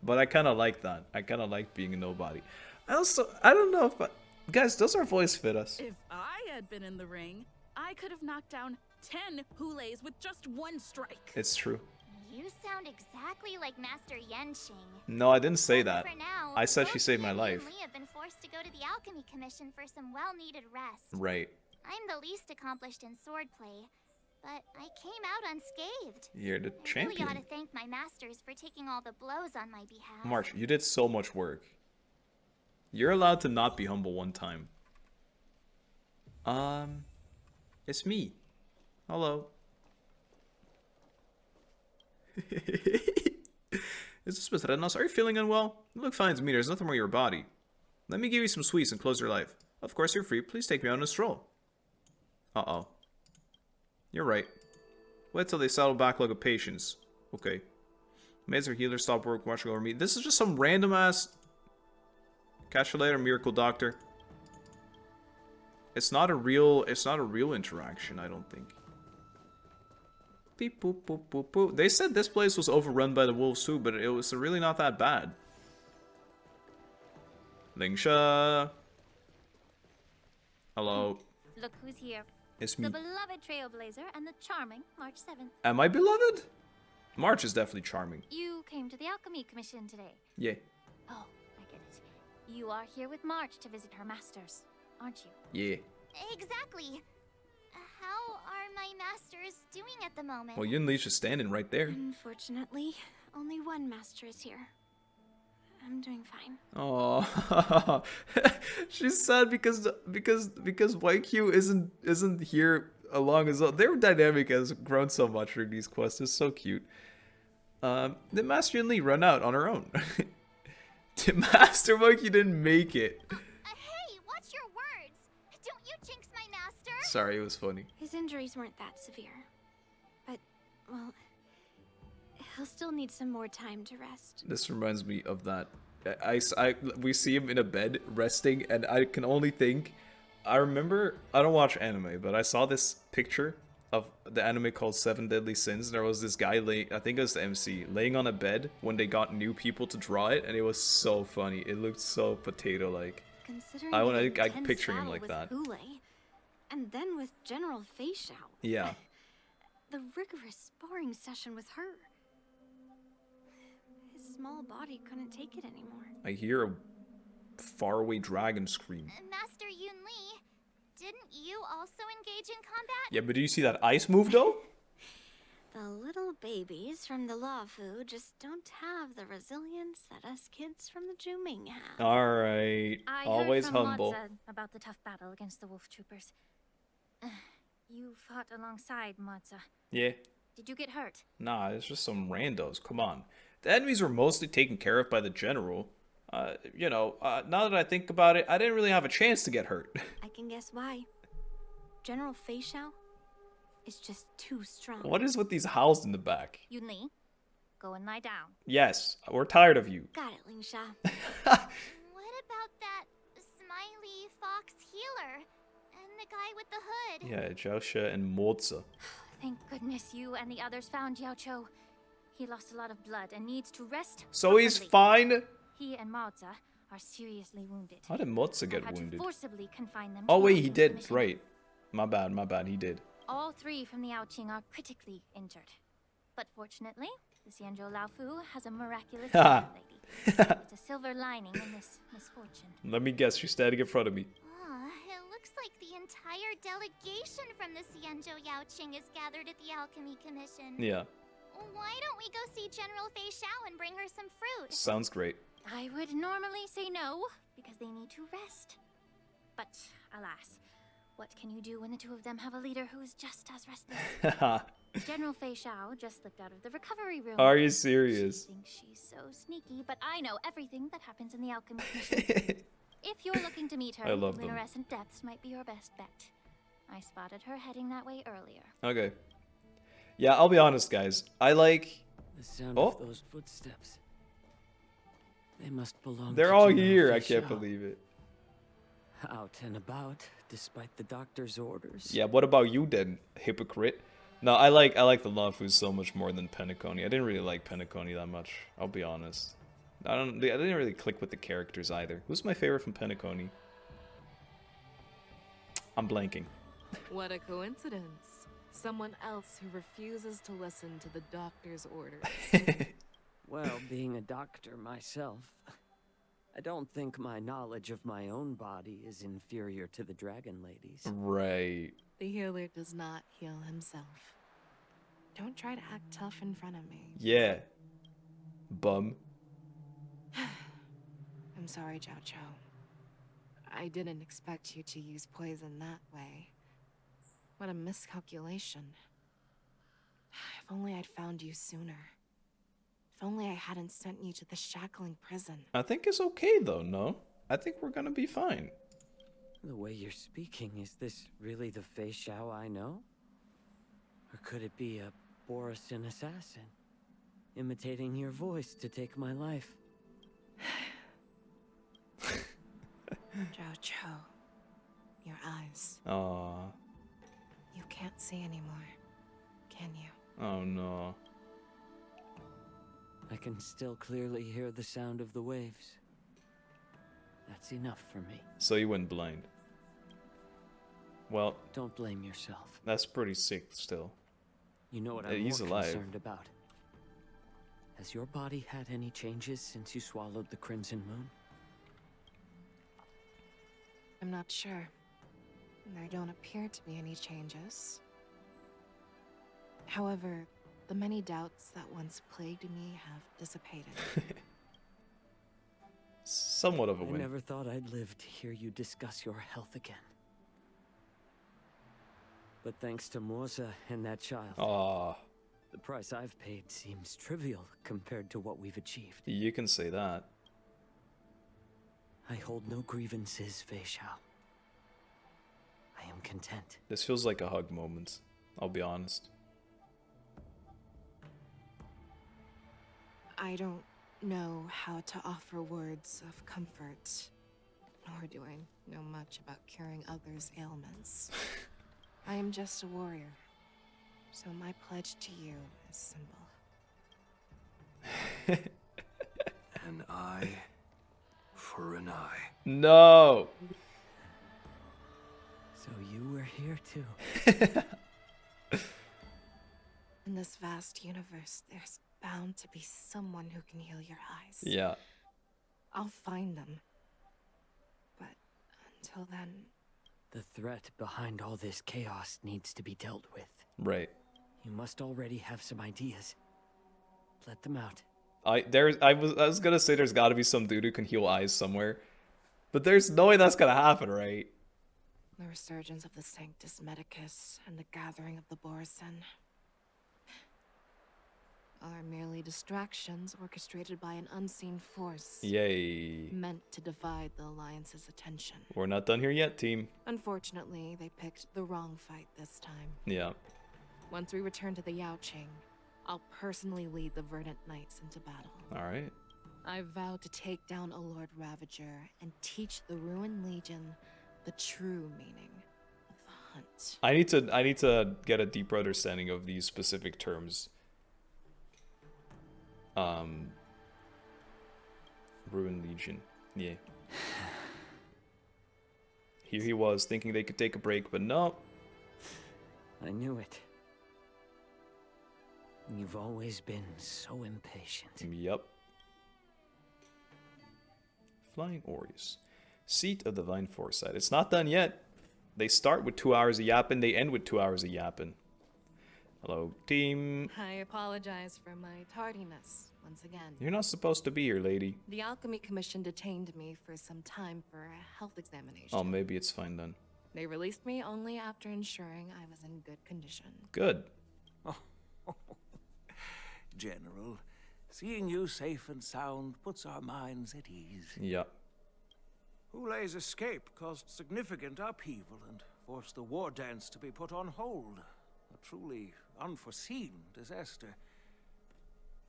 But I kind of like that. I kind of like being a nobody. I don't know if guys, does our voice fit us? If I had been in the ring, I could have knocked down 10 Hoolays with just one strike. It's true. You sound exactly like Master Yanqing. No, I didn't say that. For now, I said she saved my life. We have been forced to go to the Alchemy Commission for some well-needed rest. Right. I'm the least accomplished in swordplay, but I came out unscathed. You're the champion. I really ought to thank my masters for taking all the blows on my behalf. March, you did so much work. You're allowed to not be humble one time. It's me. Hello. Is this Miss Rednos? Are you feeling unwell? You look fine to me. There's nothing wrong with your body. Let me give you some sweets and close your life. Of course you're free. Please take me on a stroll. Uh-oh. You're right. Wait till they settle backlog of patients. Okay. Maids or healers stop work watching over me. This is just some random ass... Catch you later, miracle doctor. It's not a real interaction, I don't think. Beep boop boop boop boop. They said this place was overrun by the wolves too, but it was really not that bad. Lingsha. Hello. Look who's here. It's me. The beloved trailblazer and the charming March 7th. Am I beloved? March is definitely charming. You came to the Alchemy Commission today. Yeah. Oh, I get it. You are here with March to visit her masters, aren't you? Yeah. Exactly. How are my masters doing at the moment? Well, Yunli's just standing right there. Unfortunately, only one master is here. I'm doing fine. Oh, she's sad because Jiaoqiu isn't here along as well. Their dynamic has grown so much during these quests. It's so cute. Did Master Yunli run out on her own? Did Master Jiaoqiu didn't make it? Hey, watch your words! Don't you jinx my master! Sorry, it was funny. His injuries weren't that severe. But, well, he'll still need some more time to rest. This reminds me of that. We see him in a bed resting, and I can only think. I remember, I don't watch anime, but I saw this picture of the anime called Seven Deadly Sins. There was this guy, I think it was the MC, laying on a bed when they got new people to draw it, and it was so funny. It looked so potato-like. I picture him like that. Hoolay, and then with General Feixiao. Yeah. The rigorous sparring session with her. His small body couldn't take it anymore. I hear a faraway dragon scream. Master Yunli, didn't you also engage in combat? Yeah, but do you see that ice move though? The little babies from the Luofu just don't have the resilience that us kids from the Juming have. Alright. Always I heard from humble. Moza about the tough battle against the wolf troopers. You fought alongside Moza. Yeah. Did you get hurt? Nah, it's just some randos. Come on. The enemies were mostly taken care of by the general. Now that I think about it, I didn't really have a chance to get hurt. I can guess why. General Feixiao is just too strong. What is with these howls in the back? Yunli, go and lie down. Yes, we're tired of you. Got it, Lingsha. What about that smiley fox healer and the guy with the hood? Yeah, Jiaoqiu and Moza. Thank goodness you and the others found Jiaoqiu. He lost a lot of blood and needs to rest. So he's properly. fine? He and Moza are seriously wounded. How did Moza get I've had wounded? To forcibly confine them Oh to wait, the he did. commission. Right. My bad, he did. All three from the Yaoqing are critically injured. But fortunately, the Xianzhou Laofu has a miraculous healer lady. It's a silver lining in this misfortune. Let me guess, she's standing in front of me. It looks like the entire delegation from the Xianzhou Yaoqing is gathered at the Alchemy Commission. Yeah, Why don't we go see General Feixiao and bring her some fruit? sounds great. I would normally say no, because they need to rest. But alas, what can you do when the two of them have a leader who is just as restless? General Feixiao just slipped out of the recovery room. Are you serious? She thinks she's so sneaky, but I know everything that happens in the Alchemy Commission. If you're looking to meet her, I love them. Luminescent Depths might be your best bet. I spotted her heading that way earlier. Okay. Yeah, I'll be honest, guys. I like... The sound Oh, of those footsteps. They must belong they're to all General here. I Feixiao. can't believe it. Out and about, despite the doctor's orders. Yeah, what about you then, hypocrite? No, I like the Luofu so much more than Penacony. I didn't really like Penacony that much. I'll be honest. I didn't really click with the characters either. Who's my favorite from Penacony? I'm blanking. What a coincidence. Someone else who refuses to listen to the doctor's orders. Well, being a doctor myself, I don't think my knowledge of my own body is inferior to the Dragon Lady's. Right. The healer does not heal himself. Don't try to act tough in front of me. Yeah. Bum. I'm sorry, Jiaoqiu. I didn't expect you to use poison that way. What a miscalculation. If only I'd found you sooner. If only I hadn't sent you to the shackling prison. I think it's okay though, no? I think we're gonna be fine. The way you're speaking, is this really the Feixiao I know? Or could it be a borisin assassin, imitating your voice to take my life? Jiaoqiu, your eyes. Aww. You can't see anymore, can you? Oh no. I can still clearly hear the sound of the waves. That's enough for me. So you went blind. Well, don't blame yourself. That's pretty sick still. You know what I'm He's more alive. concerned about? Has your body had any changes since you swallowed the Crimson Moon? I'm not sure. There don't appear to be any changes. However, the many doubts that once plagued me have dissipated. Somewhat of a I win. never thought I'd live to hear you discuss your health again. But thanks to Moza and that child, Aww. the price I've paid seems trivial compared to what we've achieved. You can say that. I hold no grievances, Feixiao. I am content. This feels like a hug moment. I'll be honest. I don't know how to offer words of comfort, nor do I know much about curing others' ailments. I am just a warrior, so my pledge to you is simple. An eye for an eye. No! So you were here too. In this vast universe, there's bound to be someone who can heal your eyes. Yeah. I'll find them. But until then... The threat behind all this chaos needs to be dealt with. Right. You must already have some ideas. Let them out. I was gonna say there's gotta be some dude who can heal eyes somewhere. But there's no way that's gonna happen, right? The resurgence of the Sanctus Medicus and the gathering of the borisin are merely distractions orchestrated by an unseen force. Yay. Meant to divide the Alliance's attention. We're not done here yet, team. Unfortunately, they picked the wrong fight this time. Yeah. Once we return to the Jiaoqiu, I'll personally lead the Verdant Knights into battle. Alright. I vow to take down a Lord Ravager and teach the Ruined Legion the true meaning of the hunt. I need to get a deeper understanding of these specific terms. Ruined Legion. Yeah. Here he was thinking they could take a break, but no. I knew it. You've always been so impatient. Yep. Flying Aureus. Seat of Divine Foresight. It's not done yet. They start with 2 hours of yapping, they end with 2 hours of yapping. Hello, team. I apologize for my tardiness once again. You're not supposed to be here, lady. The Alchemy Commission detained me for some time for a health examination. Oh, maybe it's fine then. They released me only after ensuring I was in good condition. Good. General, seeing you safe and sound puts our minds at ease. Yep. Hoolay's escape caused significant upheaval and forced the war dance to be put on hold. A truly unforeseen disaster.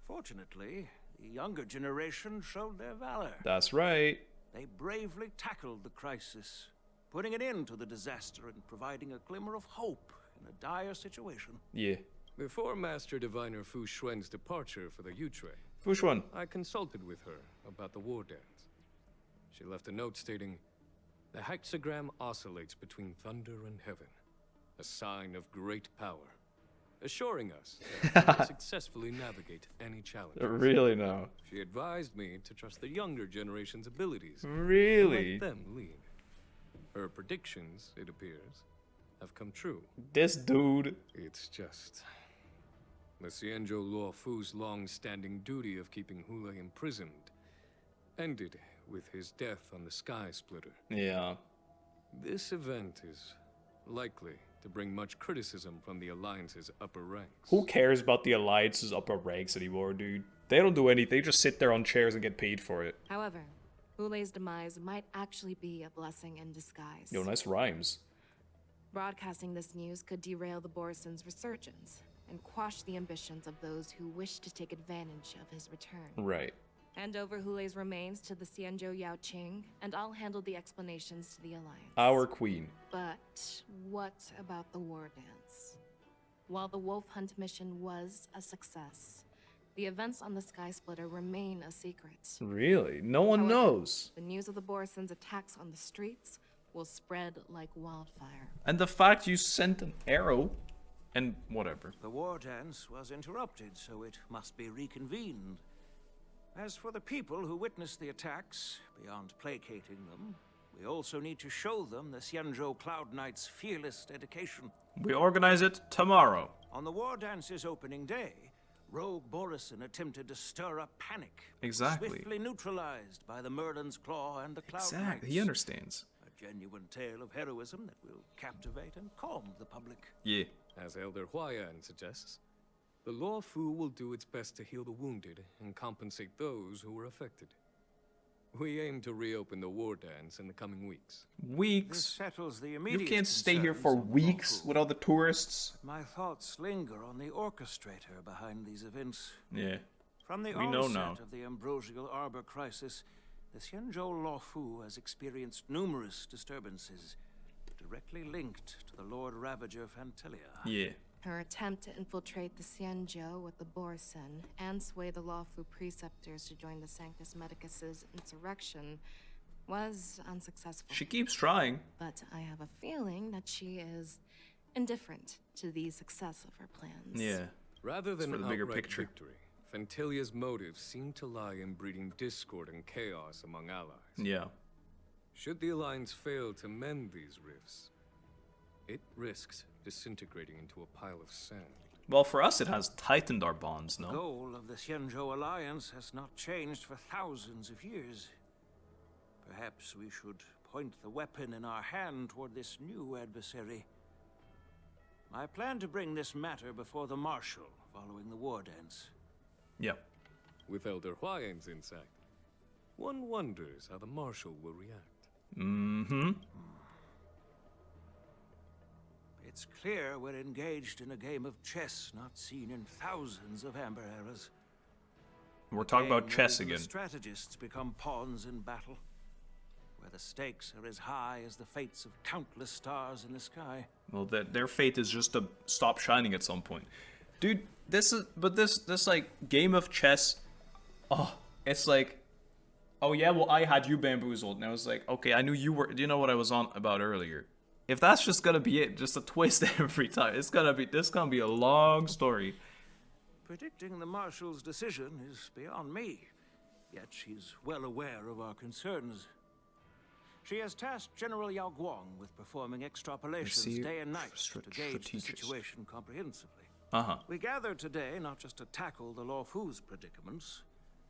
Fortunately, the younger generation showed their valor. That's right. They bravely tackled the crisis, putting an end to the disaster and providing a glimmer of hope in a dire situation. Yeah. Before Master Diviner Fu Xuan's departure for the Yutre, Fu Xuan, I consulted with her about the war dance. She left a note stating, "The hexagram oscillates between thunder and heaven, a sign of great power, assuring us that we can successfully navigate any challenge." Really now? She advised me to trust the younger generation's abilities. Really? And let them lead. Her predictions, it appears, have come true. This dude. It's just the Xianzhou Luo Fu's long-standing duty of keeping Hoolay imprisoned ended with his death on the Sky Splitter. Yeah. This event is likely to bring much criticism from the Alliance's upper ranks. Who cares about the Alliance's upper ranks anymore, dude? They don't do anything. They just sit there on chairs and get paid for it. However, Hoolay's demise might actually be a blessing in disguise. Yo, nice rhymes. Broadcasting this news could derail the Borisin's resurgence and quash the ambitions of those who wish to take advantage of his return. Right. Hand over Hoolay's remains to the Xianzhou Yaoqing, and I'll handle the explanations to the Alliance. Our queen. But what about the war dance? While the wolf hunt mission was a success, the events on the Sky Splitter remain a secret. Really? No one knows. The news of the Borisin's attacks on the streets will spread like wildfire. And the fact you sent an arrow and whatever. The war dance was interrupted, so it must be reconvened. As for the people who witnessed the attacks, beyond placating them, we also need to show them the Xianzhou Cloud Knights' fearless dedication. We organize it tomorrow. On the war dance's opening day, rogue Borisin attempted to stir up panic. Exactly. Swiftly neutralized by the Merlin's Claw and the Cloud Knights. He understands. A genuine tale of heroism that will captivate and calm the public. Yeah. As Elder Huayan suggests, the Luo Fu will do its best to heal the wounded and compensate those who were affected. We aim to reopen the war dance in the coming weeks. Weeks? This settles the You immediate can't stay here for concerns of weeks with all the tourists. My thoughts linger on the orchestrator behind these events. Yeah. From the We know onset now. of the Ambrosial Arbor crisis, the Xianzhou Luofu has experienced numerous disturbances, directly linked to the Lord Ravager Fantilia. Yeah. Her attempt to infiltrate the Xianzhou with the Borisin and sway the Luofu preceptors to join the Sanctus Medicus's insurrection was unsuccessful. She keeps trying. But I have a feeling that she is indifferent to the success of her plans. Yeah. Rather It's than for the bigger outright picture. victory, Fantilia's motives seem to lie in breeding discord and chaos among allies. Yeah. Should the Alliance fail to mend these rifts, it risks disintegrating into a pile of sand. Well, for us, it has tightened our bonds, The no? goal of the Xianzhou alliance has not changed for thousands of years. Perhaps we should point the weapon in our hand toward this new adversary. I plan to bring this matter before the Marshal following the war dance. Yep. With Elder Huayan's insight, one wonders how the Marshal will react. Mm-hmm. It's clear we're engaged in a game of chess not seen in thousands of Amber eras. We're talking about Game chess where even again. the strategists become pawns in battle, where the stakes are as high as the fates of countless stars in the sky. Well, their fate is just to stop shining at some point. Dude, this like game of chess, oh, it's like, oh yeah, well I had you bamboozled, and I was like, okay, I knew you were, do you know what I was on about earlier? If that's just gonna be it, just a twist every time, this gonna be a long story. Predicting the Marshal's decision is beyond me, yet she's well aware of our concerns. She has tasked General Jiaoqiu with performing extrapolations day and night to gauge the situation comprehensively. We gathered today not just to tackle the Luofu's predicaments,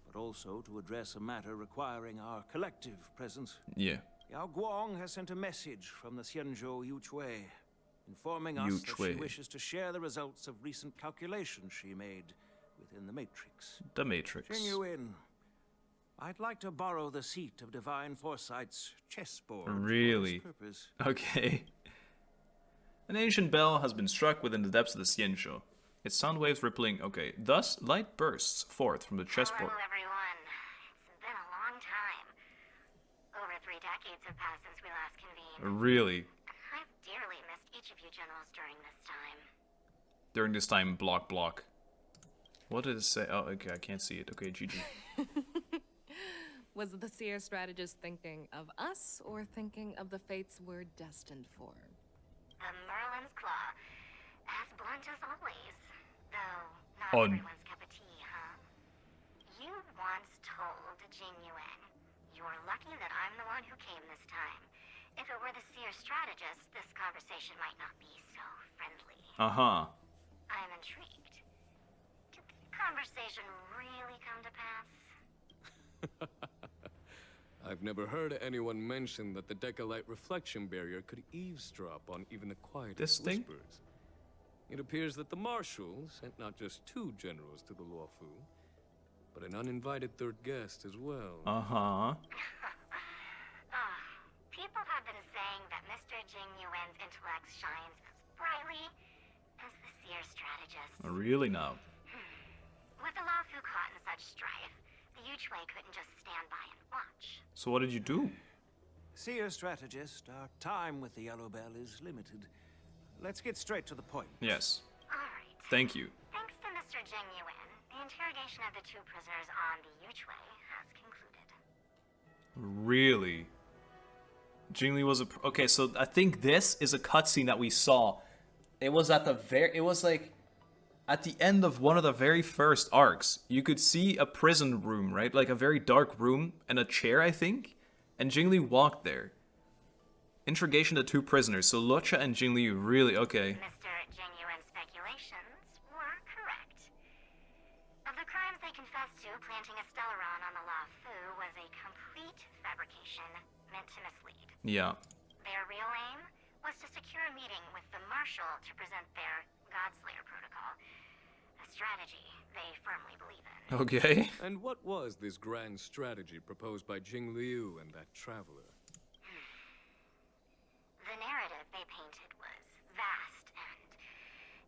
but also to address a matter requiring our collective presence. Yeah. Jiaoqiu has sent a message from the Xianzhou Yuchui, informing us that she wishes to share the results of recent calculations she made within the Matrix. The Matrix. Jingyuan, I'd like to borrow the seat of Divine Foresight's chessboard. Really? For this purpose. Okay. An ancient bell has been struck within the depths of the Xianzhou. Its sound waves rippling. Okay. Thus, light bursts forth from the chessboard. Hello, everyone. It's been a long time. Over 3 decades have passed since we last convened. Really? I've dearly missed each of you generals during this time. During this time, block. What did it say? Oh, okay, I can't see it. Okay, GG. Was the seer strategist thinking of us or thinking of the fates we're destined for? The Merlin's Claw. As blunt as always. Though, not everyone's cup of tea, huh? You once told Jingyuan, "You're lucky that I'm the one who came this time. If it were the seer strategist, this conversation might not be so friendly." Uh-huh. I'm intrigued. Did the conversation really come to pass? I've never heard anyone mention that the Decalite reflection barrier could eavesdrop on even the quietest whispers. It appears that the Marshal sent not just 2 generals to the Luofu, but an uninvited 3rd guest as well. Uh-huh. People have been saying that Mr. Jingyuan's intellect shines as brightly as the seer strategist. Really now? With the Luofu caught in such strife, the Yuchui couldn't just stand by and watch. So what did you do? Seer strategist, our time with the Yellow Bell is limited. Let's get straight to the point. Yes. Alright. Thank you. Thanks to Mr. Jingyuan, the interrogation of the 2 prisoners on the Yuchui has concluded. Really? Jingli was a... Okay, so I think this is a cutscene that we saw. It was at the it was like... At the end of one of the very first arcs, you could see a prison room, right? Like a very dark room and a chair, I think? And Jingli walked there. Interrogation of 2 prisoners. So Luocha and Jingli really... Okay. Mr. Jingyuan's speculations were correct. Of the crimes they confessed to, planting a Stellaron on the Luofu was a complete fabrication meant to mislead. Yeah. Their real aim was to secure a meeting with the Marshal to present their Godslayer protocol. A strategy they firmly believe in. Okay. And what was this grand strategy proposed by Jingliu and that traveler? The narrative they painted was vast and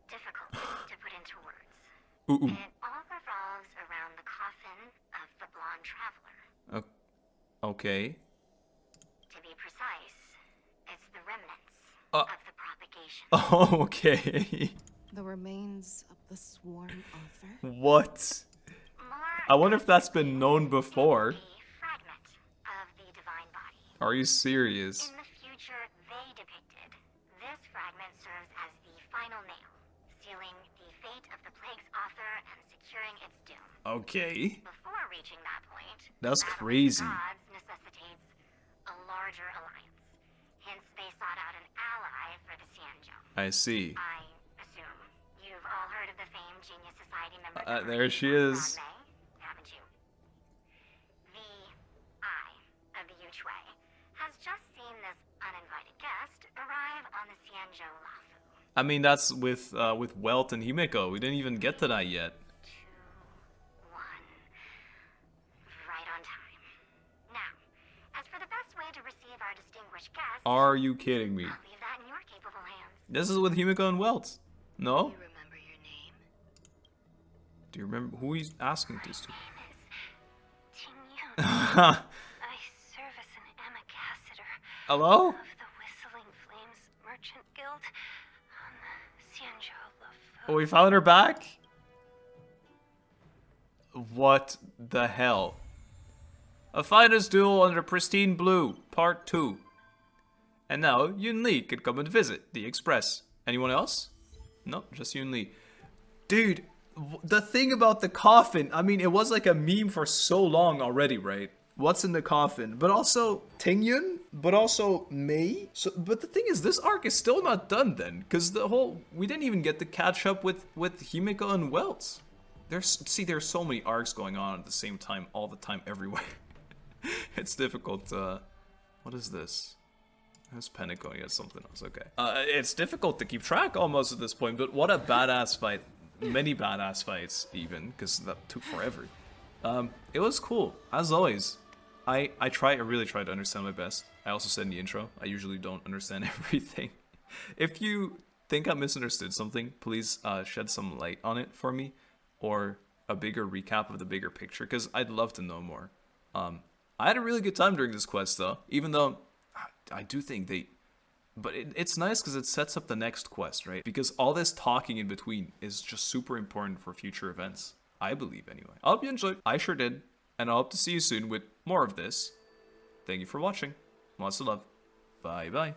difficult to put into words. It all revolves around the coffin of the blonde traveler. Okay. To be precise, it's the remnants of the propagation. Oh, okay. The remains of the sworn author? What? I wonder if that's been known before. Fragment of the divine body. Are you serious? In the future they depicted, this fragment serves as the final nail, sealing the fate of the plague's author and securing its doom. Okay. Before reaching that point, That's battle with crazy. gods necessitates a larger alliance. Hence, they sought out an ally for the Xianzhou. I see. I assume you've all heard of the Society members There she is. haven't you? The Eye of the Yue has just seen this uninvited guest arrive on the Xianzhou Lafu. I mean, that's with Welt and Himeko. We didn't even get to that yet. Right on time. Now, as for the best way to receive our distinguished guest, Are you kidding me? I'll leave that in your capable hands. This is with Himeko and Welt. No? Do you remember who he's asking this to? I serve as an ambassador Hello? of the Whistling Flames Merchant Guild on the Xianzhou Lafu. Oh, we found her back? What the hell? A fighter's duel under pristine blue, part 2. And now Yun Li could come and visit the Express. Anyone else? No, just Yun Li. Dude, the thing about the coffin, I mean, it was like a meme for so long already, right? What's in the coffin? But also Tingyun? But also Mei? So, but the thing is, this arc is still not done then, because we didn't even get to catch up with Himeko and Welt. There's so many arcs going on at the same time, all the time, everywhere. It's difficult. What is this? There's Penico, he has something else, okay. It's difficult to keep track almost at this point, but what a badass fight. Many badass fights, even, because that took forever. It was cool, as always. I really try to understand my best. I also said in the intro, I usually don't understand everything. If you think I misunderstood something, please shed some light on it for me, or a bigger recap of the bigger picture, because I'd love to know more. I had a really good time during this quest, though, even though I do think but it's nice because it sets up the next quest, right? Because all this talking in between is just super important for future events. I believe, anyway. I hope you enjoyed. I sure did. And I hope to see you soon with more of this. Thank you for watching. Lots of love. Bye-bye.